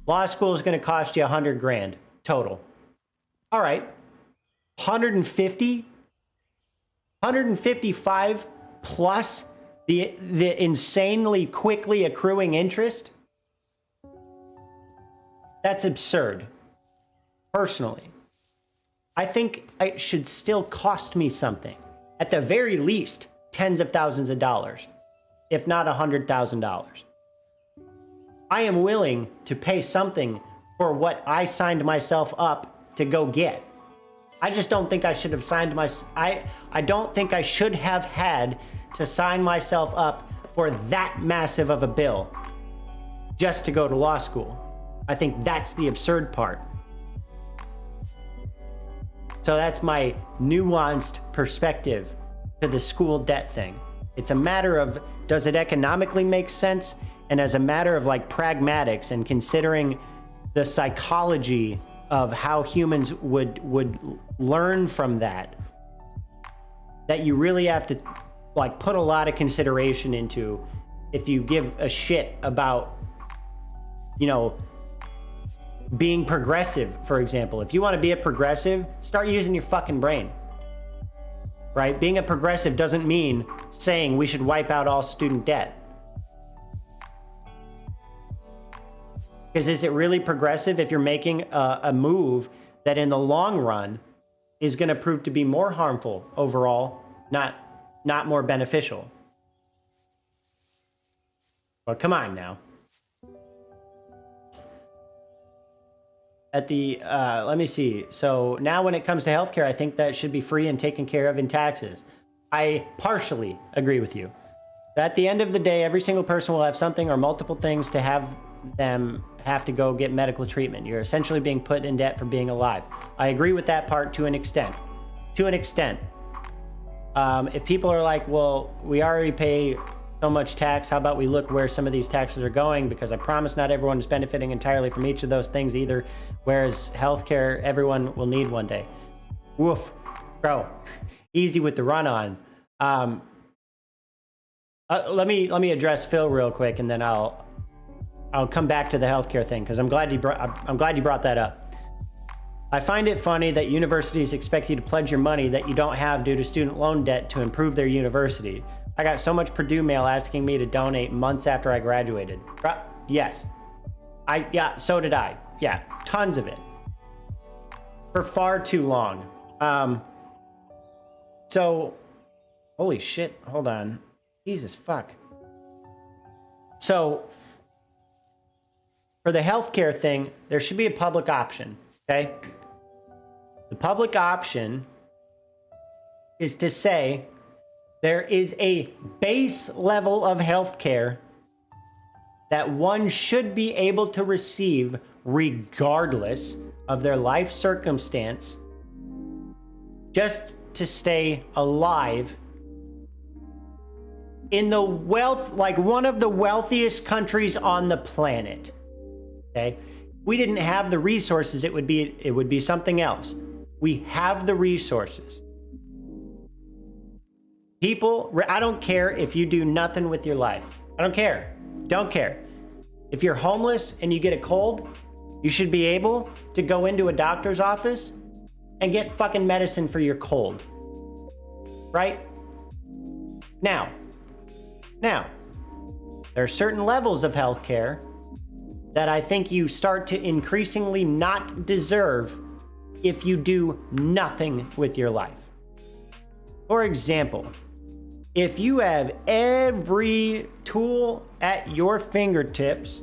law school is going to cost you 100 grand total. All right. 150, 155 plus the insanely quickly accruing interest. That's absurd. Personally, I think it should still cost me something. At the very least, tens of thousands of dollars, if not $100,000. I am willing to pay something for what I signed myself up to go get. I just don't think I should have signed I don't think I should have had to sign myself up for that massive of a bill just to go to law school. I think that's the absurd part. So that's my nuanced perspective to the school debt thing. It's a matter of, does it economically make sense? And as a matter of like pragmatics and considering the psychology of how humans would learn from that you really have to like put a lot of consideration into if you give a shit about, you know, being progressive, for example. If you want to be a progressive, start using your fucking brain. Right? Being a progressive doesn't mean saying we should wipe out all student debt. Because is it really progressive if you're making a move that in the long run is going to prove to be more harmful overall, not more beneficial? Well, come on now. At the, let me see. So now when it comes to healthcare, I think that should be free and taken care of in taxes. I partially agree with you. At the end of the day, every single person will have something or multiple things to have them have to go get medical treatment. You're essentially being put in debt for being alive. I agree with that part to an extent. To an extent. If people are like, well, we already pay so much tax, how about we look where some of these taxes are going? Because I promise not everyone is benefiting entirely from each of those things either. Whereas healthcare, everyone will need one day. Woof. Bro, easy with the run on. Let me address Phil real quick, and then I'll come back to the healthcare thing because I'm glad you brought that up. I find it funny that universities expect you to pledge your money that you don't have due to student loan debt to improve their university. I got so much Purdue mail asking me to donate months after I graduated. Yes. Yeah, so did I. Yeah, tons of it. For far too long. So, holy shit, hold on. Jesus fuck. So, for the healthcare thing, there should be a public option, okay? The public option is to say there is a base level of healthcare that one should be able to receive regardless of their life circumstance just to stay alive in the like one of the wealthiest countries on the planet. Okay? We didn't have the resources, it would be something else. We have the resources. People, I don't care if you do nothing with your life. I don't care. Don't care. If you're homeless and you get a cold, you should be able to go into a doctor's office and get fucking medicine for your cold. Right? Now, there are certain levels of healthcare that I think you start to increasingly not deserve if you do nothing with your life. For example, if you have every tool at your fingertips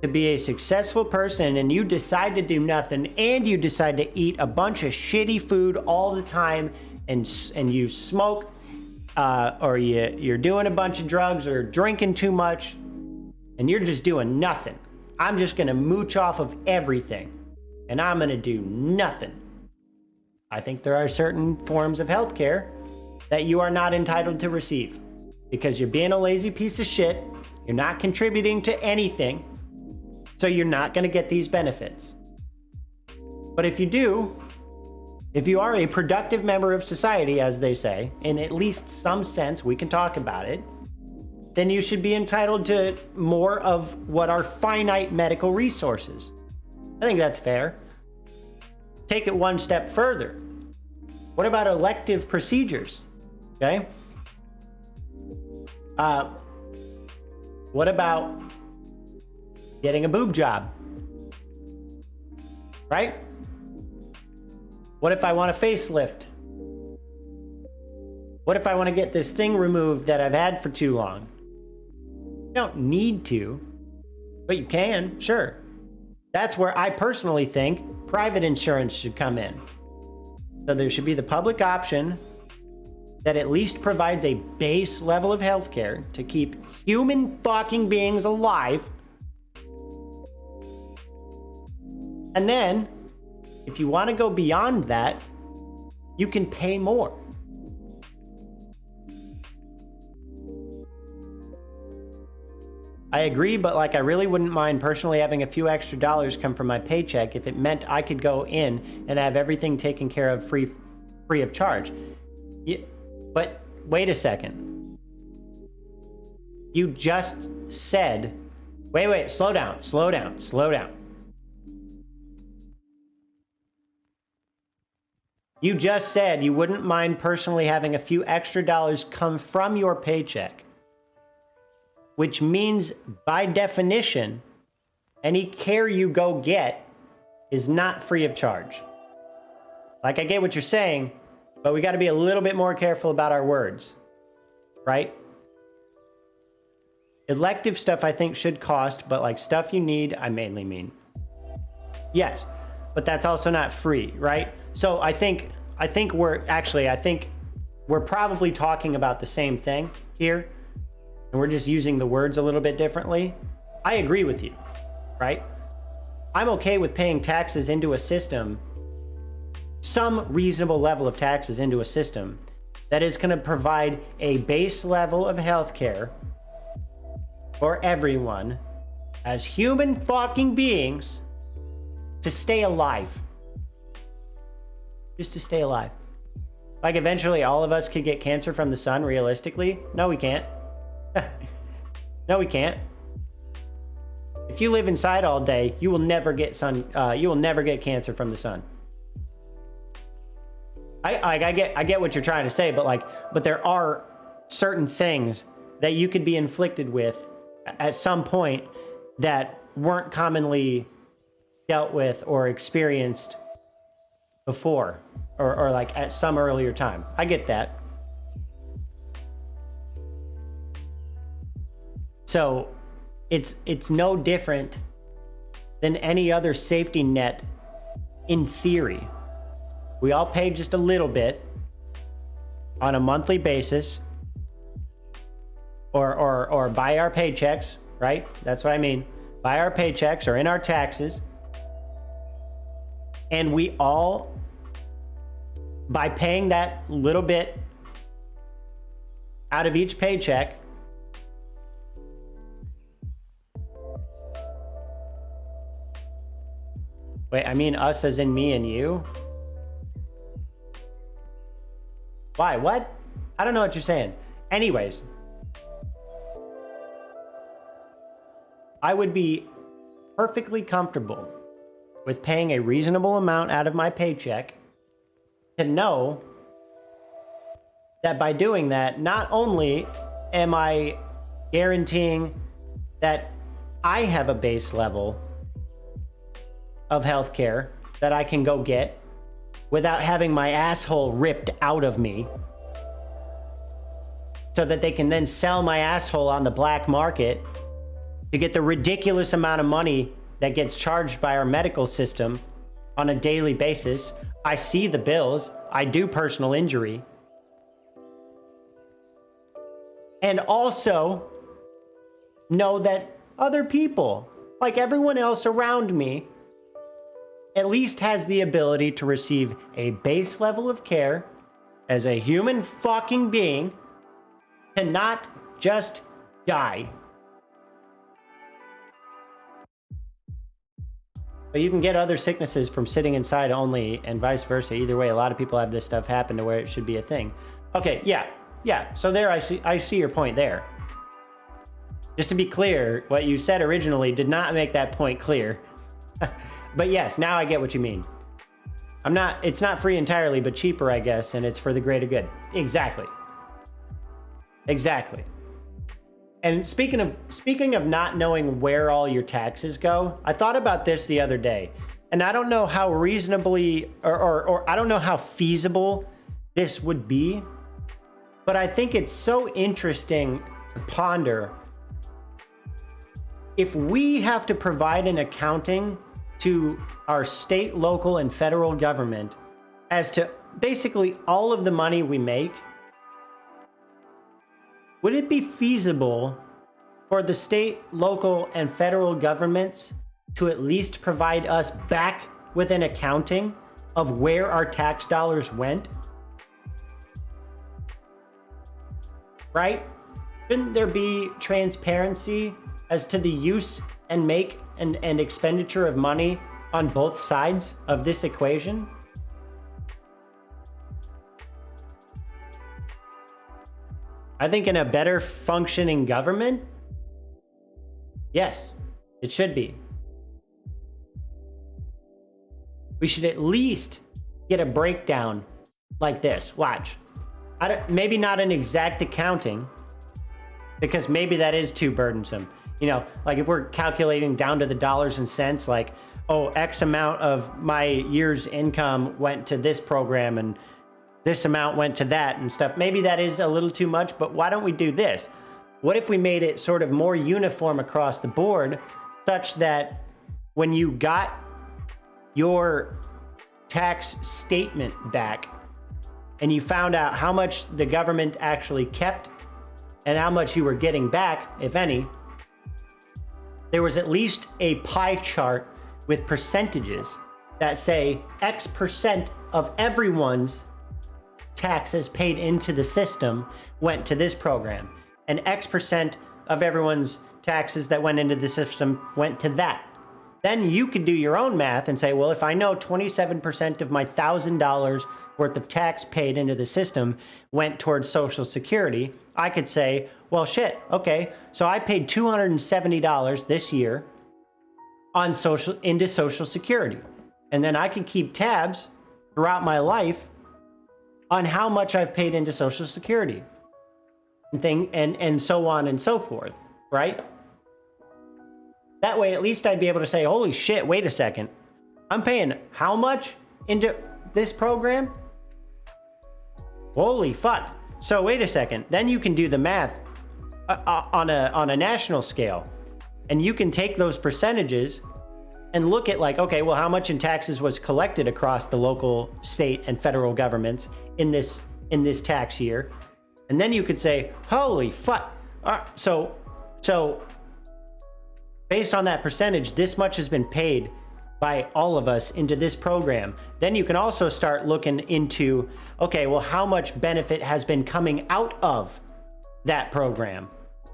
to be a successful person and you decide to do nothing and you decide to eat a bunch of shitty food all the time and you smoke or you're doing a bunch of drugs or drinking too much, and you're just doing nothing. I'm just gonna mooch off of everything, and I'm gonna do nothing. I think there are certain forms of healthcare that you are not entitled to receive because you're being a lazy piece of shit. You're not contributing to anything, so you're not gonna get these benefits. But if you do, if you are a productive member of society, as they say, in at least some sense, we can talk about it, then you should be entitled to more of what are finite medical resources. I think that's fair. Take it one step further. What about elective procedures? Okay. What about getting a boob job? Right? What if I want a facelift? What if I want to get this thing removed that I've had for too long? You don't need to, but you can, sure. That's where I personally think private insurance should come in. So there should be the public option that at least provides a base level of healthcare to keep human fucking beings alive. And then, if you want to go beyond that, you can pay more. I agree, but like I really wouldn't mind personally having a few extra dollars come from my paycheck if it meant I could go in and have everything taken care of free of charge. Yeah, but wait a second. You just said, wait, slow down. You just said you wouldn't mind personally having a few extra dollars come from your paycheck, which means by definition, any care you go get is not free of charge. Like, I get what you're saying, but we got to be a little bit more careful about our words, right? Elective stuff I think should cost, but like stuff you need, I mainly mean. Yes, but that's also not free, right? So I think we're probably talking about the same thing here, and we're just using the words a little bit differently. I agree with you, right? I'm okay with paying taxes into a system, some reasonable level of taxes into a system that is going to provide a base level of healthcare for everyone as human fucking beings to stay alive. Just to stay alive. Like, eventually all of us could get cancer from the sun, realistically. No, we can't. No, we can't. If you live inside all day, you will never get cancer from the sun. I get what you're trying to say, but there are certain things that you could be inflicted with at some point that weren't commonly dealt with or experienced before, or like at some earlier time. I get that. So it's no different than any other safety net in theory. We all pay just a little bit on a monthly basis, or by our paychecks, right? That's what I mean. By our paychecks or in our taxes. And we all, by paying that little bit out of each paycheck, wait, I mean us as in me and you? Why? What? I don't know what you're saying. Anyways, I would be perfectly comfortable with paying a reasonable amount out of my paycheck to know that by doing that, not only am I guaranteeing that I have a base level of healthcare that I can go get without having my asshole ripped out of me, so that they can then sell my asshole on the black market to get the ridiculous amount of money that gets charged by our medical system on a daily basis. I see the bills. I do personal injury. And also know that other people, like everyone else around me, at least has the ability to receive a base level of care as a human fucking being, to not just die. But you can get other sicknesses from sitting inside only, and vice versa. Either way, a lot of people have this stuff happen to where it should be a thing. Okay, yeah. So there, I see your point there. Just to be clear, what you said originally did not make that point clear. But yes, now I get what you mean. It's not free entirely, but cheaper, I guess, and it's for the greater good. Exactly. And speaking of not knowing where all your taxes go, I thought about this the other day, and I don't know how reasonably or I don't know how feasible this would be, but I think it's so interesting to ponder. If we have to provide an accounting to our state, local, and federal government as to basically all of the money we make, would it be feasible for the state, local, and federal governments to at least provide us back with an accounting of where our tax dollars went? Right? Shouldn't there be transparency as to the use and make and expenditure of money on both sides of this equation? I think in a better functioning government, yes, it should be. We should at least get a breakdown like this. Watch. Maybe not an exact accounting, because maybe that is too burdensome. You know, like if we're calculating down to the dollars and cents, like, oh, X amount of my year's income went to this program and this amount went to that and stuff. Maybe that is a little too much, but why don't we do this? What if we made it sort of more uniform across the board, such that when you got your tax statement back and you found out how much the government actually kept and how much you were getting back, if any, there was at least a pie chart with percentages that say X percent of everyone's taxes paid into the system went to this program, and X percent of everyone's taxes that went into the system went to that. Then you could do your own math and say, well, if I know 27% of my $1,000 worth of tax paid into the system went towards Social Security, I could say, well, shit, okay, so I paid $270 this year on into Social Security. And then I can keep tabs throughout my life on how much I've paid into Social Security and so on and so forth, right? That way, at least I'd be able to say, holy shit, wait a second. I'm paying how much into this program? Holy fuck. So wait a second. Then you can do the math on a national scale. And you can take those percentages and look at like, okay, well, how much in taxes was collected across the local, state, and federal governments in this tax year. And then you could say, holy fuck. So based on that percentage, this much has been paid by all of us into this program. Then you can also start looking into, okay, well, how much benefit has been coming out of that program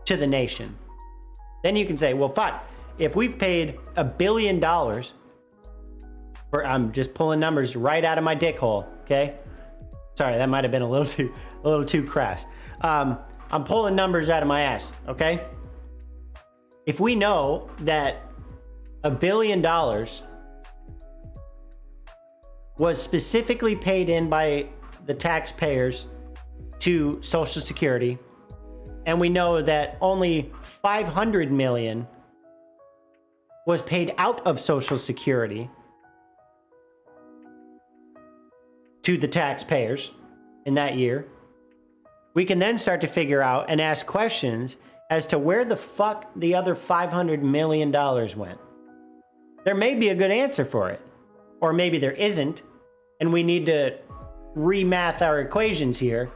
to the nation? Then you can say, well, fuck, if we've paid $1 billion, I'm just pulling numbers right out of my dick hole, okay? Sorry, that might have been a little too crass. I'm pulling numbers out of my ass, okay? If we know that $1 billion was specifically paid in by the taxpayers to Social Security, and we know that only $500 million was paid out of Social Security to the taxpayers in that year, we can then start to figure out and ask questions as to where the fuck the other $500 million went. There may be a good answer for it, or maybe there isn't, and we need to remath our equations here.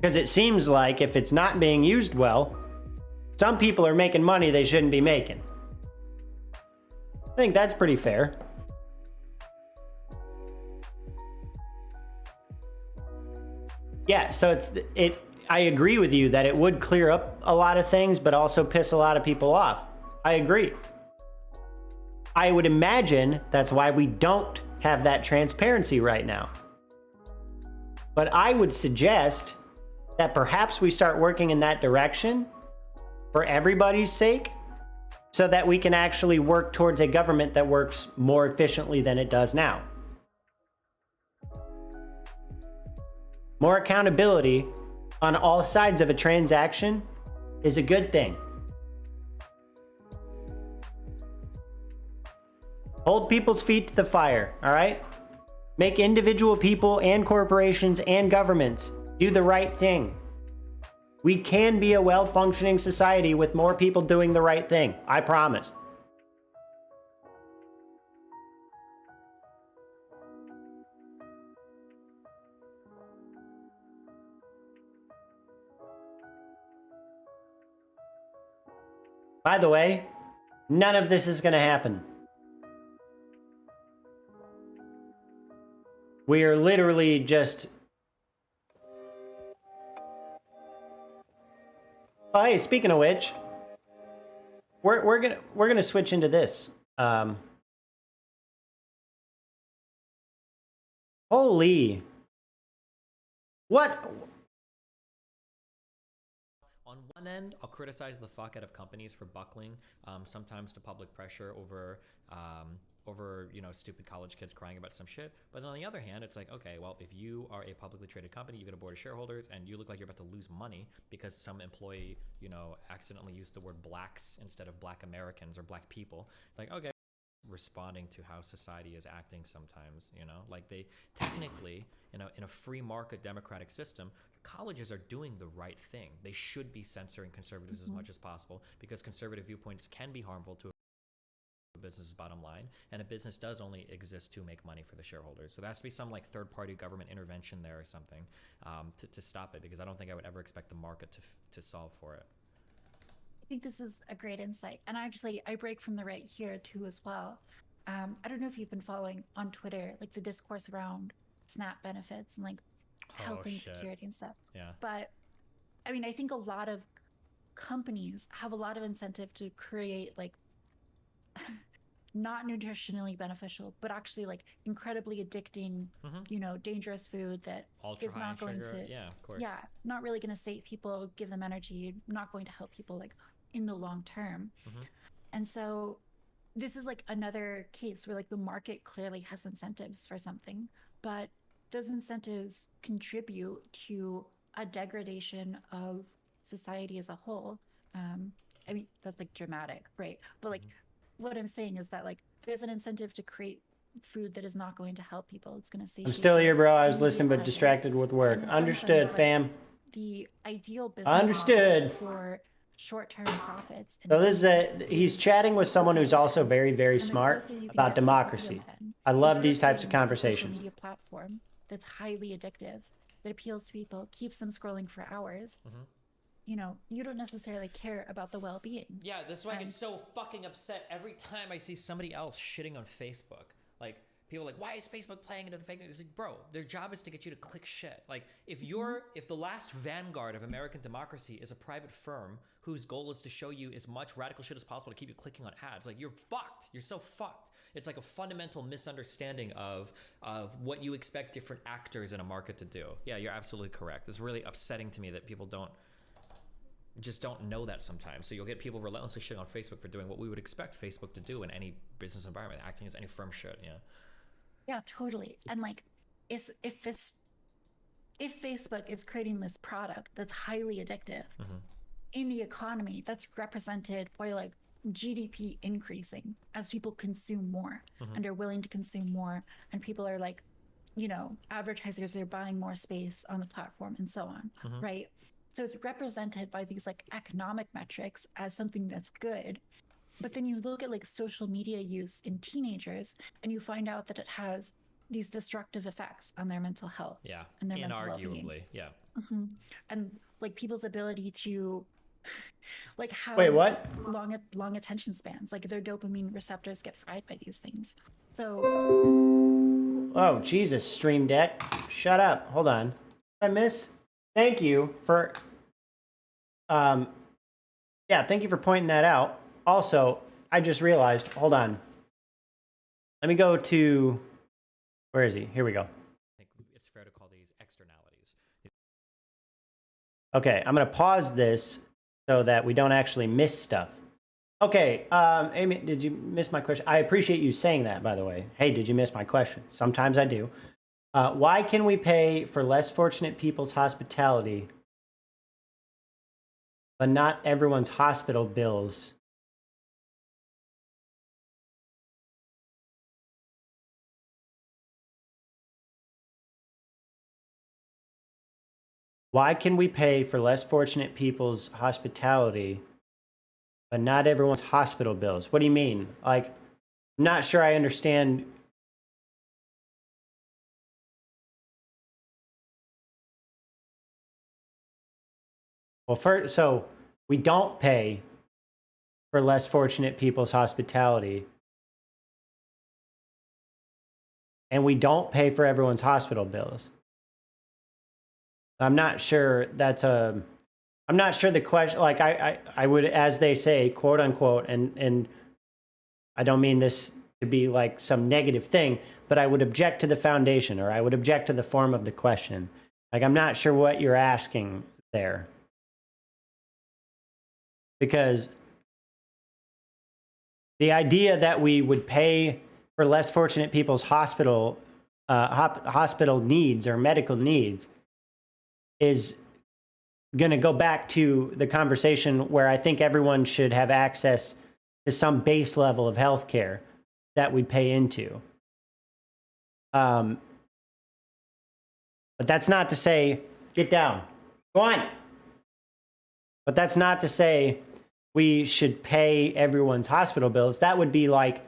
Because it seems like if it's not being used well, some people are making money they shouldn't be making. I think that's pretty fair. Yeah, so I agree with you that it would clear up a lot of things, but also piss a lot of people off. I agree. I would imagine that's why we don't have that transparency right now. But I would suggest that perhaps we start working in that direction for everybody's sake, so that we can actually work towards a government that works more efficiently than it does now. More accountability on all sides of a transaction is a good thing. Hold people's feet to the fire, all right? Make individual people and corporations and governments do the right thing. We can be a well-functioning society with more people doing the right thing. I promise. By the way, none of this is going to happen. We are literally just... Oh, hey, speaking of which, we're gonna switch into this. Holy, what? On one end, I'll criticize the fuck out of companies for buckling, sometimes to public pressure over stupid college kids crying about some shit. But on the other hand, it's like, okay, well, if you are a publicly traded company, you get a board of shareholders, and you look like you're about to lose money because some employee, accidentally used the word blacks instead of black Americans or black people. Like, okay, responding to how society is acting sometimes, like they technically, in a free market democratic system, colleges are doing the right thing. They should be censoring conservatives as much as possible, because conservative viewpoints can be harmful to a business's bottom line, and a business does only exist to make money for the shareholders. So there has to be some like third-party government intervention there or something to stop it, because I don't think I would ever expect the market to solve for it. I think this is a great insight, and actually I break from the right here too as well. I don't know if you've been following on Twitter like the discourse around SNAP benefits and like health and security and stuff. Yeah. But I mean, I think a lot of companies have a lot of incentive to create like not nutritionally beneficial, but actually like incredibly addicting, dangerous food that Ultra is not going sugar. to, Yeah, of course. yeah, not really going to sate people, give them energy, not going to help people like in the long term. And so this is like another case where like the market clearly has incentives for something, but those incentives contribute to a degradation of society as a whole. I mean, that's like dramatic, right? But like what I'm saying is that like there's an incentive to create food that is not going to help people. It's going to satiate. I'm still here, bro. I was listening but others. distracted with work. And Understood, sometimes, like, fam. the ideal business Understood. model for short-term profits. So this is he's chatting with someone who's also very, very and the smart closer you can about get to democracy. content, I love if these you're types of creating a conversations. social media platform that's highly addictive, that appeals to people, keeps them scrolling for hours. You don't necessarily care about the well-being. Yeah, this is why I get so fucking upset every time I see somebody else shitting on Facebook. Like, people are like, why is Facebook playing into the fake news? It's like, bro, their job is to get you to click shit. Like, if the last vanguard of American democracy is a private firm whose goal is to show you as much radical shit as possible to keep you clicking on ads, like, you're fucked. You're so fucked. It's like a fundamental misunderstanding of what you expect different actors in a market to do. Yeah, you're absolutely correct. It's really upsetting to me that people don't know that sometimes. So you'll get people relentlessly shitting on Facebook for doing what we would expect Facebook to do in any business environment, acting as any firm should. Yeah, totally. And like, if Facebook is creating this product that's highly addictive in the economy, that's represented by like GDP increasing as people consume more and are willing to consume more, and people are like, advertisers are buying more space on the platform and so on, right? So it's represented by these like economic metrics as something that's good. But then you look at like social media use in teenagers and you find out that it has these destructive effects on their mental health. Yeah, And their mental well-being. inarguably, yeah. And like people's ability to like have Wait, what? long attention spans, like their dopamine receptors get fried by these things. So Oh, Jesus, Stream Deck. Shut up. Hold on. What did I miss? Thank you for... Yeah, thank you for pointing that out. Also, I just realized... Hold on. Let me go to... Where is he? Here we go. I think it's fair to call these externalities. Okay, I'm going to pause this so that we don't actually miss stuff. Okay, Amy, did you miss my question? I appreciate you saying that, by the way. Hey, did you miss my question? Sometimes I do. Why can we pay for less fortunate people's hospitality, but not everyone's hospital bills? Why can we pay for less fortunate people's hospitality, but not everyone's hospital bills? What do you mean? Like, I'm not sure I understand. Well, first, so we don't pay for less fortunate people's hospitality, and we don't pay for everyone's hospital bills. I'm not sure that's a... I'm not sure the question, like I would, as they say, quote unquote, and I don't mean this to be like some negative thing, but I would object to the foundation, or I would object to the form of the question. Like, I'm not sure what you're asking there. Because the idea that we would pay for less fortunate people's hospital needs or medical needs is going to go back to the conversation where I think everyone should have access to some base level of healthcare that we pay into. But that's not to say, get down, go on. But that's not to say we should pay everyone's hospital bills. That would be like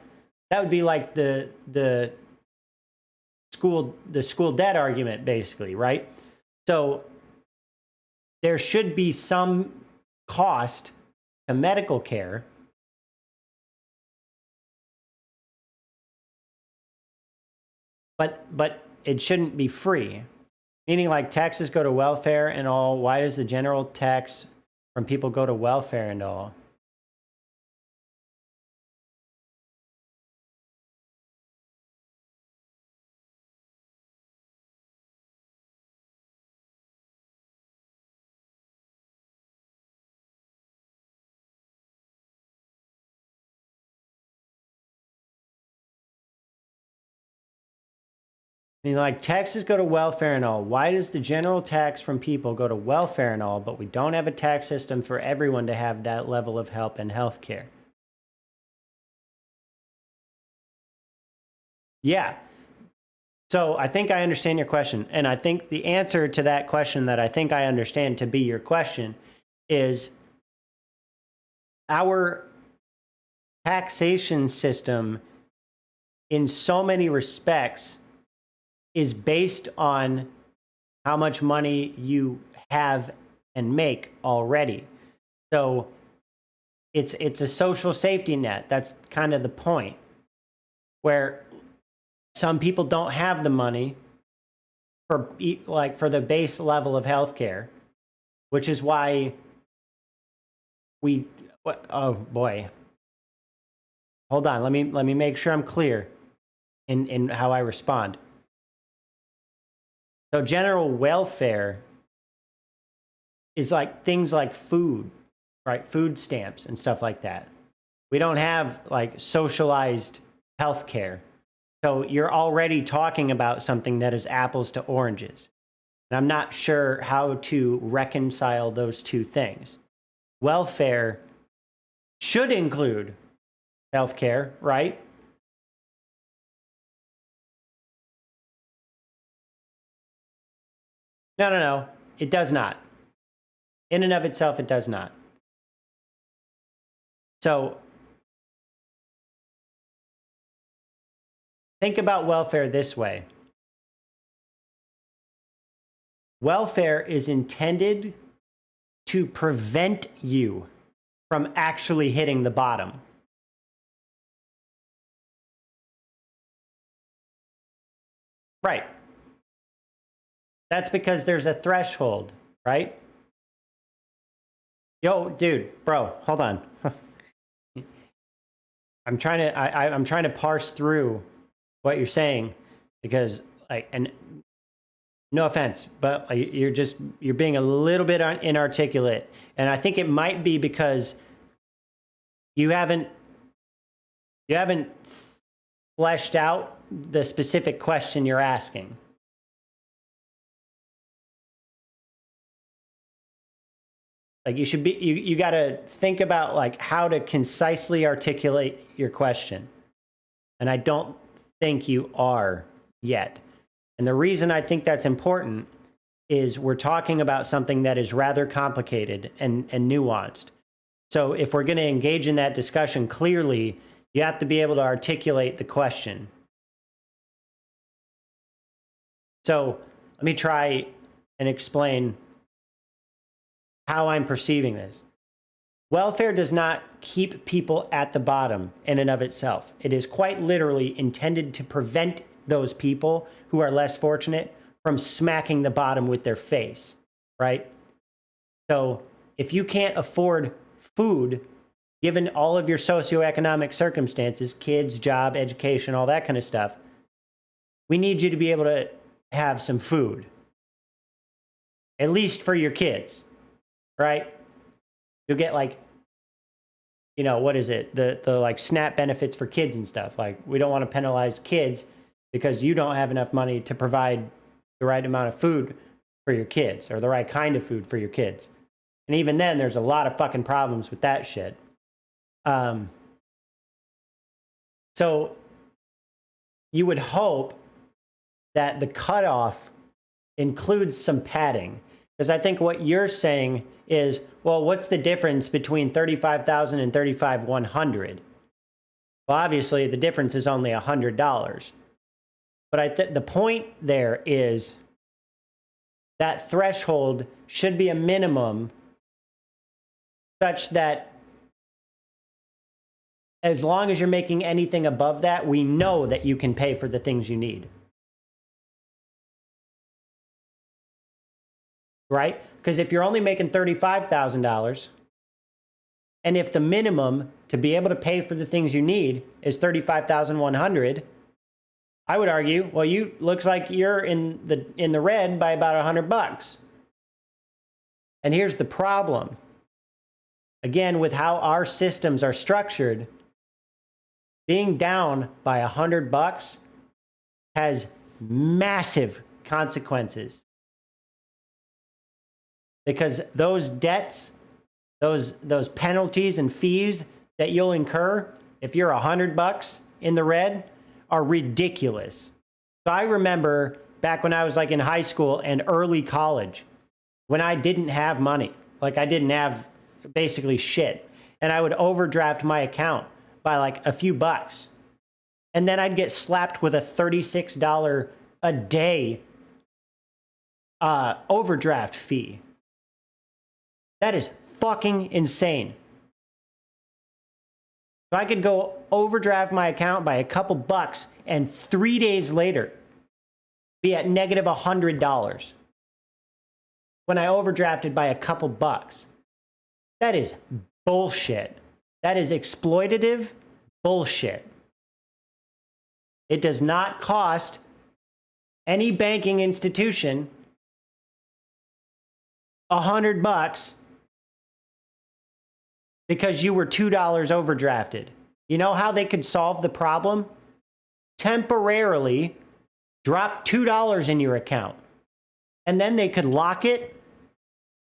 the school debt argument, basically, right? So there should be some cost to medical care, but it shouldn't be free. Meaning, like, taxes go to welfare and all. Why does the general tax from people go to welfare and all? I mean, like, taxes go to welfare and all. Why does the general tax from people go to welfare and all, but we don't have a tax system for everyone to have that level of help and health care? Yeah. So I think I understand your question. And I think the answer to that question that I think I understand to be your question is our taxation system in so many respects is based on how much money you have and make already. So it's a social safety net. That's kind of the point, where some people don't have the money for the base level of healthcare, which is why oh boy. Hold on, let me make sure I'm clear in how I respond. So general welfare is like things like food, right? Food stamps and stuff like that. We don't have like socialized healthcare. So you're already talking about something that is apples to oranges. And I'm not sure how to reconcile those two things. Welfare should include healthcare, right? No. It does not. In and of itself, it does not. So think about welfare this way. Welfare is intended to prevent you from actually hitting the bottom. Right. That's because there's a threshold, right? Yo, dude, bro, hold on. I'm trying to parse through what you're saying because, like, and no offense, but you're being a little bit inarticulate, and I think it might be because you haven't fleshed out the specific question you're asking. Like you got to think about like how to concisely articulate your question. And I don't think you are yet. And the reason I think that's important is we're talking about something that is rather complicated and nuanced. So if we're going to engage in that discussion clearly, you have to be able to articulate the question. So let me try and explain how I'm perceiving this. Welfare does not keep people at the bottom in and of itself. It is quite literally intended to prevent those people who are less fortunate from smacking the bottom with their face, right? So if you can't afford food, given all of your socioeconomic circumstances, kids, job, education, all that kind of stuff, we need you to be able to have some food, at least for your kids. Right? You'll get like, you know, what is it? The like SNAP benefits for kids and stuff. Like, we don't want to penalize kids because you don't have enough money to provide the right amount of food for your kids or the right kind of food for your kids. And even then, there's a lot of fucking problems with that shit. So you would hope that the cutoff includes some padding. Because I think what you're saying is, well, what's the difference between 35,000 and 35,100? Well, obviously the difference is only $100. But the point there is that threshold should be a minimum such that as long as you're making anything above that, we know that you can pay for the things you need. Right? Because if you're only making $35,000, and if the minimum to be able to pay for the things you need is $35,100, I would argue, well, you looks like you're in the red by about $100. And here's the problem. Again, with how our systems are structured, being down by $100 has massive consequences. Because those debts, those penalties and fees that you'll incur if you're $100 in the red are ridiculous. So I remember back when I was like in high school and early college, when I didn't have money, like I didn't have basically shit, and I would overdraft my account by like a few bucks. And then I'd get slapped with a $36 a day overdraft fee. That is fucking insane. So I could go overdraft my account by a couple bucks and 3 days later be at negative $100 when I overdrafted by a couple bucks. That is bullshit. That is exploitative bullshit. It does not cost any banking institution $100 because you were $2 overdrafted. You know how they could solve the problem? Temporarily drop $2 in your account. And then they could lock it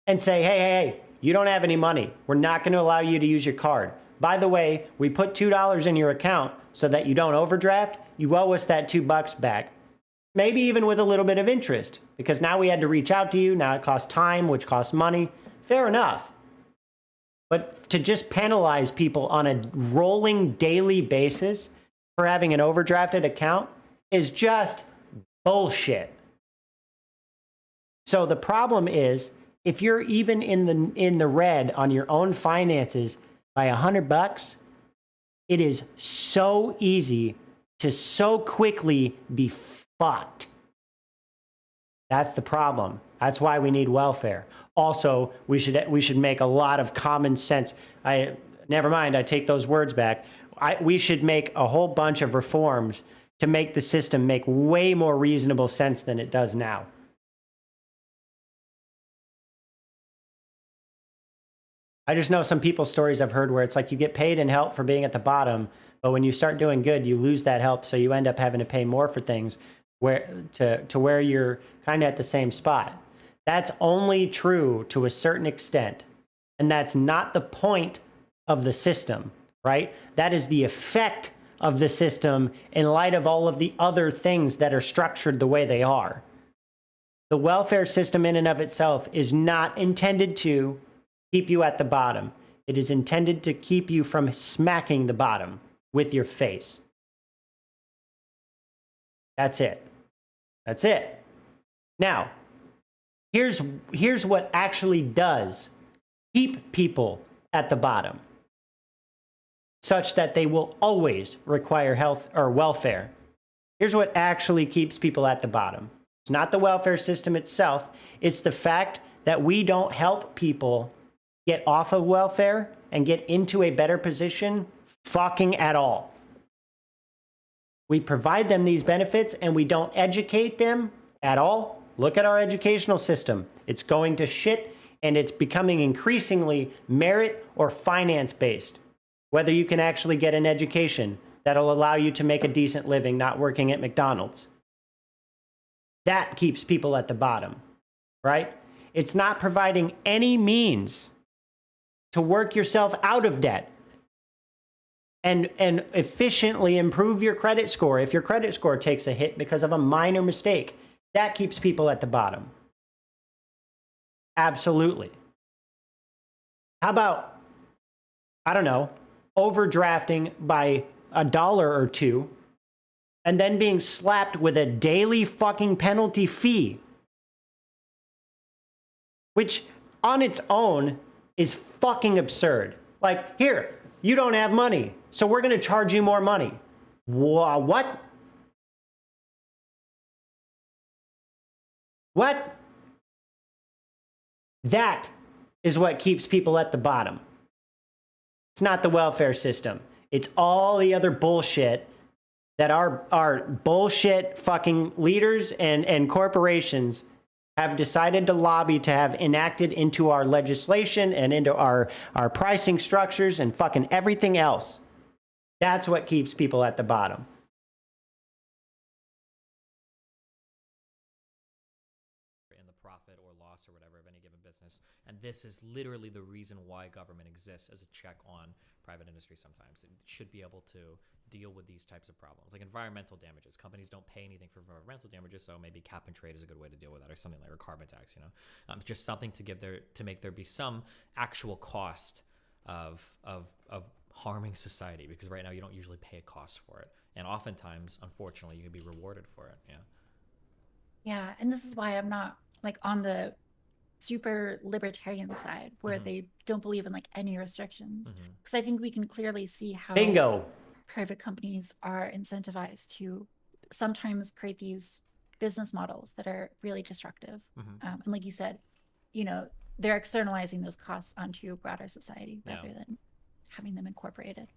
and say, hey, you don't have any money. We're not going to allow you to use your card. By the way, we put $2 in your account so that you don't overdraft. You owe us that $2 back. Maybe even with a little bit of interest, because now we had to reach out to you. Now it costs time, which costs money. Fair enough. But to just penalize people on a rolling daily basis for having an overdrafted account is just bullshit. So the problem is, if you're even in the red on your own finances by $100, it is so easy to so quickly be fucked. That's the problem. That's why we need welfare. Also, we should make a lot of common sense. Never mind, I take those words back. We should make a whole bunch of reforms to make the system make way more reasonable sense than it does now. I just know some people's stories I've heard where it's like you get paid in help for being at the bottom, but when you start doing good, you lose that help, so you end up having to pay more for things to where you're kind of at the same spot. That's only true to a certain extent, and that's not the point of the system, right? That is the effect of the system in light of all of the other things that are structured the way they are. The welfare system in and of itself is not intended to keep you at the bottom. It is intended to keep you from smacking the bottom with your face. That's it. That's it. Now, here's what actually does keep people at the bottom, such that they will always require health or welfare. Here's what actually keeps people at the bottom. It's not the welfare system itself. It's the fact that we don't help people get off of welfare and get into a better position fucking at all. We provide them these benefits and we don't educate them at all. Look at our educational system. It's going to shit, and it's becoming increasingly merit or finance based. Whether you can actually get an education that'll allow you to make a decent living not working at McDonald's. That keeps people at the bottom, right? It's not providing any means to work yourself out of debt and efficiently improve your credit score. If your credit score takes a hit because of a minor mistake, that keeps people at the bottom. Absolutely. How about, I don't know, overdrafting by $1 or $2 and then being slapped with a daily fucking penalty fee, which on its own is fucking absurd. Like, here, you don't have money, so we're going to charge you more money. What? What? That is what keeps people at the bottom. It's not the welfare system. It's all the other bullshit that our bullshit fucking leaders and corporations have decided to lobby to have enacted into our legislation and into our pricing structures and fucking everything else. That's what keeps people at the bottom. In the profit or loss or whatever of any given business. And this is literally the reason why government exists, as a check on private industry sometimes. It should be able to deal with these types of problems, like environmental damages. Companies don't pay anything for environmental damages, so maybe cap and trade is a good way to deal with that, or something like a carbon tax. Just something to make there be some actual cost of harming society, because right now you don't usually pay a cost for it, and oftentimes, unfortunately, you can be rewarded for it. Yeah, and this is why I'm not like on the super libertarian side where they don't believe in like any restrictions, because I think we can clearly see how Bingo. private companies are incentivized to sometimes create these business models that are really destructive. And like you said, they're externalizing those costs onto broader society rather than having them incorporated.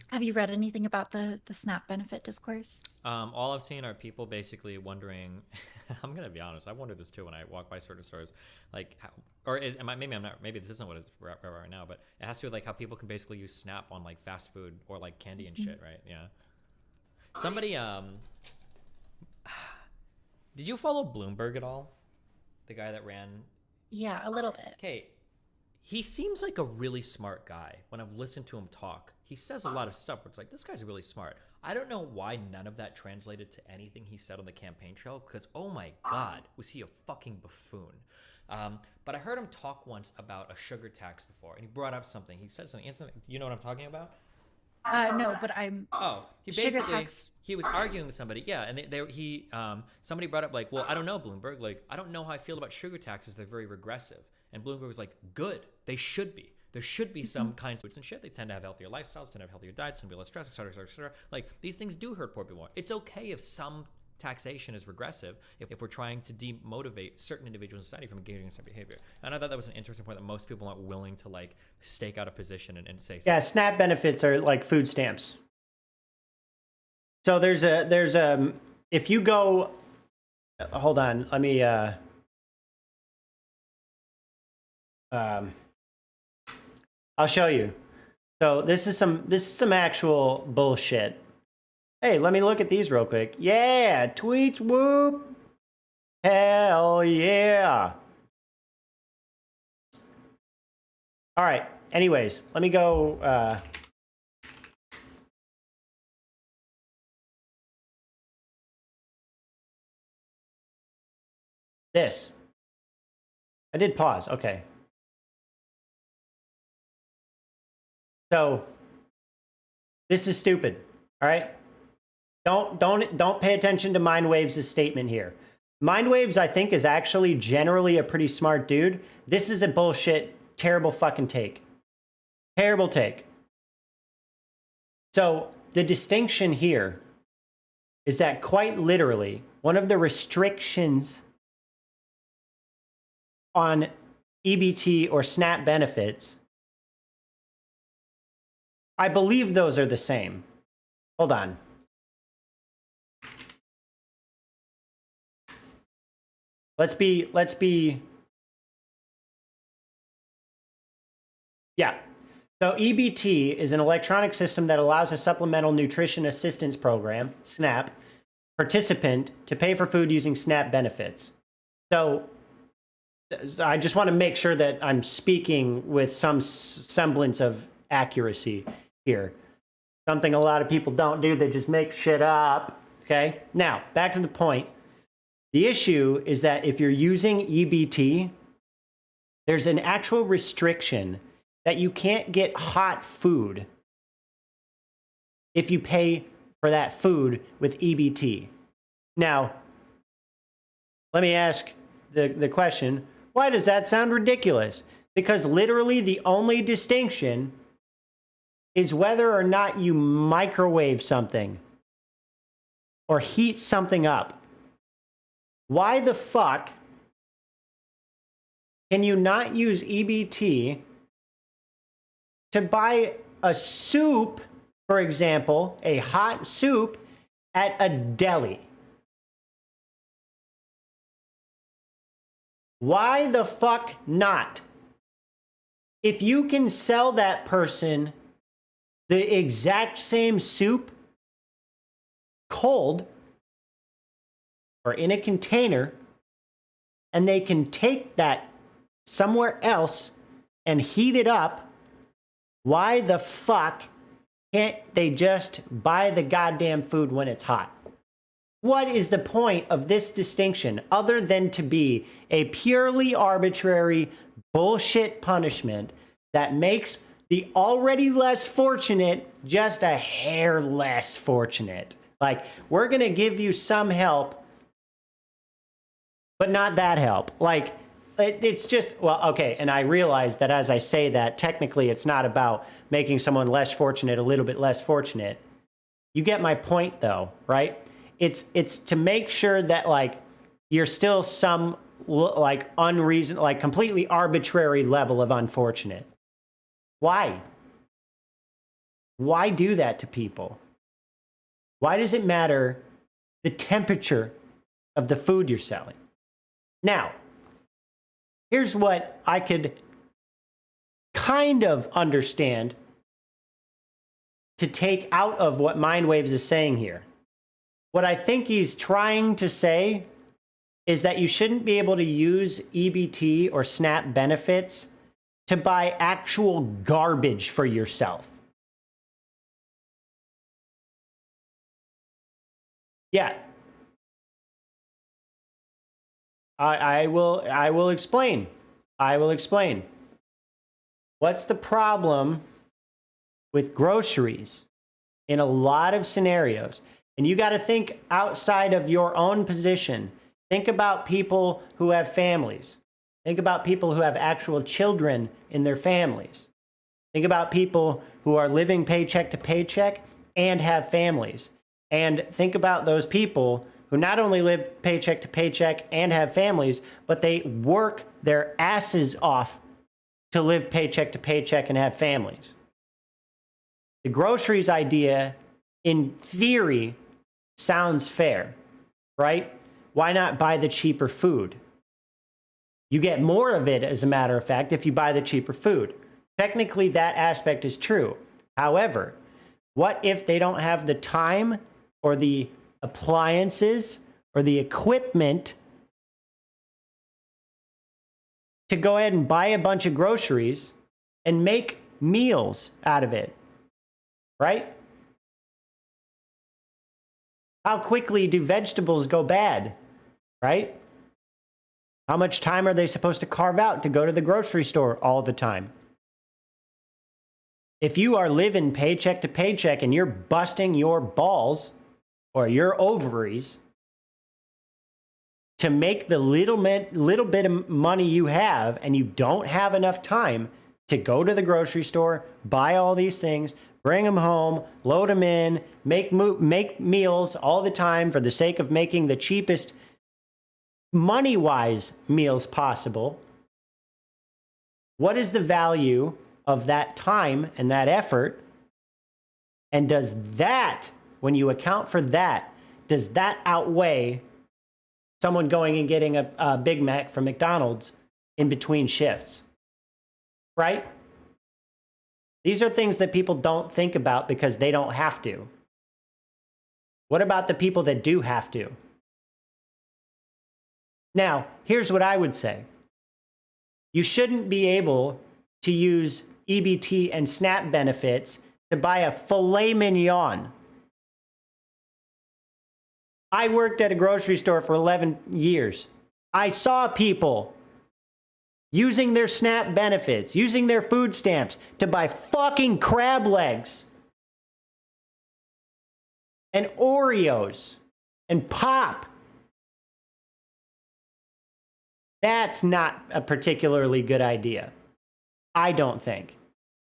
Have you read anything about the SNAP benefit discourse? All I've seen are people basically wondering. I'm gonna be honest. I wonder this too when I walk by certain stores, like, maybe this isn't what it's right now, but it has to do with like how people can basically use SNAP on like fast food or like candy and shit, right? Yeah. Somebody, did you follow Bloomberg at all? The guy that ran. Yeah, a little bit. Okay. He seems like a really smart guy. When I've listened to him talk, he says a lot of stuff where it's like, this guy's really smart. I don't know why none of that translated to anything he said on the campaign trail, because, oh my God, was he a fucking buffoon. But I heard him talk once about a sugar tax before, and he brought up something. He said something. You know what I'm talking about? No, but I'm Oh, he sugar basically tax. he was arguing with somebody. Yeah, and somebody brought up like, well, I don't know, Bloomberg. Like, I don't know how I feel about sugar taxes. They're very regressive. And Bloomberg was like, good. They should be. There should be some kinds of foods and shit. They tend to have healthier lifestyles, tend to have healthier diets, tend to be less stressed, et cetera, et cetera, et cetera. Like, these things do hurt poor people more. It's okay if some taxation is regressive if we're trying to demotivate certain individuals in society from engaging in certain behavior. And I thought that was an interesting point that most people aren't willing to like stake out a position and say Yeah, SNAP benefits are like food stamps. So there's a if you go, hold on, let me I'll show you. So this is some actual bullshit. Hey, let me look at these real quick. Yeah, tweets whoop. Hell yeah. All right. Anyways, let me go this. I did pause. Okay. So this is stupid. All right. Don't pay attention to Mindwaves' statement here. Mindwaves, I think, is actually generally a pretty smart dude. This is a bullshit, terrible fucking take. Terrible take. So the distinction here is that quite literally, one of the restrictions on EBT or SNAP benefits, I believe those are the same. Hold on. Let's be. Yeah. So EBT is an electronic system that allows a supplemental nutrition assistance program, SNAP, participant to pay for food using SNAP benefits. So I just want to make sure that I'm speaking with some semblance of accuracy here. Something a lot of people don't do, they just make shit up. Okay? Now, back to the point. The issue is that if you're using EBT, there's an actual restriction that you can't get hot food if you pay for that food with EBT. Now, let me ask the question, why does that sound ridiculous? Because literally the only distinction is whether or not you microwave something or heat something up. Why the fuck can you not use EBT to buy a soup, for example, a hot soup at a deli? Why the fuck not? If you can sell that person the exact same soup cold or in a container, and they can take that somewhere else and heat it up, why the fuck can't they just buy the goddamn food when it's hot? What is the point of this distinction other than to be a purely arbitrary bullshit punishment that makes the already less fortunate just a hair less fortunate? Like, we're going to give you some help, but not that help. Like, it's just, well, okay, and I realize that as I say that, technically it's not about making someone less fortunate a little bit less fortunate. You get my point, though, right? It's to make sure that, like, you're still some, like, unreasonable, like, completely arbitrary level of unfortunate. Why? Why do that to people? Why does it matter the temperature of the food you're selling? Now, here's what I could kind of understand to take out of what Mindwaves is saying here. What I think he's trying to say is that you shouldn't be able to use EBT or SNAP benefits to buy actual garbage for yourself. Yeah. I will explain. I will explain. What's the problem with groceries? in a lot of scenarios. And you got to think outside of your own position. Think about people who have families. Think about people who have actual children in their families. Think about people who are living paycheck to paycheck and have families. And think about those people who not only live paycheck to paycheck and have families, but they work their asses off to live paycheck to paycheck and have families. The groceries idea, in theory, sounds fair, right? Why not buy the cheaper food? You get more of it, as a matter of fact, if you buy the cheaper food. Technically, that aspect is true. However, what if they don't have the time or the appliances or the equipment to go ahead and buy a bunch of groceries and make meals out of it, right? How quickly do vegetables go bad, right? How much time are they supposed to carve out to go to the grocery store all the time? If you are living paycheck to paycheck and you're busting your balls or your ovaries to make the little bit of money you have, and you don't have enough time to go to the grocery store, buy all these things, bring them home, load them in, make meals all the time for the sake of making the cheapest money-wise meals possible, what is the value of that time and that effort? And does that, when you account for that, does that outweigh someone going and getting a Big Mac from McDonald's in between shifts? Right? These are things that people don't think about because they don't have to. What about the people that do have to? Now, here's what I would say. You shouldn't be able to use EBT and SNAP benefits to buy a filet mignon. I worked at a grocery store for 11 years. I saw people using their SNAP benefits, using their food stamps to buy fucking crab legs and Oreos and pop. That's not a particularly good idea, I don't think.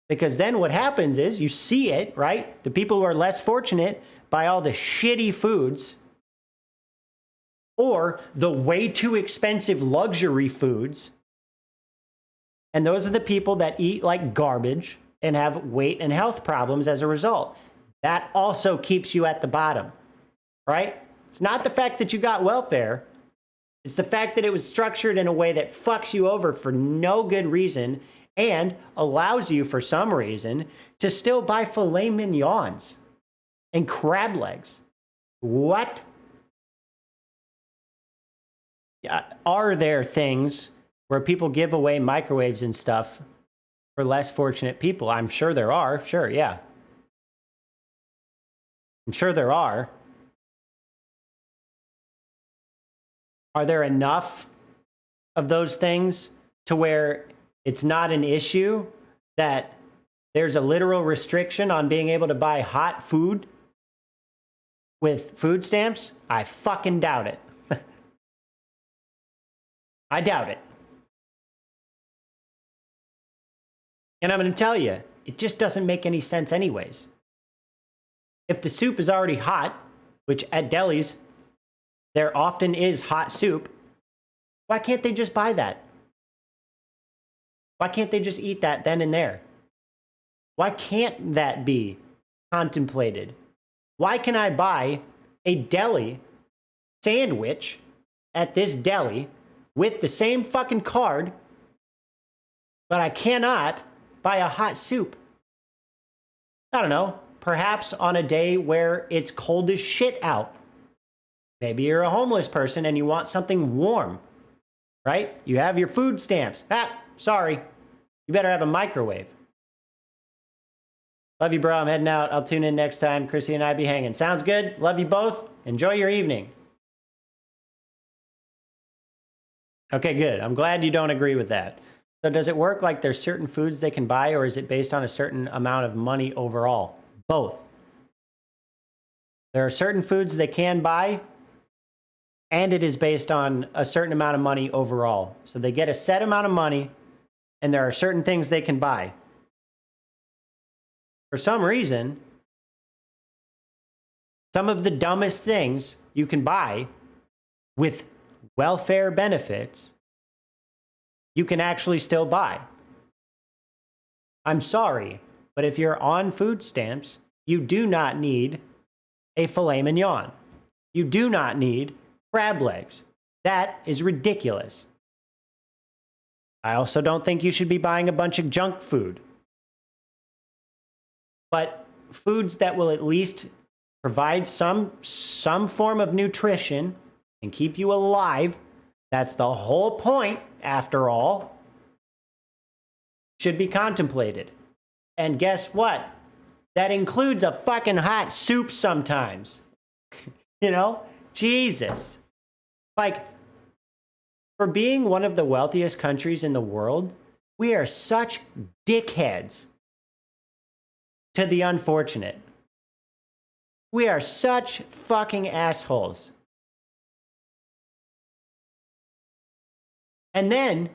Because then what happens is you see it, right? The people who are less fortunate buy all the shitty foods or the way too expensive luxury foods. And those are the people that eat like garbage and have weight and health problems as a result. That also keeps you at the bottom, right? It's not the fact that you got welfare. It's the fact that it was structured in a way that fucks you over for no good reason and allows you, for some reason, to still buy filet mignons and crab legs. What? Are there things where people give away microwaves and stuff for less fortunate people? I'm sure there are. Sure, yeah. I'm sure there are. Are there enough of those things to where it's not an issue that there's a literal restriction on being able to buy hot food with food stamps? I fucking doubt it. I doubt it. And I'm going to tell you, it just doesn't make any sense anyways. If the soup is already hot, which at delis, there often is hot soup, why can't they just buy that? Why can't they just eat that then and there? Why can't that be contemplated? Why can I buy a deli sandwich at this deli with the same fucking card, but I cannot buy a hot soup? I don't know, perhaps on a day where it's cold as shit out. Maybe you're a homeless person and you want something warm, right? You have your food stamps. Sorry, you better have a microwave. Love you, bro. I'm heading out. I'll tune in next time. Chrissy and I be hanging. Sounds good? Love you both. Enjoy your evening. Okay, good. I'm glad you don't agree with that. So does it work like there's certain foods they can buy, or is it based on a certain amount of money overall? Both. There are certain foods they can buy, and it is based on a certain amount of money overall. So they get a set amount of money, and there are certain things they can buy. For some reason, some of the dumbest things you can buy with welfare benefits, you can actually still buy. I'm sorry, but if you're on food stamps, you do not need a filet mignon. You do not need crab legs. That is ridiculous. I also don't think you should be buying a bunch of junk food. But foods that will at least provide some form of nutrition and keep you alive, that's the whole point, after all, should be contemplated. And guess what? That includes a fucking hot soup sometimes. You know? Jesus. Like, for being one of the wealthiest countries in the world, we are such dickheads to the unfortunate. We are such fucking assholes. And then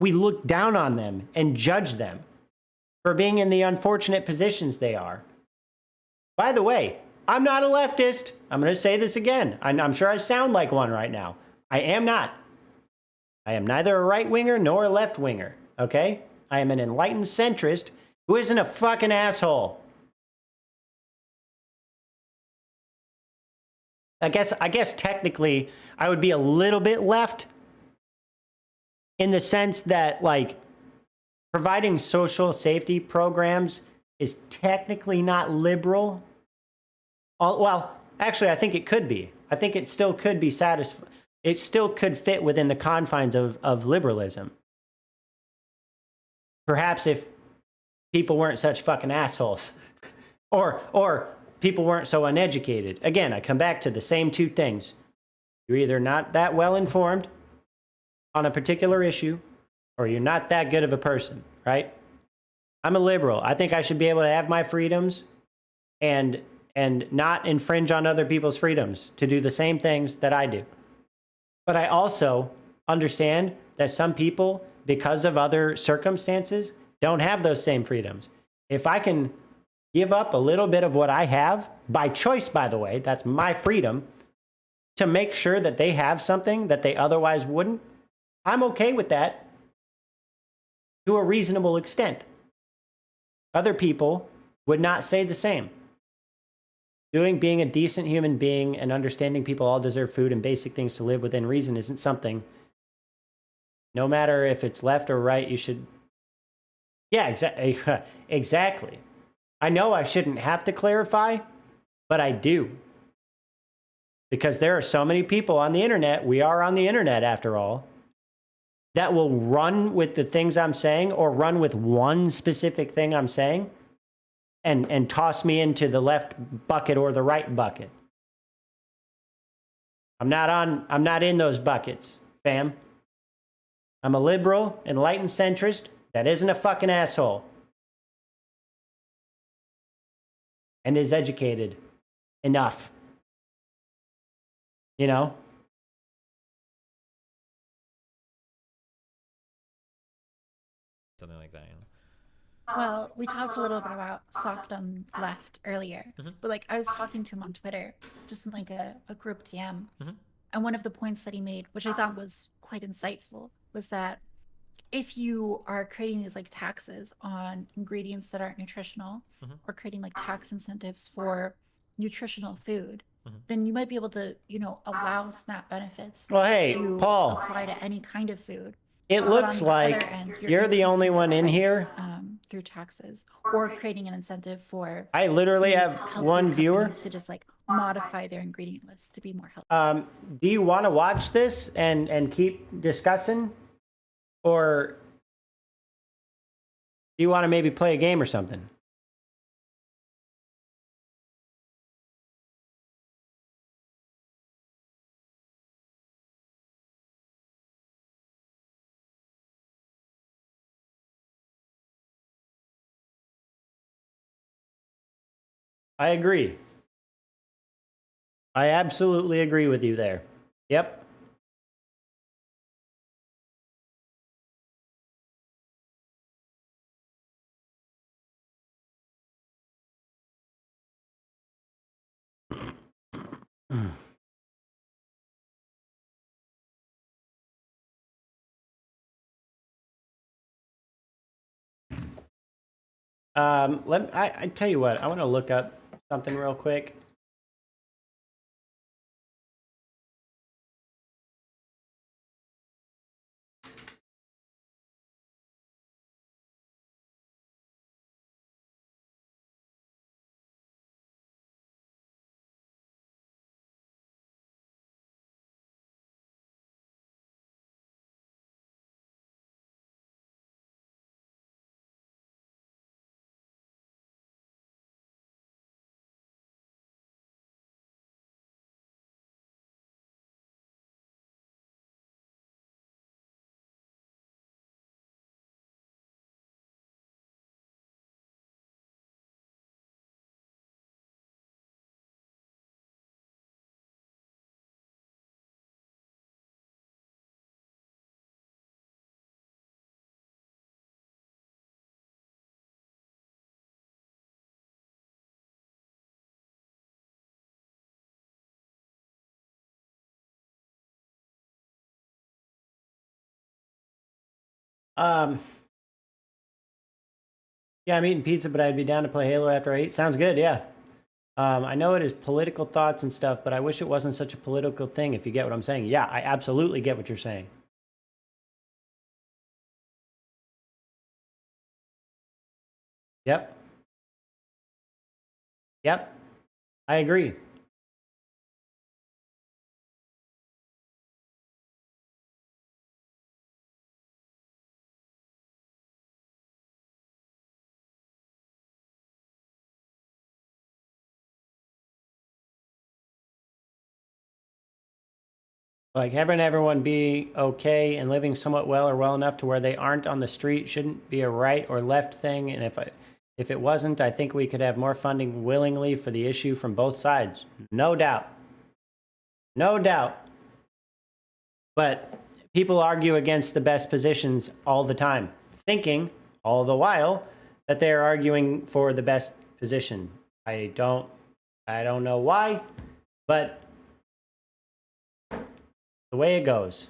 we look down on them and judge them for being in the unfortunate positions they are. By the way, I'm not a leftist. I'm going to say this again. I'm sure I sound like one right now. I am not. I am neither a right winger nor a left winger, okay? I am an enlightened centrist who isn't a fucking asshole. I guess technically I would be a little bit left in the sense that, like, providing social safety programs is technically not liberal. Well, actually, I think it could be. I think it still could be it still could fit within the confines of liberalism. Perhaps if people weren't such fucking assholes. or people weren't so uneducated. Again, I come back to the same two things. You're either not that well informed on a particular issue, or you're not that good of a person, right? I'm a liberal. I think I should be able to have my freedoms and not infringe on other people's freedoms to do the same things that I do. But I also understand that some people, because of other circumstances, don't have those same freedoms. If I can give up a little bit of what I have, by choice, by the way, that's my freedom, to make sure that they have something that they otherwise wouldn't, I'm okay with that to a reasonable extent. Other people would not say the same. Being a decent human being and understanding people all deserve food and basic things to live within reason isn't something, no matter if it's left or right, you should. Yeah, exactly. I know I shouldn't have to clarify, but I do. Because there are so many people on the internet, we are on the internet after all, that will run with the things I'm saying or run with one specific thing I'm saying and toss me into the left bucket or the right bucket. I'm not in those buckets, fam. I'm a liberal, enlightened centrist that isn't a fucking asshole and is educated enough. You know? Something like that. Well, we talked a little bit about Sockdom left earlier, but like I was talking to him on Twitter, just in like a group DM, and one of the points that he made, which I thought was quite insightful, was that if you are creating these like taxes on ingredients that aren't nutritional, or creating like tax incentives for nutritional food, then you might be able to, allow SNAP benefits Well, hey, to Paul. apply to any kind of food. It But looks on the other like end, you're the only increasing one in price, here. through taxes, or creating an incentive for I literally these have health one food viewer. companies to just like modify their ingredient list to be more healthy. Do you want to watch this and keep discussing? Or do you want to maybe play a game or something? I agree. I absolutely agree with you there. Yep. I tell you what, I want to look up something real quick. Yeah, I'm eating pizza, but I'd be down to play Halo after I eat. Sounds good, yeah. I know it is political thoughts and stuff, but I wish it wasn't such a political thing, if you get what I'm saying. Yeah, I absolutely get what you're saying. Yep. Yep. I agree. Like having everyone be okay and living somewhat well or well enough to where they aren't on the street shouldn't be a right or left thing. And if it wasn't, I think we could have more funding willingly for the issue from both sides. No doubt. No doubt. But people argue against the best positions all the time, thinking all the while that they are arguing for the best position. I don't know why, but the way it goes.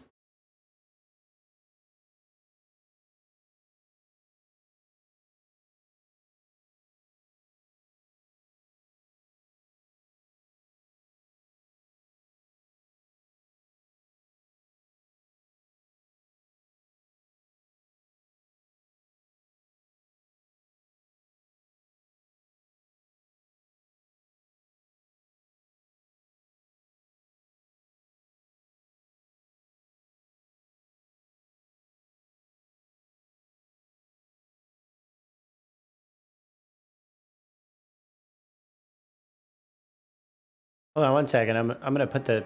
Hold on one second. I'm gonna put the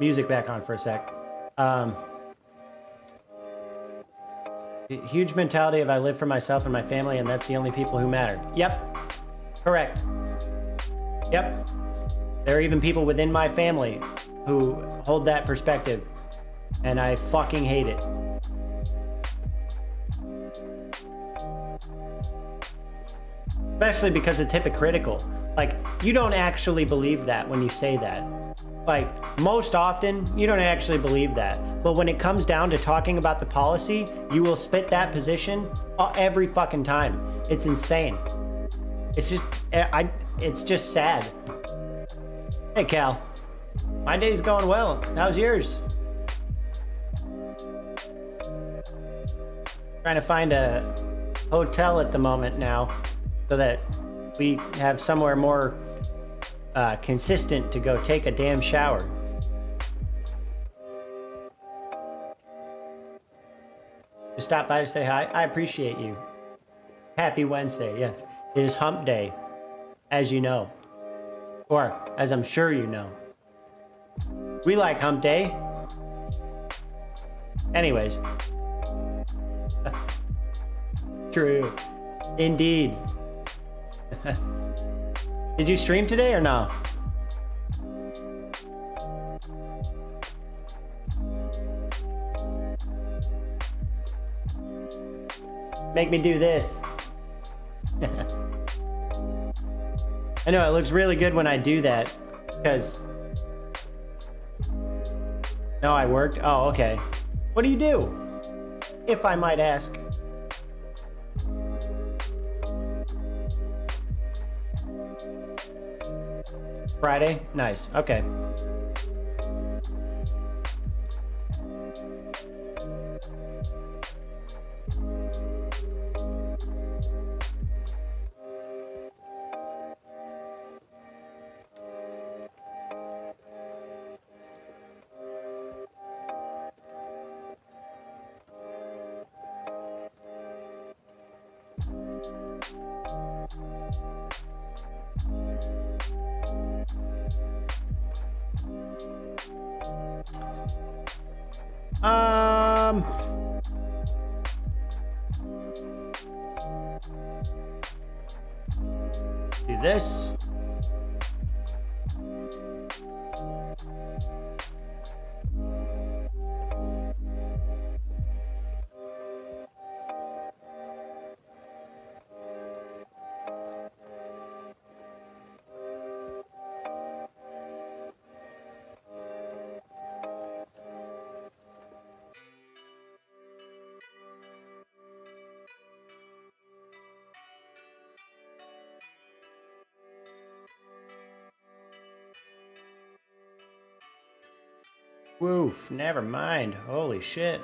music back on for a sec. Huge mentality of I live for myself and my family, and that's the only people who matter. Yep. Correct. Yep. There are even people within my family who hold that perspective, and I fucking hate it. Especially because it's hypocritical. Like, you don't actually believe that when you say that. Like, most often, you don't actually believe that. But when it comes down to talking about the policy, you will spit that position every fucking time. It's insane. It's just sad. Hey, Cal. My day's going well. How's yours? Trying to find a hotel at the moment now so that we have somewhere more consistent to go take a damn shower. Just stop by to say hi. I appreciate you. Happy Wednesday. Yes, it is hump day, as you know. Or, as I'm sure you know. We like hump day. Anyways. True. Indeed. Did you stream today or no? Make me do this. I know, it looks really good when I do that, because... No, I worked? Oh, okay. What do you do? If I might ask. Friday? Nice. Okay. Um... Do this. Woof, never mind. Holy shit.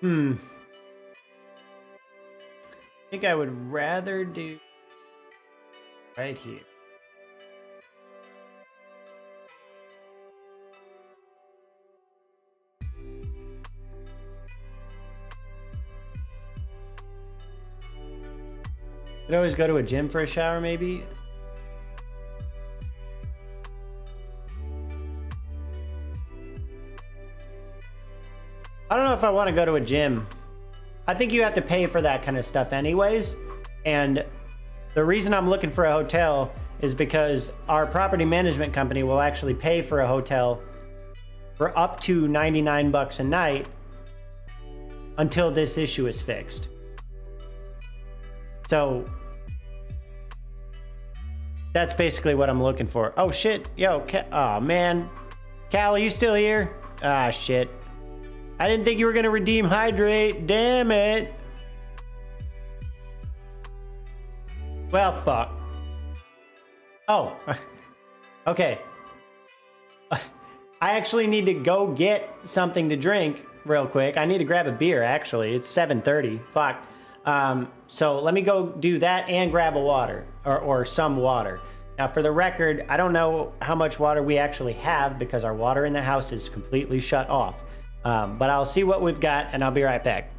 I think I would rather do right here. Could always go to a gym for a shower, maybe. I don't know if I want to go to a gym. I think you have to pay for that kind of stuff anyways. And the reason I'm looking for a hotel is because our property management company will actually pay for a hotel for up to 99 bucks a night until this issue is fixed. So that's basically what I'm looking for. Oh shit, yo, oh man. Cal, are you still here? Ah, shit. I didn't think you were gonna redeem hydrate, damn it. Well, fuck. Oh, okay. I actually need to go get something to drink real quick. I need to grab a beer, actually. It's 7:30, fuck. So let me go do that and grab a water, or some water. Now, for the record, I don't know how much water we actually have because our water in the house is completely shut off. But I'll see what we've got and I'll be right back.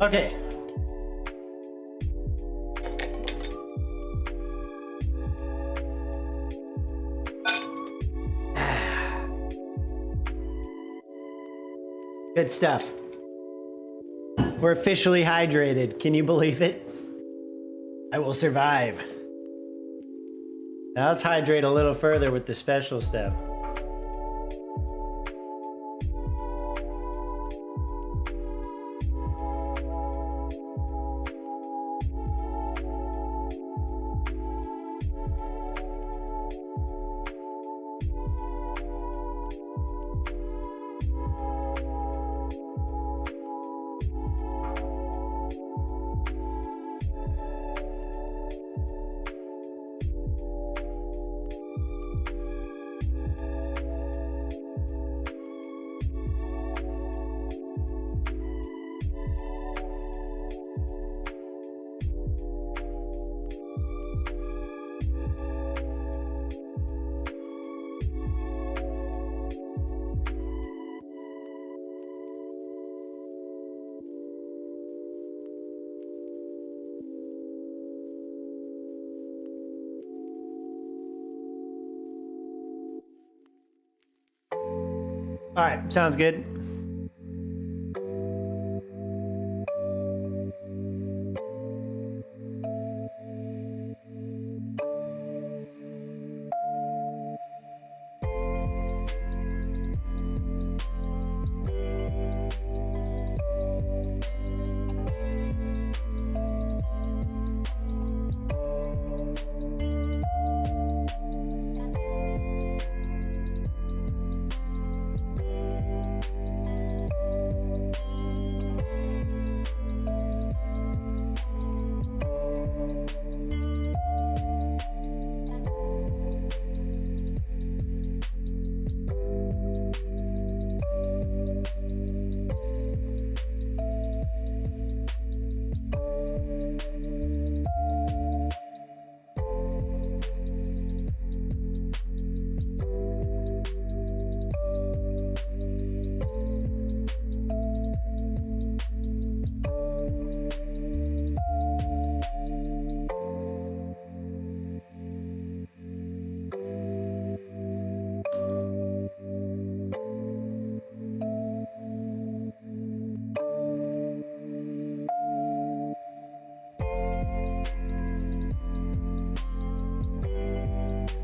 Okay. Good stuff. We're officially hydrated. Can you believe it? I will survive. Now let's hydrate a little further with the special stuff. All right, sounds good.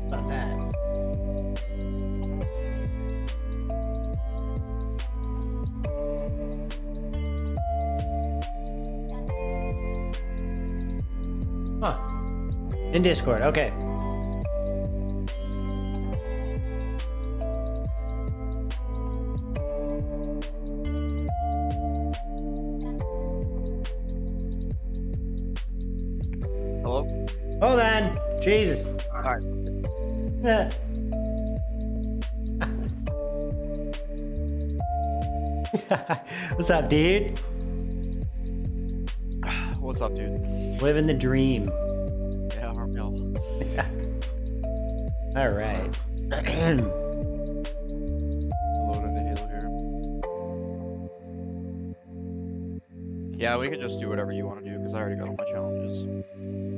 About that. Huh. In Discord, okay. Hello? Hold on. Jesus. Alright. Yeah. What's up, dude? What's up, dude? Living the dream. Yeah, Armel. All right. Loading the hill here. Yeah, we could just do whatever you want to do because I already got all my challenges.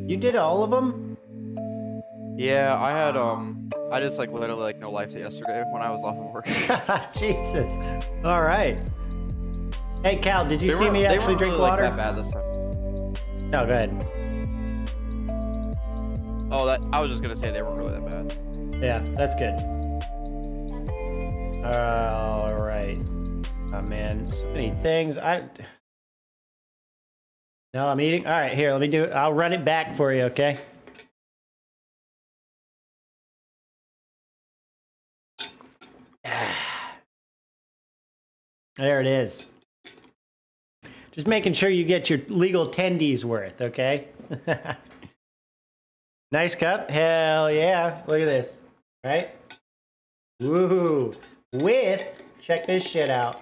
You did all of them? Yeah, I just like literally like no life to yesterday when I was off of work. Jesus. All right. Hey, Cal, did you They see weren't- me they actually weren't drink really, like, water? that bad this time. No, go ahead. Oh, I was just gonna say they weren't really that bad. Yeah, that's good. All right. Oh, man. So many things. No, I'm eating. All right, here, let me do it. I'll run it back for you, okay? There it is. Just making sure you get your legal tendies worth, okay? Nice cup. Hell yeah. Look at this. Right? Woohoo. With, check this shit out.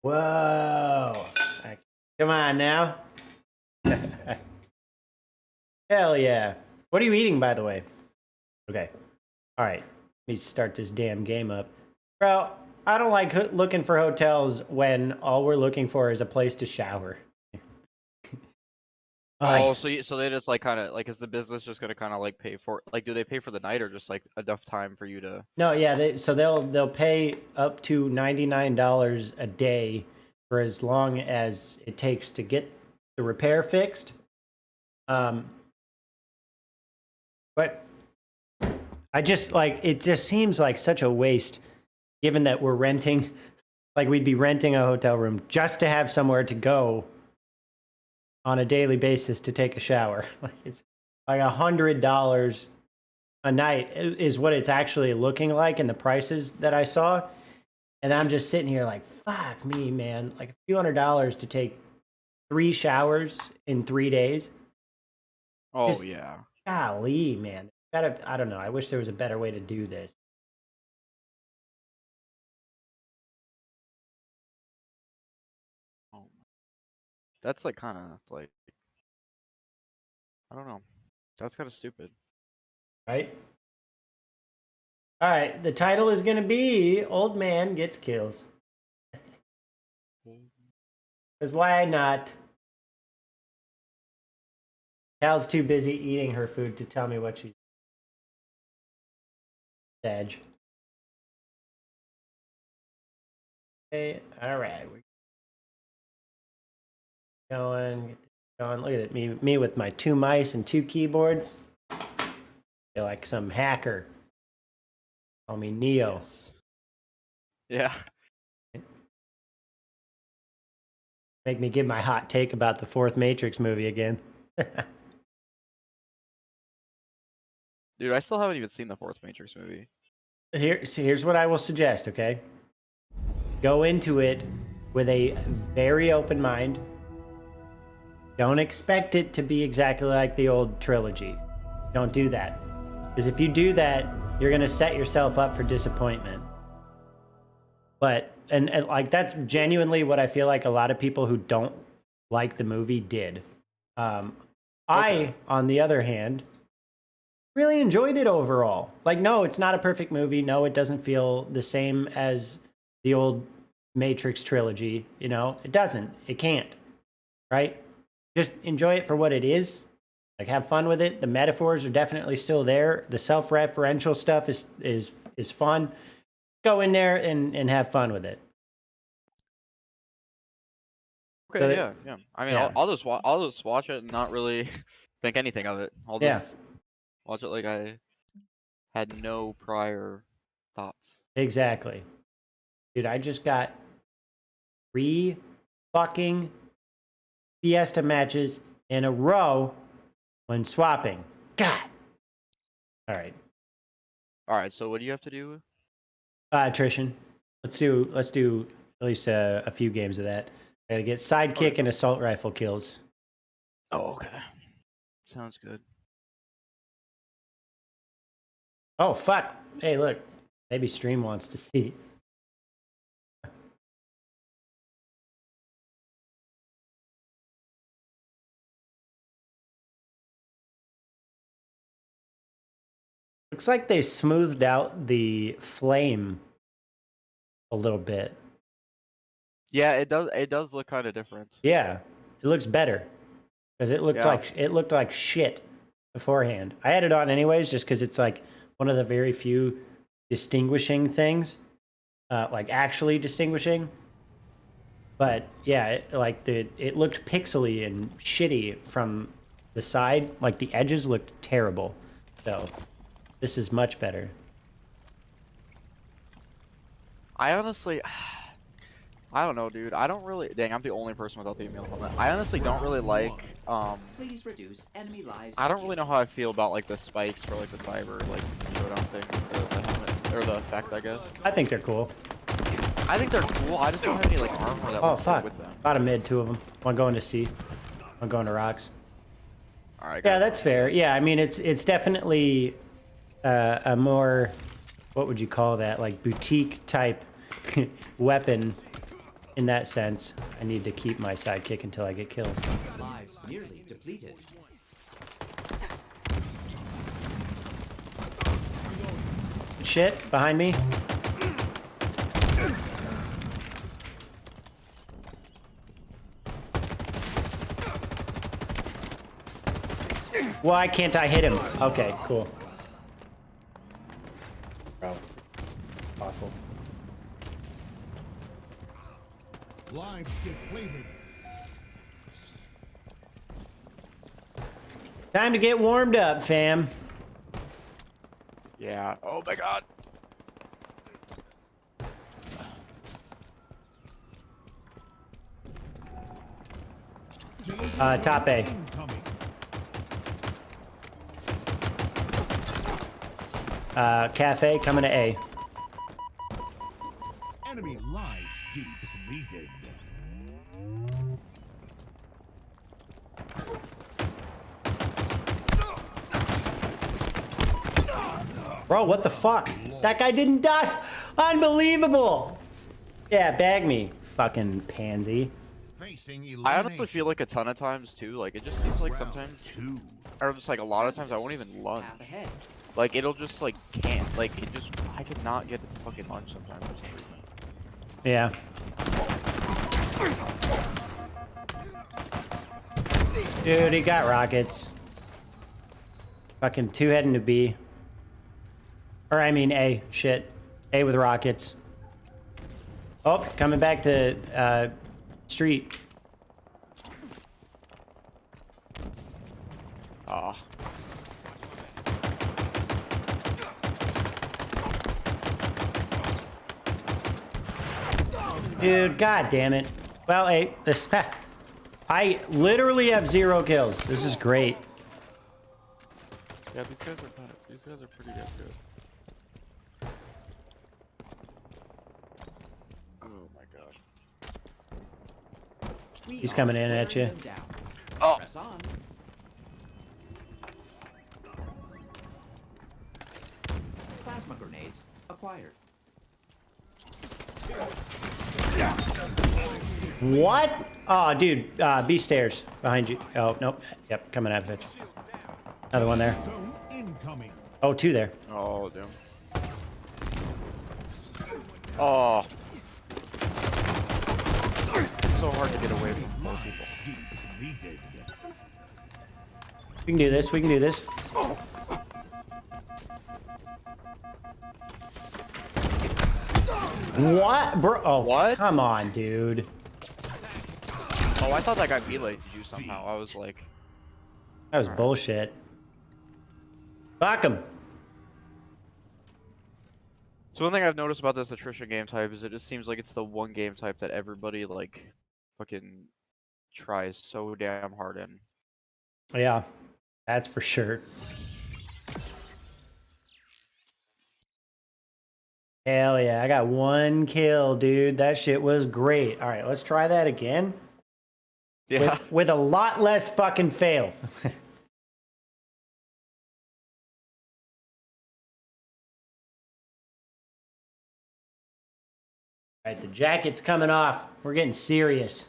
Whoa. Come on now. Hell yeah. What are you eating, by the way? Okay. All right. Let me start this damn game up. Bro, I don't like looking for hotels when all we're looking for is a place to shower. Oh, so they just like kind of like, is the business just gonna kind of like pay for, like, do they pay for the night or just like enough time for you to? No, yeah, they'll pay up to $99 a day for as long as it takes to get the repair fixed. But I just like, it just seems like such a waste, given that we're renting, like we'd be renting a hotel room just to have somewhere to go on a daily basis to take a shower. Like it's like $100 a night is what it's actually looking like in the prices that I saw. And I'm just sitting here like, fuck me, man. Like a few $100s to take 3 showers in 3 days. Oh Just- yeah. Golly, man. I don't know. I wish there was a better way to do this. Oh, that's like kind of like, I don't know. That's kind of stupid. Right? All right. The title is going to be Old Man Gets Kills. Because why not? Cal's too busy eating her food to tell me what she's. Sedge. Okay, all right. We're going. Get this going. Look at it. Me with my 2 mice and 2 keyboards. Feel like some hacker. Call me Neo. Yeah. Make me give my hot take about the 4th Matrix movie again. Dude, I still haven't even seen the 4th Matrix movie. Here's what I will suggest, okay? Go into it with a very open mind. Don't expect it to be exactly like the old trilogy. Don't do that. Because if you do that, you're going to set yourself up for disappointment. But, and like, that's genuinely what I feel like a lot of people who don't like the movie did. I, on the other hand, really enjoyed it overall. Like, no, it's not a perfect movie. No, it doesn't feel the same as the old Matrix trilogy. You know, it doesn't. It can't. Right? Just enjoy it for what it is. Like, have fun with it. The metaphors are definitely still there. The self-referential stuff is fun. Go in there and have fun with it. Okay, So yeah. I mean, yeah. I'll just watch it and not really think anything of it. I'll Yeah. just watch it like I had no prior thoughts. Exactly. Dude, I just got 3 fucking Fiesta matches in a row when swapping. God. All right. All right, so what do you have to do? Attrition. Let's do at least a few games of that. I gotta get sidekick and assault rifle kills. Oh, okay. Sounds good. Oh, fuck. Hey, look. Maybe stream wants to see. Looks like they smoothed out the flame a little bit. Yeah, it does. It does look kind of different. Yeah, it looks better because it looked Yeah. like shit beforehand. I had it on anyways, just because it's like one of the very few distinguishing things, like actually distinguishing. But yeah, it looked pixely and shitty from the side. Like the edges looked terrible. So this is much better. I honestly, I don't know, dude. I don't really. Dang, I'm the only person without the email helmet. I honestly don't really like. Please reduce enemy lives. I don't really know how I feel about like the spikes for like the cyber like showdown thing or the helmet or the effect, I guess. I think they're cool. I think they're cool. I just don't have any like armor that Oh would fit fuck! with them. Bottom mid, 2 of them. One going to C. One going to rocks. All right. Yeah, guys. that's fair. Yeah, I mean it's definitely a more, what would you call that? Like boutique type weapon in that sense. I need to keep my sidekick until I get kills. Lives nearly depleted. Shit, behind me. Why can't I hit him? Okay, cool. Bro. Awful. Lives depleted. Time to get warmed up, fam. Yeah. Oh my god. Top A. Incoming. Cafe coming to A. Enemy lives depleted. Bro, what the fuck? That guy didn't die. Unbelievable. Yeah, bag me, fucking pansy. Facing I honestly elimination. feel like a ton of times too. Like it just seems like Round sometimes, two. or just like a lot of times, I won't even lunge. Path ahead. Like it'll just like can't. Like it just I could not get the fucking lunge sometimes for some reason. Yeah. Dude, he got rockets. Fucking two heading to B. Or I mean A. Shit. A with rockets. Oh, coming back to street. Ah. Dude, god damn it. Well, hey, this I literally have 0 kills. This is great. Yeah, these guys are pretty damn good. Oh my god. We He's are coming in at wearing you. them down. Oh. Press on. Plasma grenades acquired. What? Oh, dude. B stairs behind you. Oh, nope. Yep, coming at bitch. Another one there. Zone incoming. Oh, 2 there. Oh damn. Oh. It's so hard to get away from four Lives people. depleted. We can do this. We can do this. What? Bro. Oh, What? come on, dude. Oh, I thought that guy melee you somehow. I was like, That was bullshit. Fuck him. so one thing I've noticed about this attrition game type is it just seems like it's the one game type that everybody like fucking tries so damn hard in. Yeah, that's for sure. Hell yeah, I got 1 kill, dude. That shit was great. All right, let's try that again. Yeah. With a lot less fucking fail. All right, the jacket's coming off. We're getting serious.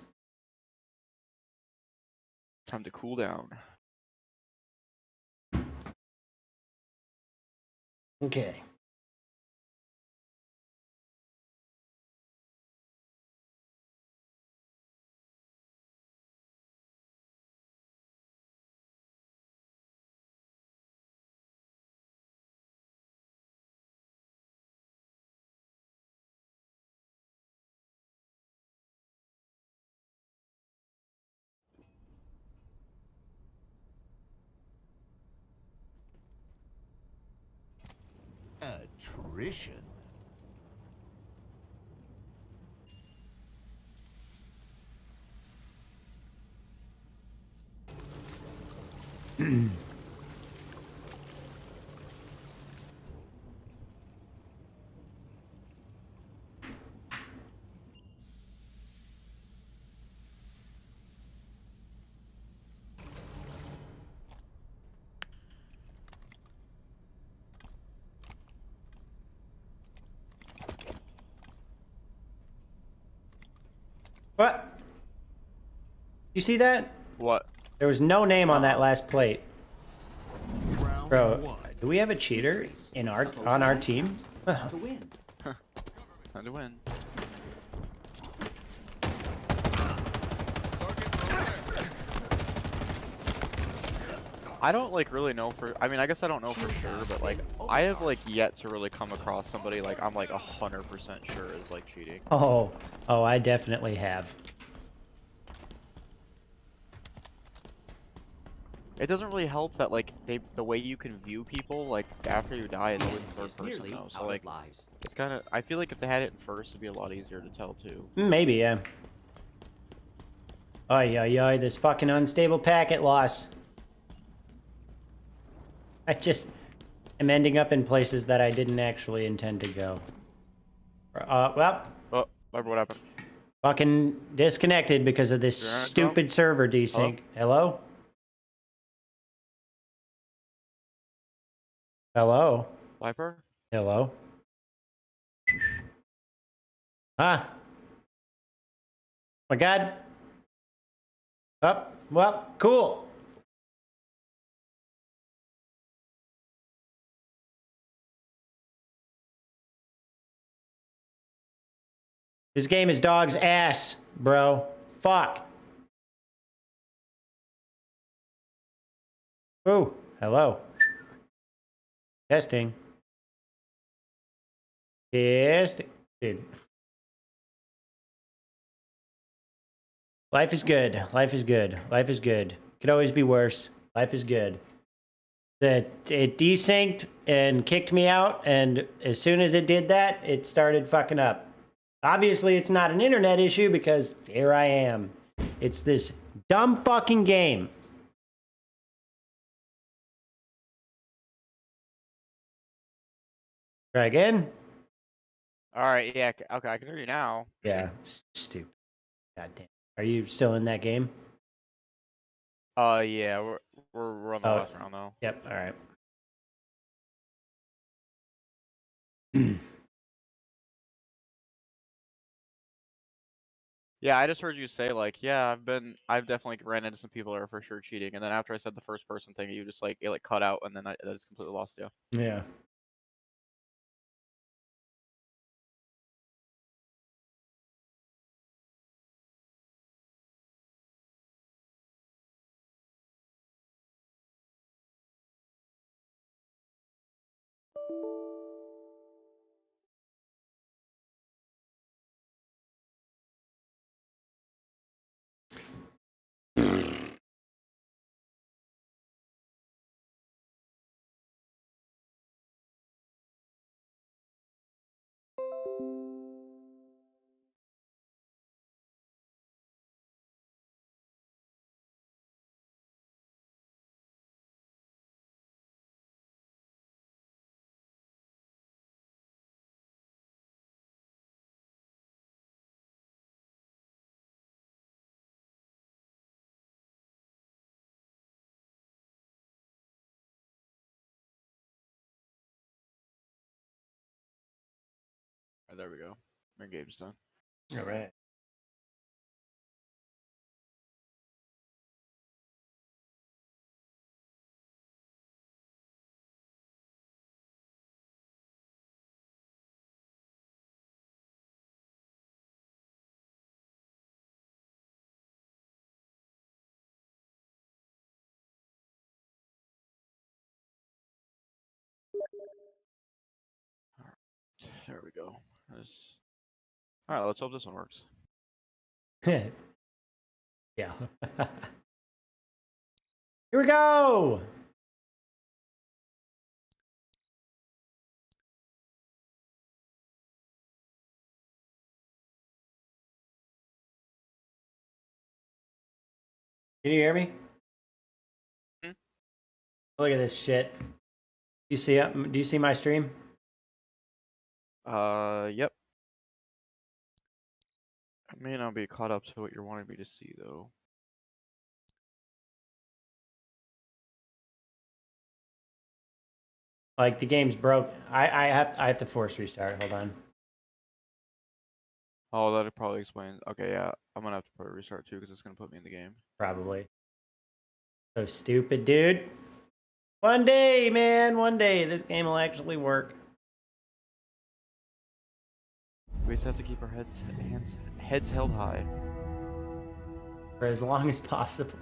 Time to cool down. Okay. Attrition. What? You see that? What? There was no name on that last plate. Round Bro, one. do we have a cheater in on our team? To win. Time to win. I don't like really know for. I mean, I guess I don't know for sure, but like I have like yet to really come across somebody like I'm like 100% sure is like cheating. Oh, I definitely have. It doesn't really help that like the way you can view people like after you die is always in third Is person nearly though. So out like of lives. it's kind of. I feel like if they had it in first, it'd be a lot easier to tell too. Maybe, yeah. Ay, ay, ay, this fucking unstable packet loss. I just am ending up in places that I didn't actually intend to go. Well, Oh, remember what happened? fucking disconnected because of this You're on it, stupid server desync. Hello? Hello? Viper? Hello? Ah. My God. Oh, well, cool. This game is dog's ass, bro. Fuck. Ooh, hello. Testing. Testing. Dude. Life is good. Life is good. Life is good. Could always be worse. Life is good. It desynced and kicked me out, and as soon as it did that, it started fucking up. Obviously, it's not an internet issue because here I am. It's this dumb fucking game. Try again? Alright, yeah, okay, I can hear you now. Yeah, stupid. God damn. Are you still in that game? Yeah, we're on the Oh. last round though. Yep, alright. Yeah, I just heard you say like, yeah, I've definitely ran into some people that are for sure cheating, and then after I said the first person thing, you just like it like cut out, and then I just completely lost you. Yeah. Alright, there we go. My game's done. Alright. There we go. Alright, let's hope this one works. Yeah. Here we go! Can you hear me? Hmm? Look at this shit. You see it? Do you see my stream? Yep. I may not be caught up to what you're wanting me to see though. Like the game's broke. I have to force restart. Hold on. Oh, that'd probably explain. Okay, yeah, I'm gonna have to put a restart too because it's gonna put me in the game. Probably. So stupid, dude. One day, man. One day this game will actually work. We just have to keep our heads held high. For as long as possible.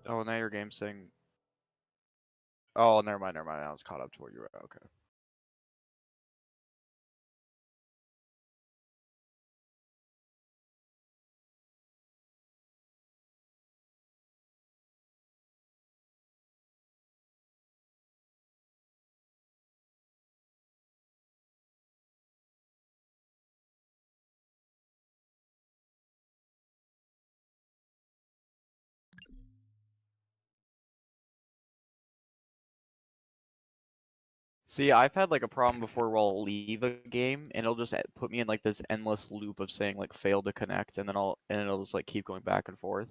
Oh, now your game's saying. Oh, never mind, never mind. Now it's caught up to where you were at. Okay. See, I've had like a problem before where I'll leave a game and it'll just put me in like this endless loop of saying like failed to connect, and then it'll just like keep going back and forth.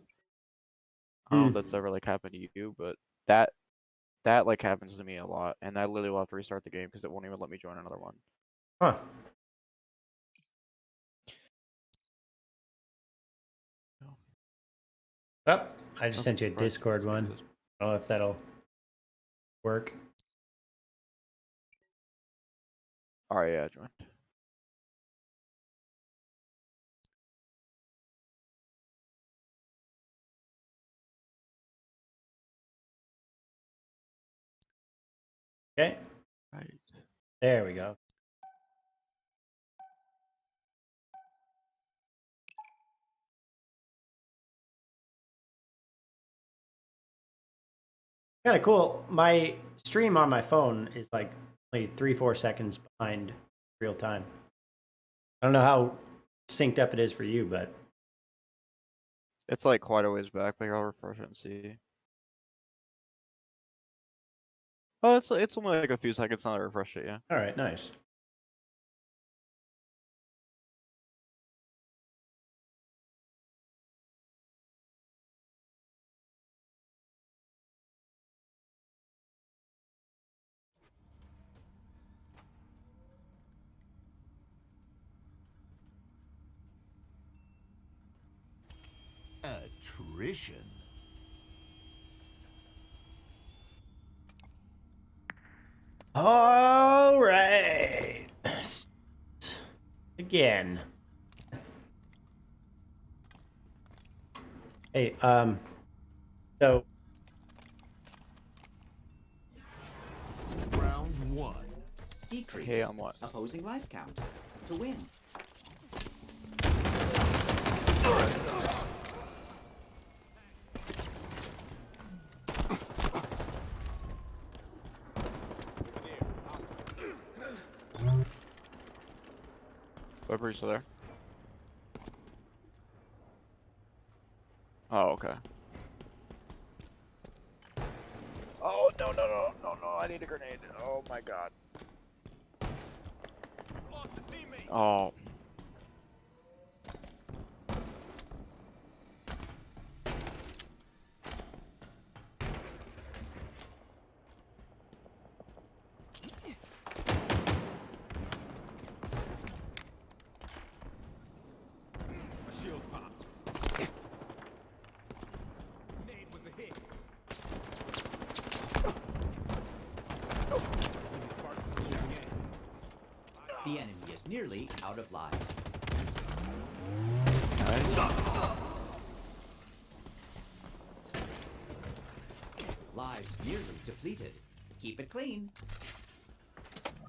I don't know if that's ever like happened to you, but that like happens to me a lot, and I literally will have to restart the game because it won't even let me join another one. Huh. Oh, I just sent you a Surprised Discord it's one. this- I don't know if that'll work. All right, yeah, joined. Okay, Right. there we go. Kind of cool. My stream on my phone is like only 3-4 seconds behind real time. I don't know how synced up it is for you, but It's like quite a ways back, but here, I'll refresh it and see. Oh, it's only like a few seconds now to refresh it, yeah. all right, nice. Attrition. All right. Again. Hey, so Round 1. Decrease. Okay, on what? Opposing life count. To win. Webber, you still there? Oh, okay. Oh, no, I need a grenade. Oh my god. Oh. Shields popped. Nade was a hit. The enemy is nearly out of lives. Nice. Lives nearly depleted. Keep it clean.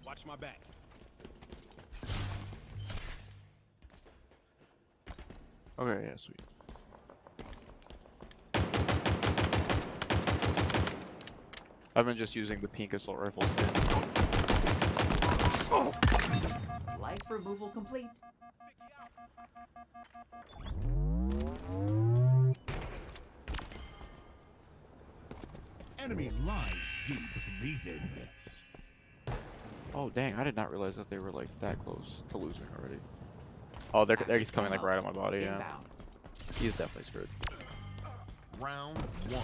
Watch my back. Okay, yeah, sweet. I've been just using the pink assault rifle skin. Life removal complete. Enemy lives depleted. Oh dang, I did not realize that they were like that close to losing already. Oh, they're just coming like right on my body, yeah. Inbound. He's definitely screwed. Round 1.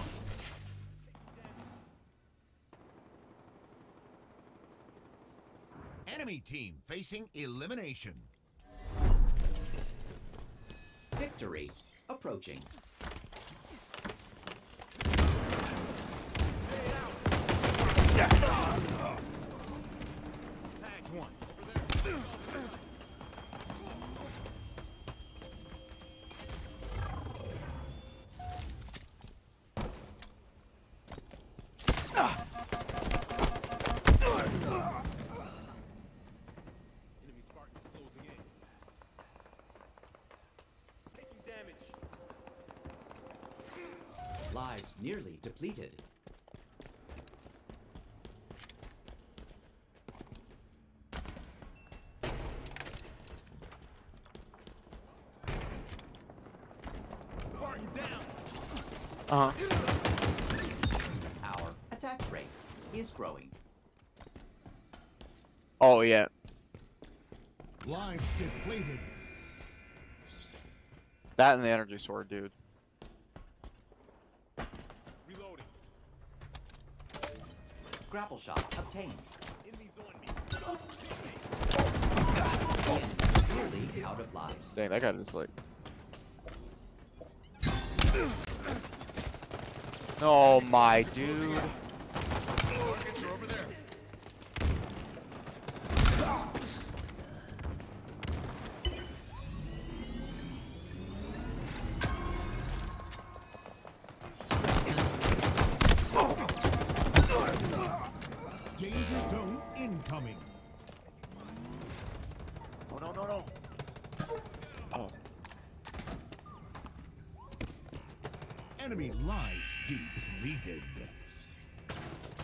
Enemy team facing elimination. Victory approaching. Tagged one. Enemy Spartans closing in. Taking damage. Lives nearly depleted. Spartan down. Uh-huh. Our attack rate is growing. Oh, yeah. Lives depleted. That and the energy sword, dude. Reloading. Grapple shot obtained. Enemies on me. Nearly out of lives. Dang, that guy just like... Oh my dude. Danger zone incoming. Oh no no no. Oh. Enemy lives depleted.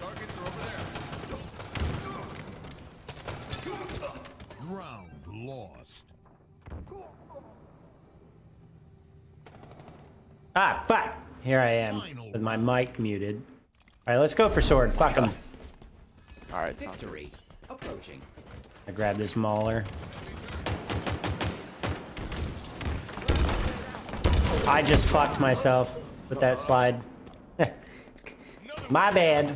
Targets are over there. Round lost. Ah, fuck! Here I am Final with my mic muted. All right, let's go for sword. Fuck him. All right. Sounds good. Victory approaching. I grab this mauler. I just fucked myself with that slide. My bad.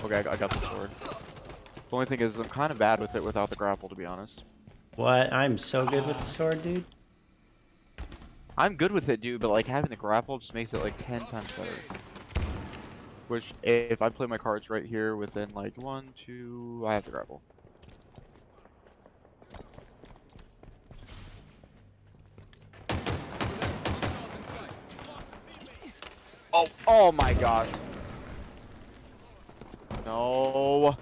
Okay, I got the sword. The only thing is, I'm kind of bad with it without the grapple, to be honest. What? I'm so good with the sword, dude. I'm good with it, dude, but like having the grapple just makes it like 10 times better. Which, if I play my cards right here within like 1, 2, I have to grapple. Oh, oh my gosh. No.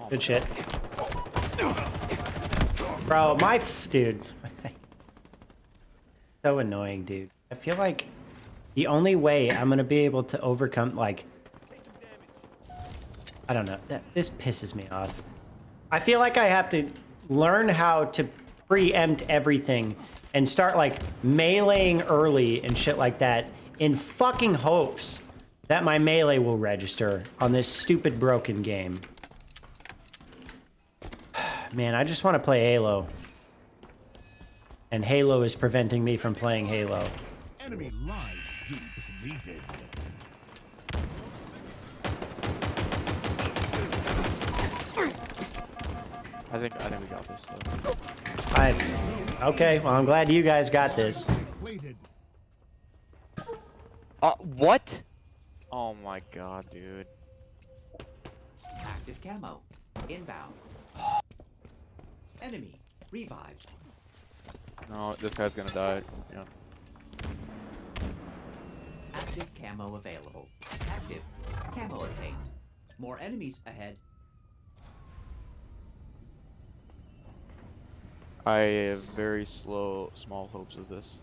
Good shit. Bro, dude. So annoying, dude. I feel like the only way I'm gonna be able to overcome, like, I don't know. This pisses me off. I feel like I have to learn how to preempt everything and start like meleeing early and shit like that in fucking hopes that my melee will register on this stupid broken game. Man, I just want to play Halo. And Halo is preventing me from playing Halo. Enemy lives depleted. I think we got this though. Okay, well, I'm glad you guys got this. Depleted. What? Oh my god, dude. Active camo inbound. Enemy revived. No, this guy's gonna die. Yeah. Active camo available. Active camo obtained. More enemies ahead. I have very small hopes of this.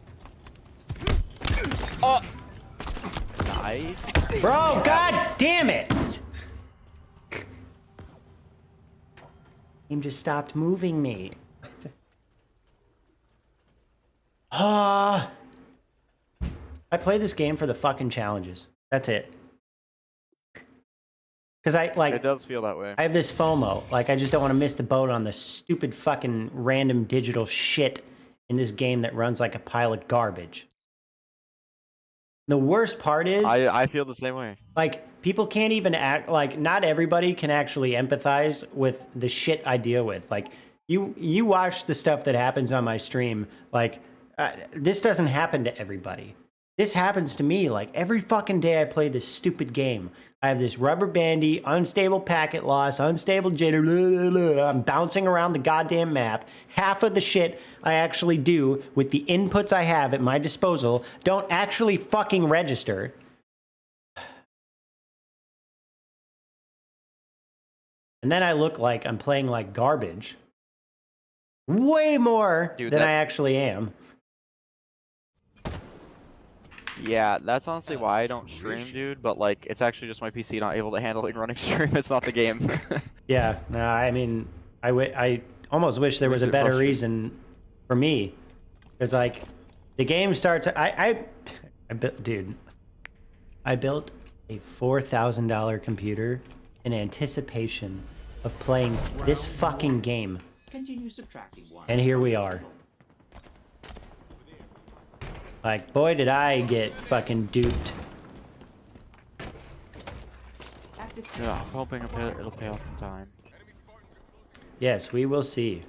Oh! Nice. Bro, god damn it! Game just stopped moving me. I play this game for the fucking challenges. That's it. Because It does feel that way. I have this FOMO. Like, I just don't want to miss the boat on the stupid fucking random digital shit in this game that runs like a pile of garbage. The worst part is... I feel the same way. like, people can't even act... like, not everybody can actually empathize with the shit I deal with. Like, you watch the stuff that happens on my stream. Like, this doesn't happen to everybody. This happens to me like every fucking day I play this stupid game. I have this rubber bandy, unstable packet loss, unstable jitter, blah, blah, blah. I'm bouncing around the goddamn map. Half of the shit I actually do with the inputs I have at my disposal don't actually fucking register. And then I look like I'm playing like garbage. Way more Dude, than that- I actually am. Yeah, that's honestly why I don't stream, dude. But like, it's actually just my PC not able to handle it running stream. It's not the game. Yeah, no, I mean, I almost wish there was a Makes it better frustrating. reason for me. It's like, the game starts, dude, I built a $4,000 computer in anticipation of playing this fucking game. Continue subtracting 1. And here we are. Like, boy, did I get fucking duped. Active Yeah, I'm hoping it'll pay off in time. Yes, we will see.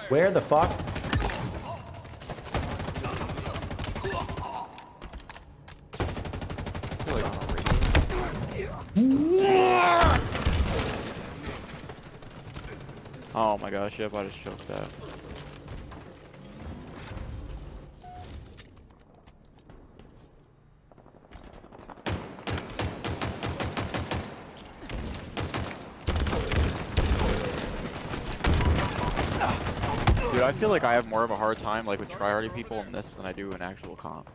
Where the fuck? I feel like I'm on radio. Oh my gosh, yep, I just choked that. Dude, I feel like I have more of a hard time like with tryhardy people in this than I do in actual comp.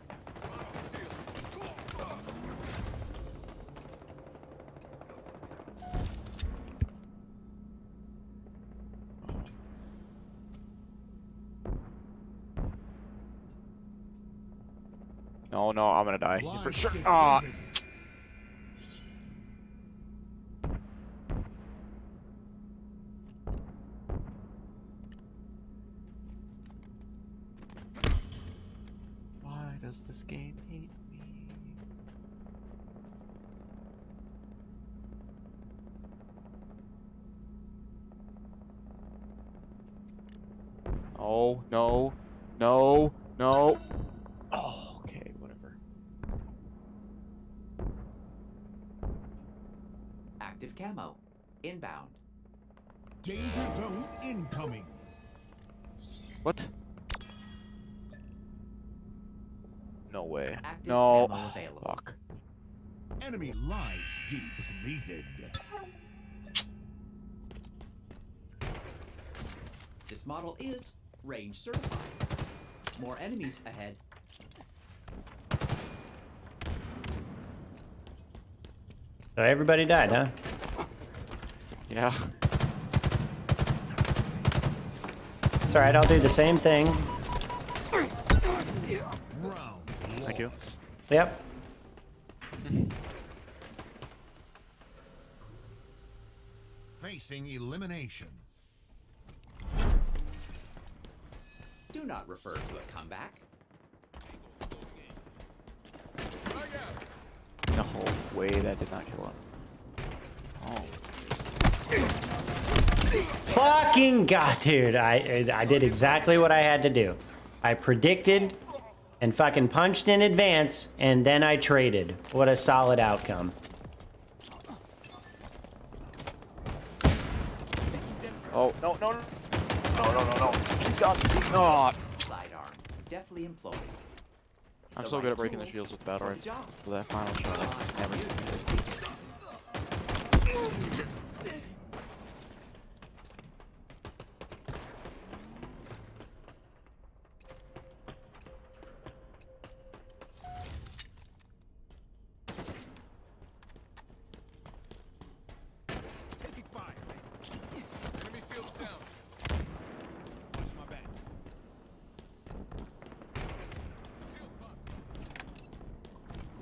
No, no, I'm gonna die. For Lives sure. get Ah. deleted. Why does this game hate me? Oh, no, no, no. Oh, okay, whatever. active camo. Inbound. Danger zone incoming. What? No way. Active No. camo available. Fuck. Enemy lives depleted. This model is range certified. More enemies ahead. So everybody died, huh? Yeah. It's alright, I'll do the same thing. Round Thank you. lost. Yep. Facing elimination. Do not refer to a comeback. No way, that did not kill him. Oh. Fucking god, dude. I did exactly what I had to do. I predicted and fucking punched in advance, and then I traded. What a solid outcome. Oh, no, no, no. No, no, no, no. He's gone. No. Sidearm. Deftly imploding. I'm The so right good at breaking the tool shields with battle for the rifle. job. For that final shot, I never Taking fire. Enemy shields down. Watch my back. Shields popped.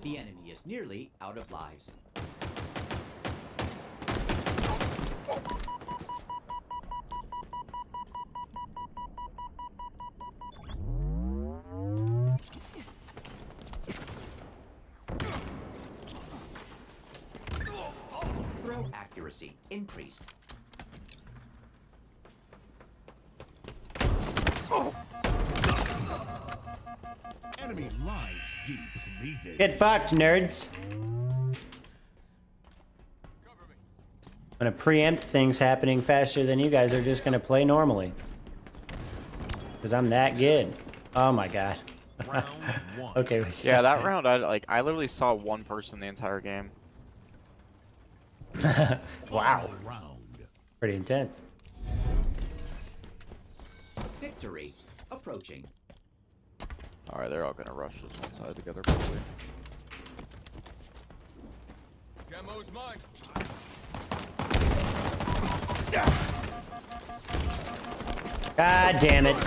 The enemy is nearly out of lives. Throw accuracy increased. Enemy lives depleted. Get fucked, nerds. Cover me. I'm gonna preempt things happening faster than you guys are just gonna play normally. Because I'm that good. Oh my god. Round one. Okay. Yeah, that round, I literally saw one person the entire game. Wow. Final round. Pretty intense. Victory approaching. All right, they're all gonna rush this one side together probably. Camo's mine. God damn it.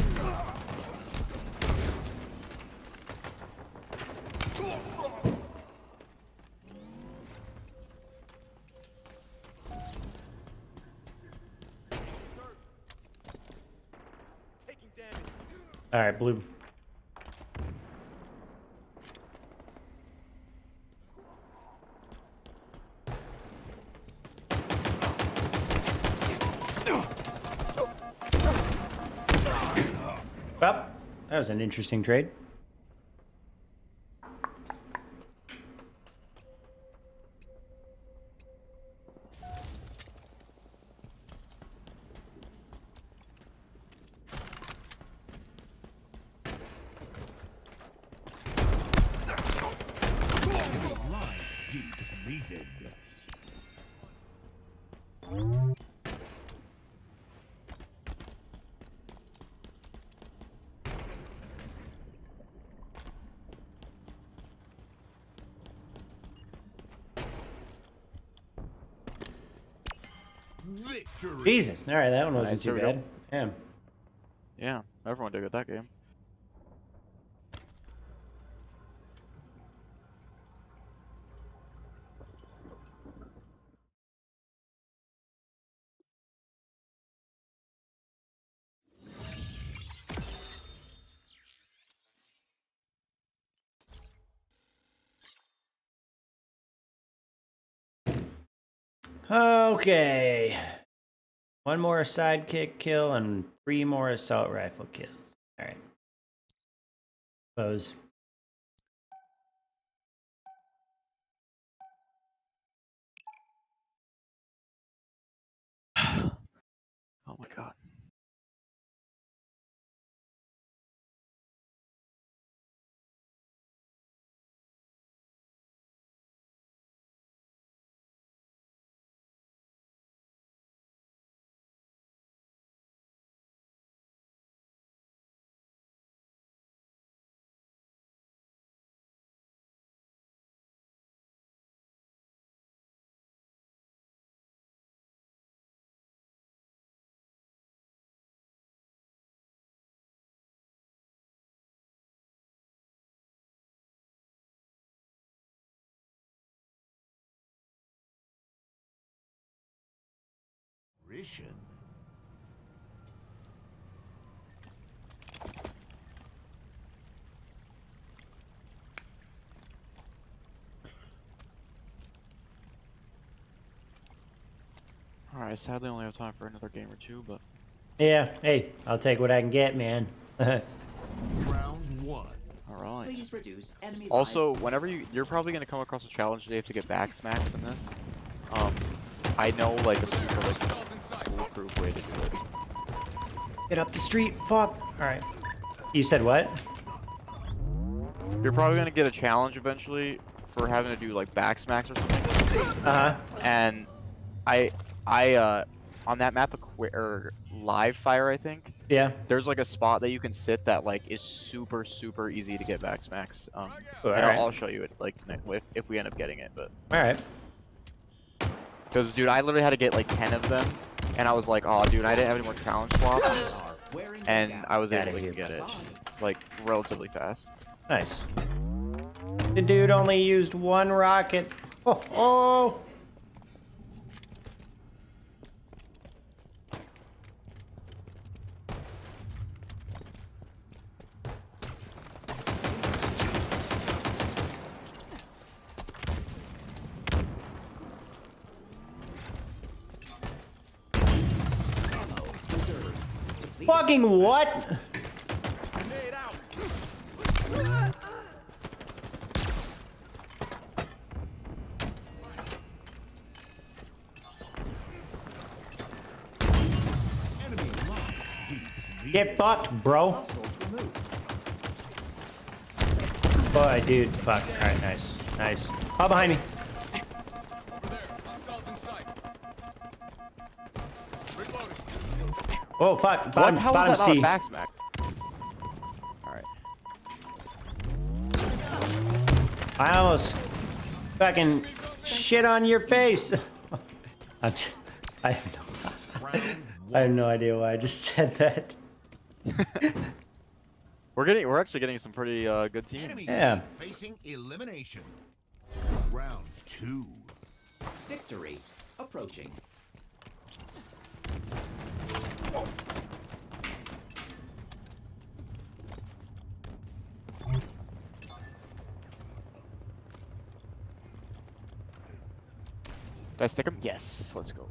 All right, blue. Well, that was an interesting trade. Enemy lives depleted. Victory. Jesus. All right, that one wasn't Nice, too there we go. bad. Yeah. Yeah, everyone did good that game. Okay. One more sidekick kill and 3 more assault rifle kills. All right. Close. Oh my god. Mission. Alright, sadly I only have time for another game or two, but Yeah. Hey, I'll take what I can get, man. Round one. alright. Please reduce enemy Also, lives. whenever you're probably gonna come across a challenge today to get back smacks in this. I know like a super like Hostiles in sight. foolproof way to do it. Get up the street. Fuck. All right. You said what? You're probably gonna get a challenge eventually for having to do like back smacks or something. Uh-huh. And I on that map or live fire I think Yeah. there's like a spot that you can sit that like is super easy to get back smacks. All And right. I'll show you it like if we end up getting it, but All right. because dude I literally had to get like 10 of them and I was like, oh dude, I didn't have any more challenge swaps Are wearing and down. I was Outta able to here. get it like relatively fast. Nice. The dude only used 1 rocket. Oh. Oh. Ammo reserved. Depleted. Fucking what? Get fucked, bro. Hostiles removed. Boy, dude. Fuck. Alright, nice. Nice. Oh, behind me. Over there. Hostiles in sight. Reloading. Oh, fuck. What? Bottom, How bottom is that not C. a back smack? Alright. I almost fucking shit on your face. I have I have no idea why I just said that. We're actually getting some pretty good teams. Enemy Yeah. facing elimination. Round 2. Victory approaching. Did I stick him? Yes. Let's go.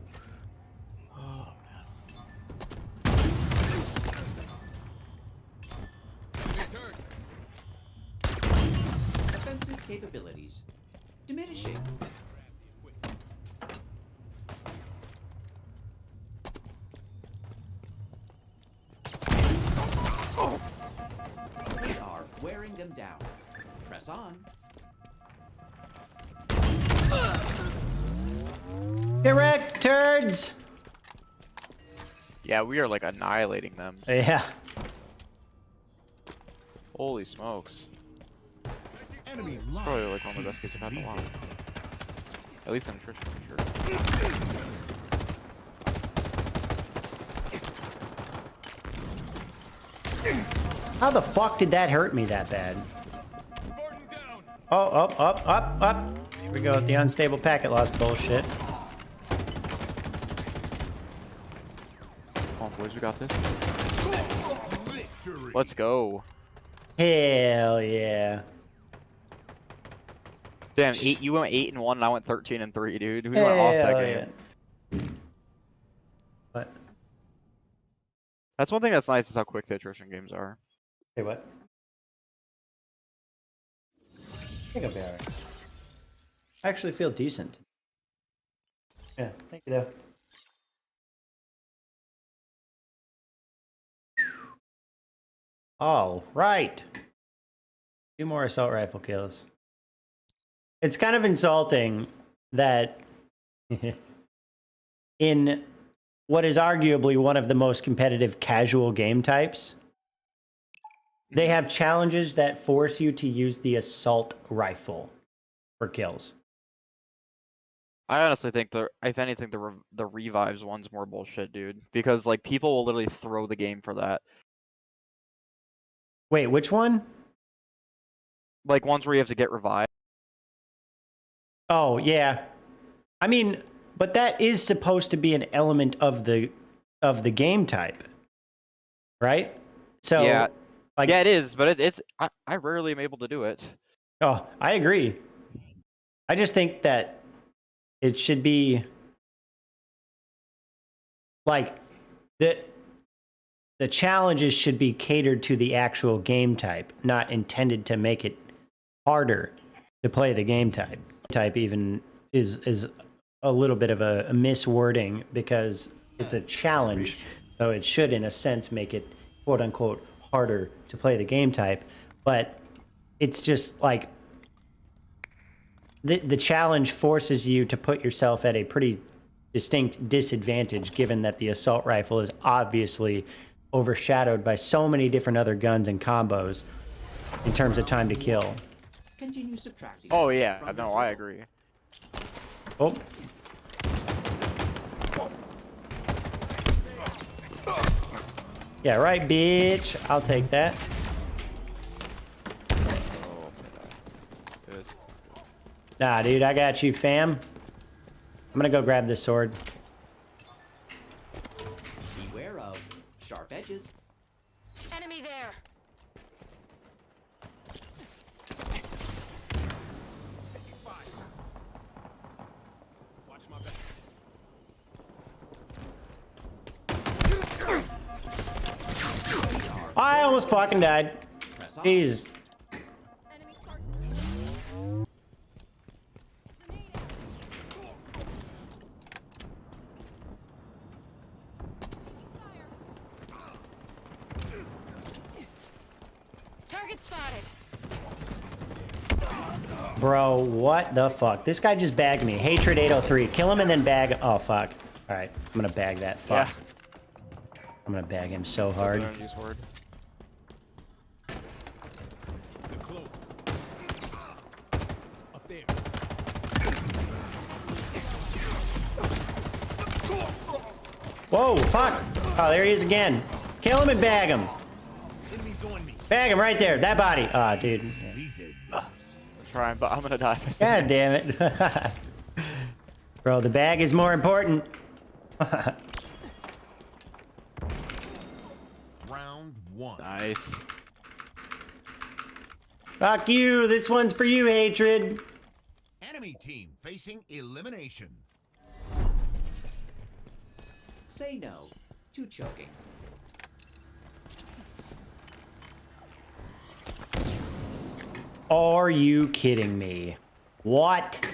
Enemies hurt. Offensive capabilities diminishing. We are wearing them down. Press on. Get wrecked, turds! Yeah, we are like annihilating them. Yeah. Holy smokes. Enemy It's life probably like one of the best games I've had in a while. At least in attrition, for sure. How the fuck did that hurt me that bad? Spartan down. Oh, up. Here we go with the unstable packet loss bullshit. Come on, boys, we got this. victory. Let's go. Hell yeah. Damn, you went 8-1 and I went 13-3, dude. We went off that Hell game. yeah. What? That's one thing that's nice is how quick the attrition games are. Say what? I think I'll be alright. I actually feel decent. Yeah, thank you though. All right. 2 more assault rifle kills. It's kind of insulting that in what is arguably one of the most competitive casual game types, they have challenges that force you to use the assault rifle for kills. I honestly think if anything, the revives one's more bullshit, dude. Because like people will literally throw the game for that. Wait, which one? Like ones where you have to get revived. Oh, yeah. I mean, but that is supposed to be an element of the game type. Right? So Yeah. like Yeah, it is, but I rarely am able to do it. Oh, I agree. I just think that it should be like the challenges should be catered to the actual game type, not intended to make it harder to play the game type. Type even is a little bit of a miswording because it's a challenge, so it should in a sense make it quote unquote harder to play the game type, but it's just like the challenge forces you to put yourself at a pretty distinct disadvantage given that the assault rifle is obviously overshadowed by so many different other guns and combos in terms of time to kill. Continue subtracting. Oh yeah, from no, your I total. agree. Oh. Yeah, right, bitch. I'll take that. Oh, okay. Nah, dude, I got you, fam. I'm gonna go grab this sword. Beware of sharp edges. Enemy there. Watch my back. I almost fucking died. Press on. Jeez. Enemy Spartan. Target spotted. Bro, what the fuck? This guy just bagged me. Hatred 803. Kill him and then bag. Oh, fuck. Alright, I'm gonna bag that. Fuck. Yeah. I'm gonna bag him so hard. Energy sword. They're close. Up there. Whoa, fuck. Oh, there he is again. Kill him and bag him. Enemies on me. Bag him right there. That body. Ah, dude. Deleted. I'm trying, but I'm gonna die if I stay. God damn it. Bro, the bag is more important. Round 1. Nice. Fuck you. This one's for you, Hatred. Enemy team facing elimination. Say no to choking. Are you kidding me? What?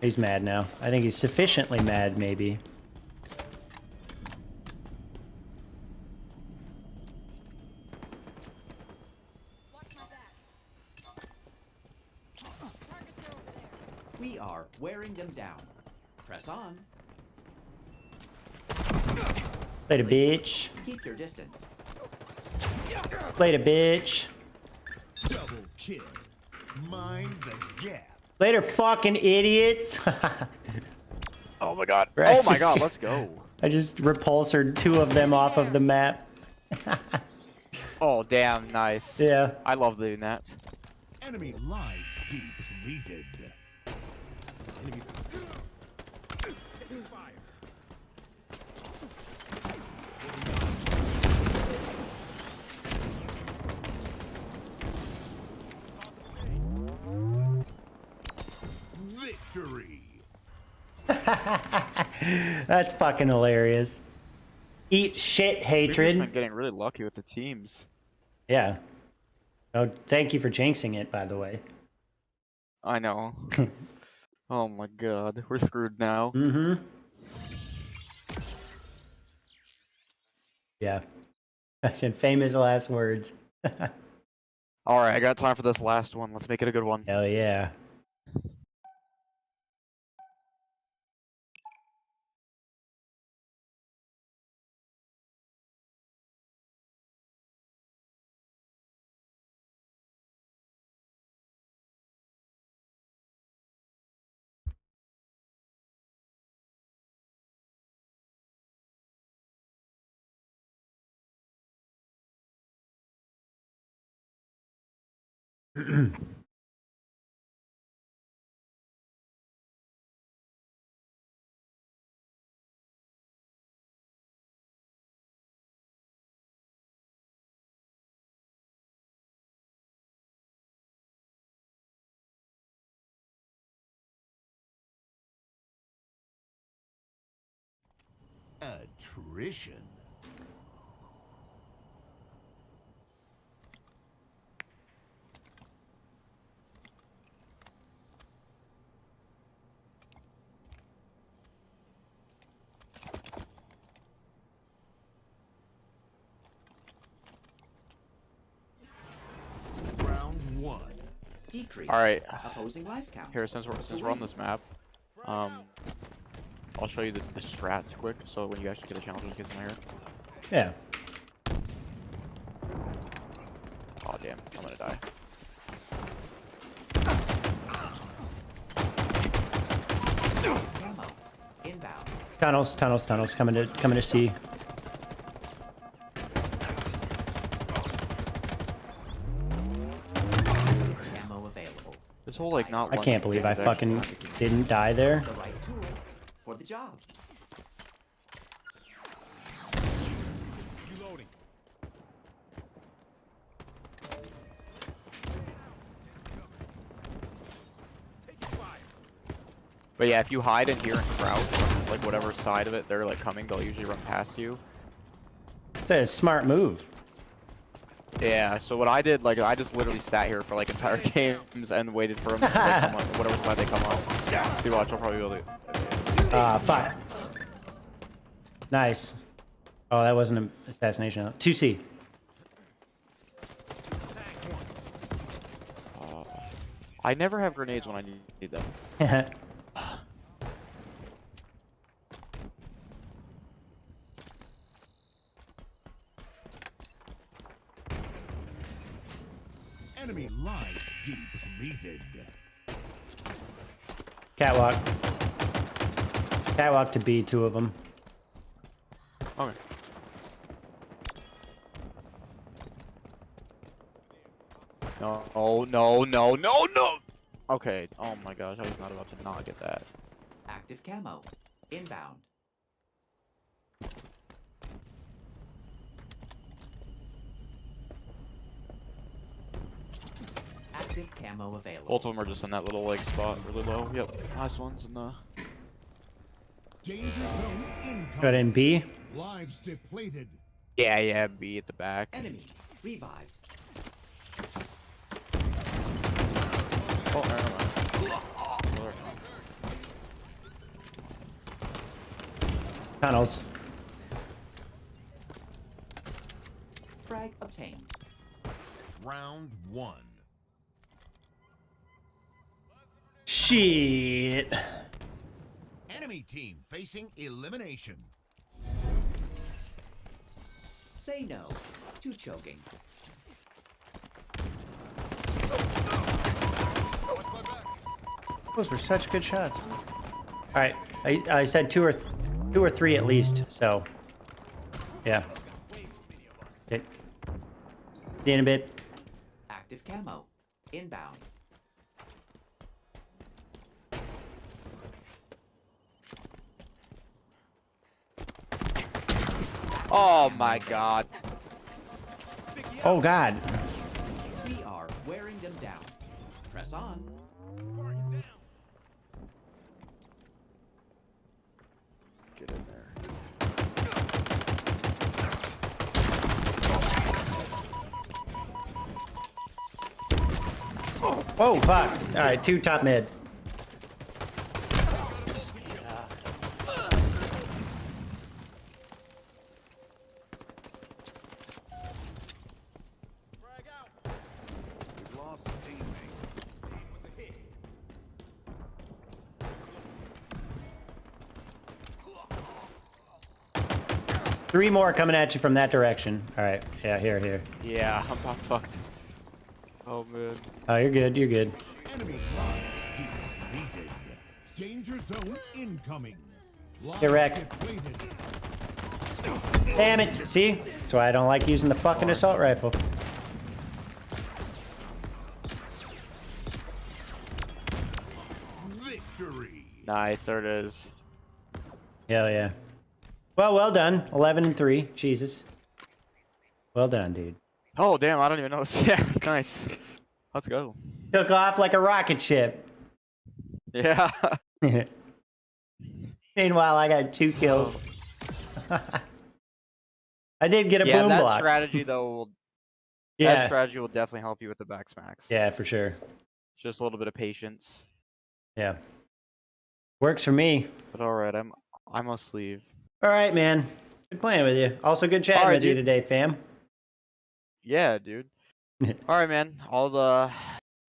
He's mad now. I think he's sufficiently mad, maybe. Watch my back. Targets are over there. We are wearing them down. Press on. Later, bitch. Keep your distance. Later, bitch. Double kill. Mind the gap. Later, fucking idiots. Oh my god. Right, Oh my just god, get- let's go. I just repulsored 2 of them off of the map. Oh damn, nice. Yeah. I love doing that. Enemy lives depleted. Enemies. Taking fire. Victory. That's fucking hilarious. Eat shit, We've just Hatred. been getting really lucky with the teams. Yeah. Oh, thank you for jinxing it, by the way. I know. Oh my god, we're screwed now. Mm-hmm. Yeah. Fucking famous last words. Alright, I got time for this last one. Let's make it a good one. Hell yeah. Attrition. Round 1. Decrease. Alright, Opposing life count. here, since we're on this map, I'll show you the strats quick, so when you actually get a challenge with kids in here. Yeah. Oh damn, I'm gonna die. Camo. Inbound. Tunnels, tunnels, tunnels. Coming to C. Camo available. This whole like not. I can't believe I fucking didn't die there. The right tool for the job. Reloading. Taking fire. But yeah, if you hide in here and crouch, like whatever side of it they're like coming, they'll usually run past you. It's a smart move. Yeah, so what I did, like, I just literally sat here for like entire games and waited for them to like, come on, whatever side they come on. See, watch, I'll probably be able to. Ah, fuck. Nice. Oh, that wasn't an assassination. 2C. I never have grenades when I need them. Enemy lives depleted. Catwalk. Catwalk to B, 2 of them. Okay. No, no, no, no, no! Okay, oh my gosh, I was not about to not get that. Active camo. Inbound. Active camo available. Both of them are just in that little like spot really low. Yep, nice ones in the. Danger zone Got incoming. in B. Lives depleted. Yeah, yeah, B at the back. Enemy revived. Oh, never mind. Oh, they're not. Tunnels. Frag obtained. Round 1. Shit. Enemy team facing elimination. Say no to choking. Those were such good shots. All right, I said two or three at least. So, yeah. Okay. See you in a bit. Active camo. Inbound. Oh my god. Oh God. We are wearing them down. Press on. Get in there. Whoa, fuck. All right, 2 top mid. We've lost a teammate. Was a hit. 3 more coming at you from that direction. All right, yeah, here. Yeah, I'm fucked. Oh man. Oh, you're good, you're good. Enemy lives depleted. Danger zone incoming. Lives Get wrecked. depleted. Damn it. See? That's why I don't like using the fucking assault rifle. Victory. Nice, there it is. Hell yeah. Well done. 11 and 3. Jesus. Well done, dude. Oh damn, I don't even notice. Yeah, nice. Let's go. Took off like a rocket ship. Yeah. Meanwhile, I got 2 kills. I did get a Yeah, boom that block. strategy though will that Yeah. strategy will definitely help you with the back smacks. Yeah, for sure. Just a little bit of patience. Yeah. Works for me. But alright, I must leave. All right, man. Good playing with you. Also, good chatting All right, with you dude. today, fam. Yeah, dude. Alright man.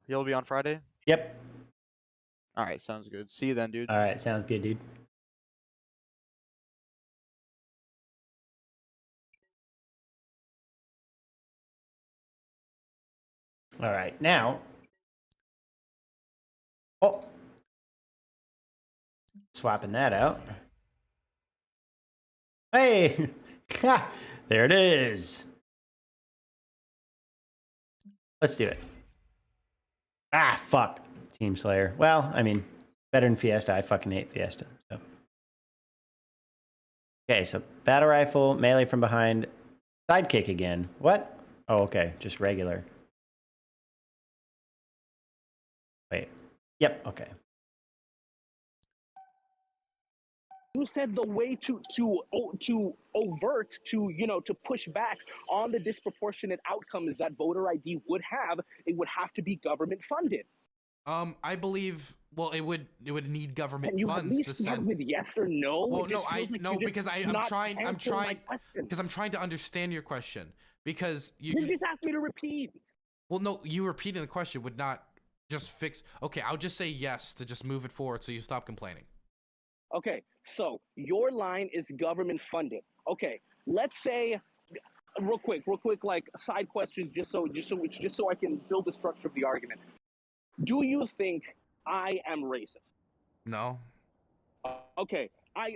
You'll be on Friday? Yep. Alright, sounds good. See you then, dude. All right, sounds good, dude. All right, now. Oh. Swapping that out. Hey! Ha! There it is. Let's do it. Ah, fuck. Team Slayer. Well, I mean, better than Fiesta. I fucking hate Fiesta. So. Okay, so battle rifle, melee from behind, sidekick again. What? Oh, okay, just regular. Wait. Yep, okay. You said the way to overt, to push back on the disproportionate outcomes that voter ID would have, it would have to be government funded. I believe. Well, it would need government Can you at funds least to start send. with yes or no? Well, It no, just I feels like no you're just because I'm not trying. answering my question. Because I'm trying to understand your question. Because You just asked me to repeat. well, no, you repeating the question would not just fix. Okay, I'll just say yes to just move it forward so you stop complaining. Okay, so your line is government funded. Okay, let's say real quick, like side questions, just so I can build the structure of the argument. Do you think I am racist? No. Okay, I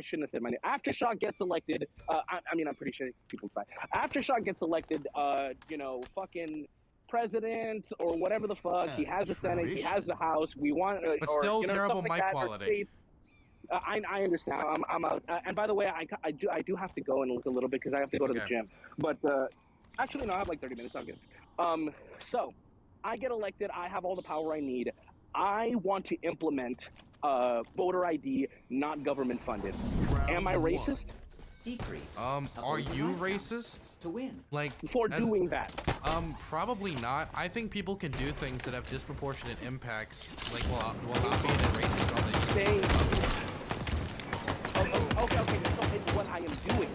shouldn't have said my name. Aftershock gets elected. I mean, I'm pretty sure people say Aftershock gets elected. Fucking president or whatever the fuck. He has the Senate. He has the House. We want. But or, still you know, terrible stuff like mic that, or quality. states. I understand. I'm out. And by the way, I do have to go and look a little bit because I have to go to the Okay. gym. But actually, no, I have like 30 minutes. I'm good. So I get elected. I have all the power I need. I want to implement voter ID, not government funded. Am I racist Decrease. Are Opposing you life count. racist? To win. Like for as- doing that? Probably not. I think people can do things that have disproportionate impacts, like while not being a racist on the. Saying. Okay. So it's what I am doing.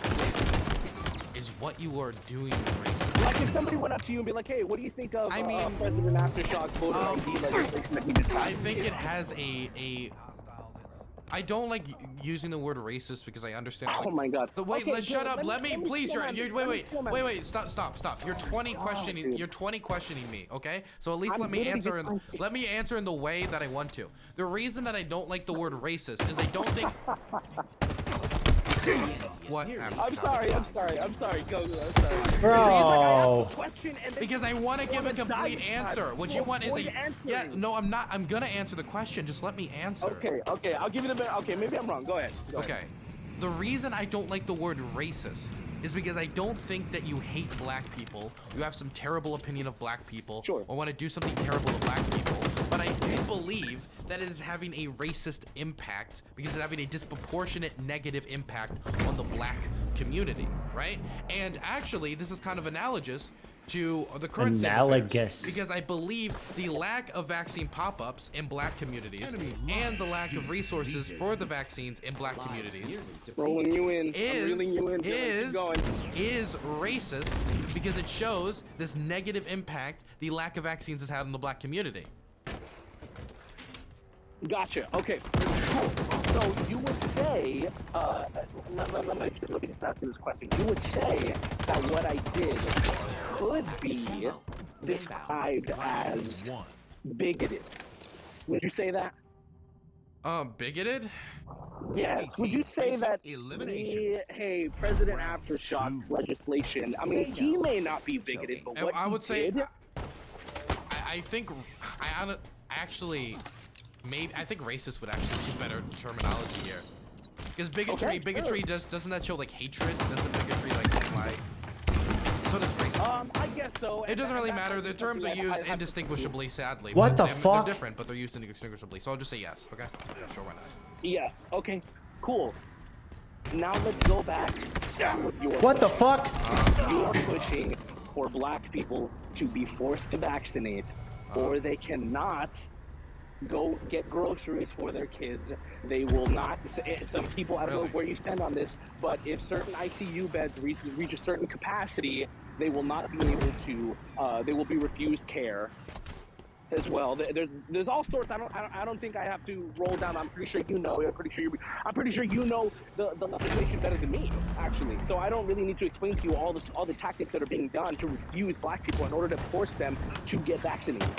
Is what you are doing racist. Like if somebody went up to you and be like, "Hey, what do you think of I mean, President Aftershock voter ID legislation that he just I passed?" think it has a. I don't like using the word racist because I understand. Oh my God. Wait, Okay, let's shut Joe, up. Let me please. slow down, let me slow down. Wait. Stop. You're 20 questioning. dude. You're 20 questioning me. Okay. So at least I'm let me literally answer. just trying to- Let me answer in the way that I want to. The reason that I don't like the word racist is I don't think. What happened? I'm sorry. Go. I'm sorry. Bro. Question and then Because I want to give a wanna complete dive- answer. What you want is avoid a. Yeah. answering. No, I'm not. I'm gonna answer the question. Just let me answer. Okay. I'll give you the minute. Okay, maybe I'm wrong. Go ahead. Okay. The reason I don't like the word racist is because I don't think that you hate black people, you have some terrible opinion of black people, Sure. or want to do something terrible to black people, but I do believe that it is having a racist impact because it's having a disproportionate negative impact on the black community, right? And actually, this is kind of analogous to the current state of Analogous. affairs, because I believe the lack of vaccine pop-ups in black communities and the lack of resources for the vaccines in black communities Rolling you in. I'm reeling you in. Keep going. is racist because it shows this negative impact the lack of vaccines has had on the black community. Gotcha. Okay. Cool. So you would say, let me just ask you this question. You would say that what I did could be described as bigoted. Would you say that? Bigoted? Yes. Would you say that? Elimination. Hey, President Aftershock legislation. I mean, he may not be bigoted, but what I would he say. did, I think actually. Maybe I think racist would actually be better terminology here, because bigotry doesn't that show like hatred? Doesn't bigotry like imply? So does racism. I guess so. It doesn't really matter. The terms are used indistinguishably, sadly. What but the they're fuck? different, but they're used indistinguishably. So I'll just say yes. Okay. Yeah, sure, why not? Yeah. Okay. Cool. Now let's go back. What the fuck? You are pushing for black people to be forced to vaccinate, or they cannot go get groceries for their kids. They will not. Some people, I don't know where you stand on this, but if certain ICU beds reach a certain capacity, they will not be able to. They will be refused care as well. There's all sorts. I don't think I have to roll down. I'm pretty sure you know. I'm pretty sure you know the legislation better than me, actually. So I don't really need to explain to you all the tactics that are being done to refuse black people in order to force them to get vaccinated.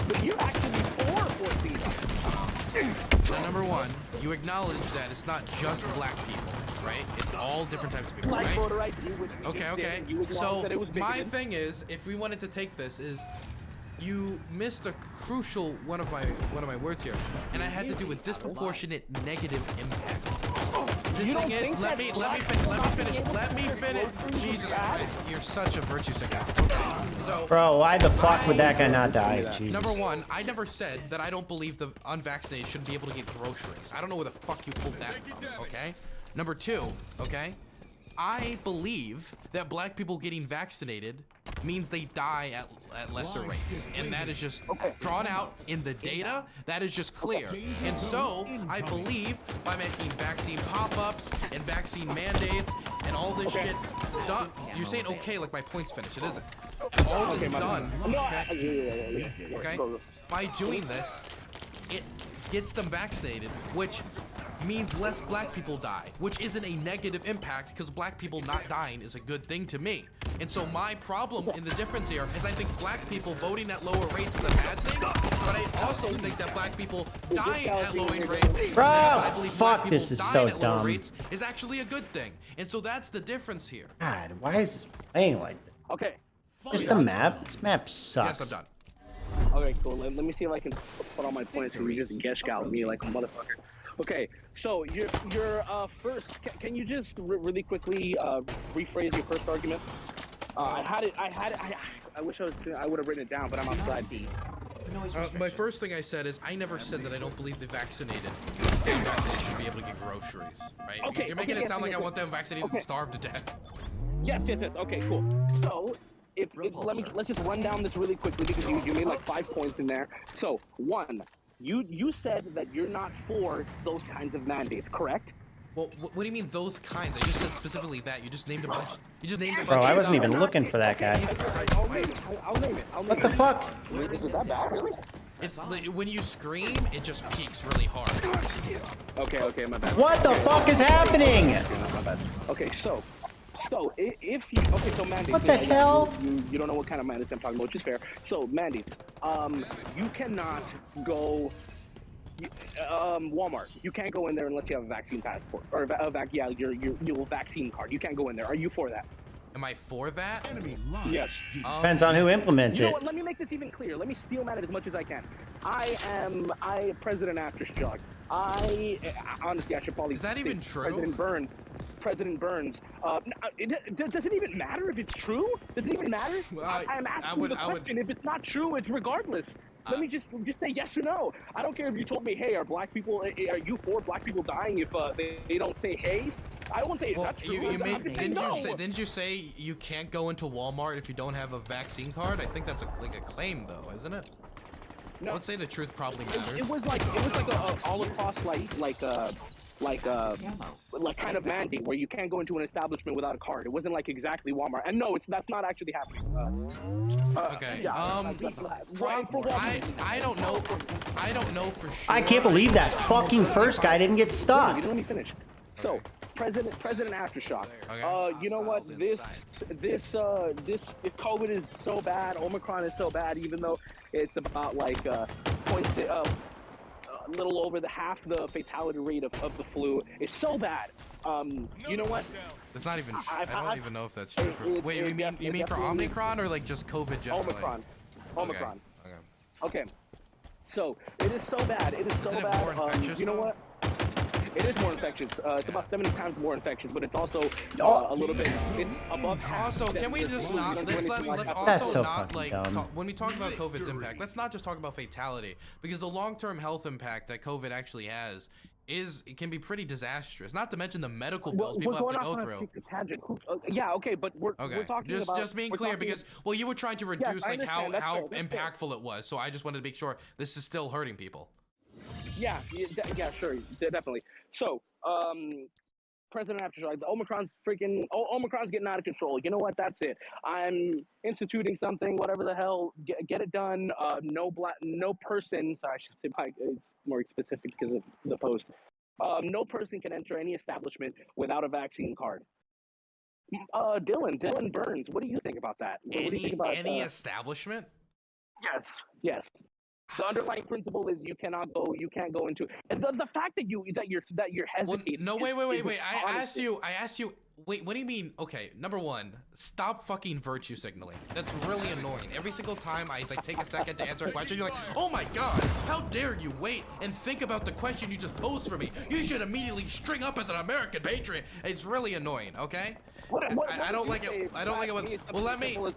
But you're actually for forcing them. So number one, you acknowledge that it's not just black people, right? It's all different types of people, Black right? voter ID, which we just Okay. did. You acknowledge So that it was my bigoted. thing is, if we wanted to take this, is you missed a crucial one of my words here, and I had to do with disproportionate negative impact. the You don't thing is, think let that me black finish. people Let me not being finish. able Let to me get finish. groceries is Jesus bad? Christ, you're such a virtue singer. Okay, so Bro, why the fuck would that guy not die? Jesus. number one, I never said that I don't believe the unvaccinated shouldn't be able to get groceries. I don't know where the fuck you pulled that from. Okay. Number two, okay, I believe that black people getting vaccinated means they die at lesser rates, and that is just drawn out in the data. That is just clear. And so I believe by making vaccine pop-ups and vaccine mandates and all this shit done. You're saying okay, like my point's finished. It isn't. All this done. Okay. By doing this, it gets them vaccinated, which means less black people die, which isn't a negative impact because black people not dying is a good thing to me. And so my problem in the difference here is I think black people voting at lower rates is a bad thing, but I also think that black people dying at lower rates, Bro, I believe fuck, black people this is dying so at lower dumb. rates is actually a good thing. And so that's the difference here. God, why is this playing like this? Okay. Just the map? This map sucks. Yes, I'm done. Okay, cool. Let me see if I can put all my points and you just gesh out me like a motherfucker. Okay, so your first. Can you just really quickly rephrase your first argument? I had it. I wish I would have written it down, but I'm outside. My first thing I said is I never said that I don't believe the vaccinated should be able to get groceries, right? Okay, Because you're making okay, it yes, sound like yes, I want them vaccinated okay. to starve to death. Yes. Okay, cool. So, let's just run down this really quickly because you made like 5 points in there. So, one, you said that you're not for those kinds of mandates, correct? Well, what do you mean those kinds? I just said specifically that. You just named a bunch. You just named a bunch. Bro, I of wasn't stuff. even looking for that guy. I'll name it. I'll name it. What the fuck? Is it that bad, really? It's when you scream, it just peaks really hard. Okay, my bad. What the fuck is happening? My bad. Okay, so if you so mandates. What the hell? You don't know what kind of mandates I'm talking about, which is fair. So mandates. You cannot go. Walmart. You can't go in there unless you have a vaccine passport or your vaccine card. You can't go in there. Are you for that? Am I for that? Yes. Depends on who implements You know it. what? Let me make this even clearer. Let me steel man it as much as I can. President Aftershock. Honestly, I should probably. Is that even true? President Burns. Does it even matter if it's true? Does it even matter? Well, I'm asking you the question. If it's not true, it's regardless. Let me just say yes or no. I don't care if you told me, hey, are you for black people dying if they don't say hey? I won't say that's true. Didn't you say you can't go into Walmart if you don't have a vaccine card? I think that's like a claim though, isn't it? No. I would say the truth probably matters. It was like a all across like kind of mandate where you can't go into an establishment without a card. It wasn't like exactly Walmart. And no, that's not actually happening. Okay. Yeah, I don't know. I don't know for sure. I can't believe that fucking first guy didn't get stuck. Let me finish. So, President Aftershock. Okay. You know what? This COVID is so bad. Omicron is so bad. Even though it's about like a little over the half the fatality rate of the flu. It's so bad. You know what? It's not even. I don't even know if that's true. Wait, you mean for Omicron or like just COVID generally? Omicron. Okay. Okay. So it is so bad. It is so Isn't it bad. more infectious, You know though? what? It is more infectious. It's about 70 times more infectious, but it's also a little bit. It's above half. Also, can we just not? Let's That's also so not fucking like dumb. when we talk about COVID's impact. Let's not just talk about fatality because the long-term health impact that COVID actually has it can be pretty disastrous. Not to mention the medical bills people have to go through. Yeah, okay, but we're talking about. Just being clear because you were trying to reduce I like how understand. That's fair. impactful it was. So I just wanted to make sure this is still hurting people. Yeah, sure, definitely. So, President Aftershock, the Omicron's getting out of control. You know what? That's it. I'm instituting something, whatever the hell. Get it done. No person. Sorry, I should say it's more specific because of the post. No person can enter any establishment without a vaccine card. Dylan Burns, what do you think about that? What do you think about Any establishment? Yes. The underlying principle is you can't go into, and the fact that you're Well, hesitating. no, is wait. I asked astonishing. you. Wait, what do you mean? Okay, number one, stop fucking virtue signaling. That's really annoying. Every single time I like take a second to answer a question, you're like, oh my god, how dare you wait and think about the question you just posed for me? You should immediately string up as an American patriot. It's really annoying. Okay. I don't like it. I don't like it. Well, let me. Well,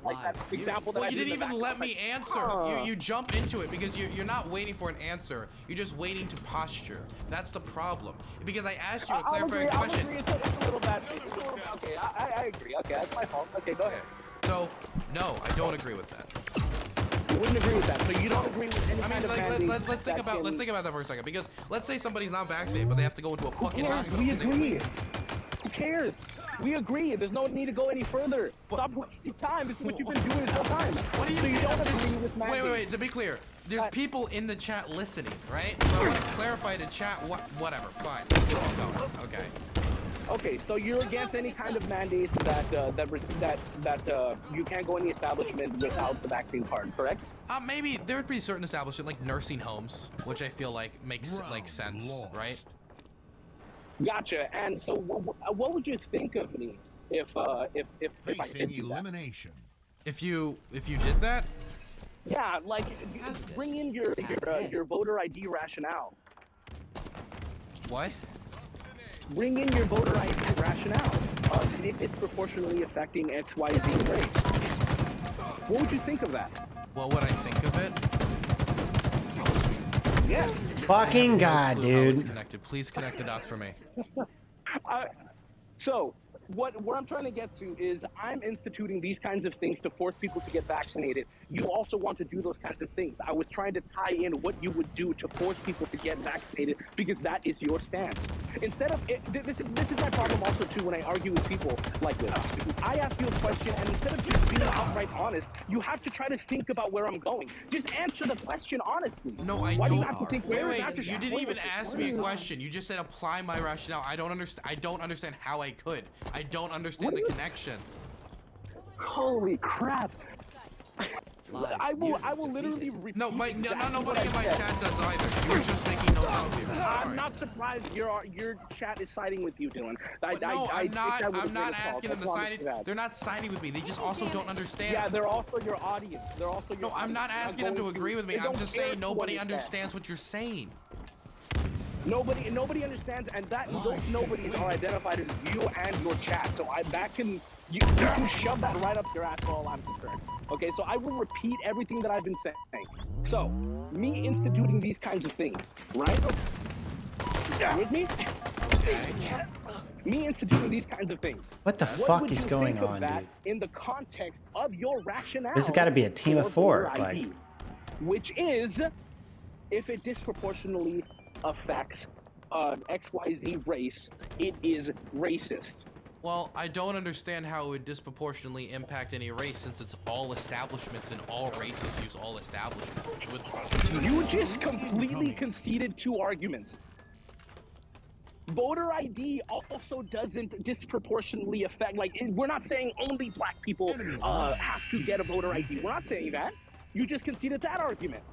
you didn't even let me answer. You jump into it because you're not waiting for an answer. You're just waiting to posture. That's the problem. Because I asked you a clarifying question. It's a little bad. Okay, I agree. Okay, that's my fault. Okay, go ahead. So, no, I don't agree with that. You wouldn't agree with that. So you don't agree with any kind of mandate let's think about that for a second. Because let's say somebody's not vaccinated, but they have to go into a fucking hospital. We agree. Who cares? We agree. There's no need to go any further. Stop wasting time. This is what you've been doing this whole time. What do you mean? You don't agree with mandates. Wait. To be clear, there's people in the chat listening, right? So I want to clarify the chat. Whatever. Fine. Keep going. Okay. Okay, so you're against any kind of mandates that you can't go any establishment without the vaccine card, correct? Maybe there would be certain establishments like nursing homes, which I feel like makes sense, right? Gotcha. And so, what would you think of me if I Facing did do that? elimination. If you did that, Yeah, like bring in your voter ID rationale. what? Bring in your voter ID rationale. If it's proportionally affecting XYZ race. What would you think of that? What would I think of it? Yeah. Fucking God, Clue how it's dude. connected. Please connect the dots for me. So what I'm trying to get to is I'm instituting these kinds of things to force people to get vaccinated. You also want to do those kinds of things. I was trying to tie in what you would do to force people to get vaccinated because that is your stance. Instead of this is my problem also too when I argue with people like this. I ask you a question and instead of just being outright honest, you have to try to think about where I'm going. Just answer the question honestly. No, I Why don't. do you have to think where Wait, after you didn't even ask me a question. You just said apply my rationale. I don't understand how I could. I don't understand the connection. Holy crap. I will literally repeat Nobody in exactly my what I said. chat does either. You're just making no sense here. I'm Sorry. not surprised your chat is siding with you, Dylan. No, I'm not. that was I'm a not great assault. asking them I to promise side. you that. They're not siding with me. They just also don't understand. Yeah, they're also your audience. They're also your No, I'm not audience. asking them to agree with me. They I'm don't just care saying to nobody understand. understands what you're saying. Nobody understands, and those nobodies are identified as you and your chat. So you can shove that right up your ass for all I'm concerned. Okay, so I will repeat everything that I've been saying. So, me instituting these kinds of things, right? You with me? Me instituting these kinds of things. What the What fuck would is you going think of on, that dude? in the context of your rationale? This has got to be a team of for four. voter ID, Like, which is if it disproportionately affects XYZ race, it is racist. Well, I don't understand how it would disproportionately impact any race since it's all establishments and all races use all establishments. It would... You just completely conceded two arguments. Voter ID also doesn't disproportionately affect, we're not saying only black people have to get a voter ID. We're not saying that. You just conceded that argument.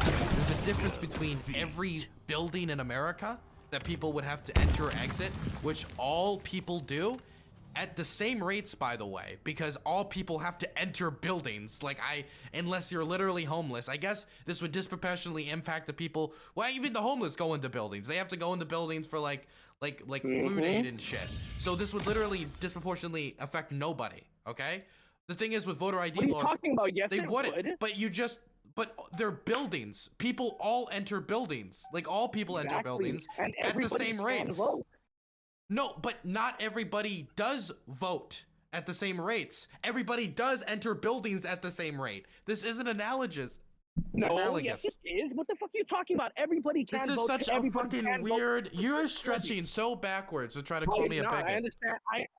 There's a difference between every building in America that people would have to enter or exit, which all people do, at the same rates, by the way, because all people have to enter buildings. Unless you're literally homeless. I guess this would disproportionately impact the people. Well, even the homeless go into buildings. They have to go into buildings for like food aid and shit. So this would literally disproportionately affect nobody. Okay. The thing is with voter ID What are you laws, talking about? Yes, they it wouldn't. would. But they're buildings. People all enter buildings. All people enter Exactly. buildings And at the everybody same can rates. vote. No, but not everybody does vote at the same rates. Everybody does enter buildings at the same rate. This isn't analogous. No, analogous. yes, it is. What the fuck are you talking about? Everybody can This is vote. such a everybody fucking can vote. weird. You're stretching so backwards to try to call me a No, bigot. I understand.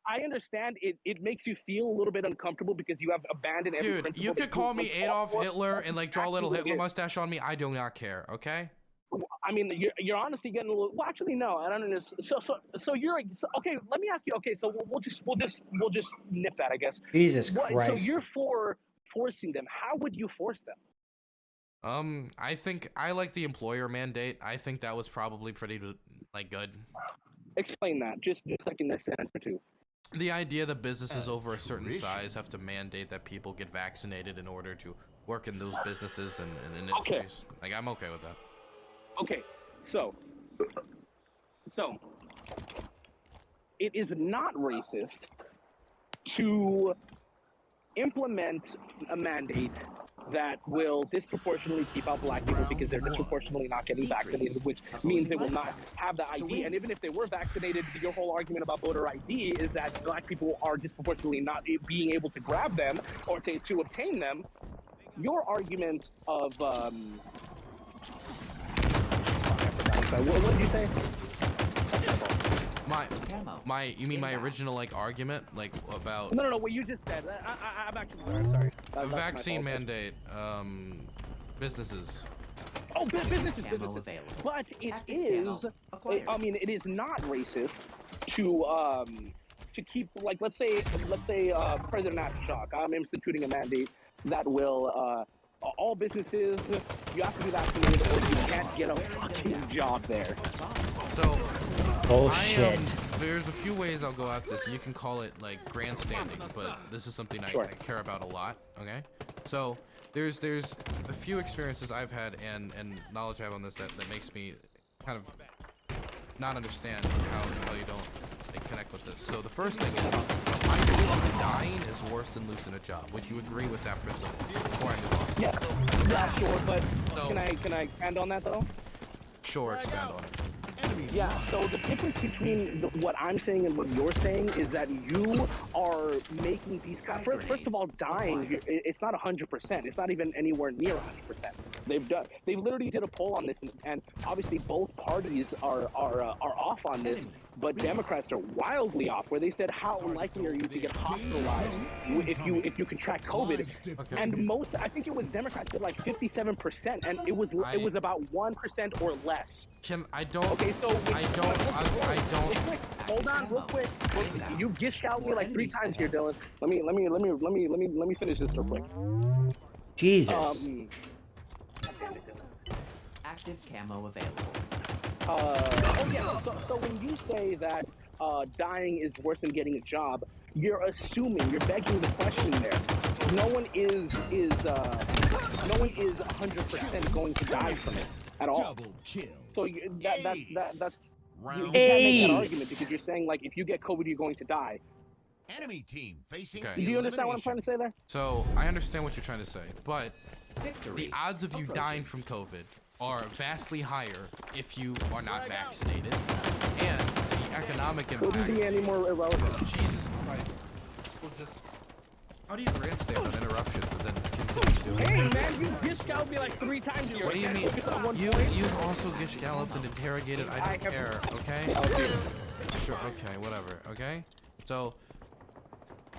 I understand. It makes you feel a little bit uncomfortable because you have abandoned every Dude, principle you that could call me fought Adolf for. Hitler and draw a little Hitler Actually, mustache on me. I do not care. Okay. I mean, you're honestly getting a little. Well, actually, no. I don't know. So you're okay. Let me ask you. Okay, so we'll just nip that, I guess. Jesus So Christ. you're for forcing them. How would you force them? I think I like the employer mandate. I think that was probably pretty like good. Explain that. Just like in this sentence or two. The idea that businesses over a certain size have to mandate that people get vaccinated in order to work in those businesses and industries. Like, I'm okay with that. Okay, so it is not racist to implement a mandate that will disproportionately keep out black people because they're disproportionately not getting vaccinated, which means they will not have the ID. And even if they were vaccinated, your whole argument about voter ID is that black people are disproportionately not being able to grab them or to obtain them. Your argument of what did you say? You mean my original like argument like about No, what you just said. I'm actually sorry. I'm sorry. That's my vaccine fault. mandate, businesses. Oh, businesses. But it is. I mean, it is not racist to keep, like, let's say President Aftershock. I'm instituting a mandate that will all businesses, you have to be vaccinated or you can't get a fucking job there. So Bullshit. There's a few ways I'll go at this. You can call it like grandstanding, but this is something I care about a lot. Okay, so there's a few experiences I've had and knowledge I have on this that makes me kind of not understand how you don't like, connect with this. So the first thing is, I believe dying is worse than losing a job. Would you agree with that principle? Before I move on. Yeah, sure. But So- can I expand on that though? Sure, expand on it. Yeah, so the difference between what I'm saying and what you're saying is that you are making these guys, first of all, dying, it's not 100%. It's not even anywhere near 100%. They literally did a poll on this, and obviously both parties are off on this, but Democrats are wildly off, where they said, how likely are you to get hospitalized if you contract COVID? Okay. And most, I think it was Democrats said like 57%, and it was about 1% or less. Okay, so I don't. Hold on, real quick. You gish out me like 3 times here, Dylan. Let me finish this real quick. Jesus. Active camo available. So when you say that dying is worse than getting a job, you're begging the question there. No one is 100% going to die from it at all. Double kill. So that's you can't make that argument because you're saying like if you get COVID you're going to die. Enemy team facing Okay. Do you understand what I'm trying to say there? So I understand what you're trying to say, but the odds of you dying from COVID are vastly higher if you are not vaccinated, and the economic Couldn't impact. be any more irrelevant. Jesus Christ! People just. How do you grandstand on interruptions and then continue doing it? Hey man, you gish out me like 3 times here. What do you I mean? can't focus on one You point. also gish galloped and interrogated. I don't care. Okay. Sure. Okay. Whatever. Okay. So,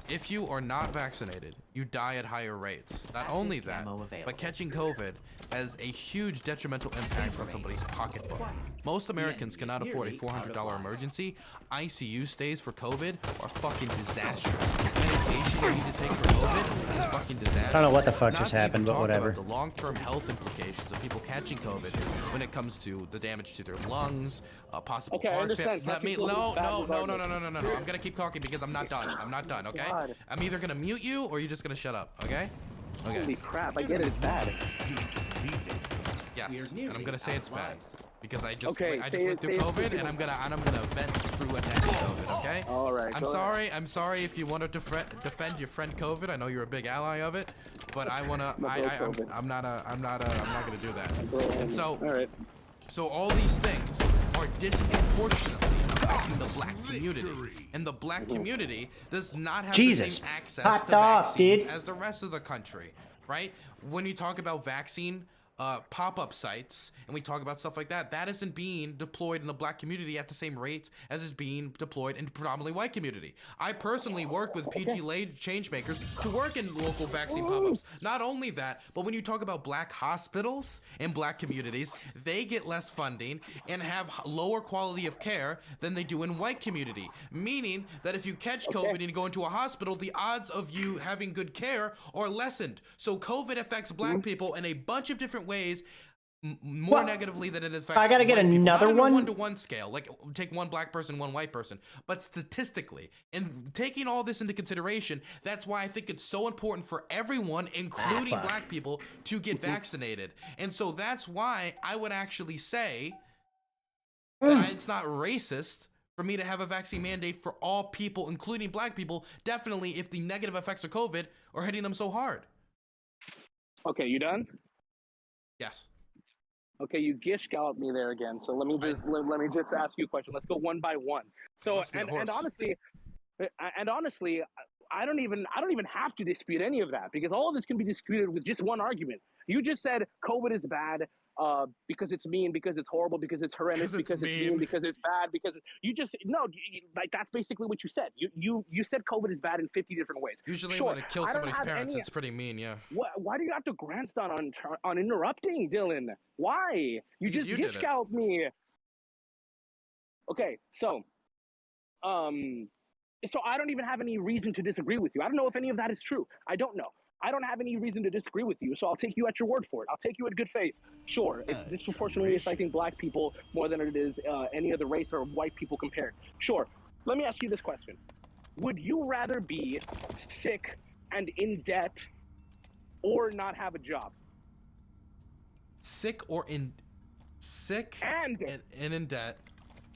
if you are not vaccinated, you die at higher rates. Not only that, but catching COVID has a huge detrimental impact on somebody's pocketbook. Most Americans cannot afford a $400 emergency. ICU stays for COVID are fucking disastrous. Medication you need to take for COVID is fucking disastrous. I don't know what the fuck Not just to even happened, but talk whatever. about the long-term health implications of people catching COVID when it comes to the damage to their lungs, possible Okay, I heart understand. failure. Let me. Catching COVID is bad No. regardless. I'm gonna keep talking because I'm not done. Okay? God. I'm either gonna mute you or you're just gonna shut up. Okay? Okay. Holy crap, I get it, it's bad. Yes. And I'm gonna say it's bad because I just Okay, went say through it. COVID and I'm gonna vent through attacking COVID. Okay? Alright, I'm go sorry. I'm sorry if you want to defend your friend COVID. I know you're a big ally of it, but I wanna. I'm not gonna do that. And so. Alright. So all these things are disproportionately affecting the black community, and the black community does not have the same access to vaccines as the rest of the country, right? When you talk about vaccine pop-up sites and we talk about stuff like that, that isn't being deployed in the black community at the same rates as is being deployed in predominantly white community. I personally worked with PG Laid Changemakers to work in local vaccine pop-ups. Not only that, but when you talk about black hospitals in black communities, they get less funding and have lower quality of care than they do in white community. Meaning that if you catch COVID and you go into a hospital, the odds of you having good care are lessened. So COVID affects black people in a bunch of different ways ways more Well, negatively than it affects. I gotta get white people. another Not on one? a one-to-one scale. Like take one black person, one white person, but statistically, and taking all this into consideration, that's why I think it's so important for everyone, including fuck. black people, to get vaccinated. And so that's why I would actually say that it's not racist for me to have a vaccine mandate for all people, including black people, definitely if the negative effects of COVID are hitting them so hard. Okay, you done? Yes. Okay, you gish galloped me there again. So let me just ask you a question. Let's go one by one. So Must be a horse. and honestly, I don't even have to dispute any of that because all of this can be disputed with just one argument. You just said COVID is bad because it's mean, because it's horrible, because it's horrendous, because it's mean, because it's bad, because like that's basically what you said. You said COVID is bad in 50 different ways. Usually Sure, when it kills I don't somebody's have parents, any- it's pretty mean, yeah. Why do you have to grandstand on interrupting, Dylan? Why? You Because just you did gish it. galloped me. Okay, so I don't even have any reason to disagree with you. I don't know if any of that is true. I don't know. I don't have any reason to disagree with you, so I'll take you at your word for it. I'll take you at good faith. Sure, it's disproportionately affecting black people more than it is any other race or white people compared. Sure. Let me ask you this question. Would you rather be sick and in debt or not have a job? Sick and in debt,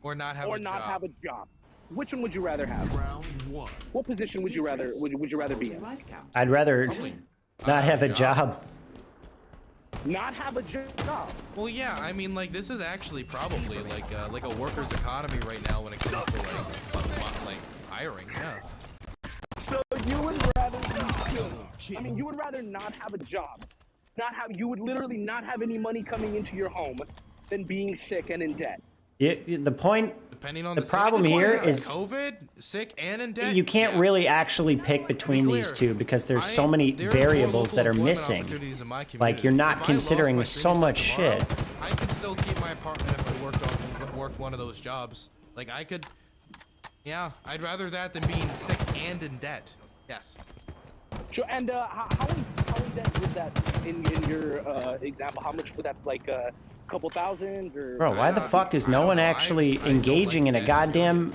or not have a job. have a job. Which one would you rather have? Round one. What position would you rather be in? Life count. I'd rather not have a job. Not have a job. Well, yeah, I mean, like this is actually probably like a workers' economy right now when it comes to like hiring. Yeah. So you would rather be sick. I mean, you would rather not have a job. You would literally not have any money coming into your home than being sick and in debt. The point, Depending on the problem here is COVID, sick, and in debt. you can't yeah. really actually pick between these clear, two because there's so many there's more variables local that are employment missing. opportunities in my Like community. you're not If I lost considering my so streaming much stuff tomorrow, shit. I could still keep my apartment if I worked one of those jobs. Like I could, yeah. I'd rather that than being sick and in debt. Yes. Sure. And how in debt would that in your example? How much would that like couple thousand or? Bro, why the fuck is no one actually engaging in a goddamn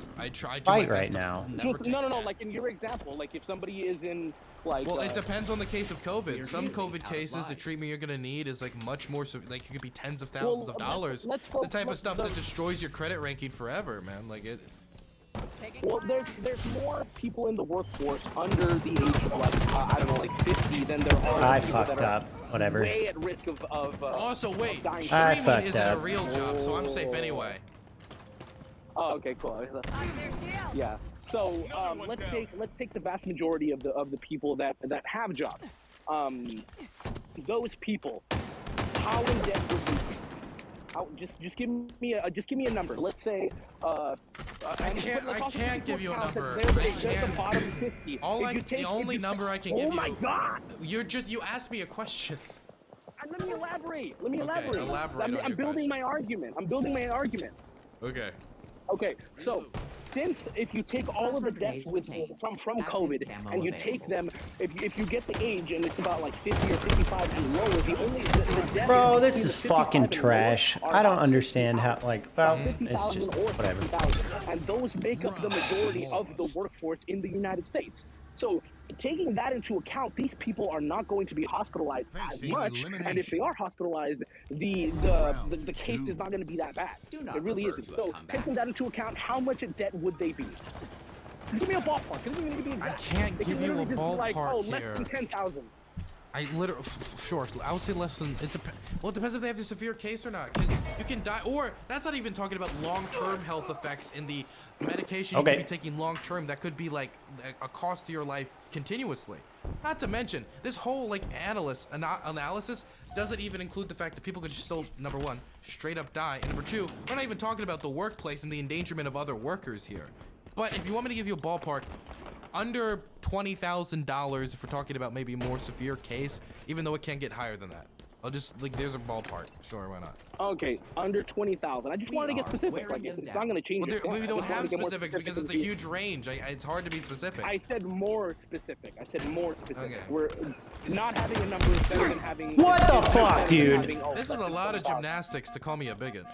fight right now? No. Like in your example, like if somebody is in like. Well, it depends on the case of COVID. Some COVID cases, the treatment you're gonna need is like much more. Like it could be tens of thousands of dollars. The type of stuff that destroys your credit ranking forever, man. Like it. Well, there's more people in the workforce under the age of like I don't know, like 50 than there are. I people fucked that are up. Whatever. Way at risk of Also, wait. dying. I Streaming fucked isn't a up. real job, so I'm safe anyway. Oh, okay, cool. Yeah. So let's take the vast majority of the people that have jobs. Those people, how in debt would they be? Just give me a number. Let's say I can't give you a number. They're the bottom 50. The only number I can give you. Oh my God! You asked me a question. Let me elaborate. Elaborate on I'm your building my argument. Okay. Okay, so since if you take all of the deaths from COVID and you take them, if you get the age and it's about like 50 or 55 and lower, the deaths Bro, this between is the 55 fucking and lower trash. are I don't about understand how, like, well, 50,000 it's just or whatever. 50,000, and those make up the majority of the workforce in the United States. So taking that into account, these people are not going to be hospitalized as much, and if they are hospitalized, the case is not going to be that bad. It really isn't. So taking that into account, how much in debt would they be? Give me a ballpark. It doesn't even give me exact. I can't It can give you a literally just be like, ballpark oh, less here. than 10,000. I literally, sure, I would say less than, well, it depends if they have the severe case or not, because you can die, or that's not even talking about long-term health effects in the medication you could be taking long-term that could be like a cost to your life continuously. Not to mention, this whole like analysis doesn't even include the fact that people could just still, number one, straight up die, and number two, we're not even talking about the workplace and the endangerment of other workers here. But if you want me to give you a ballpark, under $20,000 if we're talking about maybe a more severe case, even though it can get higher than that. I'll just like there's a ballpark. Sure, why not? Okay, under 20,000. I just We wanted to get are specific. wearing Like, them it's down. not going to change Well, your we stats. don't I just wanted have to get more specifics because it's a specific. huge range. It's hard to be specific. I said more specific. I said more specific. Okay. We're not having a number is better than having. What the is better fuck, than dude? having, oh, This is less a than lot of 20,000. gymnastics to call me a bigot.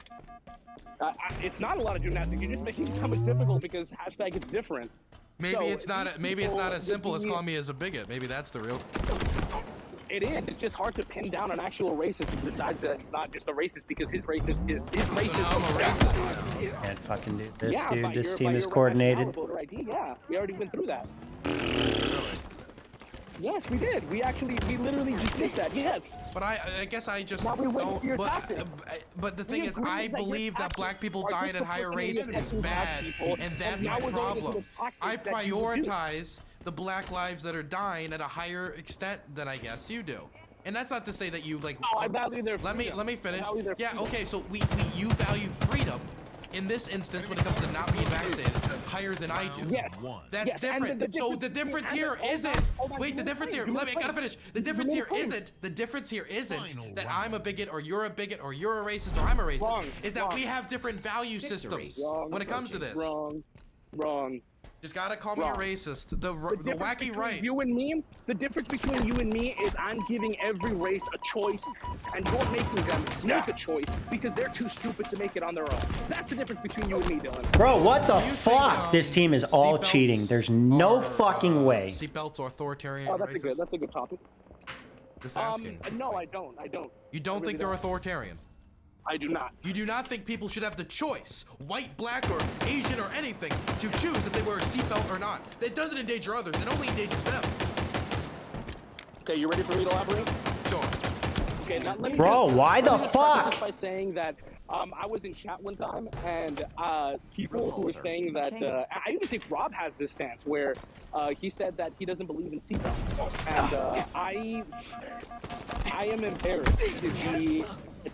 It's not a lot of gymnastics. You're just making it so much difficult because hashtag it's different. Maybe So, it's not. these Maybe it's not people- as simple as these- calling me as a bigot. Maybe that's the real. It is. It's just hard to pin down an actual racist who decides that it's not just a racist because his racist is his So racist. now I'm a racist now. Can't fucking do this, Yeah, dude. by This your- team by is your coordinated. voter ID, yeah, we already went through that. Really? Yes, we did. We literally just did that. Yes. But I guess I just Now we went don't. to your But, tactics. but the We thing is, agreed I that your believe that tactics black people are dying at higher rates disproportionate is to black bad, people, and and that's now my we're going into problem. the tactics I that you would do. prioritize the black lives that are dying at a higher extent than I guess you do. And that's not to say that you like. No, I value their Let me freedom. finish. I value their Yeah, freedom. okay. So you value freedom. In this instance, when it comes to not being vaccinated, higher than I do. Yes. That's Yes, and different. the So difference the difference between- here and the- isn't. hold on, Wait, give the me a difference point, here. give me Let a me. I gotta point. finish. The Give me difference a here point. isn't. The difference here isn't Final that round. I'm a bigot or you're a bigot or you're a racist or I'm a racist. Wrong, Is that wrong. we have different value systems Wrong. when it comes to this. Wrong. Just gotta call me a Wrong. racist. The difference wacky between right. You and me, the difference between you and me is I'm giving every race a choice, and you're making them make a choice because they're too stupid to make it on their own. That's the difference between you and me, Dylan. Bro, what the Do you think, fuck? This team is all seatbelts cheating. There's no are, fucking way. Seatbelts are authoritarian. Oh, that's racist? a good topic. Just asking. No, I don't. You don't really think they're don't. authoritarian? I do not. You do not think people should have the choice, white, black, or Asian, or anything, to choose if they wear a seatbelt or not? That doesn't endanger others, it only endangers them. Okay, you ready for me to elaborate? Sure. Okay, now let me Bro, just- why let me the just preface fuck? this by saying that I was in chat one time, and people who were saying that I even think Rob has this stance where he said that he doesn't believe in seatbelts, and I am embarrassed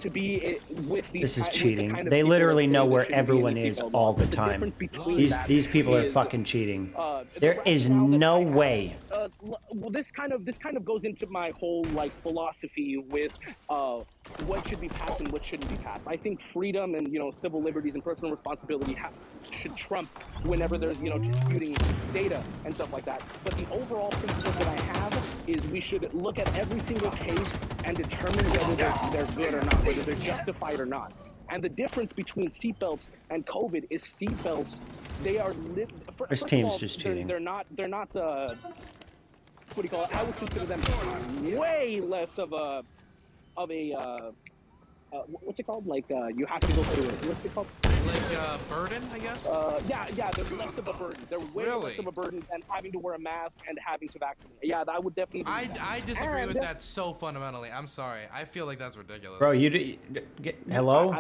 to be with these. This is with the cheating. kind of They people literally that know say where there shouldn't be everyone any is seatbelt all laws. the The time. difference between These that people are is, fucking cheating. the There is rationale that no I have, way. well, this kind of goes into my whole like philosophy with what should be passed and what shouldn't be passed. I think freedom and civil liberties and personal responsibility should trump whenever there's disputing data and stuff like that. But the overall principle that I have is we should look at every single case and determine whether they're good or not, whether they're justified or not. And the difference between seatbelts and COVID is seatbelts. They are This first of team's all, just they're- cheating. They're not. What do you call it? I would consider them way less of a what's it called? Like you have to go through it. What's it called? Like burden, I guess? Yeah. They're less of a burden. They're way Really? less of a burden than having to wear a mask and having to vaccinate. Yeah, I would definitely. I disagree with And- that so fundamentally. I'm sorry. I feel like that's ridiculous. Bro, hello?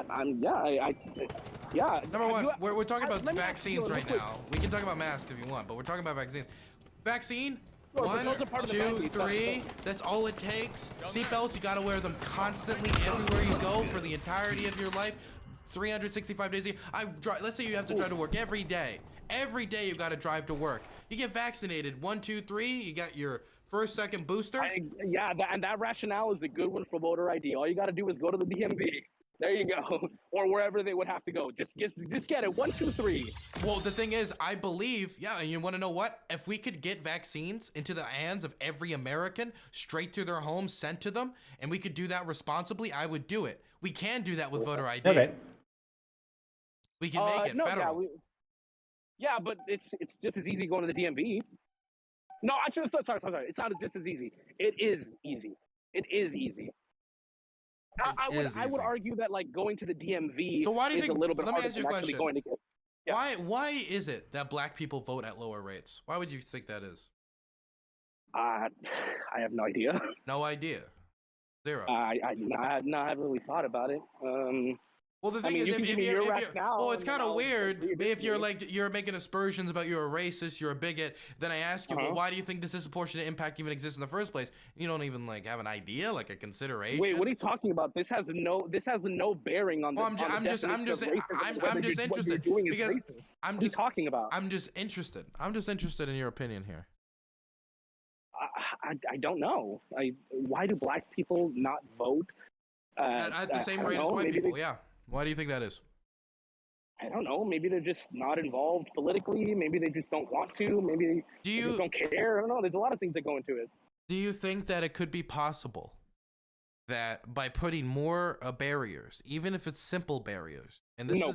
Yeah. Number one, we're talking let about me ask you vaccines real right quick. now. We can talk about masks if you want, but we're talking about vaccines. Vaccine, Sure, but 1, those are part of the 2, vaccine, so- 3. That's all it takes. Seatbelts, you gotta wear them constantly everywhere you go for the entirety of your life. 365 days a year. Let's say you have to drive to work every day. Every day you gotta drive to work. You get vaccinated. 1, 2, 3. You got your first, second booster. And that rationale is a good one for voter ID. All you got to do is go to the DMV. There you go, or wherever they would have to go. Just get it. 1, 2, 3. Well, the thing is, I believe, and you want to know what? If we could get vaccines into the hands of every American, straight to their homes, sent to them, and we could do that responsibly, I would do it. We can do that with voter ID. Okay. We can make it federal. Yeah, but it's just as easy going to the DMV. No, actually, sorry. It's not just as easy. It is easy. It is easy. I would argue that like going to the DMV So why do you is think? a little bit Let me harder ask you a than actually question. going to get. Yeah. Why is it that black people vote at lower rates? Why would you think that is? I have no idea. No idea. Zero. I haven't really thought about it. Well, the thing mean, is, you can give me your if you're rationale, well, it's and then kind of I'll weird agree with if you're you. like you're making aspersions about you're a racist, you're a bigot. Then I ask you, well, Uh-huh. why do you think this disproportionate impact even exists in the first place? You don't even like have an idea, like a consideration. Wait, what are you talking about? This has no bearing on the. Well, I'm just definition of racism, I'm whether just what you're interested doing is because racist. I'm What are you just talking about? I'm just interested. I'm just interested in your opinion here. I don't know. Why do black people not vote? At the same I don't rate as know, white maybe people, yeah. Why do you think that is? I don't know. Maybe they're just not involved politically. Maybe they just don't want to. Maybe they just don't care. I don't know. There's a lot of things that go into it. Do you think that it could be possible that by putting more barriers, even if it's simple barriers, and this Nope.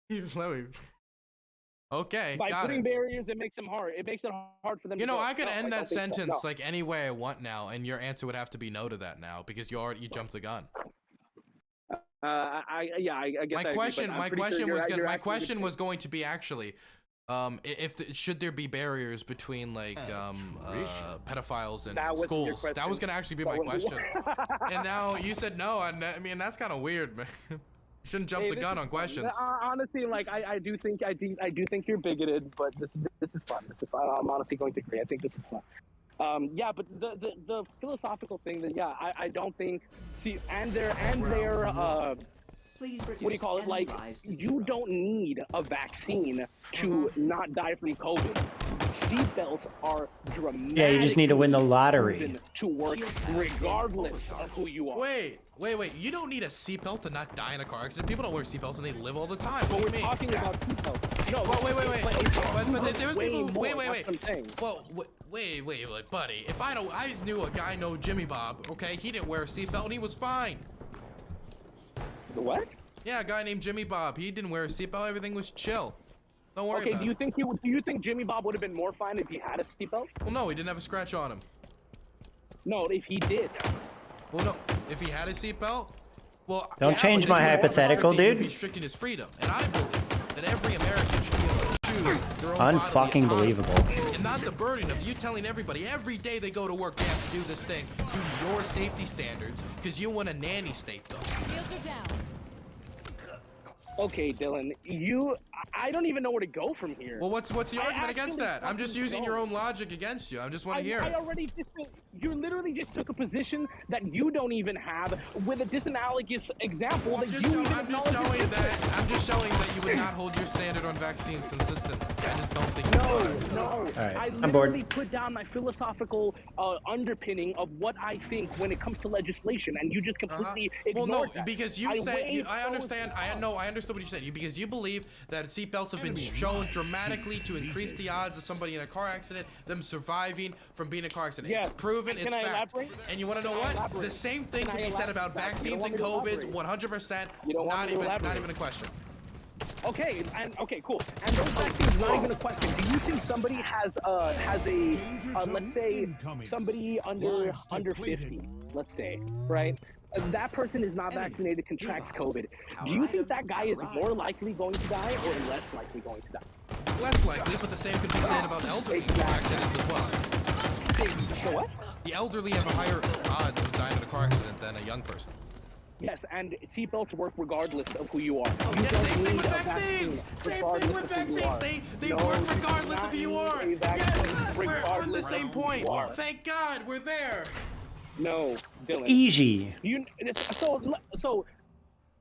is let me. Okay, By got putting it. barriers, it makes them hard. It makes it hard for them. You to know, go, I could "No, end I that don't think so." sentence No. like any way I want now, and your answer would have to be no to that now because you jumped the gun. I guess I agree, but I'm My pretty sure question you're- was you're my actually- question was going to be actually, should there be barriers between like pedophiles and That wasn't your schools? That was question. gonna actually be That my wasn't- question. And now you said no, and I mean that's kind of weird, man. You shouldn't jump Hey, the this gun is on fun. questions. Honestly, like I do think you're bigoted, but this is fun. This is fun. I'm honestly going to agree. I think this is fun. Yeah, but the philosophical thing that I don't think. See, and their Please what do you call it? reduce Like, enemy lives to you 0. don't need a vaccine to not die from COVID. Seatbelts are dramatic. Yeah, you just need to win the lottery. to work regardless of who you are. Wait. You don't need a seatbelt to not die in a car accident. People don't wear seatbelts and they live all the time. But What we're do you mean? talking about seatbelts. No, Well, wait. But there's way people. more, Wait. that's what I'm saying. Well, wait, buddy. If I knew a guy named Jimmy Bob. Okay, he didn't wear a seatbelt and he was fine. The what? Yeah, a guy named Jimmy Bob. He didn't wear a seatbelt. Everything was chill. Don't worry Okay, about do you it. think do you think Jimmy Bob would have been more fine if he had a seatbelt? Well, no, he didn't have a scratch on him. No, if he did. Well, no, if he had a seatbelt, well, Don't yeah, change but my then you're hypothetical, restricting- you'd dude. be restricting his freedom, and I believe that every American should be able to choose their own bodily Unfucking autonomy, believable. and not the burden of you telling everybody every day they go to work they have to do this thing, do your safety standards, because you want a nanny state though. Shields are down. Okay, Dylan, I don't even know where to go from here. Well, what's the I argument against actually that? I'm just fucking using your don't. own logic against you. I just want to hear I it. already you literally just took a position that you don't even have with a disanalogous example Well, that you even I'm just acknowledge showing that you would not hold your standard on vaccines consistent. I just don't think you would. No. right, I I'm bored. literally put down my philosophical underpinning of what I think when it comes to legislation, and you just completely Well, no, ignored that. because you I said way I forward- understand. I understood what you said. Because you believe that seatbelts have been shown dramatically to increase the odds of somebody in a car accident, them surviving from being in a car accident. Yes. It's proven. Can It's I fact. elaborate? And you want to know Can I what? elaborate? The same thing Can can I be said about elaborate? You don't vaccines and want me to COVID. elaborate. 100%. You don't want Not me to even. Not elaborate. even a question. Okay, cool. And those vaccines, not even a question. Do you think somebody has a let's say somebody under 50, let's say, right? That person is not vaccinated, contracts COVID. Do you think that guy is more likely going to die or less likely going to die? Less likely, but the same could be said about elderly accidents as well. So what? The elderly have a higher odds of dying in a car accident than a young person. Yes, and seatbelts work regardless of who you are. Oh, You yeah, don't same thing need with a vaccines. vaccine Same thing regardless with of who you vaccines. are. They No, work you do regardless not of who you need are. a Yes, vaccine we're on the regardless same of who point. you are. Thank God, we're there. No, Dylan. Easy. So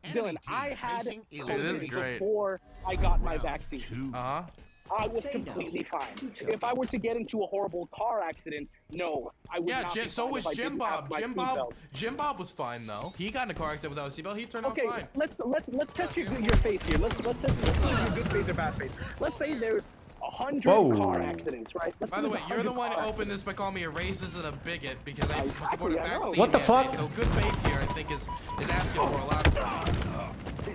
Enemy Dylan, I team had facing Dude, this is COVID great. before I got my vaccine. Uh-huh. I was Say no. completely fine. You chose. If I were to get into a horrible car accident, no, I would Yeah, not be so fine was if I Jim didn't have Bob. my seatbelt. Jim Bob was fine though. He got in a car accident without a seatbelt. He turned out Okay, fine. let's test your faith here. Let's test your good faith or bad faith. Let's say there's 100 Whoa. car accidents, right? Let's By say the there's way, you're the 100 one who car opened this by calling me a racist and a bigot because I Exactly, supported I know. vaccine What the mandate. fuck? So good faith here, I think, is asking for a lot from me.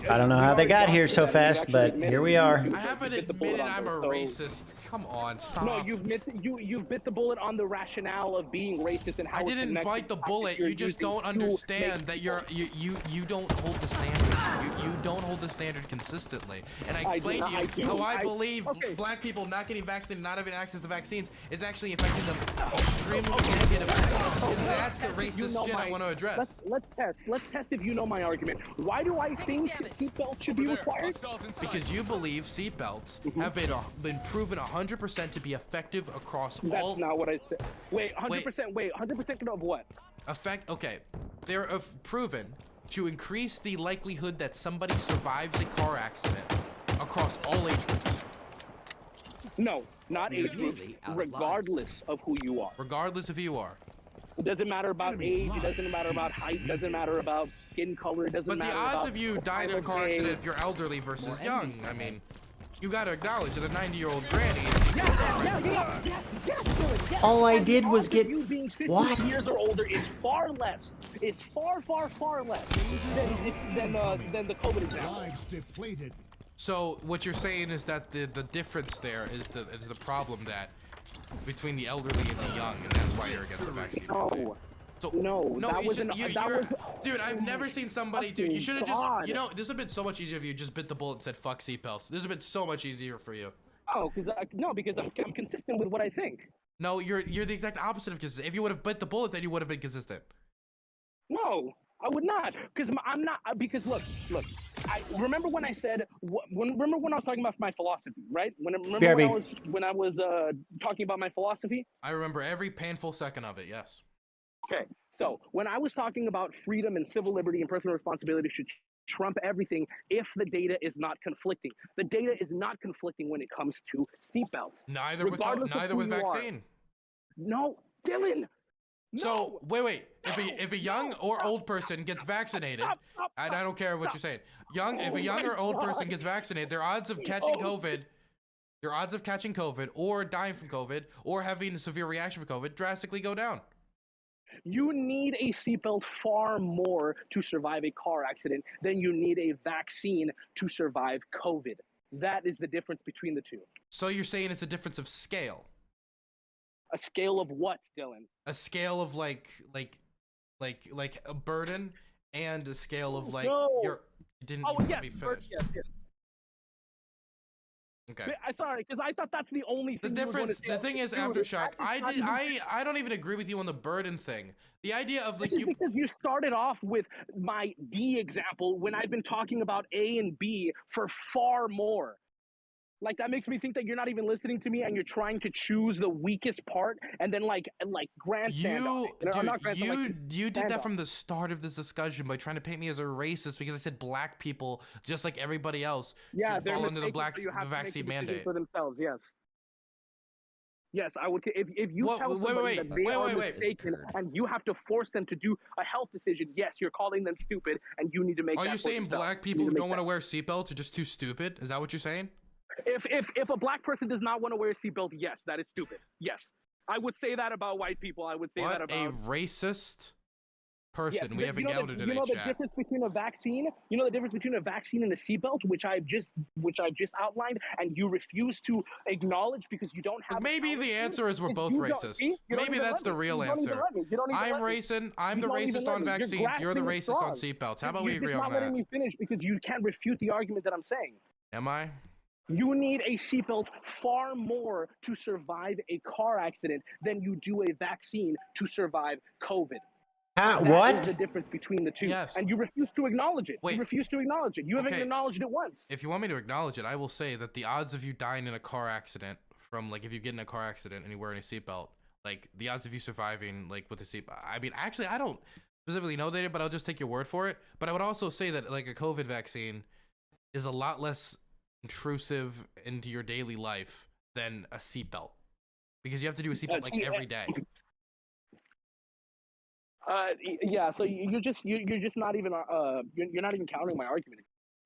I don't know how they got here so fast, but here we are. I haven't bit the bullet admitted on I'm a those, so- racist. Come on, stop. No, you've bit the bullet on the rationale of being racist and how I it didn't connects bite the to bullet. you're You just using don't to understand make that people- you don't hold the standard. You don't hold the standard consistently. And I I do explained not- to I you do. how I I- believe okay. black people not getting vaccinated, not having access to vaccines, is actually affecting them extremely negatively. And that's the racist shit I want to address. Let's test if you know my argument. Why do I think damage. seatbelts should be required? Hostiles in sight. Because you believe seatbelts have been proven 100% to be effective across all. That's not what I said. Wait, 100%. Wait, 100% of what? Okay, they're proven to increase the likelihood that somebody survives a car accident across all age groups. No, not You're age groups, nearly out of regardless of who you are. Regardless of who you are. It doesn't matter about age, it doesn't matter about height, it doesn't matter about skin color, it doesn't But matter the odds about of you dying in a car holiday. accident if you're elderly versus More young, enemies I ahead. mean, you gotta acknowledge that a 90-year-old granny is Yes, Dylan, yes. All I And did the was odds of get- you being 50 what? years or older is far less. Is far less than the COVID example. Lives depleted. So what you're saying is that the difference there is the problem that between the elderly and the young, and that's why you're against the vaccine. No. So No, that you was should- an- you- that you're- was- dude. I've never seen somebody, dude. You should have just, God. you know, this would have been so much easier if you just bit the bullet and said fuck seatbelts. This would have been so much easier for you. Oh, because I'm consistent with what I think. No, you're the exact opposite of consistent. If you would have bit the bullet, then you would have been consistent. No, I would not, because I'm not. Because look. I remember when I said. Remember when I was talking about my philosophy, right? When I was talking about my philosophy. I remember every painful second of it. Yes. Okay, so when I was talking about freedom and civil liberty and personal responsibility should trump everything if the data is not conflicting. The data is not conflicting when it comes to seatbelts. Neither Regardless of with who you are. vaccine. No, Dylan. So wait. If a young or old person gets vaccinated, Stop, and I don't care what you're saying, if a young or old person gets vaccinated, their odds of catching COVID, or dying from COVID, or having a severe reaction from COVID, drastically go down. You need a seatbelt far more to survive a car accident than you need a vaccine to survive COVID. That is the difference between the two. So you're saying it's a difference of scale? A scale of what, Dylan? A scale of like a burden, and a scale of like No. you didn't Oh, let yes, me first, finish. yes. Okay. I sorry, because I thought that's the only The thing. you were gonna difference, say. the thing is, Dude, Aftershock, that is not even- I don't even agree with you on the burden thing. The idea of like This is because you started off with my D example when I've been talking about A and B for far more. Like that makes me think that you're not even listening to me and you're trying to choose the weakest part and then like grandstand on it. Or not grandstand, like, you did stand that on from the start of this discussion by trying to paint me as a racist because I said black people, just like everybody else, Yeah, should they're fall under the mistaken, so you have the to make vaccine the decision mandate. for themselves. Yes. Yes, I would. If you What- tell wait, somebody wait, that they wait, are wait, wait. mistaken and you have to force them to do a health decision, yes, you're calling them stupid, and you need to make. Are that you for saying yourself. black You people need who to don't make want to wear seatbelts are just too stupid? Is that what you're saying? If a black person does not want to wear a seatbelt, yes, that is stupid. Yes, I would say that about white people. I would say that What about a racist person. Yes, We have a you know Gouda the, today, you know the chat. difference between a vaccine. You know the difference between a vaccine and a seatbelt, which I just outlined, and you refuse to acknowledge because you don't have. Maybe the answer is we're both racist. Maybe that's the real answer. I'm racist. I'm the racist on vaccines. You're the racist on seatbelts. How about we agree You're on not letting that? me finish because you can't refute the argument that I'm saying. Am I? You need a seatbelt far more to survive a car accident than you do a vaccine to survive COVID. That is What? the difference between the two. Yes. And you refuse to acknowledge it. Wait. You refuse to acknowledge it. You haven't Okay. acknowledged it once. If you want me to acknowledge it, I will say that the odds of you dying in a car accident from like if you get in a car accident and you're wearing a seatbelt, like the odds of you surviving like with a seatbelt. I mean, actually, I don't specifically know data, but I'll just take your word for it. But I would also say that like a COVID vaccine is a lot less intrusive into your daily life than a seatbelt because you have to do a seatbelt like every day. Yeah. So you're just not even you're not even counting my argument.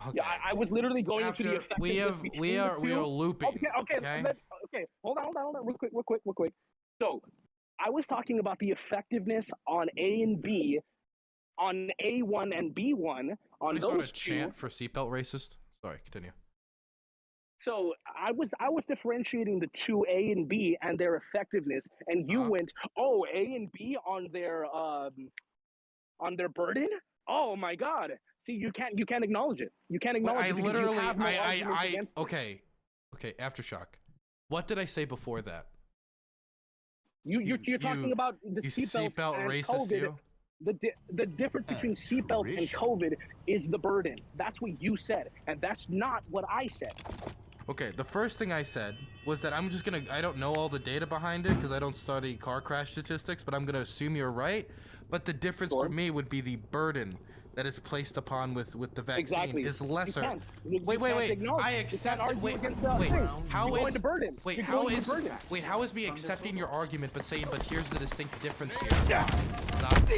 Okay. Yeah, I was literally going into the After we effectiveness are between the two. looping. Okay. Hold on, real quick. So, I was talking about the effectiveness on A and B, on A1 and B1, on Somebody start a those two. chant for seatbelt racist. Sorry, continue. So I was differentiating the two A and B and their effectiveness, and you went, oh, A and B on their burden. Oh my God! See, you can't acknowledge it. You can't acknowledge it because you have no arguments against it. Okay, Aftershock. What did I say before that? You're talking about the You seatbelt seatbelt and racist, COVID. you? The difference between seatbelts and COVID is the burden. That's what you said, and that's not what I said. Okay, the first thing I said was that I don't know all the data behind it because I don't study car crash statistics, but I'm gonna assume you're right. But the difference for me would be the burden that is placed upon with the vaccine Exactly. is You lesser. can't. You Wait. can't acknowledge- I you can't accept. argue Wait. against that Wait. thing. How You're is going to burden. Wait. You're How going to is burden. wait? How is me accepting your argument but saying but here's the distinct difference here?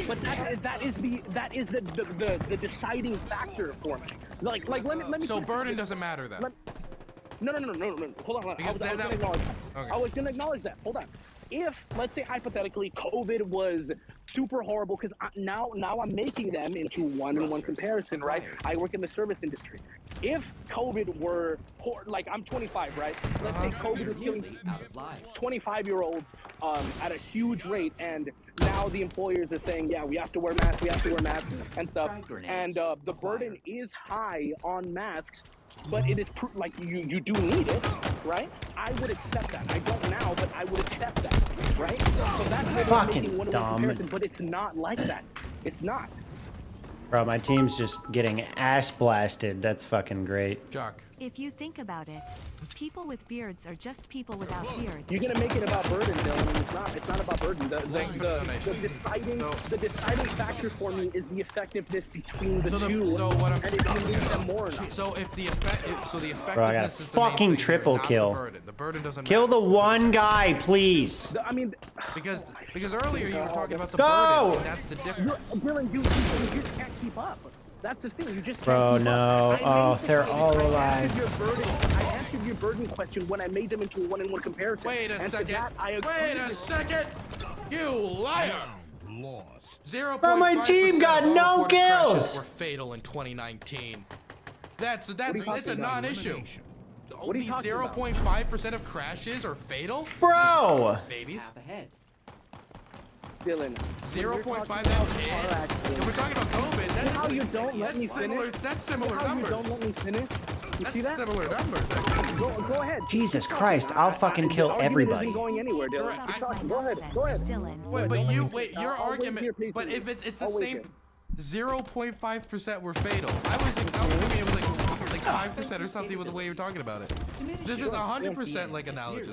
But that is the deciding factor for me. Like let me. So burden doesn't matter then. No. Hold on. Because I was gonna acknowledge that. Okay. I was gonna acknowledge that. Hold on. If, let's say hypothetically, COVID was super horrible, because now I'm making them into one-on-one comparison, right? I work in the service industry. If COVID were, like, I'm 25, right? Let's say COVID was killing 25-year-olds at a huge rate, and now the employers are saying, yeah, we have to wear masks, and stuff. And the burden is high on masks, but it is like you do need it, right? I would accept that. I don't now, but I would accept that, right? So that's what I'm Fucking making one-on-one dumb. comparison, but it's not like that. It's not. Bro, my team's just getting ass blasted. That's fucking great. Jock. If you think about it, people with beards are just people without beards. You're gonna make it about burden, Dylan. It's not about burden. The deciding factor for me is the effectiveness between the two, so what I'm, and if you need them more or not. So if the effectiveness Bro, I got a is the main fucking thing, triple not kill. The burden doesn't Kill matter. the one guy, please. I mean, because earlier you were talking about the Go! burden, and that's the difference. Dylan, you just can't keep up. That's the thing. You just can't Bro, keep no. up. Oh, they're all alive. I answered your burden question when I made them into a one-on-one comparison. Wait a And to second. that, I agree Wait a with- second. You liar. Lost. 0.5% Bro, my team got of all no reported crashes kills. were fatal in 2019. That's are you it's talking a about? non-issue. What are Only you talking about? 0.5% of crashes are fatal. Bro. Babies. Path ahead. Dylan. 0.5. car That's it. accidents. If we're talking about COVID, See how you don't let that's me similar. finish? That's See similar how you numbers. don't let me finish? You see That's that? similar numbers. Actually. Go ahead. Jesus Christ, I'll fucking kill The argument everybody. isn't going anywhere, Dylan. Correct. Keep talking. Go ahead. Go ahead. Dylan. Wait, but you wait. Your I'll wait argument. here patiently. But if it's the I'll wait same, here. 0.5% were fatal. I was thinking it was like 5% or something with the way you're talking about it. This is 100% like analogous.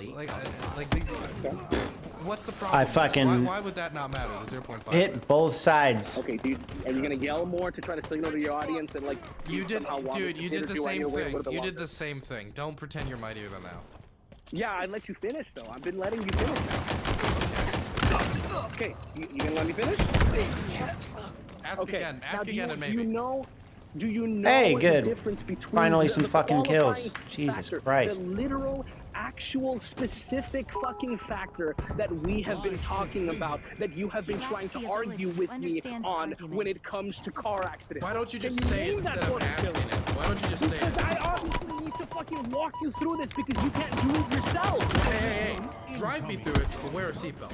What's the problem? I fucking- Why would that not matter? The 0.5. Hit both sides. Okay, dude, are you gonna yell more to try to signal to your audience and like? You did, somehow want dude. me You to did the interview on same your way a thing. little bit You did longer? the same thing. Don't pretend you're mightier than thou. Yeah, I let you finish though. I've been letting you finish. Okay, you gonna let me finish? Ask Okay. again. now, Ask again, and maybe. Do you know Hey, the good. difference between Finally the- some the fucking kills. qualifying Jesus factor, Christ. The literal, actual, specific fucking factor that we have been talking about, that you have been You lack trying to the argue ability with to me understand the on argument. when it comes to car accidents. Why don't you just Can say it name that instead of for me, asking Dylan? it? Why don't you just say Because it? I obviously need to fucking walk you through this because you can't do it yourself. Hey. Drive me through it, but wear a seatbelt.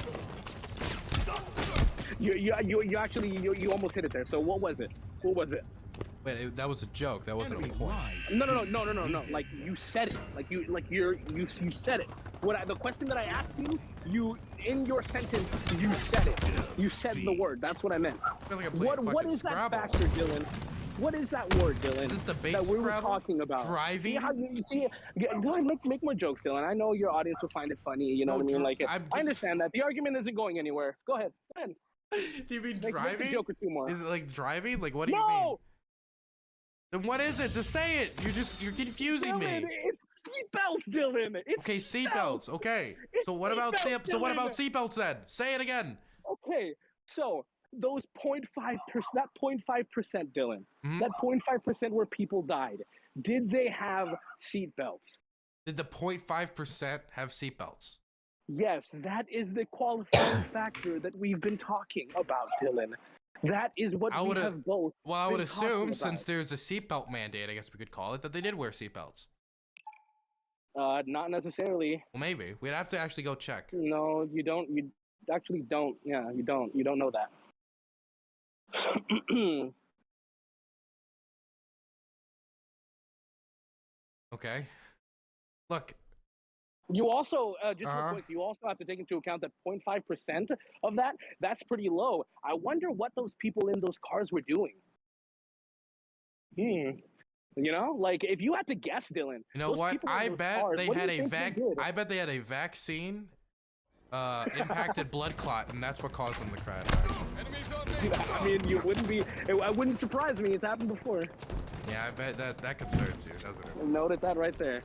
You actually almost hit it there. So what was it? What was it? Wait, that was a joke. That wasn't a Enemy point. No. Like you said it. You said it. The question that I asked you in your sentence, you said it. You said the word. That's what I meant. I feel like I'm playing What fucking is that Scrabble. factor, Dylan? What is that word, Dylan? Is this debate that we were Scrabble? talking about? Driving? See how you see? Go ahead, make more jokes, Dylan. I know your audience will find it funny. You know No, what I mean? Like, I'm I just- understand that. The argument isn't going anywhere. Go ahead. Go ahead. Do you mean Make a driving? joke or two more. Is it like driving? Like what do you mean? No, Then what is it? Just say it. You're confusing Dylan, me. it's seatbelts, Dylan. It's Okay, seatbelts. Okay. It's So what about seatbelts, so what Dylan. about seatbelts then? Say it again. Okay, so those 0.5%, that 0.5%, Dylan, Mhm. that 0.5% where people died, did they have seatbelts? Did the 0.5% have seatbelts? Yes, that is the qualifying factor that we've been talking about, Dylan. That is what I we would've- have both. Well, I would been talking assume about. since there's a seatbelt mandate, I guess we could call it, that they did wear seatbelts. Not necessarily. Well, maybe we'd have to actually go check. No, you don't. You actually don't. Yeah, you don't. You don't know that. Okay. Look, You also, just Uh-huh. real quick, you also have to take into account that 0.5% of that, that's pretty low. I wonder what those people in those cars were doing. You know, like if you had to guess, Dylan. you know those what? people in I those bet cars, they what do had you a think they did? I bet they had a vaccine impacted blood clot, and that's what caused them to crash. Enemies on me. I mean, you wouldn't be. It wouldn't surprise me. It's happened before. Yeah, I bet that concerns you, doesn't it? Noted that right there.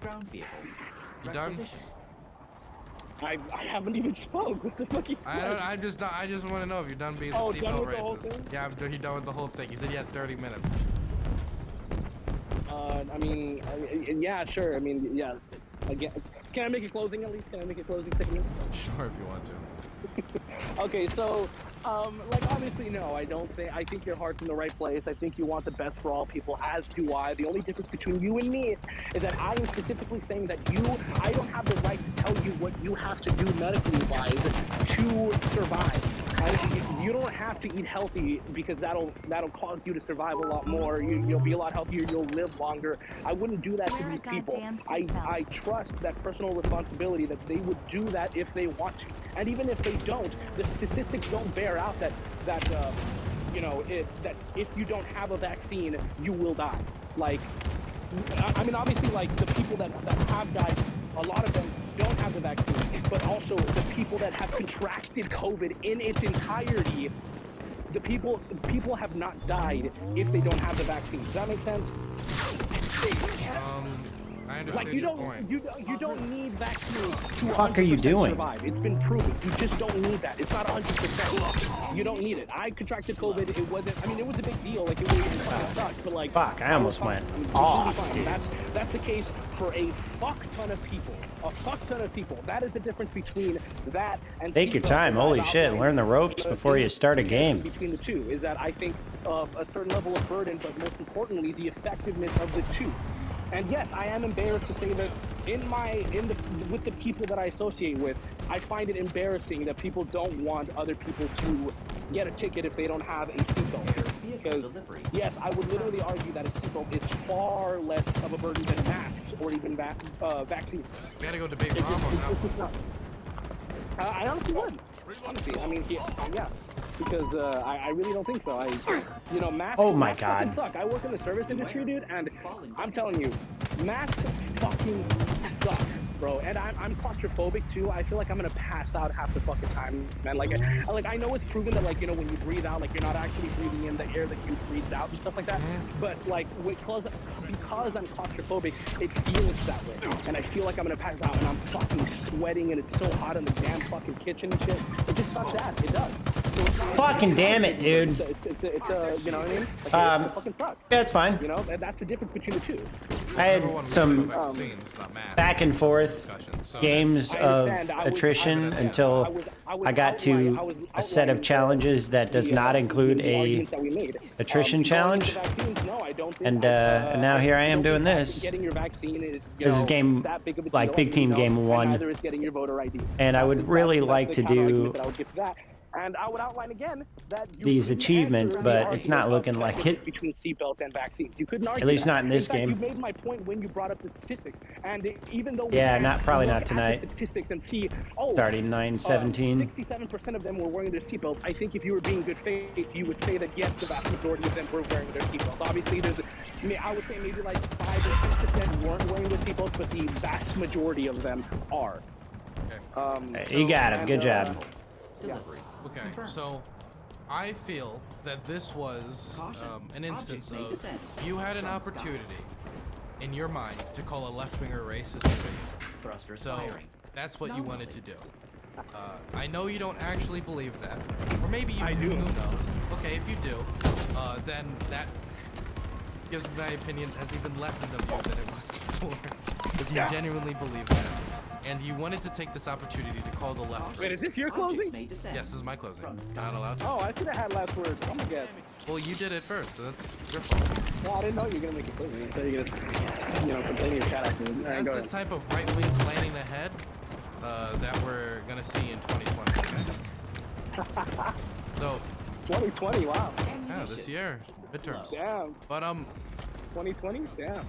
Ground vehicle. You done? Requisition. I haven't even spoke. What the fuck? I just want to know if you're done being Oh, the done seatbelt with the whole racist. thing? Yeah, you're done with the whole thing. You said you had 30 minutes. I mean, yeah, sure. I mean, yeah. Again, can I make a closing at least? Can I make a closing statement? Sure, if you want to. Okay, so, like, obviously, no, I don't think, I think your heart's in the right place. I think you want the best for all people, as do I. The only difference between you and me is that I am specifically saying that I don't have the right to tell you what you have to do medically wise to survive. You don't have to eat healthy because that'll cause you to survive a lot more. You'll be a lot healthier. You'll live longer. I wouldn't do that to Wear a these people. goddamn I seatbelt. trust that personal responsibility that they would do that if they want to. And even if they don't, the statistics don't bear out that you know, that if you don't have a vaccine, you will die. Like, I mean, obviously, like, the people that have died, a lot of them don't have the vaccine, but also the people that have contracted COVID in its entirety, the people have not died if they don't have the vaccine. Does that make sense? I understand Like, you your don't point. you don't need vaccines to fuck are you 100% doing? survive. It's been proven. You just don't need that. It's not 100%. You don't need it. I contracted COVID. It wasn't. I mean, it was a big deal. Like, it fucking sucked. But like, Fuck, I almost was went fine. I'm off, completely fine. dude. That's the case for a fuck ton of people. A fuck ton of people. That is the difference between that and. Take your seatbelts time. that Holy I've shit. outlined. Learn the ropes before you start a game. Between the two is that I think of a certain level of burden, but most importantly, the effectiveness of the two. And yes, I am embarrassed to say that with the people that I associate with, I find it embarrassing that people don't want other people to get a ticket if they don't have a seatbelt. Because yes, I would literally argue that a seatbelt is far less of a burden than masks or even vaccines. We gotta go debate It's Bravo now. just not. I honestly would. Honestly, I mean, yeah. Because I really don't think so. You know, masks. Oh my masks fucking God. suck. I work in the service industry, dude, and I'm telling you, masks fucking suck, bro. And I'm claustrophobic too. I feel like I'm gonna pass out half the fucking time, man. Like I know it's proven that, like, you know, when you breathe out, like, you're not actually breathing in the air that you breathed out and stuff like that. But like, because I'm claustrophobic, it feels that way, and I feel like I'm gonna pass out, and I'm fucking sweating, and it's so hot in the damn fucking kitchen and shit. It just sucks ass. It does. So it's not- Fucking damn it, dude. It's you know what I mean? Like, it fucking sucks. Yeah, it's fine. You know, that's the difference between the two. I had some back and forth games of attrition until I got to a set of challenges that does not include a attrition challenge. And now here I am doing this. Getting your vaccine is, This is game, like Big Team Game 1. Neither is getting your voter ID. And I would really like to do I would get to that. And I would outline again that you these couldn't achievements, answer the but it's not argument looking of like the difference it. between seatbelts and vaccines. You couldn't argue At least that. not in this fact, game. You made my point when you brought up the statistics, and even though we Yeah, can't probably look not at tonight. the statistics and see, oh, Starting 9:17. 67% of them were wearing their seatbelts. I think if you were being good faith, you would say that yes, the vast majority of them were wearing their seatbelts. Obviously, I would say maybe like 5 or 6% weren't wearing their seatbelts, but the vast majority of them are. You got him. Good job. Okay, so I feel that this was an instance of you had an opportunity in your mind to call a left-winger racist bigot. So that's what you wanted to do. I know you don't actually believe that, or maybe you do. Who knows? Okay, if you do, then that gives my opinion has even less in the view than it was before. If you genuinely believe that. And you wanted to take this opportunity to call the left. Wait, is this your closing? Yes, this is my closing. Not allowed to. Oh, I should have had last words. I'm gonna guess. Well, you did it first, so that's your fault. Well, I didn't know you were gonna make a closing. I thought you were gonna, you know, complain your chat at me. All right, go That's the ahead. type of right-wing planning ahead that we're gonna see in 2020. So 2020, wow. yeah, this year, midterms. Damn. But 2020, damn.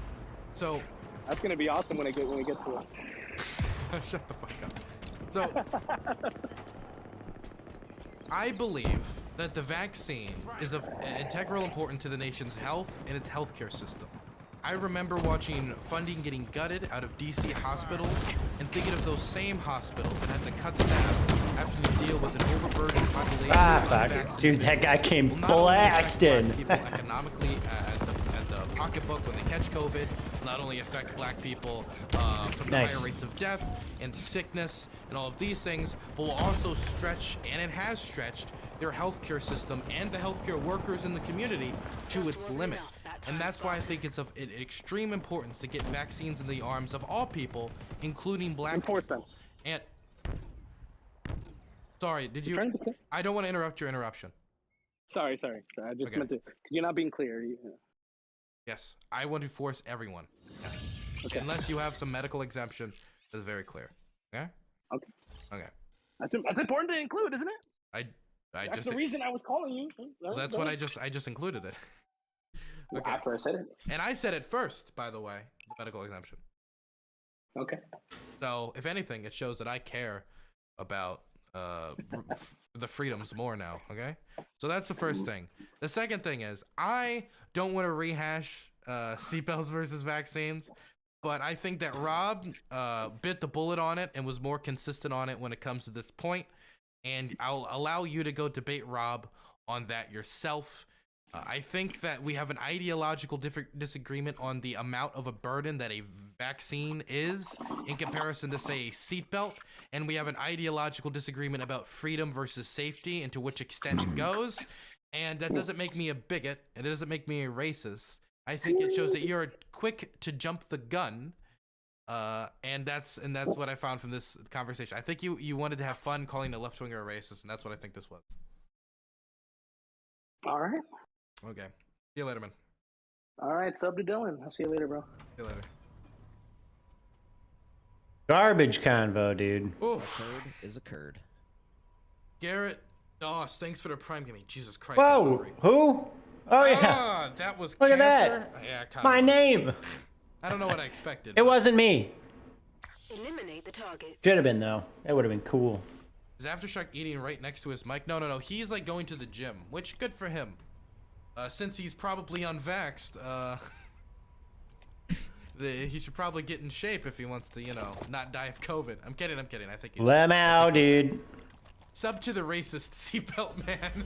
So That's gonna be awesome when we get to it. shut the fuck up. So I believe that the vaccine is of integral importance to the nation's health and its healthcare system. I remember watching funding getting gutted out of DC hospitals and thinking of those same hospitals that had to cut staff, having to deal with an overburdened population. Ah, fuck. Dude, that guy came blasting. People economically at the pocketbook when they catch COVID, not only affect black people from the Nice. higher rates of death and sickness and all of these things, but will also stretch, and it has stretched, their healthcare system and the healthcare workers in the community to its limit. And that's why I think it's of extreme importance to get vaccines in the arms of all people, including black people. And sorry, did you? I don't want to interrupt your interruption. Sorry. I just meant to. You're not being clear. Yes, I want to force everyone. Okay. Unless you have some medical exemption, that's very clear. Okay. Okay. That's important to include, isn't it? I That's just. the reason I was calling you. Well, that's what I just included it. Okay. After I said it. And I said it first, by the way, the medical exemption. Okay. So, if anything, it shows that I care about the freedoms more now, okay? So that's the first thing. The second thing is, I don't want to rehash seatbelts versus vaccines, but I think that Rob bit the bullet on it and was more consistent on it when it comes to this point, and I'll allow you to go debate Rob on that yourself. I think that we have an ideological disagreement on the amount of a burden that a vaccine is in comparison to, say, a seatbelt, and we have an ideological disagreement about freedom versus safety and to which extent it goes, and that doesn't make me a bigot, and it doesn't make me a racist. I think it shows that you're quick to jump the gun, and that's what I found from this conversation. I think you wanted to have fun calling a left-winger a racist, and that's what I think this was. All right. Okay. See you later, man. All right. Sub to Dylan. I'll see you later, bro. See you later. Garbage convo, dude. Oh, A curd is a curd. Garrett Doss, thanks for the prime giving. Jesus Christ. Whoa, who? Oh yeah. Ah, that was Look at cancer? that. Yeah, kinda My was. name. I don't know what I expected. It wasn't me. Eliminate the target. Should have been though. That would have been cool. Is Aftershock eating right next to his mic? No. He's like going to the gym, which good for him. Since he's probably unvaxxed, he should probably get in shape if he wants to, not die of COVID. I'm kidding. I think. Lemao, dude. Sub to the racist seatbelt man.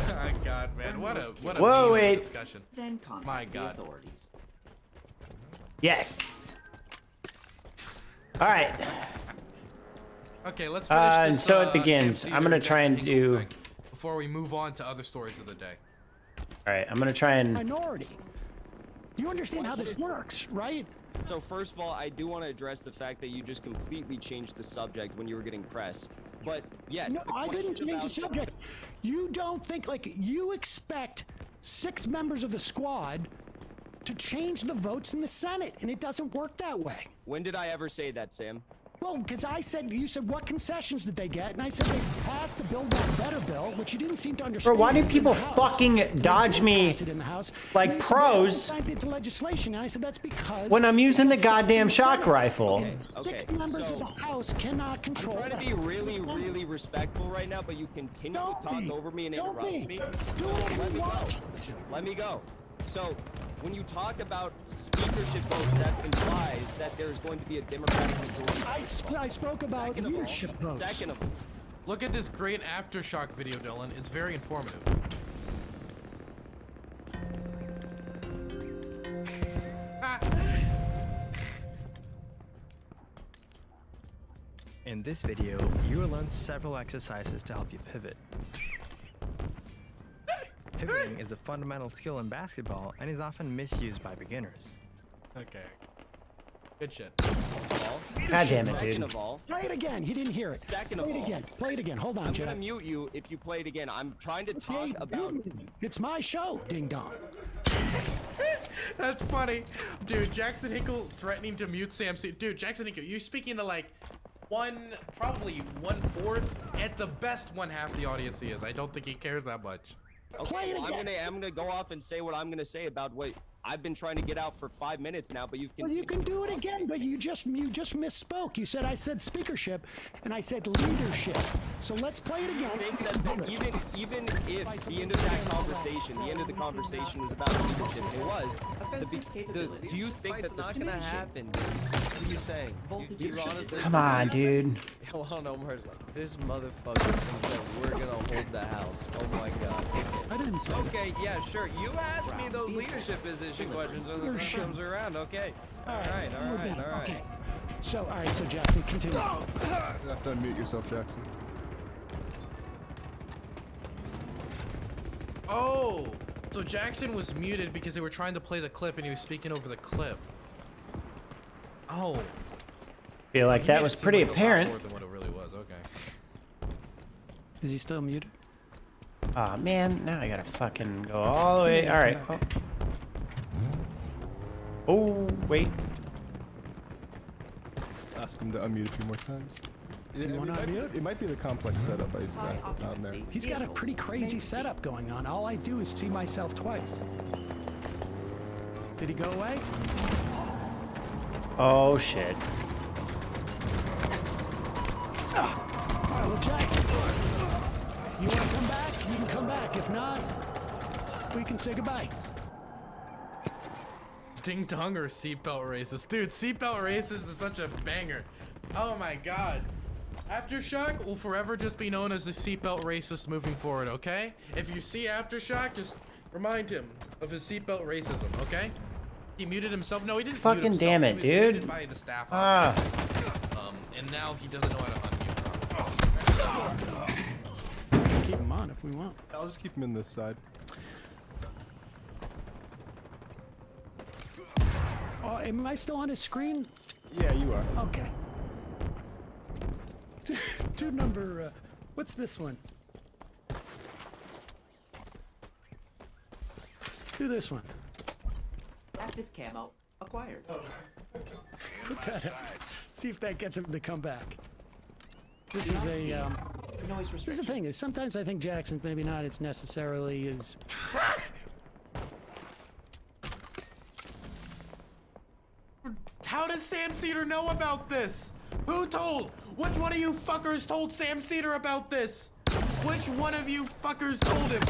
My God, man, what a Whoa, wait. discussion. Then contact My the God. authorities. Yes. All right. Okay, let's finish this. And so it begins. Sam I'm gonna Cedar try and Jackson Hinkle do. thing before we move on to other stories of the day. All right, I'm gonna try and. Minority. You understand how this works, right? So first of all, I do want to address the fact that you just completely changed the subject when you were getting press. But yes, No, I didn't change the subject. You don't think, you expect 6 members of the squad to change the votes in the Senate, and it doesn't work that way. When did I ever say that, Sam? Well, because you said, what concessions did they get? And I said they passed the Build Back Better bill, which you didn't seem to understand. Bro, why do in the people House. fucking They dodge didn't me pass it in the House. like And they said, pros signed it to legislation, and I said that's because when I'm using the it's stuck in goddamn the shock Senate. rifle? Okay, 6 members of the House cannot control. I'm trying to be really respectful right now, but you continue to talk over me and interrupt me. Do Let me go. it. Let me go. So, when you talk about speakership votes, that implies that there's going to be a Democratic majority. I spoke about leadership votes. Second of all, Look at this great Aftershock video, Dylan. It's very informative. In this video, you will learn several exercises to help you pivot. Pivoting is a fundamental skill in basketball and is often misused by beginners. Okay. Good shit. God damn it, second dude. of all, Play it again. He didn't hear it. Second of Play it all. again. Play it again. Hold on, I'm Chad. gonna mute you if you play it again. I'm trying to talk Okay, about. It's my show, ding dong. That's funny. Dude, Jackson Hinkle threatening to mute Sam C. Dude, Jackson Hinkle, you're speaking to like probably 1/4, at the best 1/2 the audience he is. I don't think he cares that much. Okay, well, I'm gonna go off and say what I'm gonna say about what I've been trying to get out for 5 minutes now, but you've Well, you can do it again, but you just misspoke. You said I said speakership, and I said leadership. So let's play it again. I think that even if the end of that conversation, the end of the conversation was about leadership, it was. Do you think It's that not gonna happen, dude. What are you saying? You honestly Come on, dude. Hold on, Omar's like, this motherfucker thinks that we're gonna hold the house. Oh my god. I didn't say that. Okay, yeah, sure. You asked me those leadership position questions when the time comes around. Okay. All right. Okay. So, all right. So Jackson, continue. You have to unmute yourself, Jackson. Oh, so Jackson was muted because they were trying to play the clip and he was speaking over the clip. Oh. Feel like that It was seemed pretty like a lot apparent. more than what it really was. Okay. Is he still muted? Aw, man, now I gotta fucking go all the way. All right. Oh, wait. Ask him to unmute a few more times. You want to unmute? It might be the complex setup I used to have down there. He's got a pretty crazy setup going on. All I do is see myself twice. Did he go away? Oh, shit. All right, well, Jackson, you want to come back? You can come back. If not, we can say goodbye. Ding dong or seatbelt racist? Dude, seatbelt racist is such a banger. Oh my god. Aftershock will forever just be known as the seatbelt racist moving forward, okay? If you see Aftershock, just remind him of his seatbelt racism, okay? He muted himself. No, he didn't Fucking mute himself. damn He it, was muted dude. by the staff Ah. and now he doesn't know how to unmute. Keep him on if we want. I'll just keep him in this side. Oh, am I still on his screen? Yeah, you are. Okay. To number, what's this one? Do this one. Active camo acquired. Put that up. See if that gets him to come back. This is a, Noise this is the thing, is sometimes I think Jackson's maybe not as necessarily as... How does Sam Cedar know about this? Who told? Which one of you fuckers told Sam Cedar about this? Which one of you fuckers told him?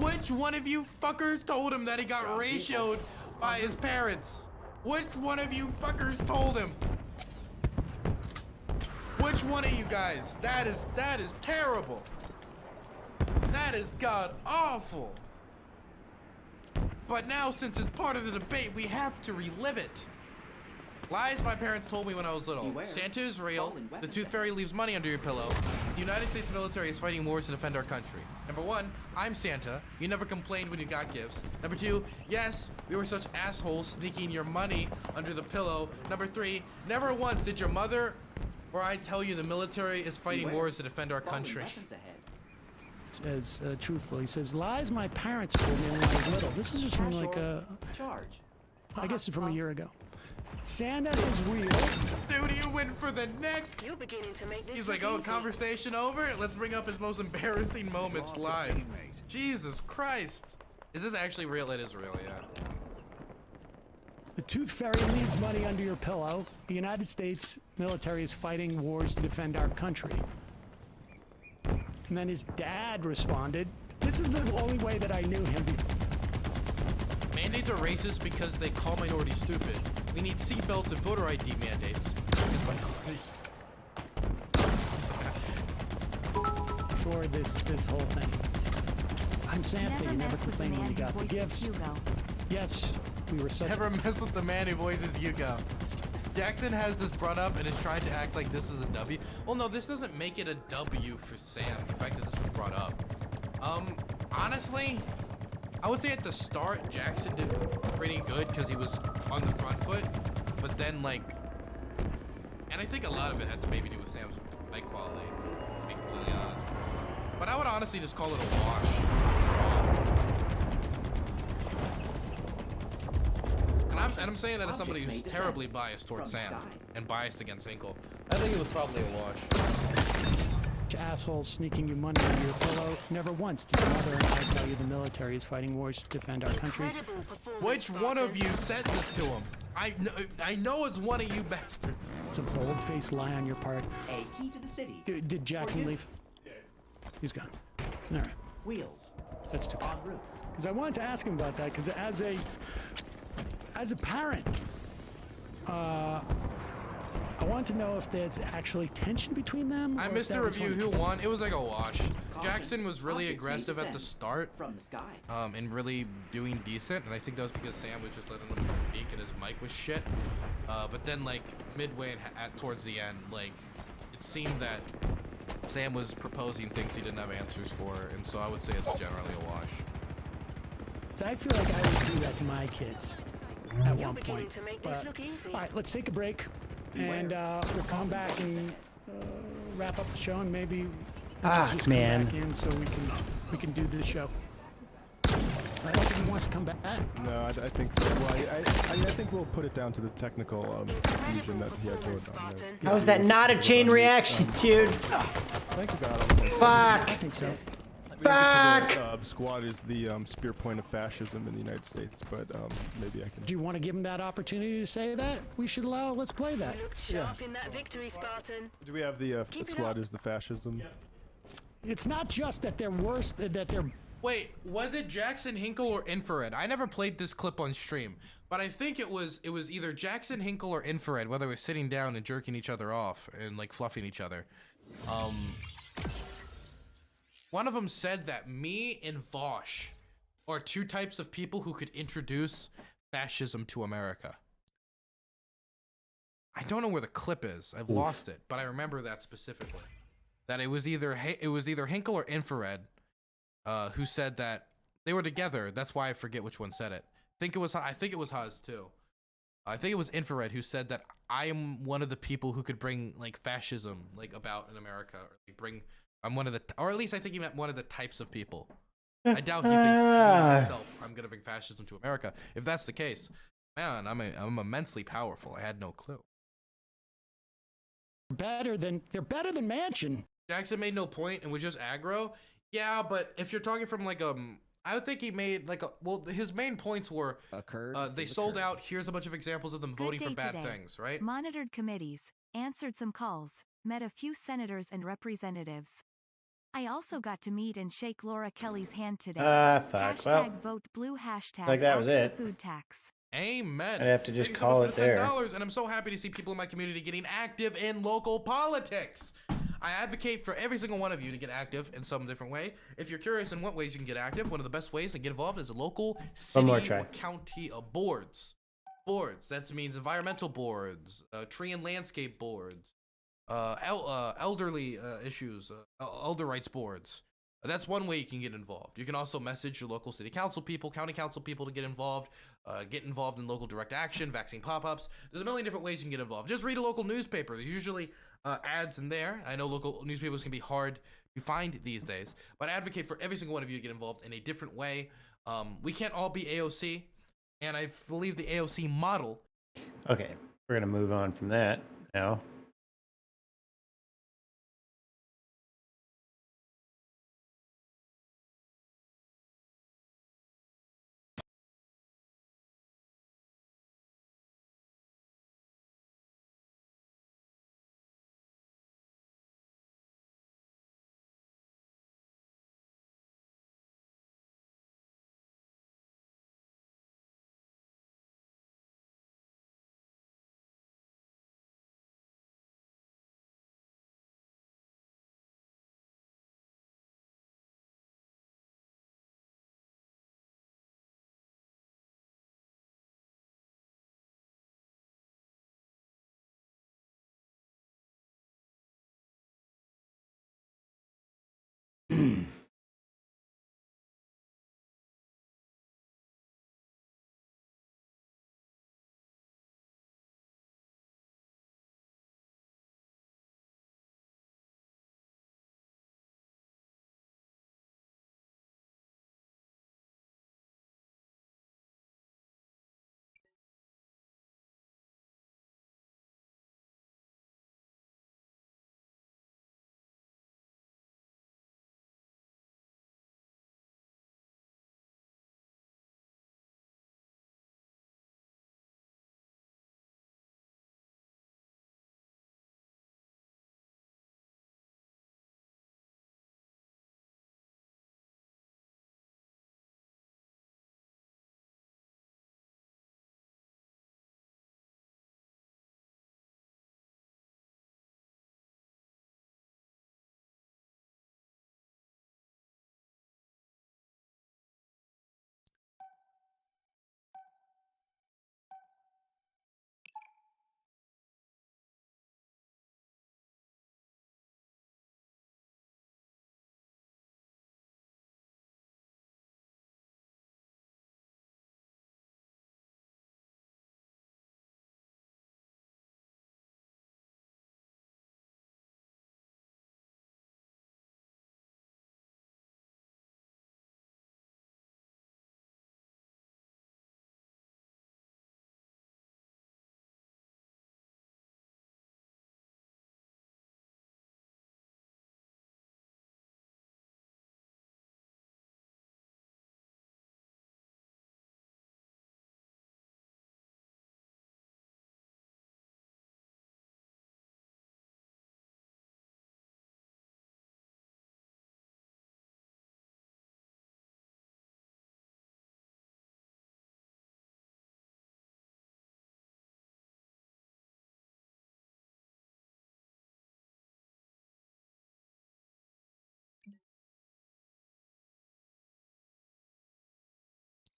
Which one of you fuckers told him that he got ratioed by his parents? Which one of you fuckers told him? Which one of you guys? That is terrible. That is god awful. But now, since it's part of the debate, we have to relive it. Lies my parents told me when I was little. Beware. Santa is real. Falling The weapons Tooth Fairy leaves money under your pillow. The United States military is fighting wars to defend our country. Number one, I'm Santa. You never complained when you got gifts. Number two, yes, we were such assholes sneaking your money under the pillow. Number three, never once did your mother or I tell you the military is fighting Beware. wars to defend our Falling country. weapons ahead. As truthful. He says, lies my parents told me when I was little. This is just from like Charge. I guess it's from a year ago. Santa is real. Dude, he went for the neck. You're beginning to make this He's like, look oh, easy. conversation over? Let's bring up his most embarrassing moments live. Jesus Christ. Is this actually real? It is real, yeah. The Tooth Fairy leaves money under your pillow. The United States military is fighting wars to defend our country. And then his dad responded, this is the only way that I knew him. Mandates are racist because they call minorities stupid. We need seatbelts and voter ID mandates. For this whole thing. I'm Santa. You never mess with the complained when man you who got the voices gifts. Hugo. Yes, we were such. Never mess with the man who voices Yugo. Jackson has this brought up and is trying to act like this is a W. Well, no, this doesn't make it a W for Sam, the fact that this was brought up. Honestly, I would say at the start, Jackson did pretty good because he was on the front foot, but then, like, and I think a lot of it had to maybe do with Sam's mic quality, to be completely honest. But I would honestly just call it a wash. And I'm saying that as somebody who's terribly biased towards Sam and biased against Hinkle. I think it was probably a wash. assholes sneaking you money under your pillow. Never once did your mother and I tell you the military is fighting wars to defend our country. Which one of you said this to him? I know it's one of you bastards. It's a bold-faced lie on your part. A key to the city. Did Jackson leave? He's gone. All right. Wheels. That's too bad. En route. Because I wanted to ask him about that. Because as a parent, I wanted to know if there's actually tension between them. I or if missed that the was review. like- Who won? It was like a wash. Caution. Jackson was really Objects may aggressive at the descend start, from the sky. and really doing decent. And I think that was because Sam was just letting him speak and his mic was shit. But then like midway and towards the end, like it seemed that Sam was proposing things he didn't have answers for, and so I would say it's generally a wash. So I feel like I would do that to my kids at You're one beginning point. to make this But- look easy. All right, let's take a break, and we'll come back and wrap up the show, and maybe we should just come man. back in so we can do this show. Anthony wants to come back. No, I think. Well, I think we'll put it down to the technical confusion that he had going on there. How is that not a chain reaction, dude? Thank you, God. Fuck. I think so. Back! Squad is the spear point of fascism in the United States, but maybe I can. Do you want to give him that opportunity to say that? We should allow. Let's play that. Looked sharp in that victory, Spartan. Do we have the Keep it squad up. is the fascism? It's not just that they're worse. That they're. Wait, was it Jackson Hinkle or Infrared? I never played this clip on stream, but I think it was either Jackson Hinkle or Infrared, whether it was sitting down and jerking each other off and like fluffing each other. One of them said that me and Vosh are two types of people who could introduce fascism to America. I don't know where the clip is. I've lost it, but I remember that specifically. That it was either Hinkle or Infrared who said that they were together. That's why I forget which one said it. I think it was Haz too. I think it was Infrared who said that I am one of the people who could bring like fascism like about in America, or like bring. I'm one of the, or at least I think he meant one of the types of people. I doubt he thinks myself I'm gonna bring fascism to America. If that's the case, man, I'm immensely powerful. I had no clue. They're better than Mansion. Jackson made no point and was just aggro. Yeah, but if you're talking from like I would think he made like his main points were they sold out. Here's a bunch of examples of them Good voting for day bad today. things, right? Monitored committees, answered some calls, met a few senators and representatives. I also got to meet and shake Laura Kelly's hand today. Fuck. Hashtag Well, vote blue. Hashtag like that was ask the it. Food tax. Amen. I'd have to just Thank you call so much it for the there. $10, and I'm so happy to see people in my community getting active in local politics. I advocate for every single one of you to get active in some different way. If you're curious in what ways you can get active, one of the best ways to get involved is local city more or try. county boards. Boards. That means environmental boards, tree and landscape boards, elderly issues, elder rights boards. That's one way you can get involved. You can also message your local city council people, county council people to get involved in local direct action, vaccine pop-ups. There's a million different ways you can get involved. Just read a local newspaper. There's usually ads in there. I know local newspapers can be hard to find these days, but I advocate for every single one of you to get involved in a different way. We can't all be AOC, and I believe the AOC model. Okay, we're gonna move on from that now.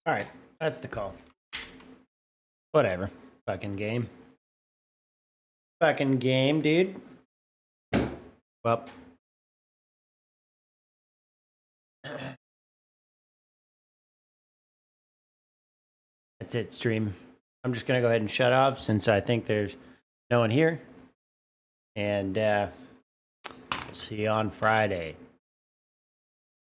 Alright, that's the call. Whatever. Fucking game. Fucking game, dude. Well. That's it, stream. I'm just gonna go ahead and shut off since I think there's no one here. And see you on Friday.